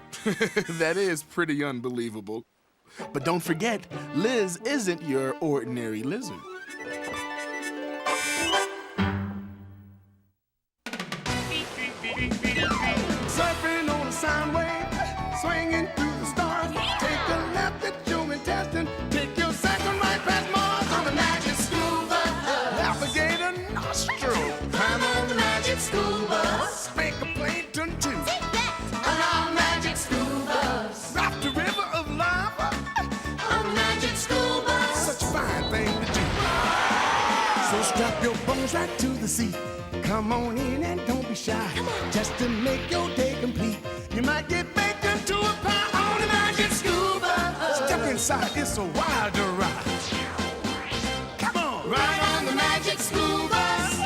That is pretty unbelievable. But don't forget, Liz isn't your ordinary lizard. Surfing on a sound wave, swinging through the stars. Take a left at your intestine. Take your second right past Mars on the magic school bus. Alligator nostril. Climb on the magic school bus. Spank a plankton too. Take that. On our magic school bus. Raft the river of lava. On the magic school bus. Such a fine thing to do. So strap your bones right to the seat. Come on in and don't be shy. Just to make your day complete. You might get baked into a pie on the magic school bus. Step inside, it's a wild ride. Come on, ride on the magic school bus.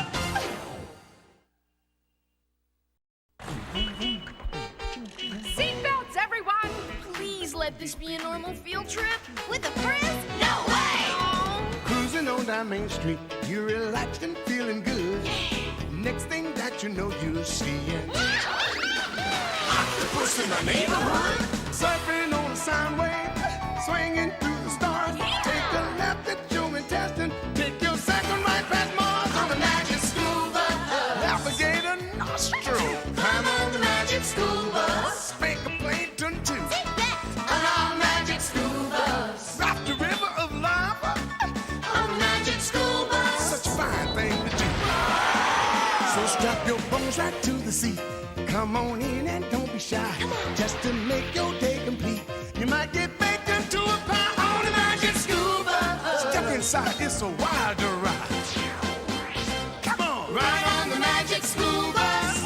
Seatbelts, everyone! Please let this be a normal field trip. With a Frizz? No way! Cruising on down Main Street, you're relaxed and feeling good. Next thing that you know, you're seeing octopus in the neighborhood. Surfing on a sound wave, swinging through the stars. Take a left at your intestine. Take your second right past Mars on the magic school bus. Alligator nostril. Climb on the magic school bus. Spank a plankton too. Take that. On our magic school bus. Raft the river of lava. On the magic school bus. Such a fine thing to do. So strap your bones right to the seat. Come on in and don't be shy. Just to make your day complete. You might get baked into a pie on the magic school bus. Step inside, it's a wild ride. Come on, ride on the magic school bus.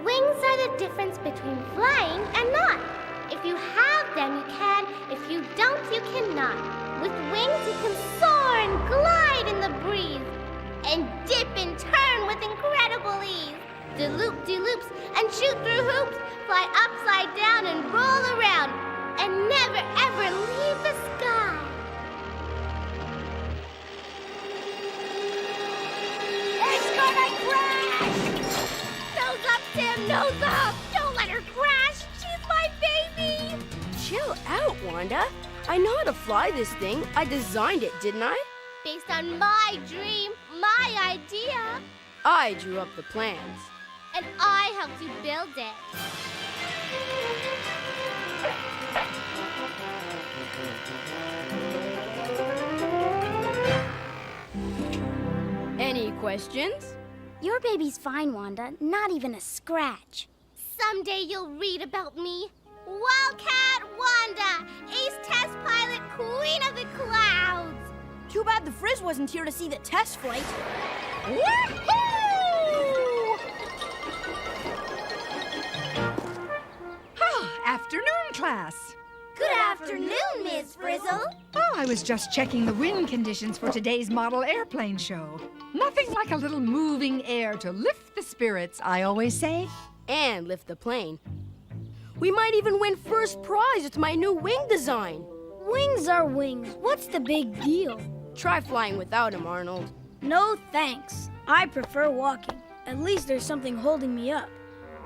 Wings Wings are the difference between flying and not. If you have them, you can. If you don't, you cannot. With wings, you can soar and glide in the breeze, and dip and turn with incredible ease. De-loop-de-loops and shoot through hoops, fly upside down and roll around, and never ever leave the sky. It's gonna crash! Nose up, Tim, nose up! Don't let her crash! She's my baby! Chill out, Wanda. I know how to fly this thing. I designed it, didn't I? Based on my dream, my idea. I drew up the plans. And I helped you build it. Any questions? Your baby's fine, Wanda. Not even a scratch. Someday you'll read about me. Wildcat Wanda, ace test pilot, queen of the clouds. Too bad the Frizz wasn't here to see the test flight. Woohoo! Afternoon, class. Good afternoon, Miss Frizzle. Oh, I was just checking the wind conditions for today's model airplane show. Nothing like a little moving air to lift the spirits, I always say. And lift the plane. We might even win first prize with my new wing design. Wings are wings. What's the big deal? Try flying without them, Arnold. No thanks. I prefer walking. At least there's something holding me up.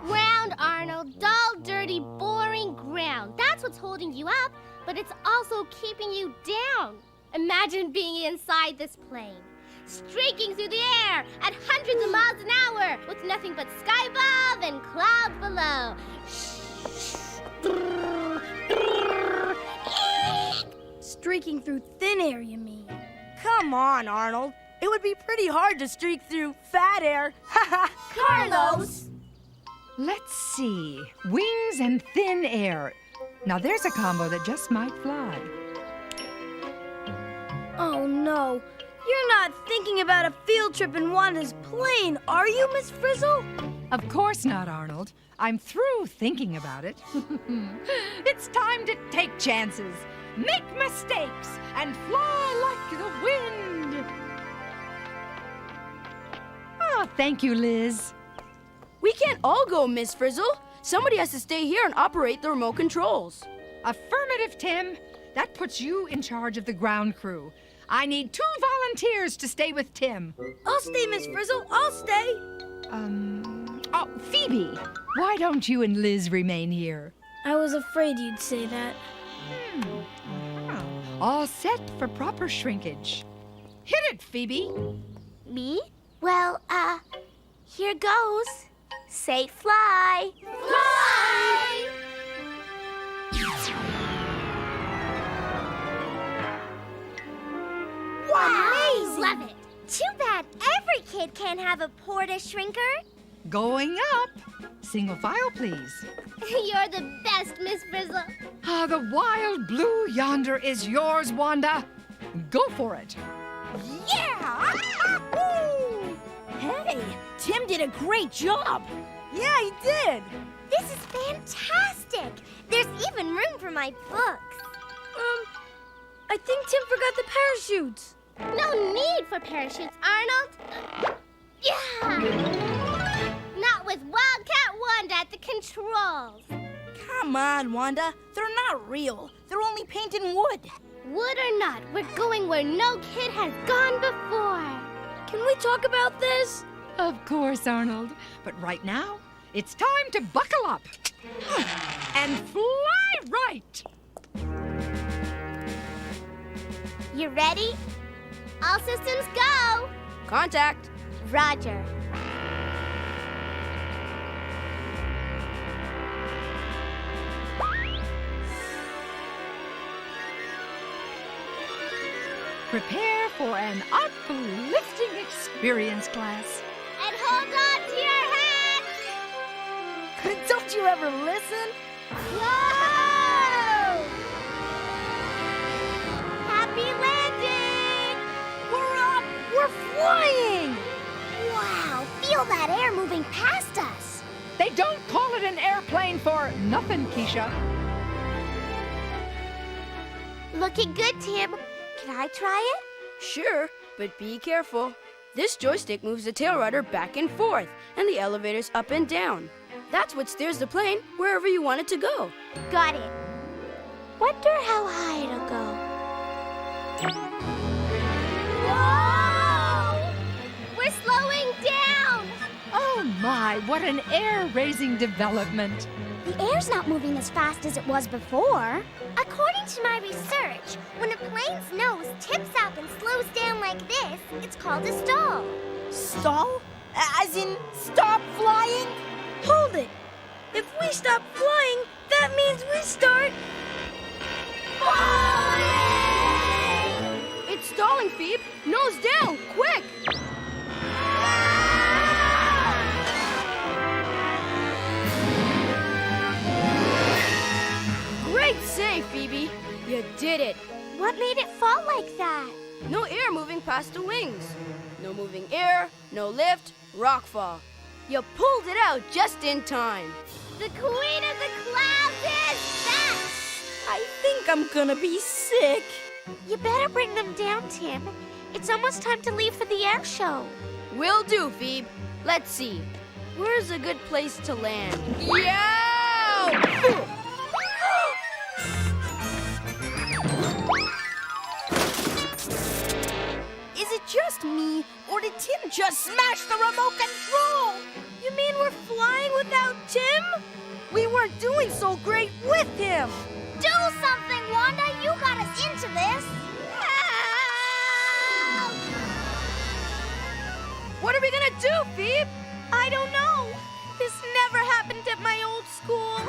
Ground, Arnold. Dull, dirty, boring ground. That's what's holding you up, but it's also keeping you down. Imagine being inside this plane, streaking through the air at hundreds of miles an hour with nothing but sky above and clouds below. Streaking through thin air, you mean? Come on, Arnold. It would be pretty hard to streak through fat air. Carlos! Let's see. Wings and thin air. Now there's a combo that just might fly. Oh, no. You're not thinking about a field trip in Wanda's plane, are you, Miss Frizzle? Of course not, Arnold. I'm through thinking about it. It's time to take chances, make mistakes, and fly like the wind. Oh, thank you, Liz. We can't all go, Miss Frizzle. Somebody has to stay here and operate the remote controls. Affirmative, Tim. That puts you in charge of the ground crew. I need 2 volunteers to stay with Tim. I'll stay, Miss Frizzle. I'll stay. Oh, Phoebe, why don't you and Liz remain here? I was afraid you'd say that. All set for proper shrinkage. Hit it, Phoebe. Me? Well, here goes. Say fly. Fly! Wow! Love it. Too bad every kid can't have a porta shrinker. Going up. Single file, please. You're the best, Miss Frizzle. The wild blue yonder is yours, Wanda. Go for it. Yeah! Hey, Tim did a great job. Yeah, he did. This is fantastic. There's even room for my books. I think Tim forgot the parachutes. No need for parachutes, Arnold. Yeah! Not with Wildcat Wanda at the controls. Come on, Wanda. They're not real. They're only painted wood. Wood or not, we're going where no kid has gone before. Can we talk about this? Of course, Arnold. But right now, it's time to buckle up and fly right. You ready? All systems go. Contact. Roger. Prepare for an uplifting experience, class. And hold on to your hats. Don't you ever listen? Whoa! Happy landing! We're up! We're flying! Wow, feel that air moving past us. They don't call it an airplane for nothing, Keisha. Looking good, Tim. Can I try it? Sure, but be careful. This joystick moves the tail rudder back and forth, and the elevators up and down. That's what steers the plane wherever you want it to go. Got it. Wonder how high it'll go. Whoa! We're slowing down! Oh my, what an air-raising development. The air's not moving as fast as it was before. According to my research, when a plane's nose tips up and slows down like this, it's called a stall. Stall? As in, stop flying? Hold it! If we stop flying, that means we start... falling! It's stalling, Phoebe. Nose down, quick! Great save, Phoebe. You did it. What made it fall like that? No air moving past the wings. No moving air, no lift, rock fall. You pulled it out just in time. The queen of the clouds is back! I think I'm gonna be sick. You better bring them down, Tim. It's almost time to leave for the air show. Will do, Phoebe. Let's see. Where's a good place to land? Yow! Is it just me, or did Tim just smash the remote control? You mean we're flying without Tim? We weren't doing so great with him. Do something, Wanda! You got us into this! Help! What are we gonna do, Phoebe? I don't know. This never happened at my old school.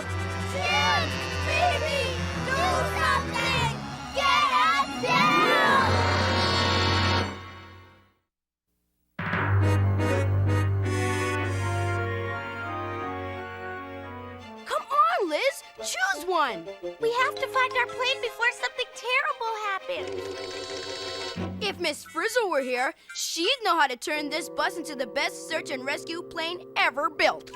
Tim! Phoebe! Do something! Get us down! Come on, Liz! Choose one! We have to find our plane before something terrible happens. If Miss Frizzle were here, she'd know how to turn this bus into the best search and rescue plane ever built.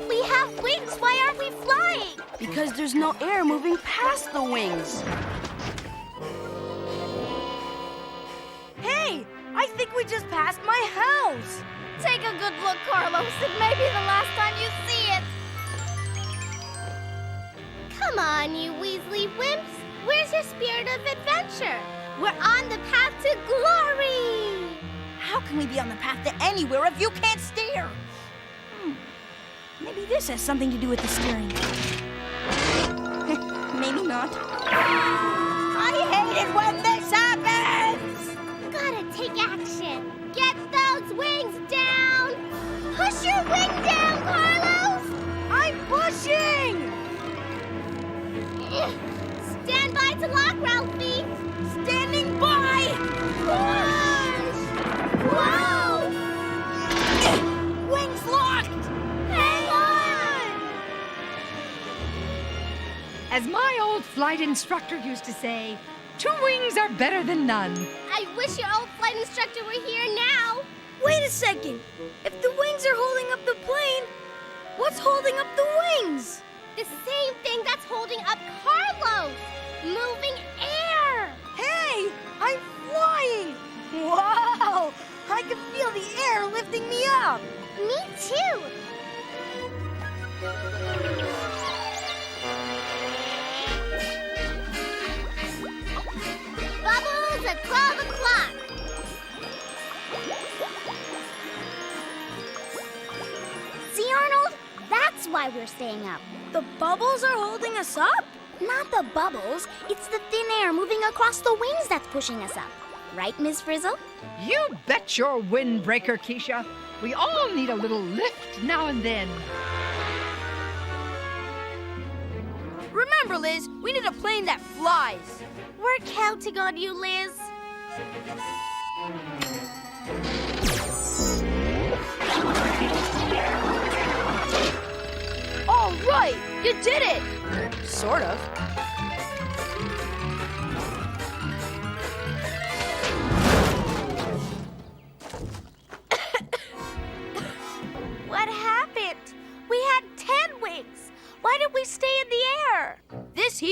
We have wings. Why aren't we flying? Because there's no air moving past the wings. Hey, I think we just passed my house. Take a good look, Carlos. It may be the last time you see it. Come on, you Weasley wimps. Where's your spirit of adventure? We're on the path to glory. How can we be on the path to anywhere if you can't steer? Maybe this has something to do with the steering. Maybe not. I hate it when this happens! Gotta take action. Get those wings down. Push your wing down, Carlos. I'm pushing! Stand by to lock, Ralphie. Standing by! Push! Whoa! Wings locked! Hang on! As my old flight instructor used to say, 2 wings are better than none. I wish your old flight instructor were here now. Wait a second. If the wings are holding up the plane, what's holding up the wings? The same thing that's holding up Carlos. Moving air. Hey, I'm flying. Wow! I can feel the air lifting me up. Me too. Bubbles at 12 o'clock. See, Arnold? That's why we're staying up. The bubbles are holding us up? Not the bubbles. It's the thin air moving across the wings that's pushing us up. Right, Miss Frizzle? You bet your windbreaker, Keisha. We all need a little lift now and then. Remember, Liz, we need a plane that flies. We're counting on you, Liz. All right, you did it. Sort of.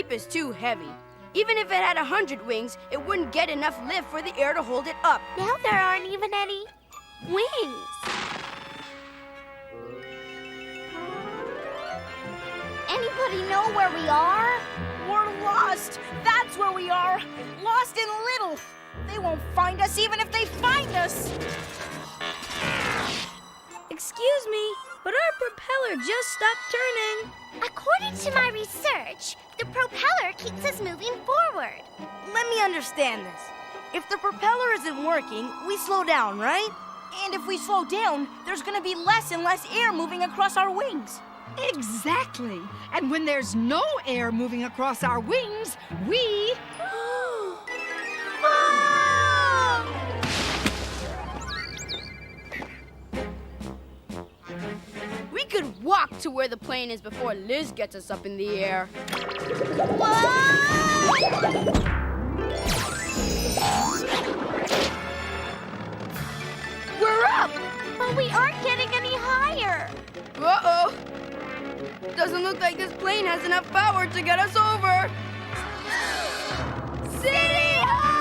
ship is too heavy. Even if it had 100 wings, it wouldn't get enough lift for the air to hold it up. Now there aren't even any wings. Anybody know where we are? We're lost. That's where we are. Lost in little. They won't find us even if they find us. Excuse me, but our propeller just stopped turning. According to my research, the propeller keeps us moving forward. Let me understand this. If the propeller isn't working, we slow down, right? And if we slow down, there's going to be less and less air moving across our wings. Exactly. And when there's no air moving across our wings, we... We could walk to where the plane is before Liz gets us up in the air. We're up! But we aren't getting any higher. Uh-oh. Doesn't look like this plane has enough power to get us over. City Hall!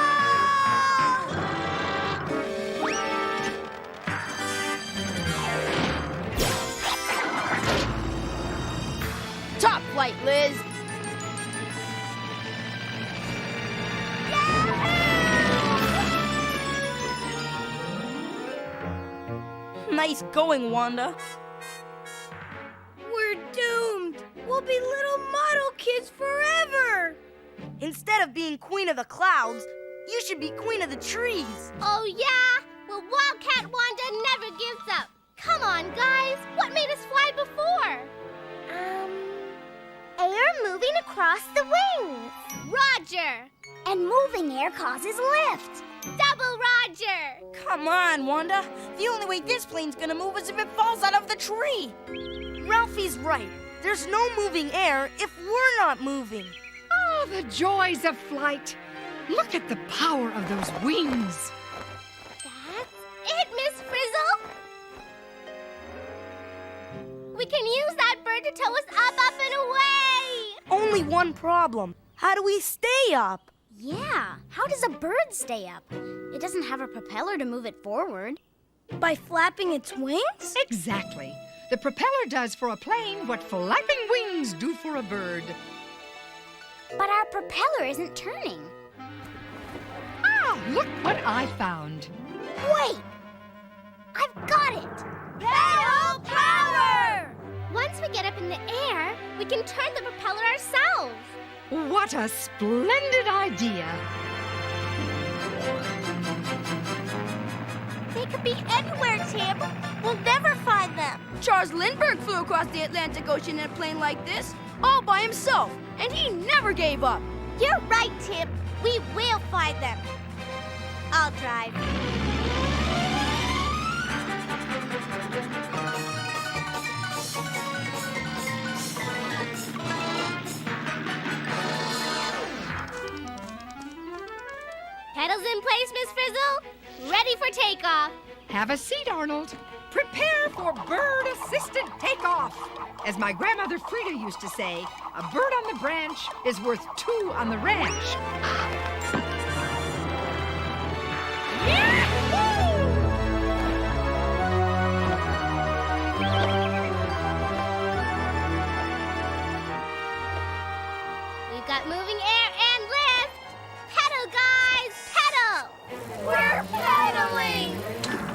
Top flight, Liz. Nice going, Wanda. We're doomed. We'll be little model kids forever. Instead of being queen of the clouds, you should be queen of the trees. Oh, yeah? Well, Wildcat Wanda never gives up. Come on, guys. What made us fly before? Air moving across the wings. Roger. And moving air causes lift. Double Roger. Come on, Wanda. The only way this plane's gonna move is if it falls out of the tree. Ralphie's right. There's no moving air if we're not moving. Oh, the joys of flight. Look at the power of those wings. That's it, Miss Frizzle. We can use that bird to tow us up, and away. Only one problem. How do we stay up? Yeah, how does a bird stay up? It doesn't have a propeller to move it forward. By flapping its wings? Exactly. The propeller does for a plane what flapping wings do for a bird. But our propeller isn't turning. Ah, look what I found. Wait! I've got it! Pedal power! Once we get up in the air, we can turn the propeller ourselves. What a splendid idea. They could be anywhere, Tim. We'll never find them. Charles Lindbergh flew across the Atlantic Ocean in a plane like this, all by himself, and he never gave up. You're right, Tim. We will find them. I'll drive. Pedals in place, Miss Frizzle. Ready for takeoff. Have a seat, Arnold. Prepare for bird-assisted takeoff. As my grandmother Frida used to say, a bird on the branch is worth two on the ranch. We've got moving air and lift. Pedal, guys, pedal. We're pedaling.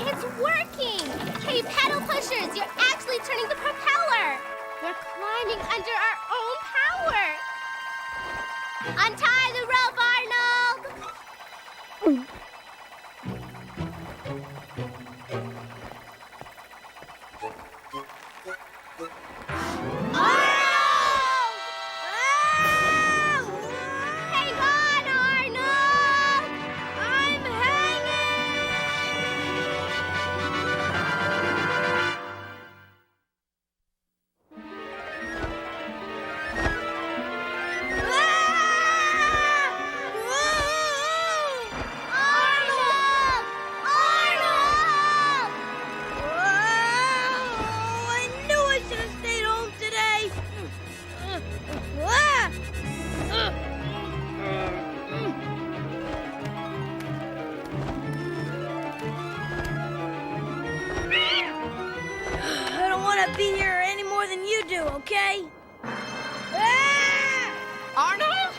It's working. Hey, pedal pushers, you're actually turning the propeller. We're climbing under our own power. Untie the rope, Arnold. Hang on, Arnold! I'm hanging! you do, okay? Ah! Arnold?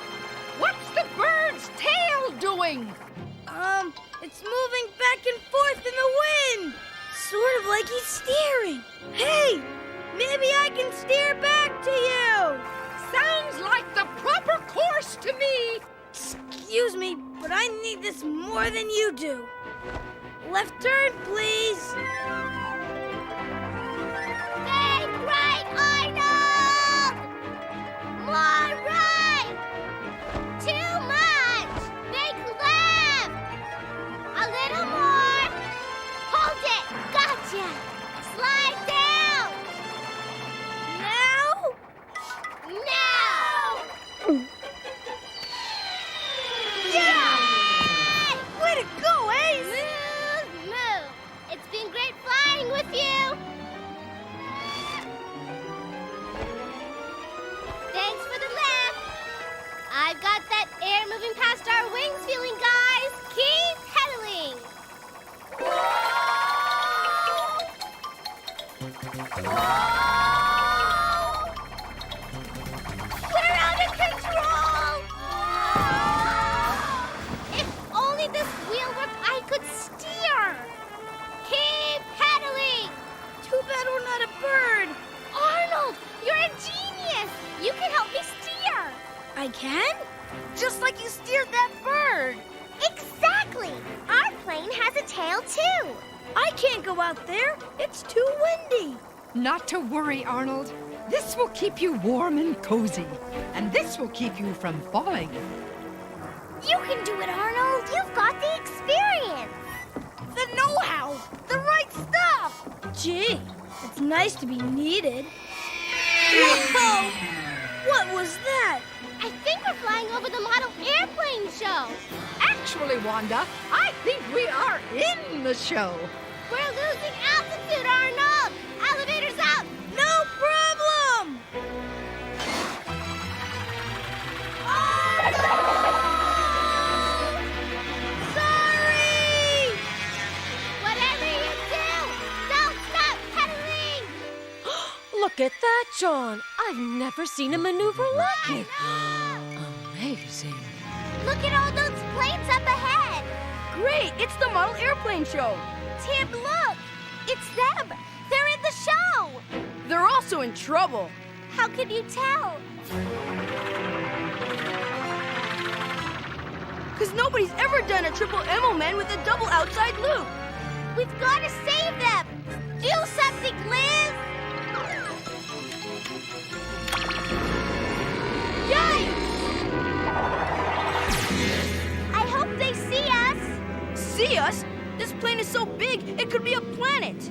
What's the bird's tail doing? It's moving back and forth in the wind. Sort of like he's steering. Hey, maybe I can steer back to you. Sounds like the proper course to me. Excuse me, but I need this more than you do. Left turn, please. Stay right, Arnold! More right! Too much! Make left! A little more! Hold it! Gotcha! Slide down! Now? Now! Yeah! Way to go, Ace! Move, move! It's been great flying with you! Thanks for the lift! I've got that air moving past our wings feeling, guys! Keep pedaling! We're out of control! If only this wheel worked, I could steer! Keep pedaling! Too bad we're not a bird. Arnold, you're a genius! You can help me steer! I can? Just like you steered that bird. Exactly! Our plane has a tail, too! I can't go out there. It's too windy. Not to worry, Arnold. This will keep you warm and cozy. And this will keep you from falling. You can do it, Arnold! You've got the experience! The know-how. The right stuff. Gee, it's nice to be needed. Whoa! What was that? I think we're flying over the model airplane show. Actually, Wanda, I think we are in the show. We're losing altitude, Arnold! Elevators up! No problem! Sorry! Whatever you do, don't stop pedaling! Look at that, John. I've never seen a maneuver like it. Amazing. Look at all those planes up ahead! Great, it's the model airplane show. Tim, look! It's them! They're in the show! They're also in trouble. How can you tell? Because nobody's ever done a triple Emmy man with a double outside loop. We've got to save them! Do something, Liz! Yikes! I hope they see us! See us? This plane is so big, it could be a planet.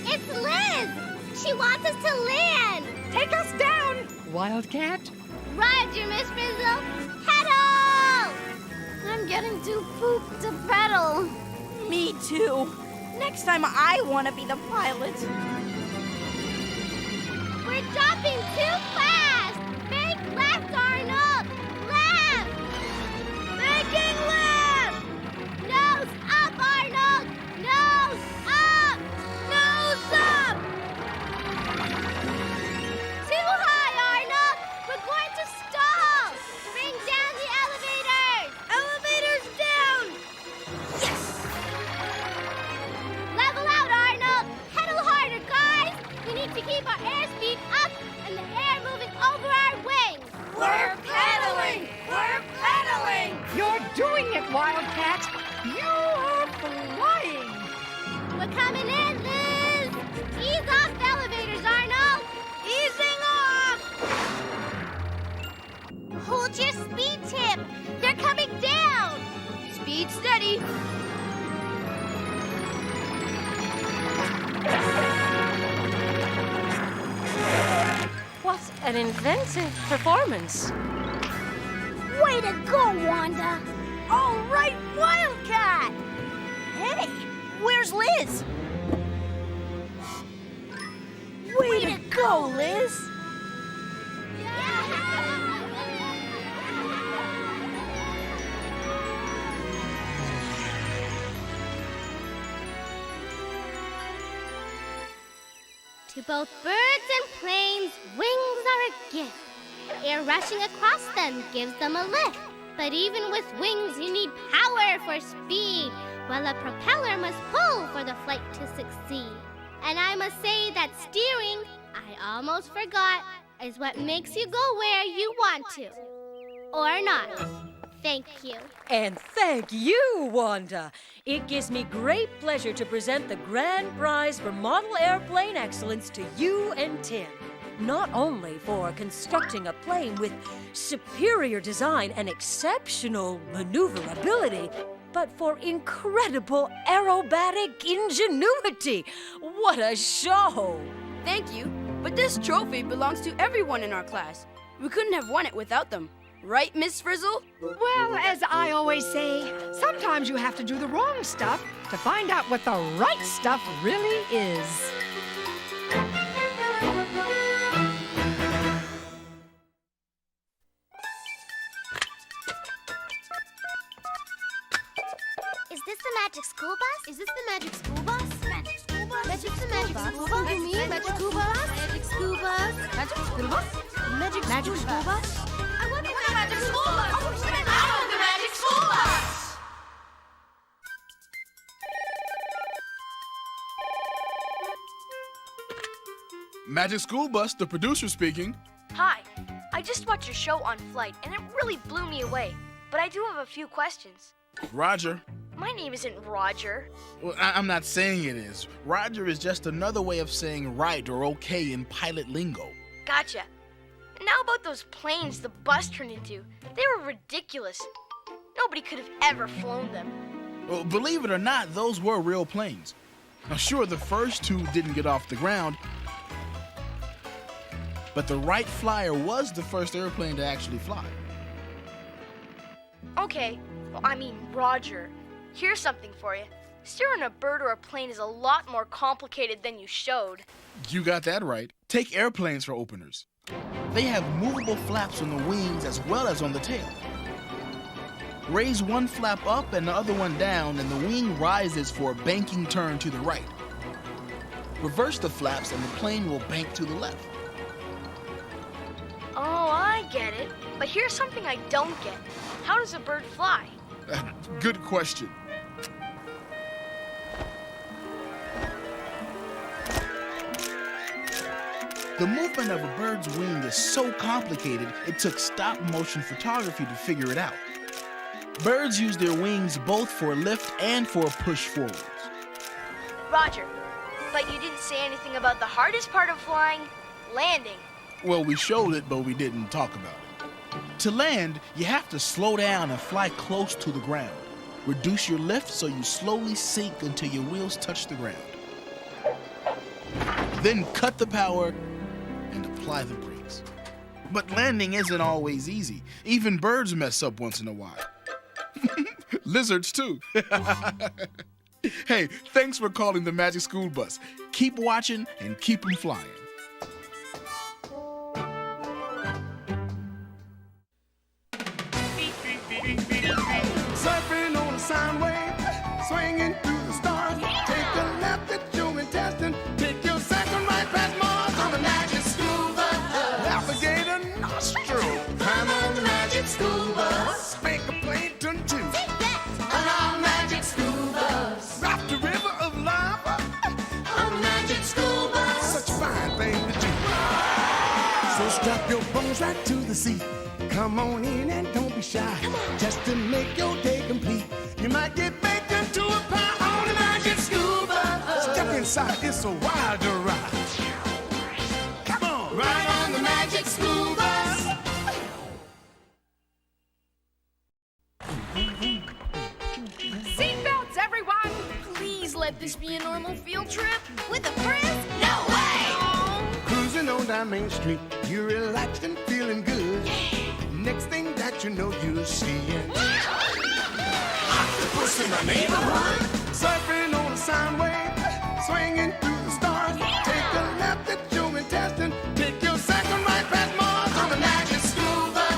It's Liz! She wants us to land! Take us down, Wildcat. Roger, Miss Frizzle! Pedal! I'm getting too pooped to pedal. Me too. Next time I want to be the pilot. We're dropping too fast! Make left, Arnold! Left! Making left! Nose up, Arnold! Nose up! Nose up! Too high, Arnold! We're going to stall! Bring down the elevators! Elevators down! Yes! Level out, Arnold! Pedal harder, guys! We need to keep our airspeed up and the air moving over our wings! We're pedaling! We're pedaling! You're doing it, Wildcat. You are flying. We're coming in, Liz! Ease off the elevators, Arnold! Easing off! Hold your speed tip! They're coming down! Speed steady. What an inventive performance. Way to go, Wanda! All right, Wildcat! Hey, where's Liz? Way to go, Liz! To both birds and planes, wings are a gift. Air rushing across them gives them a lift. But even with wings, you need power for speed. Well, a propeller must pull for the flight to succeed. And I must say that steering, I almost forgot, is what makes you go where you want to. Or not. Thank you. And thank you, Wanda. It gives me great pleasure to present the grand prize for model airplane excellence to you and Tim. Not only for constructing a plane with superior design and exceptional maneuverability, but for incredible aerobatic ingenuity. What a show! Thank you, but this trophy belongs to everyone in our class. We couldn't have won it without them. Right, Miss Frizzle? Well, as I always say, sometimes you have to do the wrong stuff to find out what the right stuff really is. Is this the magic school bus? Is this the magic school bus? Magic school bus? Magic the magic school bus? You mean magic school bus? Magic school bus? Magic school bus? Magic school bus? I want the magic school bus! I want the magic school bus! Magic School Bus, the producer speaking. Hi, I just watched your show on Flight, and it really blew me away. But I do have a few questions. Roger. My name isn't Roger. Well, I'm not saying it is. Roger is just another way of saying right or okay in pilot lingo. Gotcha. Now about those planes the bus turned into. They were ridiculous. Nobody could have ever flown them. Well, believe it or not, those were real planes. Now, sure, the first two didn't get off the ground, but the Wright Flyer was the first airplane to actually fly. Okay, well, I mean Roger. Here's something for you. Steering a bird or a plane is a lot more complicated than you showed. You got that right. Take airplanes for openers. They have movable flaps on the wings as well as on the tail. Raise one flap up and the other one down, and the wing rises for a banking turn to the right. Reverse the flaps and the plane will bank to the left. Oh, I get it. But here's something I don't get. How does a bird fly? Good question. The movement of a bird's wing is so complicated, it took stop-motion photography to figure it out. Birds use their wings both for lift and for push forwards. Roger, but you didn't say anything about the hardest part of flying, landing. Well, we showed it, but we didn't talk about it. To land, you have to slow down and fly close to the ground. Reduce your lift so you slowly sink until your wheels touch the ground. Then cut the power and apply the brakes. But landing isn't always easy. Even birds mess up once in a while. Lizards, too. Hey, thanks for calling the Magic School Bus. Keep watching and keep them flying. Surfing on a sound wave, swinging through the stars. Take a left at your intestine, take your second right past Mars on the Magic School Bus. Alligator nostril, climb on the Magic School Bus. Spank a plane, turn two, on our Magic School Bus. Rock the river of lava on the Magic School Bus. Such a fine thing to do. So strap your bones right to the seat. Come on in and don't be shy. Just to make your day complete, you might get baked into a pie on the Magic School Bus. Step inside, it's a wilder ride. Come on, ride on the Magic School Bus. Seatbelts, everyone! Please let this be a normal field trip. With a Frizz? No way! Cruising on down Main Street, you're relaxed and feeling good. Next thing that you know, you're seeing octopus in the neighborhood. Surfing on a sound wave, swinging through the stars. Take a left at your intestine, take your second right past Mars on the Magic School Bus.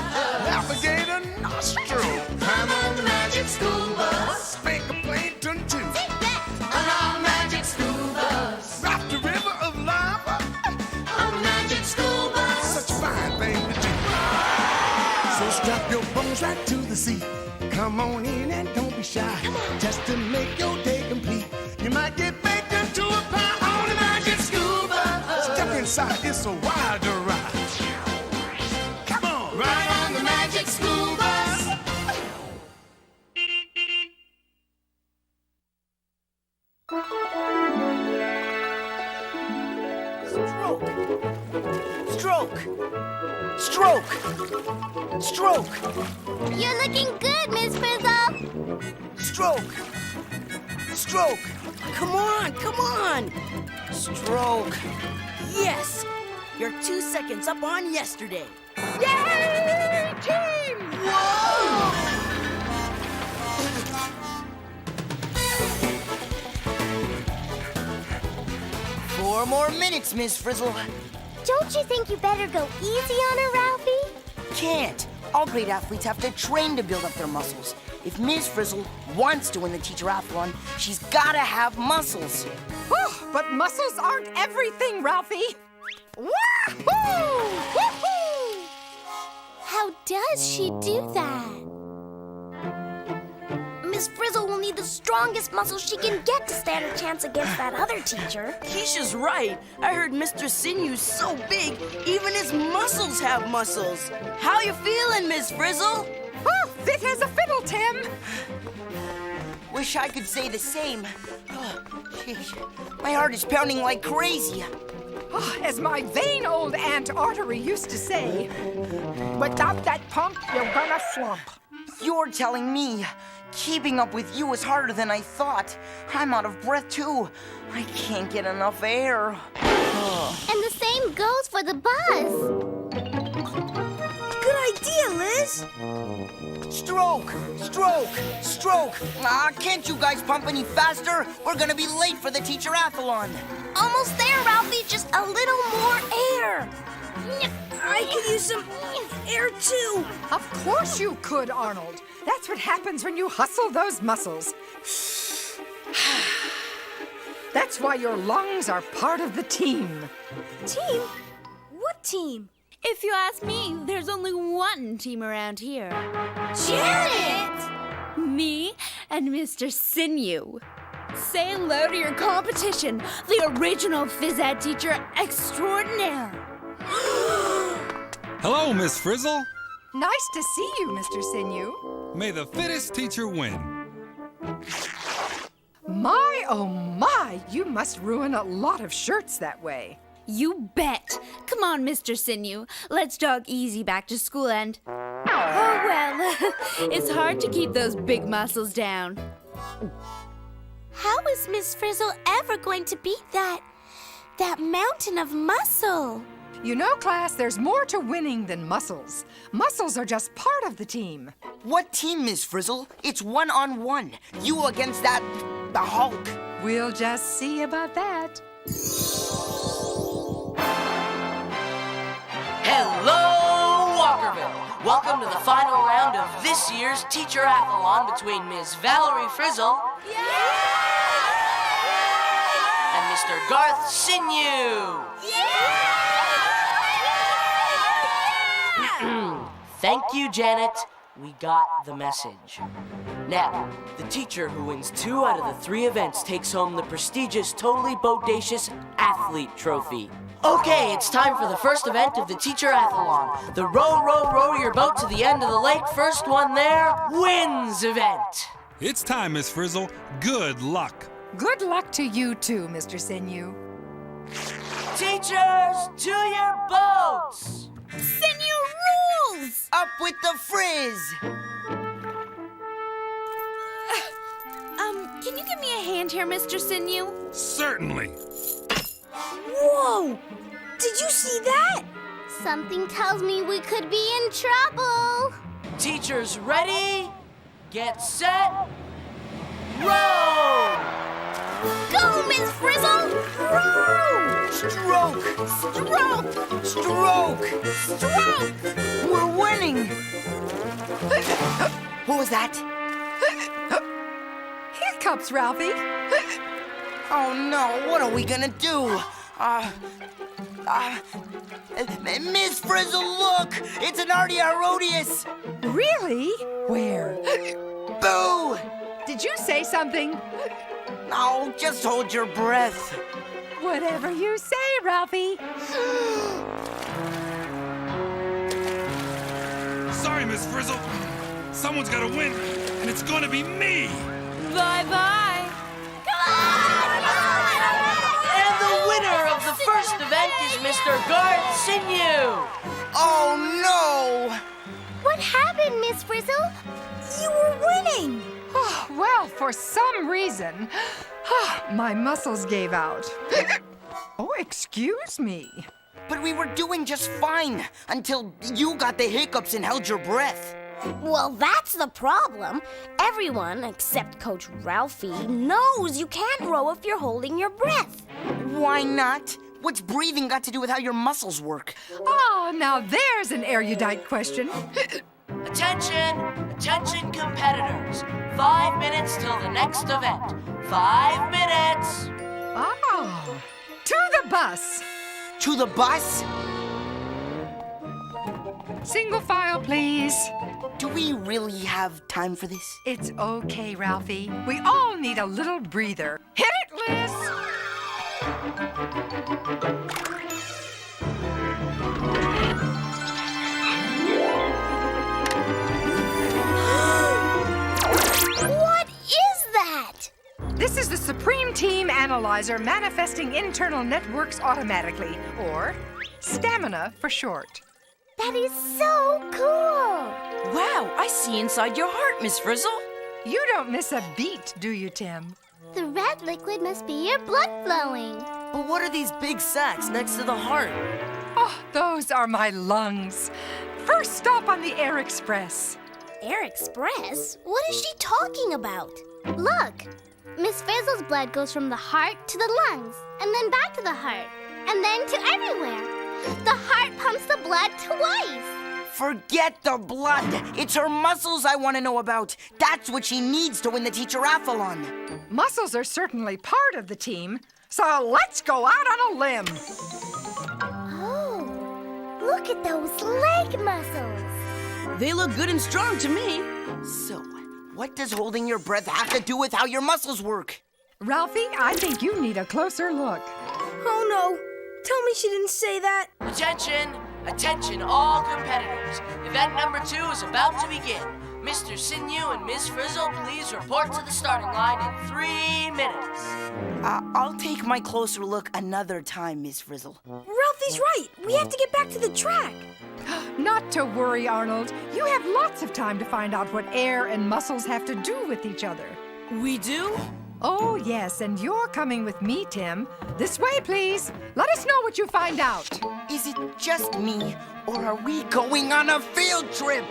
Alligator nostril, climb on the Magic School Bus. Spank a plane, turn two, on our Magic School Bus. Rock the river of lava right to the sea. Come on in and don't be shy. Just to make your day complete, you might get baked into a pie on the magic scuba. Step inside, it's a wilder ride. Come on, ride on the magic scuba. Stroke! Stroke! Stroke! You're looking good, Miss Frizzle. Stroke! Stroke! Come on, come on! Stroke! Yes! You're 2 seconds up on yesterday. Yay, team! Whoa! 4 more minutes, Miss Frizzle. Don't you think you better go easy on her, Ralphie? Can't. All great athletes have to train to build up their muscles. If Miss Frizzle wants to win the Teacher-athon, she's gotta have muscles. Oh, but muscles aren't everything, Ralphie. Wahoo! Woohoo! How does she do that? Miss Frizzle will need the strongest muscles she can get to stand a chance against that other teacher. Keisha's right. I heard Mr. Sinew's so big, even his muscles have muscles. How you feeling, Miss Frizzle? Oh, fit as a fiddle, Tim. Wish I could say the same. Oh, sheesh. My heart is pounding like crazy. Oh, as my vain old Aunt Artery used to say, without that pump, you're gonna slump. You're telling me keeping up with you is harder than I thought. I'm out of breath, too. I can't get enough air. And the same goes for the buzz. Good idea, Liz. Stroke, stroke, stroke. Can't you guys pump any faster? We're gonna be late for the Teacher-athon. Almost there, Ralphie. Just a little more air. I could use some air, too. Of course you could, Arnold. That's what happens when you hustle those muscles. That's why your lungs are part of the team. Team? What team? If you ask me, there's only one team around here. Janet! Me and Mr. Sinew. Say hello to your competition, the original phys ed teacher extraordinaire. Hello, Miss Frizzle. Nice to see you, Mr. Sinew. May the fittest teacher win. My, oh my, you must ruin a lot of shirts that way. You bet. Come on, Mr. Sinew. Let's jog easy back to school and... Oh, well, it's hard to keep those big muscles down. How is Miss Frizzle ever going to beat that mountain of muscle? You know, class, there's more to winning than muscles. Muscles are just part of the team. What team, Miss Frizzle? It's 1-on-1. You against the Hulk. We'll just see about that. Hello, Walkerville! Welcome to the final round of this year's Teacher-athon between Ms. Valerie Frizzle and Mr. Garth Sinew. Thank you, Janet. We got the message. Now, the teacher who wins 2 out of the 3 events takes home the prestigious Totally Bodacious Athlete Trophy. Okay, it's time for the first event of the Teacher-athon. The row, row, row your boat to the end of the lake. First one there wins event. It's time, Miss Frizzle. Good luck. Good luck to you too, Mr. Sinew. Teachers, to your boats! Sinew rules! Up with the Frizz! Can you give me a hand here, Mr. Sinew? Certainly. Whoa! Did you see that? Something tells me we could be in trouble. Teachers ready? Get set, row! Go, Miss Frizzle! Row! Stroke! Stroke! Stroke! Stroke! We're winning! What was that? Hiccups, Ralphie. Oh no, what are we gonna do? Miss Frizzle, look! It's an Artiarodius! Really? Where? Boo! Did you say something? Oh, just hold your breath. Whatever you say, Ralphie. Sorry, Miss Frizzle. Someone's got to win, and it's going to be me. Bye-bye. And the winner of the first event is Mr. Guard Sinew. Oh, no! What happened, Miss Frizzle? You were winning! Oh, well, for some reason, my muscles gave out. Oh, excuse me. But we were doing just fine until you got the hiccups and held your breath. Well, that's the problem. Everyone, except Coach Ralphie, knows you can't row if you're holding your breath. Why not? What's breathing got to do with how your muscles work? Oh, now there's an erudite question. Attention, attention competitors. 5 minutes till the next event. 5 minutes. Oh, to the bus. To the bus? Single file, please. Do we really have time for this? It's okay, Ralphie. We all need a little breather. Hit it, Liz! What is that? This is the Supreme Team Analyzer manifesting internal networks automatically, or stamina for short. That is so cool! Wow, I see inside your heart, Miss Frizzle. You don't miss a beat, do you, Tim? The red liquid must be your blood flowing. But what are these big sacs next to the heart? Oh, those are my lungs. First stop on the Air Express. Air Express? What is she talking about? Look! Miss Frizzle's blood goes from the heart to the lungs, and then back to the heart, and then to everywhere. The heart pumps the blood twice. Forget the blood. It's her muscles I want to know about. That's what she needs to win the Teacher-athon. Muscles are certainly part of the team, so let's go out on a limb. Oh, look at those leg muscles. They look good and strong to me. So, what does holding your breath have to do with how your muscles work? Ralphie, I think you need a closer look. Oh no, tell me she didn't say that. Attention, attention all competitors. Event number 2 is about to begin. Mr. Sinew and Miss Frizzle, please report to the starting line in 3 minutes. I'll take my closer look another time, Miss Frizzle. Ralphie's right. We have to get back to the track. Not to worry, Arnold. You have lots of time to find out what air and muscles have to do with each other. We do? Oh, yes, and you're coming with me, Tim. This way, please. Let us know what you find out. Is it just me, or are we going on a field trip?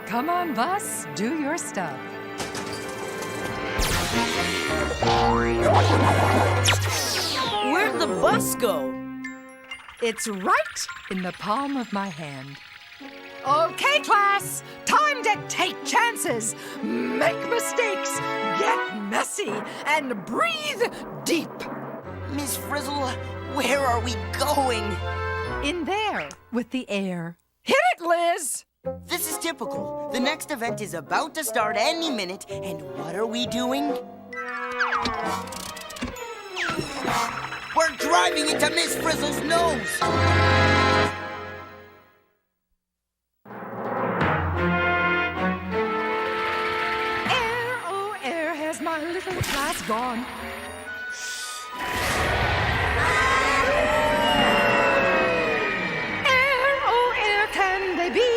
Come on, bus. Do your stuff. Where'd the bus go? It's right in the palm of my hand. Okay, class. Time to take chances, make mistakes, get messy, and breathe deep. Miss Frizzle, where are we going? In there, with the air. Hit it, Liz! This is typical. The next event is about to start any minute, and what are we doing? We're driving into Miss Frizzle's nose! Air, oh air, has my little class gone? Air, oh air, can they be?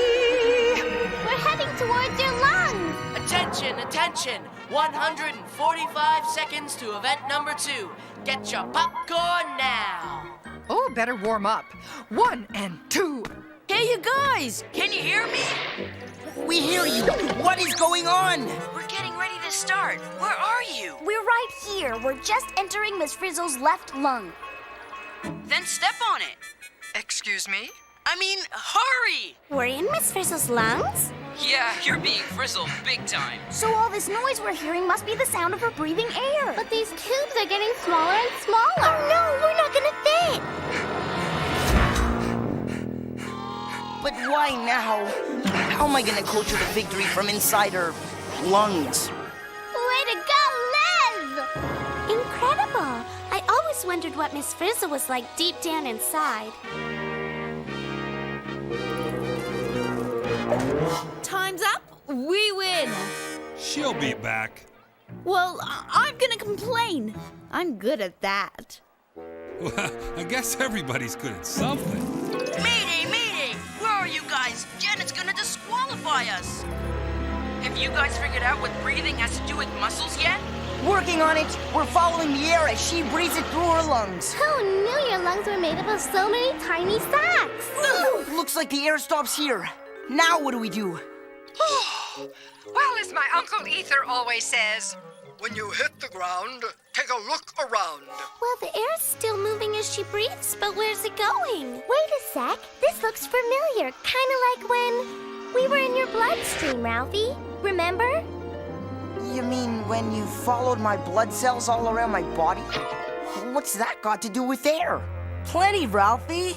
We're heading towards your lungs. Attention, attention. 145 seconds to event number 2. Get your popcorn now. Oh, better warm up. 1 and 2. Hey, you guys! Can you hear me? We hear you. What is going on? We're getting ready to start. Where are you? We're right here. We're just entering Miss Frizzle's left lung. Then step on it. Excuse me? I mean, hurry! We're in Miss Frizzle's lungs? Yeah, you're being frizzled big time. So all this noise we're hearing must be the sound of her breathing air. But these tubes are getting smaller and smaller. Oh no, we're not gonna fit. it! But why now? How am I gonna coach her to victory from inside her lungs? Way to go, Liz! Incredible! I always wondered what Miss Frizzle was like deep down inside. Time's up. We win. She'll be back. Well, I'm gonna complain. I'm good at that. Well, I guess everybody's good at something. Mayday! Where are you guys? Janet's gonna disqualify us. Have you guys figured out what breathing has to do with muscles yet? Working on it. We're following the air as she breathes it through her lungs. Who knew your lungs were made up of so many tiny sacs? Looks like the air stops here. Now what do we do? Well, as my Uncle Ether always says, when you hit the ground, take a look around. Well, the air's still moving as she breathes, but where's it going? Wait a sec. This looks familiar. Kind of like when we were in your bloodstream, Ralphie. Remember? You mean when you followed my blood cells all around my body? What's that got to do with air? Plenty, Ralphie.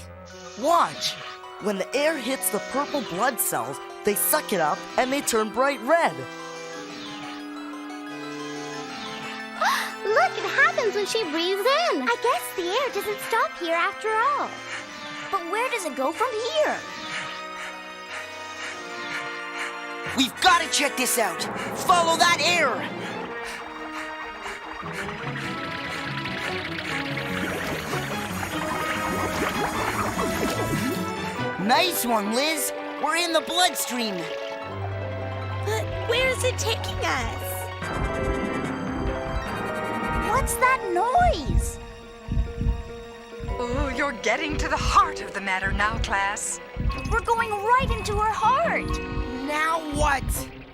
Watch. When the air hits the purple blood cells, they suck it up and they turn bright red. Look, it happens when she breathes in. I guess the air doesn't stop here after all. But where does it go from here? We've got to check this out. Follow that air. Nice one, Liz. We're in the bloodstream. But where's it taking us? What's that noise? oh, you're getting to the heart of the matter now, class. We're going right into her heart. Now what?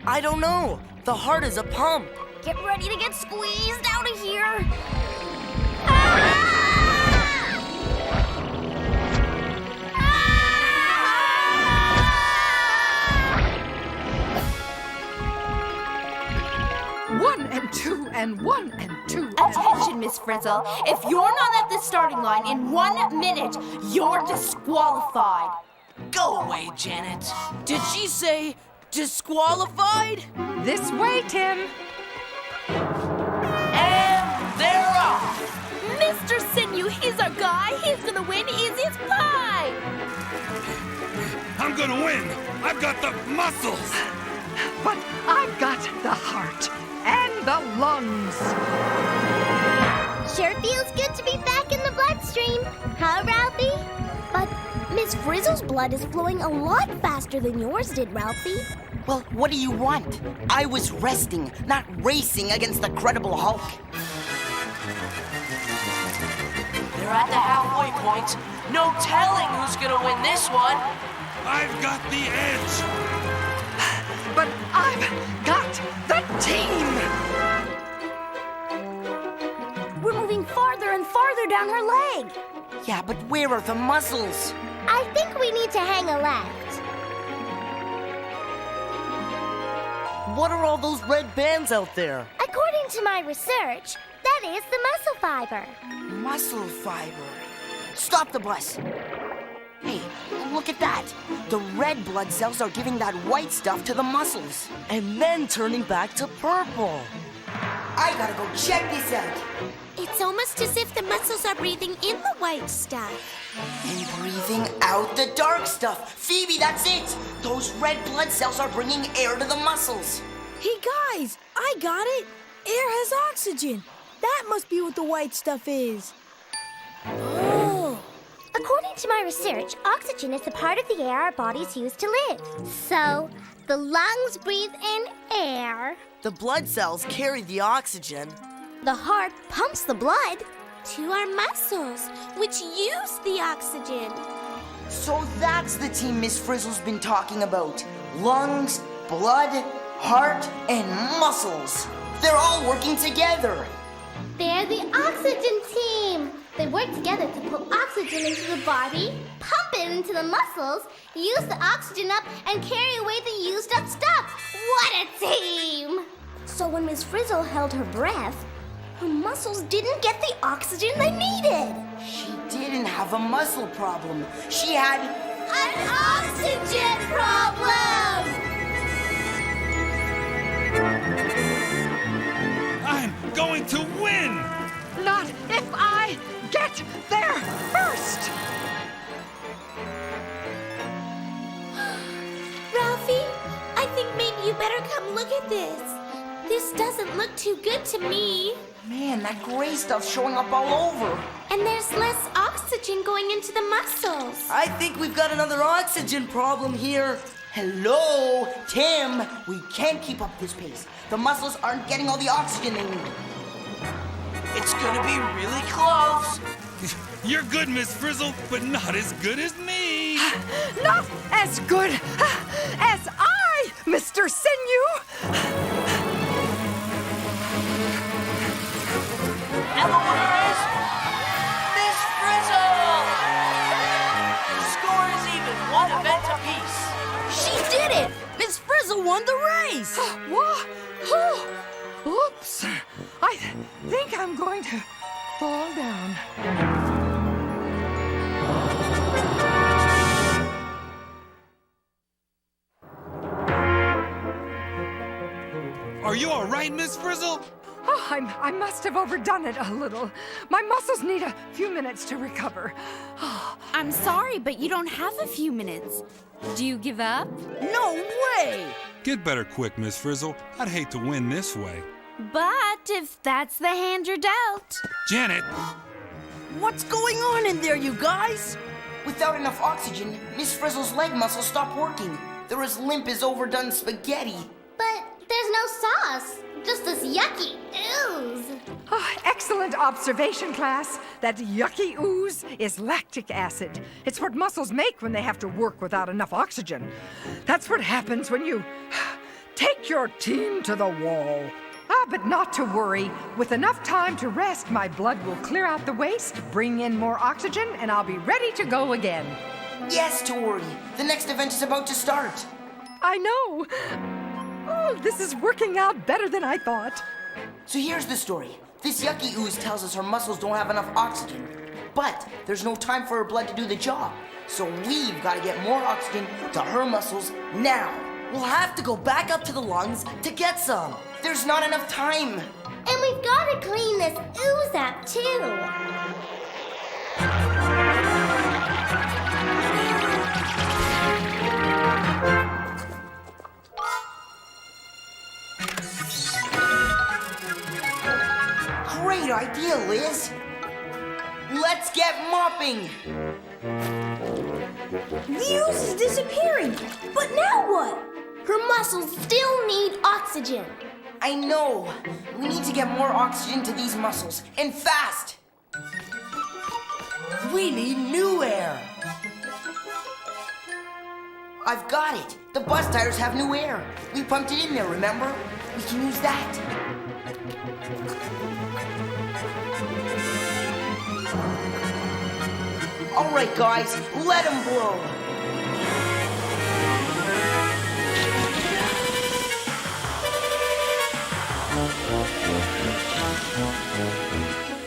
I don't know. The heart is a pump. Get ready to get squeezed out of here. One and two and one and two. Attention, Miss Frizzle. If you're not at the starting line in 1 minute, you're disqualified. Go away, Janet. Did she say disqualified? This way, Tim. And they're off. Mr. Sinew, he's our guy. He's gonna win easy as pie. I'm gonna win. I've got the muscles. But I've got the heart and the lungs. Sure feels good to be back in the bloodstream, huh, Ralphie? But Miss Frizzle's blood is flowing a lot faster than yours did, Ralphie. Well, what do you want? I was resting, not racing against the credible Hulk. They're at the halfway point. No telling who's gonna win this one. I've got the edge. But I've got the team. We're moving farther and farther down her leg. Yeah, but where are the muscles? I think we need to hang a left. What are all those red bands out there? According to my research, that is the muscle fiber. Muscle fiber. Stop the bus. Hey, look at that. The red blood cells are giving that white stuff to the muscles. And then turning back to purple. I gotta go check this out. It's almost as if the muscles are breathing in the white stuff. And breathing out the dark stuff. Phoebe, that's it. Those red blood cells are bringing air to the muscles. Hey guys, I got it. Air has oxygen. That must be what the white stuff is. Oh. According to my research, oxygen is the part of the air our bodies use to live. So, the lungs breathe in air. The blood cells carry the oxygen. The heart pumps the blood to our muscles, which use the oxygen. So that's the team Miss Frizzle's been talking about. Lungs, blood, heart, and muscles. They're all working together. They're the oxygen team. They work together to pull oxygen into the body, pump it into the muscles, use the oxygen up, and carry away the used up stuff. What a team! So when Miss Frizzle held her breath, Her muscles didn't get the oxygen they needed. She didn't have a muscle problem. She had an oxygen problem! I'm going to win! Not if I get there first! Ralphie, I think maybe you better come look at this. This doesn't look too good to me. Man, that gray stuff's showing up all over. And there's less oxygen going into the muscles. I think we've got another oxygen problem here. Hello, Tim. We can't keep up this pace. The muscles aren't getting all the oxygen they need. It's gonna be really close. You're good, Miss Frizzle, but not as good as me. Not as good as I, Mr. Sinew. And the winner is Miss Frizzle! The score is even, one event apiece. She did it! Miss Frizzle won the race! What? Oh, oops. I think I'm going to fall down. Are you all right, Miss Frizzle? Oh, I must have overdone it a little. My muscles need a few minutes to recover. I'm sorry, but you don't have a few minutes. Do you give up? No way! Get better quick, Miss Frizzle. I'd hate to win this way. But if that's the hand you're dealt. Janet! What's going on in there, you guys? Without enough oxygen, Miss Frizzle's leg muscles stopped working. They're as limp as overdone spaghetti. But there's no sauce, just this yucky ooze. Oh, excellent observation, class. That yucky ooze is lactic acid. It's what muscles make when they have to work without enough oxygen. That's what happens when you take your team to the wall. But not to worry. With enough time to rest, my blood will clear out the waste, bring in more oxygen, and I'll be ready to go again. Yes, to worry. The next event is about to start. I know. Oh, this is working out better than I thought. So here's the story. This yucky ooze tells us her muscles don't have enough oxygen. But there's no time for her blood to do the job. So we've got to get more oxygen to her muscles now. We'll have to go back up to the lungs to get some. There's not enough time. And we've got to clean this ooze up, too. Great idea, Liz. Let's get mopping. The ooze is disappearing. But now what? Her muscles still need oxygen. I know. We need to get more oxygen to these muscles, and fast. We need new air. I've got it. The bus tires have new air. We pumped it in there, remember? We can use that. All right, guys, let them blow.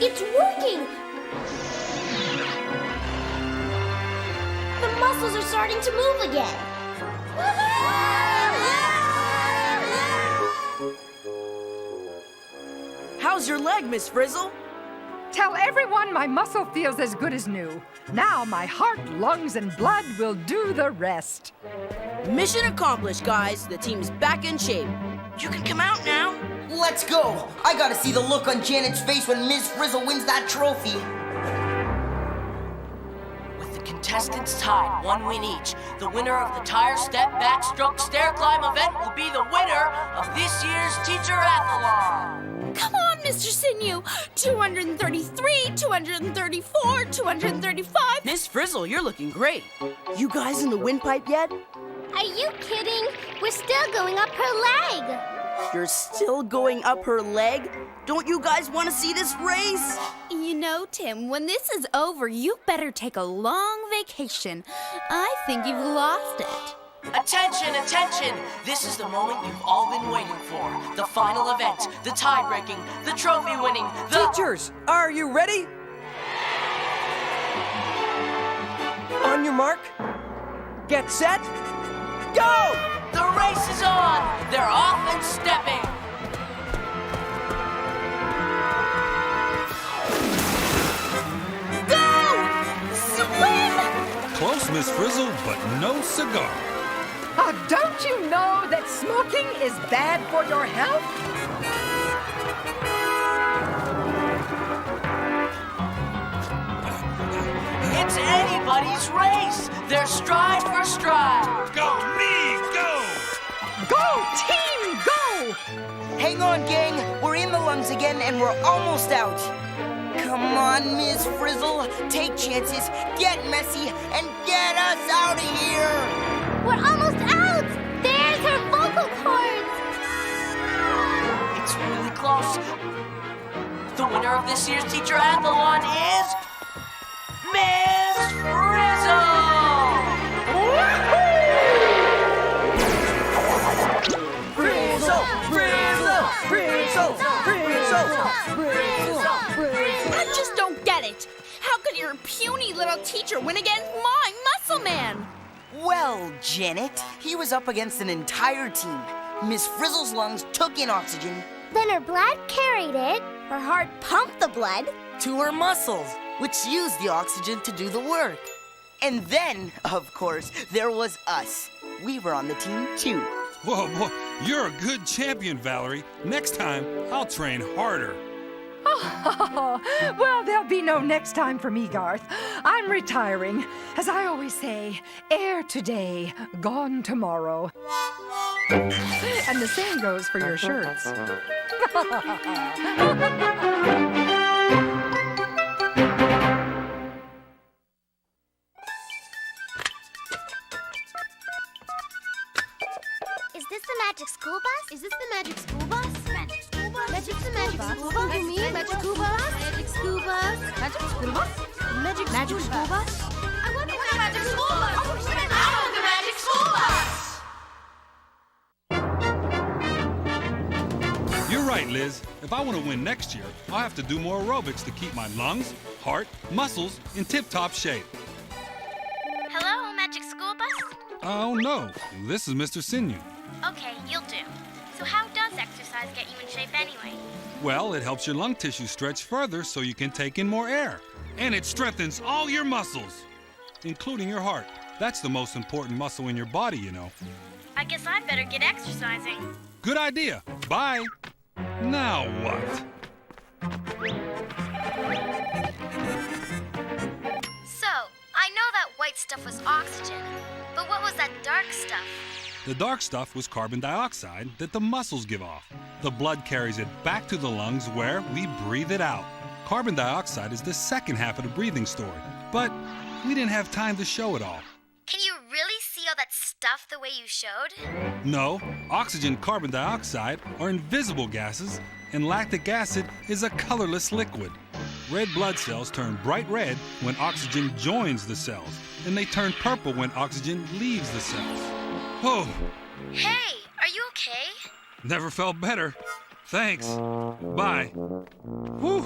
It's working! The muscles are starting to move again. How's your leg, Miss Frizzle? Tell everyone my muscle feels as good as new. Now my heart, lungs, and blood will do the rest. Mission accomplished, guys. The team's back in shape. You can come out now. Let's go. I gotta see the look on Janet's face when Miss Frizzle wins that trophy. With the contestants tied, 1 win each, the winner of the tire, step, backstroke, stair climb event will be the winner of this year's Teacher-athon. Come on, Mr. Sinew. 233, 234, 235. Miss Frizzle, you're looking great. You guys in the windpipe yet? Are you kidding? We're still going up her leg. You're still going up her leg? Don't you guys want to see this race? You know, Tim, when this is over, you better take a long vacation. I think you've lost it. Attention, attention! This is the moment you've all been waiting for. The final event, the tie-breaking, the trophy-winning, the... Teachers, are you ready? On your mark, get set, go! The race is on! They're off and stepping! Close, Miss Frizzle, but no cigar. Don't you know that smoking is bad for your health? It's anybody's race! They're stride for stride! Go, me, go! Go, team, go! Hang on, gang. We're in the lungs again, and we're almost out. Come on, Miss Frizzle. Take chances, get messy, and get us out of here! We're almost out! There's her vocal cords! It's really close. The winner of this year's Teacher-athon is... Miss Frizzle! Frizzle! Frizzle! Frizzle! Frizzle! I just don't get it. How could your puny little teacher win against my muscle man? Well, Janet, he was up against an entire team. Miss Frizzle's lungs took in oxygen. Then her blood carried it. Her heart pumped the blood. To her muscles, which used the oxygen to do the work. And then, of course, there was us. We were on the team, too. Whoa, boy, you're a good champion, Valerie. Next time, I'll train harder. Oh, well, there'll be no next time for me, Garth. I'm retiring. As I always say, air today, gone tomorrow. And the same goes for your shirts. Is this the magic school bus? Is this the magic school bus? Magic school bus? Magic the magic school bus? You mean magic school bus? Magic school bus? Magic school bus? Magic school bus? I want the magic school bus! I want the magic school bus! You're right, Liz. If I want to win next year, I'll have to do more aerobics to keep my lungs, heart, muscles in tip-top shape. Hello, Magic School Bus? Oh, no. This is Mr. Sinew. Okay, you'll do. So how does exercise get you in shape anyway? Well, it helps your lung tissue stretch further so you can take in more air. And it strengthens all your muscles, including your heart. That's the most important muscle in your body, you know. I guess I'd better get exercising. Good idea. Bye. Now what? So, I know that white stuff was oxygen, but what was that dark stuff? The dark stuff was carbon dioxide that the muscles give off. The blood carries it back to the lungs where we breathe it out. Carbon dioxide is the second half of the breathing story, but we didn't have time to show it all. Can you really see all that stuff the way you showed? No, oxygen and carbon dioxide are invisible gases, and lactic acid is a colorless liquid. Red blood cells turn bright red when oxygen joins the cells, and they turn purple when oxygen leaves the cells. Oh, Hey, are you okay? never felt better. Thanks. Bye. Whew.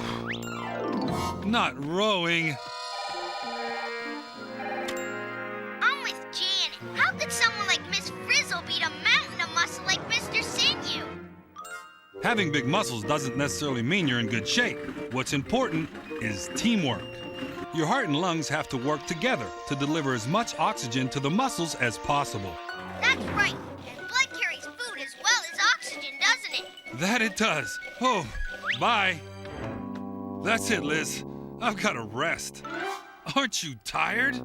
Not rowing. I'm with Janet. How could someone like Miss Frizzle beat a mountain of muscle like Mr. Sinew? Having big muscles doesn't necessarily mean you're in good shape. What's important is teamwork. Your heart and lungs have to work together to deliver as much oxygen to the muscles as possible. That's right. And blood carries food as well as oxygen, doesn't it? That it does. Oh, bye. That's it, Liz. I've got to rest. Aren't you tired?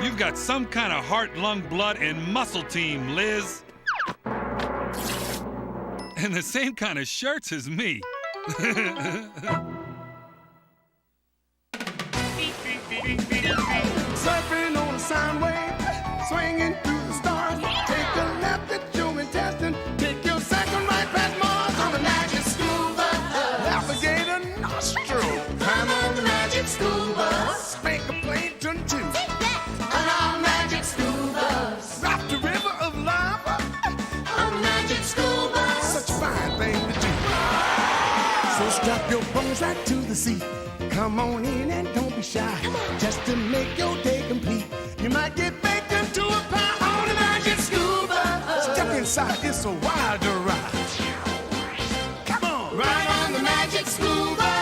You've got some kind of heart, lung, blood, and muscle team, Liz. And the same kind of shirts as me. Surfing on a sine wave, swinging through the stars. Take a left at your intestine, take your second right past Mars on the magic school bus. Alligator nostril, climb on the magic school bus. Spank a plane, turn two. seat. Come on in and don't be shy. Just to make your day complete, you might get baked into a pie on a magic scuba. Step inside, it's a wilder ride. Come on, ride on the magic scuba.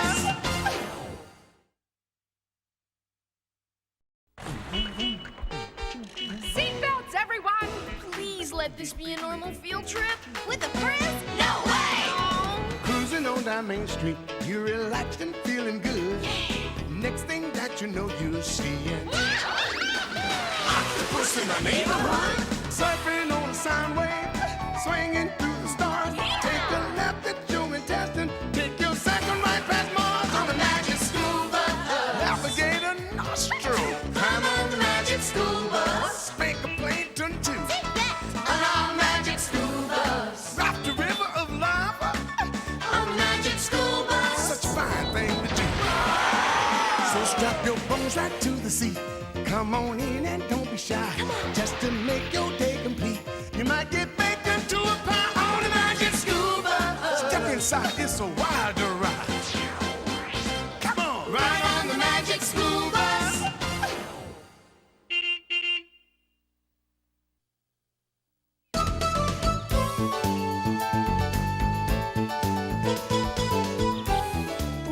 Seatbelts, everyone! Please let this be a normal field trip. With a Frizz? No way! Cruising on down Main Street, you're relaxed and feeling good. Next thing that you know, you're seeing octopus in the neighborhood. Surfing on a sine wave, swinging through the stars. Take a left at your intestine, take your second right past Mars on the magic scuba. Alligator nostril, climb on the magic scuba. Spank a plankton too. On our magic scuba. Rock the river of lava on the magic scuba. Such a fine thing to do. So strap your bones right to the seat. Come on in and don't be shy. Just to make your day complete, you might get baked into a pie on a magic scuba. Step inside, it's a wilder ride. Come on, ride on the magic scuba.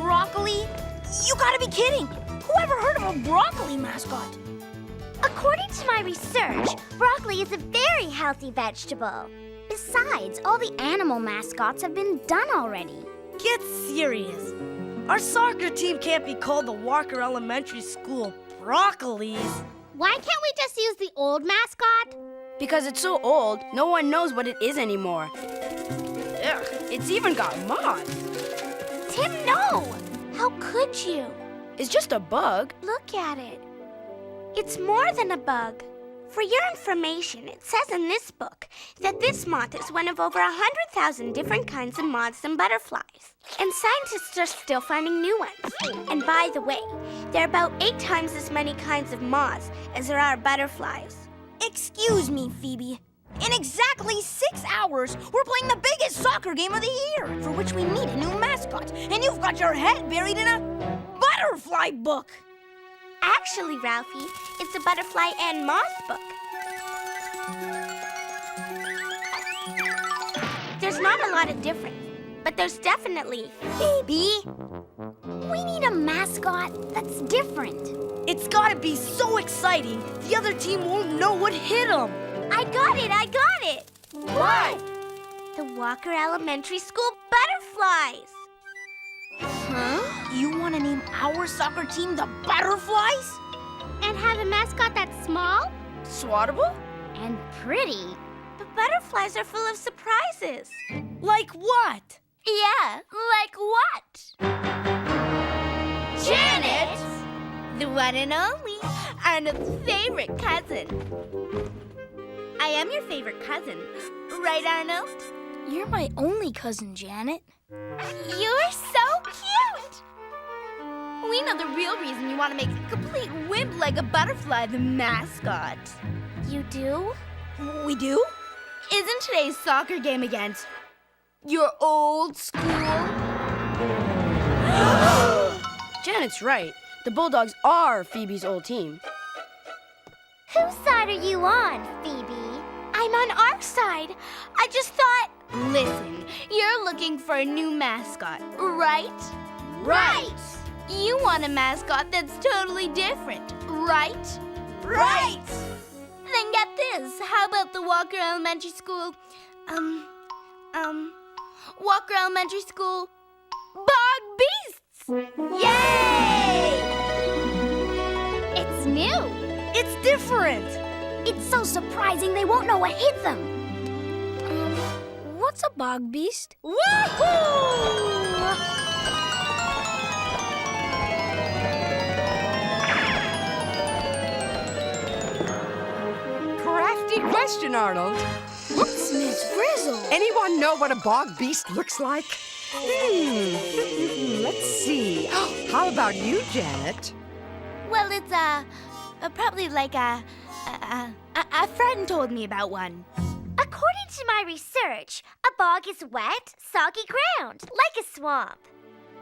Broccoli? You gotta be kidding! Who ever heard of a broccoli mascot? According to my research, broccoli is a very healthy vegetable. Besides, all the animal mascots have been done already. Get serious. Our soccer team can't be called the Walker Elementary School Broccolis. Why can't we just use the old mascot? Because it's so old, no one knows what it is anymore. Ugh, it's even got moths. Tim, no! How could you? It's just a bug. Look at it. It's more than a bug. For your information, it says in this book that this moth is one of over 100,000 different kinds of moths and butterflies. And scientists are still finding new ones. And by the way, there are about 8 times as many kinds of moths as there are butterflies. Excuse me, Phoebe. In exactly 6 hours, we're playing the biggest soccer game of the year, for which we need a new mascot. And you've got your head buried in a butterfly book. Actually, Ralphie, it's a butterfly and moth book. There's not a lot of difference, but there's definitely... Phoebe! We need a mascot that's different. It's gotta be so exciting, the other team won't know what hit them. I got it! What? The Walker Elementary School butterflies. Huh? You want to name our soccer team the Butterflies? And have a mascot that's small? Swattable? And pretty. But butterflies are full of surprises. Like what? Yeah, like what? Janet! The one and only, Arnold's favorite cousin. I am your favorite cousin. Right, Arnold? You're my only cousin, Janet. You're so cute! We know the real reason you want to make a complete wimp like a butterfly the mascot. You do? We do? Isn't today's soccer game against your old school? Janet's right. The Bulldogs are Phoebe's old team. Whose side are you on, Phoebe? I'm on our side. I just thought... Listen, you're looking for a new mascot, right? Right! You want a mascot that's totally different, right? Right! Then get this. How about the Walker Elementary School... Walker Elementary School... Bog Beasts! Yay! It's new. It's different. It's so surprising they won't know what hit them. What's a bog beast? Woohoo! Crafty question, Arnold. What's Miss Frizzle? Anyone know what a bog beast looks like? Let's see. How about you, Janet? Well, it's probably like a friend told me about one. According to my research, a bog is wet, soggy ground, like a swamp.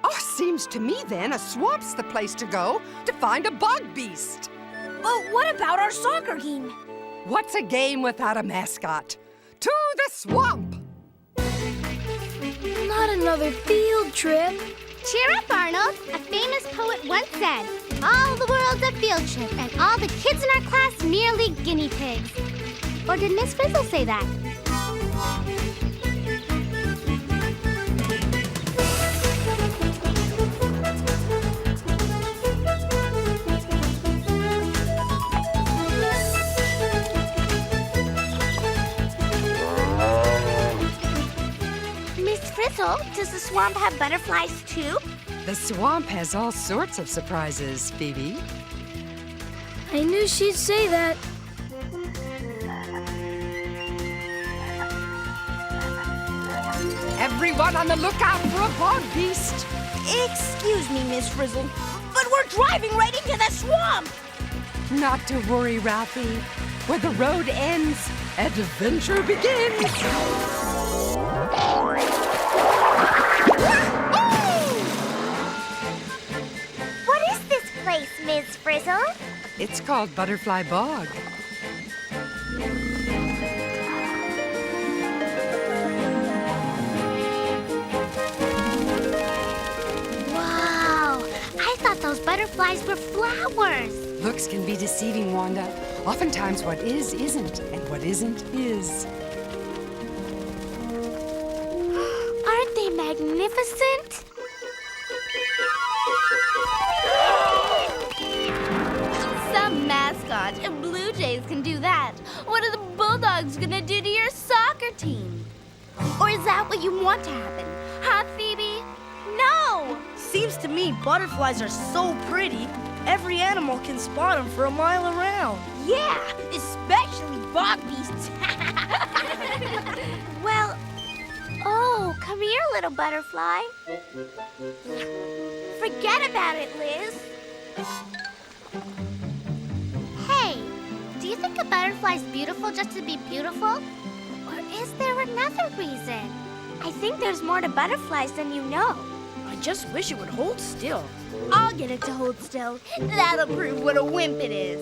Oh, seems to me then a swamp's the place to go to find a bog beast. But what about our soccer game? What's a game without a mascot? To the swamp! Not another field trip. Cheer up, Arnold. A famous poet once said, all the world's a field trip, and all the kids in our class merely guinea pigs. Or did Miss Frizzle say that? Miss Frizzle, does the swamp have butterflies too? The swamp has all sorts of surprises, Phoebe. I knew she'd say that. Everyone on the lookout for a bog beast. Excuse me, Miss Frizzle, but we're driving right into the swamp! Not to worry, Ralphie. Where the road ends, adventure begins. What is this place, Miss Frizzle? It's called Butterfly Bog. Wow, I thought those butterflies were flowers. Looks can be deceiving, Wanda. Oftentimes what is isn't, and what isn't is. Aren't they magnificent? Some mascot and Blue Jays can do that. What are the Bulldogs gonna do to your soccer team? Or is that what you want to happen? Huh, Phoebe? No! Seems to me butterflies are so pretty, every animal can spot them for a mile around. Yeah, especially bog beasts. Well, oh, come here, little butterfly. Forget about it, Liz. Hey, do you think a butterfly's beautiful just to be beautiful? Or is there another reason? I think there's more to butterflies than you know. I just wish it would hold still. I'll get it to hold still. That'll prove what a wimp it is.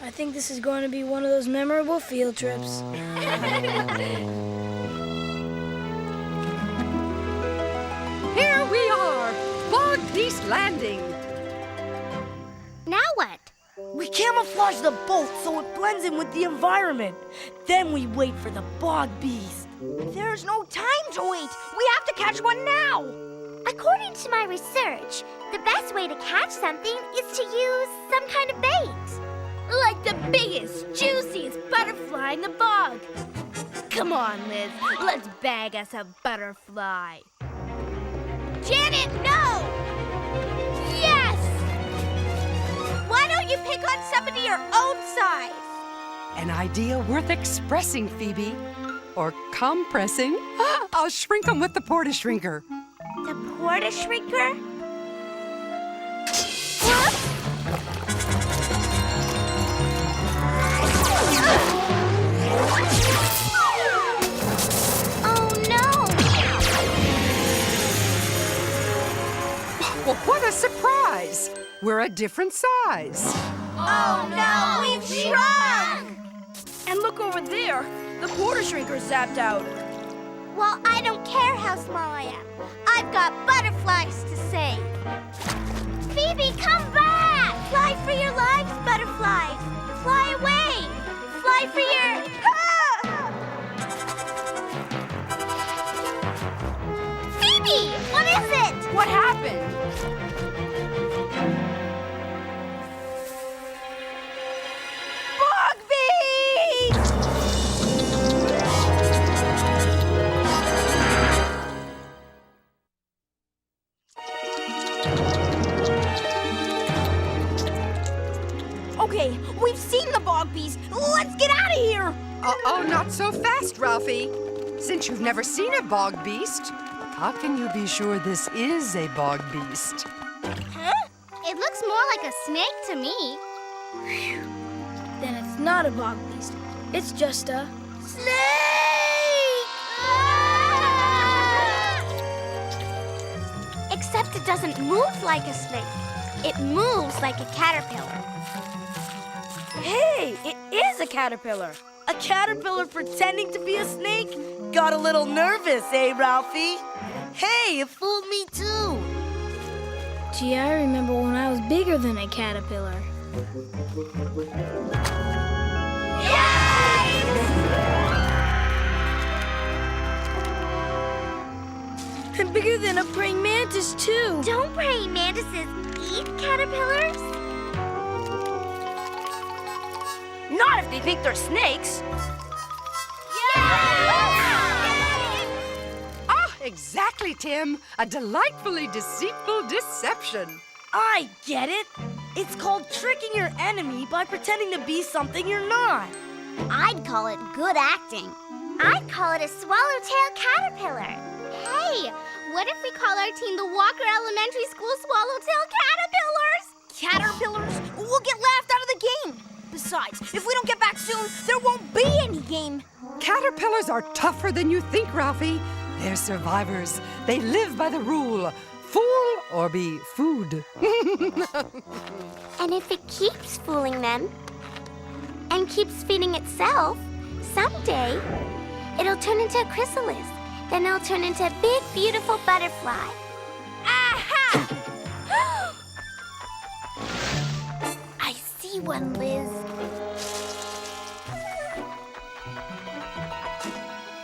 I think this is going to be one of those memorable field trips. Here we are, Bog Beast Landing. Now what? We camouflage the boat so it blends in with the environment. Then we wait for the bog beast. There's no time to wait. We have to catch one now. According to my research, the best way to catch something is to use some kind of bait. Like the biggest, juiciest butterfly in the bog. Come on, Liz. Let's bag us a butterfly. Janet, no! Yes! Why don't you pick on somebody your own size? An idea worth expressing, Phoebe. Or compressing. I'll shrink them with the porta-shrinker. The porta-shrinker? Oh, no! Well, what a surprise! We're a different size. Oh, no! We've shrunk! And look over there. The porta shrinker's zapped out. Well, I don't care how small I am. I've got butterflies to save. Phoebe, come back! Fly for your lives, butterflies. Fly away. Fly for your... Phoebe, what is it? What happened? Bog beast! Okay, we've seen the bog beast. Let's get out of here. Oh, not so fast, Ralphie. Since you've never seen a bog beast, how can you be sure this is a bog beast? Huh? It looks more like a snake to me. Then it's not a bog beast. It's just a Snake! Except it doesn't move like a snake. It moves like a caterpillar. Hey, it is a caterpillar. A caterpillar pretending to be a snake? Got a little nervous, eh, Ralphie? Hey, it fooled me too. Gee, I remember when I was bigger than a caterpillar. I'm bigger than a praying mantis, too. Don't praying mantises eat caterpillars? Not if they think they're snakes. Ah, exactly, Tim. A delightfully deceitful deception. I get it. It's called tricking your enemy by pretending to be something you're not. I'd call it good acting. I'd call it a swallowtail caterpillar. Hey, what if we call our team the Walker Elementary School Swallowtail Caterpillars? Caterpillars? We'll get laughed out of the game. Besides, if we don't get back soon, there won't be any game. Caterpillars are tougher than you think, Ralphie. They're survivors. They live by the rule, fool or be food. And if it keeps fooling them and keeps feeding itself, someday it'll turn into a chrysalis. Then it'll turn into a big, beautiful butterfly. Aha! I see one, Liz.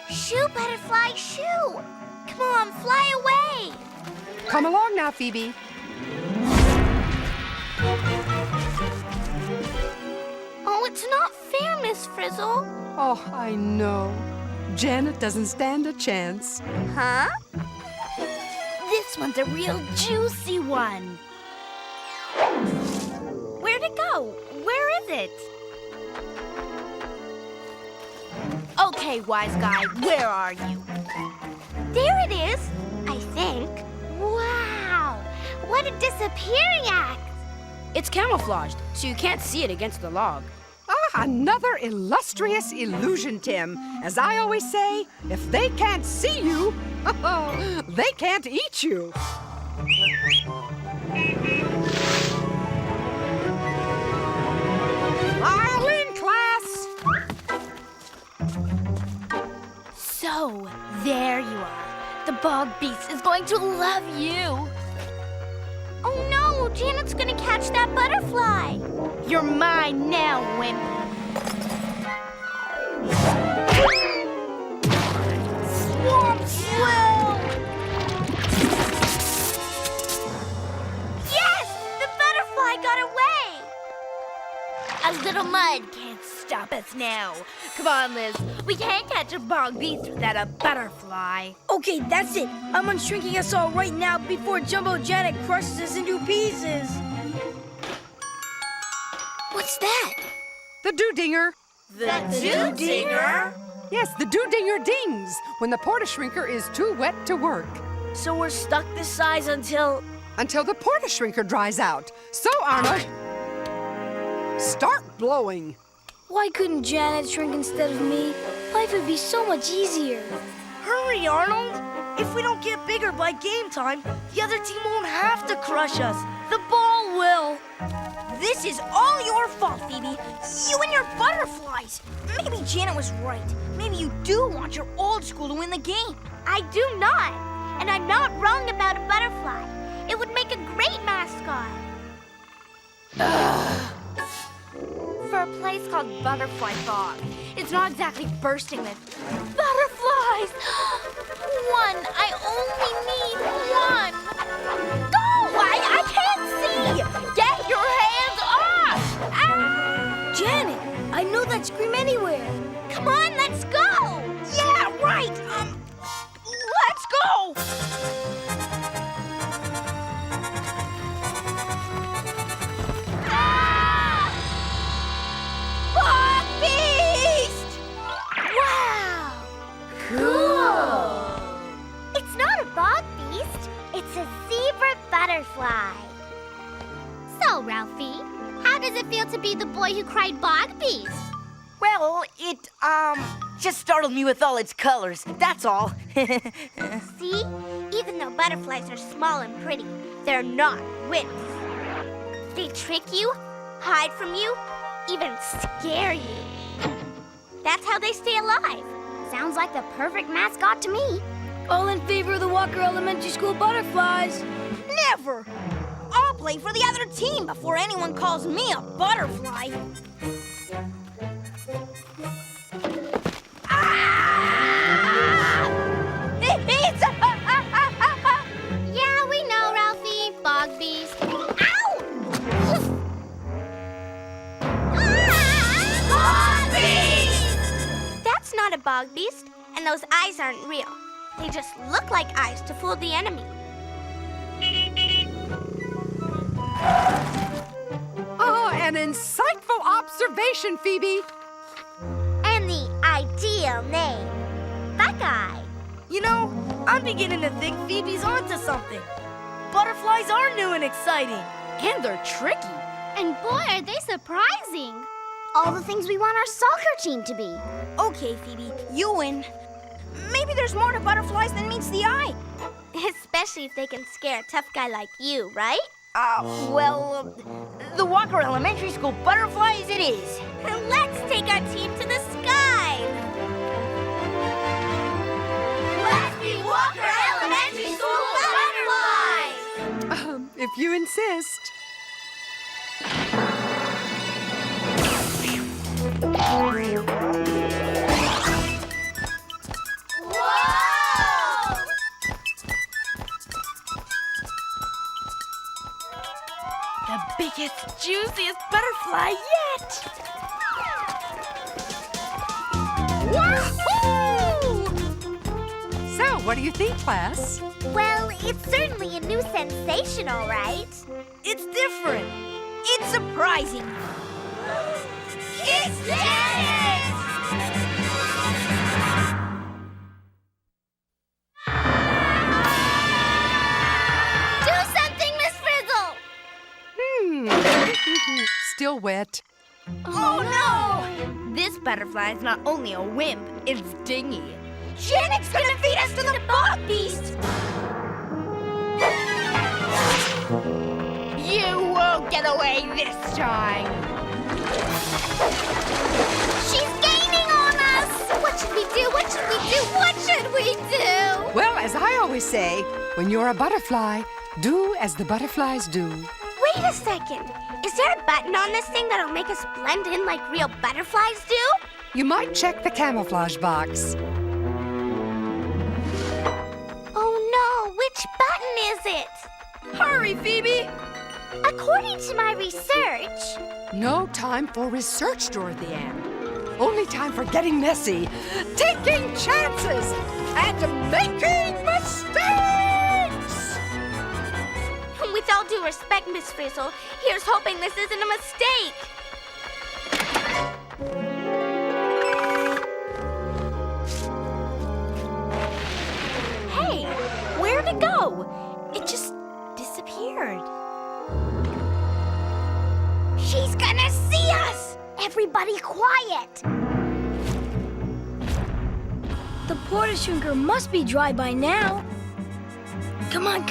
Shoo, butterfly, shoo! Come on, fly away! Come along now, Phoebe. Oh, it's not fair, Miss Frizzle. Oh, I know. Janet doesn't stand a chance. Huh? This one's a real juicy one. Where'd it go? Where is it? Okay, wise guy, where are you? There it is, I think. Wow, what a disappearing act. It's camouflaged, so you can't see it against the log. Ah, another illustrious illusion, Tim. As I always say, if they can't see you, they can't eat you. File in, class. So, there you are. The bog beast is going to love you. Oh no, Janet's gonna catch that butterfly. You're mine now, wimp. Swamp swell! Yes, the butterfly got away. A little mud can't stop us now. Come on, Liz. We can't catch a bog beast without a butterfly. Okay, that's it. I'm unshrinking us all right now before Jumbo Janet crushes us into pieces. What's that? The do-dinger. The do-dinger? Yes, the do-dinger dings when the porta-shrinker is too wet to work. So we're stuck this size until Until the porta-shrinker dries out. So, Arnold, start blowing. Why couldn't Janet shrink instead of me? Life would be so much easier. Hurry, Arnold! If we don't get bigger by game time, the other team won't have to crush us. The ball will. This is all your fault, Phoebe. You and your butterflies. Maybe Janet was right. Maybe you do want your old school to win the game. I do not, and I'm not wrong about a butterfly. It would make a great mascot. For a place called Butterfly Bog, it's not exactly bursting with butterflies. One. I only need one. Go! I can't see. Get your hands off! Ah! Janet, I know that scream anywhere. Come on, let's go! Yeah, right. Let's go. Bog beast! Wow! Cool! It's not a bog beast, it's a zebra butterfly. So, Ralphie, how does it feel to be the boy who cried bog beast? Well, it, just startled me with all its colors. That's all. See? Even though butterflies butterflies are small and pretty. They're not wimps. They trick you, hide from you, even scare you. That's how they stay alive. Sounds like the perfect mascot to me. All in favor of the Walker Elementary School butterflies? Never! I'll play for the other team before anyone calls me a butterfly. Yeah, we know, Ralphie. Bog beast. Ow! Bog beast! That's not a bog beast, and those eyes aren't real. They just look like eyes to fool the enemy. Oh, an insightful observation, Phoebe. And the ideal name, Buckeye. You know, I'm beginning to think Phoebe's onto something. Butterflies are new and exciting. And they're tricky. And boy, are they surprising. All the things we want our soccer team to be. Okay, Phoebe, you win. Maybe there's more to butterflies than meets the eye. Especially if they can scare a tough guy like you, right? The Walker Elementary School butterflies it is. Let's take our team to the sky. Let's be Walker Elementary School butterflies. If you insist. Whoa! The biggest, juiciest butterfly yet! Wahoo! So, what do you think, class? Well, it's certainly a new sensation, all right. It's different. It's surprising. It's Janet! Do something, Miss Frizzle! Still wet. Oh no! This butterfly is not only a wimp, it's dingy. Janet's gonna feed us to the bog beast! You won't get away this time! She's gaining on us! What should we do? What should we do? What should we do? Well, as I always say, when you're a butterfly, do as the butterflies do. Wait a second. Is there a button on this thing that'll make us blend in like real butterflies do? You might check the camouflage box. Oh no, which button is it? Hurry, Phoebe! According to my research... No time for research, Dorothy Ann. Only time for getting messy, taking chances, and making mistakes! With all due respect, Miss Frizzle, here's hoping this isn't a mistake. Hey, where'd it go? It just disappeared. She's gonna see us! Everybody quiet! The porta shrinker must be dry by now. Come on,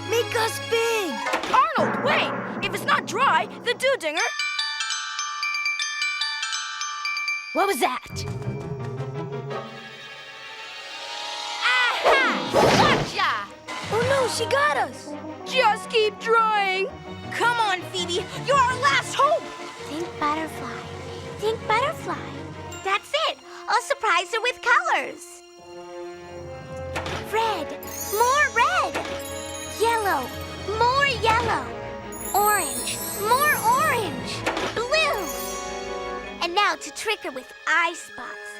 make us big! Arnold, wait! If it's not dry, the do-dinger... What was that? Aha! Gotcha! Oh no, she got us! Just keep drying! Come on, Phoebe, you're our last hope! Think butterfly. Think butterfly. That's it. I'll surprise her with colors. Red. More red. Yellow. More yellow. Orange. More orange. Blue. And now to trick her with eye spots.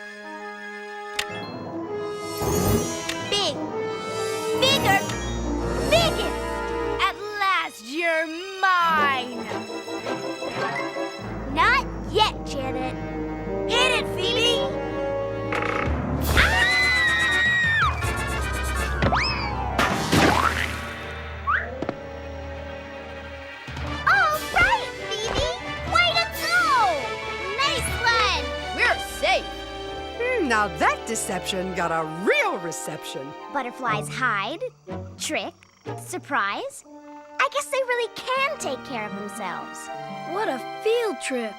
Big. Bigger. Biggest. At last, you're mine! Not yet, Janet. Hit it, Phoebe! All right, Phoebe. Way to go! Nice one. We're safe. Now that deception got a real reception. Butterflies hide, Trick? Surprise? I guess they really can take care of themselves. What a field trip.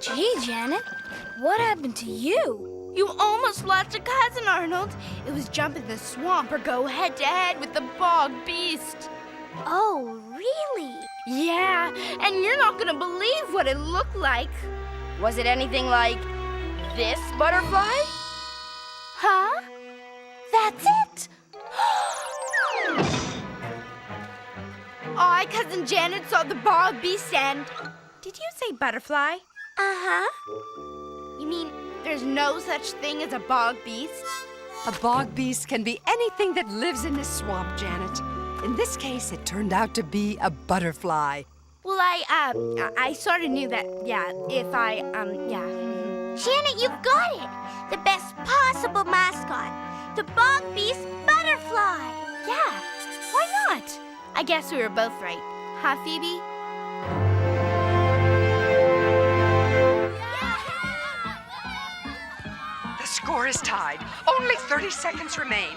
Gee, Janet, what happened to you? You almost lost your cousin, Arnold. It was jump in the swamp or go head-to-head with the bog beast. Oh, really? Yeah, and you're not gonna believe what it looked like. Was it anything like this butterfly? Huh? That's it? I, Cousin Janet, saw the bog beast and... Did you say butterfly? Uh-huh. You mean there's no such thing as a bog beast? A bog beast can be anything that lives in this swamp, Janet. In this case, it turned out to be a butterfly. Well, I sort of knew that, yeah, if I, yeah. Janet, you've got it. The best possible mascot. The bog beast butterfly. Yeah, why not? I guess we were both right. Huh, Phoebe? The score is tied. Only 30 seconds remain.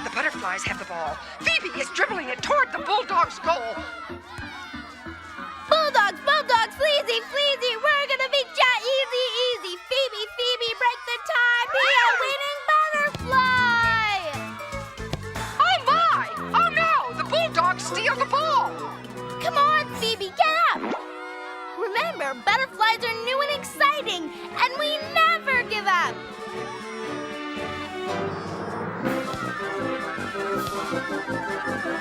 The butterflies have the ball. Phoebe is dribbling it toward the Bulldogs' goal. Bulldogs, Bulldogs, fleazy, fleazy, we're gonna beat ya easy, easy. Phoebe, Phoebe, break the tie, be a winning butterfly! Oh my! Oh no! The Bulldogs steal the ball! Come on, Phoebe, get up! Remember, butterflies are new and exciting, and we never give up!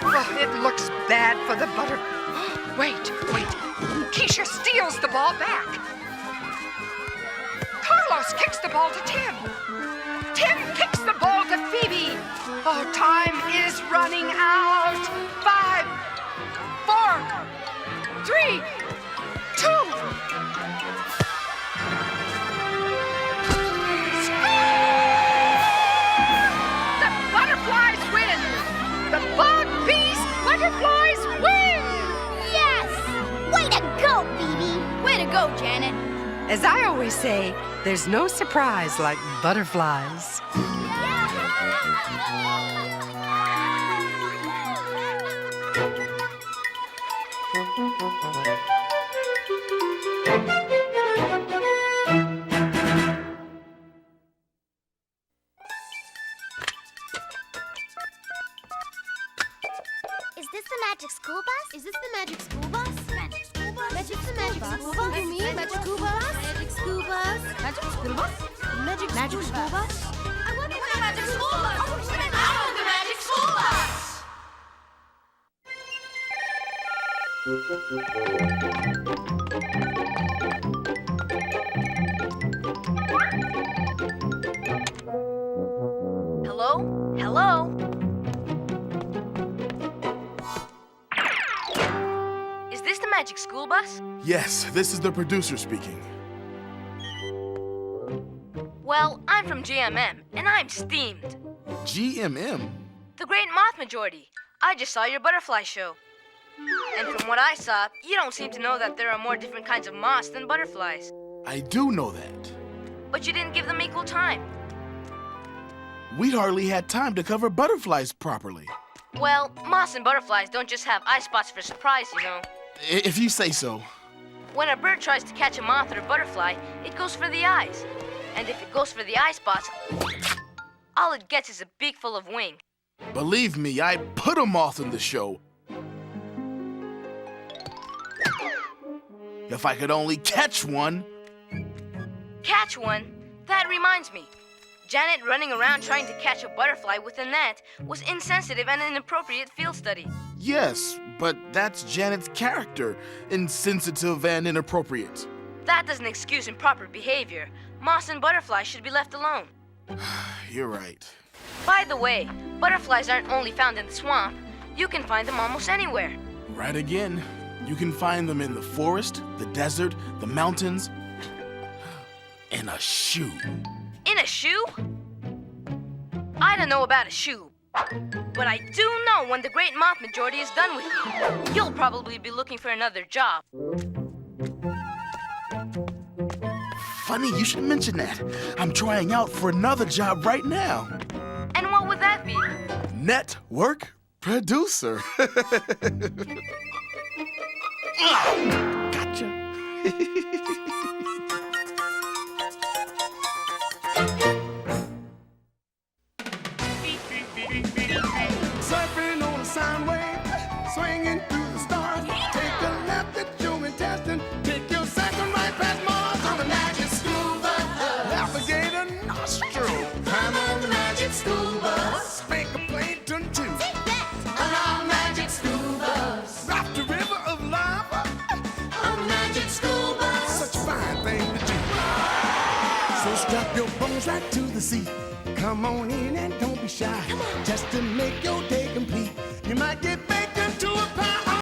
Oh, it looks bad for the butter... Wait. Keisha steals the ball back. Carlos kicks the ball to Tim. Tim kicks the ball to Phoebe. Oh, time is running out. 5, 4, 3, 2. The butterflies win. The bug beast butterflies win. Way to go, Phoebe! Way to go, Janet. As I always say, there's no surprise like butterflies. Is this the magic school bus? Is this the magic school bus? Magic school bus? Magic the magic school bus? You mean magic school bus? Magic school bus? Magic school bus? Magic school bus? I wonder what the magic school bus? Oh, the magic school bus! Hello? Hello? Is this the magic school bus? Yes, this is the producer speaking. Well, I'm from GMM, and I'm steamed. GMM? The Great Moth Majority. I just saw your butterfly show. And from what I saw, you don't seem to know that there are more different kinds of moths than butterflies. I do know that. But you didn't give them equal time. We hardly had time to cover butterflies properly. Well, moths and butterflies don't just have eye spots for surprise, you know. If you say so. When a bird tries to catch a moth or a butterfly, it goes for the eyes. And if it goes for the eye spots, all it gets is a beak full of wing. Believe me, I put a moth in the show. If I could only catch one. Catch one? That reminds me. Janet running around trying to catch a butterfly with a net was insensitive and inappropriate field study. Yes, but that's Janet's character, insensitive and inappropriate. That doesn't excuse improper behavior. Moths and butterflies should be left alone. You're right. By the way, butterflies aren't only found in the swamp. You can find them almost anywhere. Right again. You can find them in the forest, the desert, the mountains, in a shoe. In a shoe? I don't know about a shoe. But I do know when the great moth majority is done with you, you'll probably be looking for another job. Funny you should mention that. I'm trying out for another job right now. And what would that be? Network producer. Gotcha. Surfing on a sound wave, swinging through the stars. Take a left at your intestine, take your second right past Mars on the magic school bus. Navigator nostril, climb on the magic school bus. Spank a plankton too, on our magic school bus. Raft the river of lava, on the magic school bus. Such a fine thing to do. So strap your bones right to the seat. Come on in and don't be shy. Just to make your day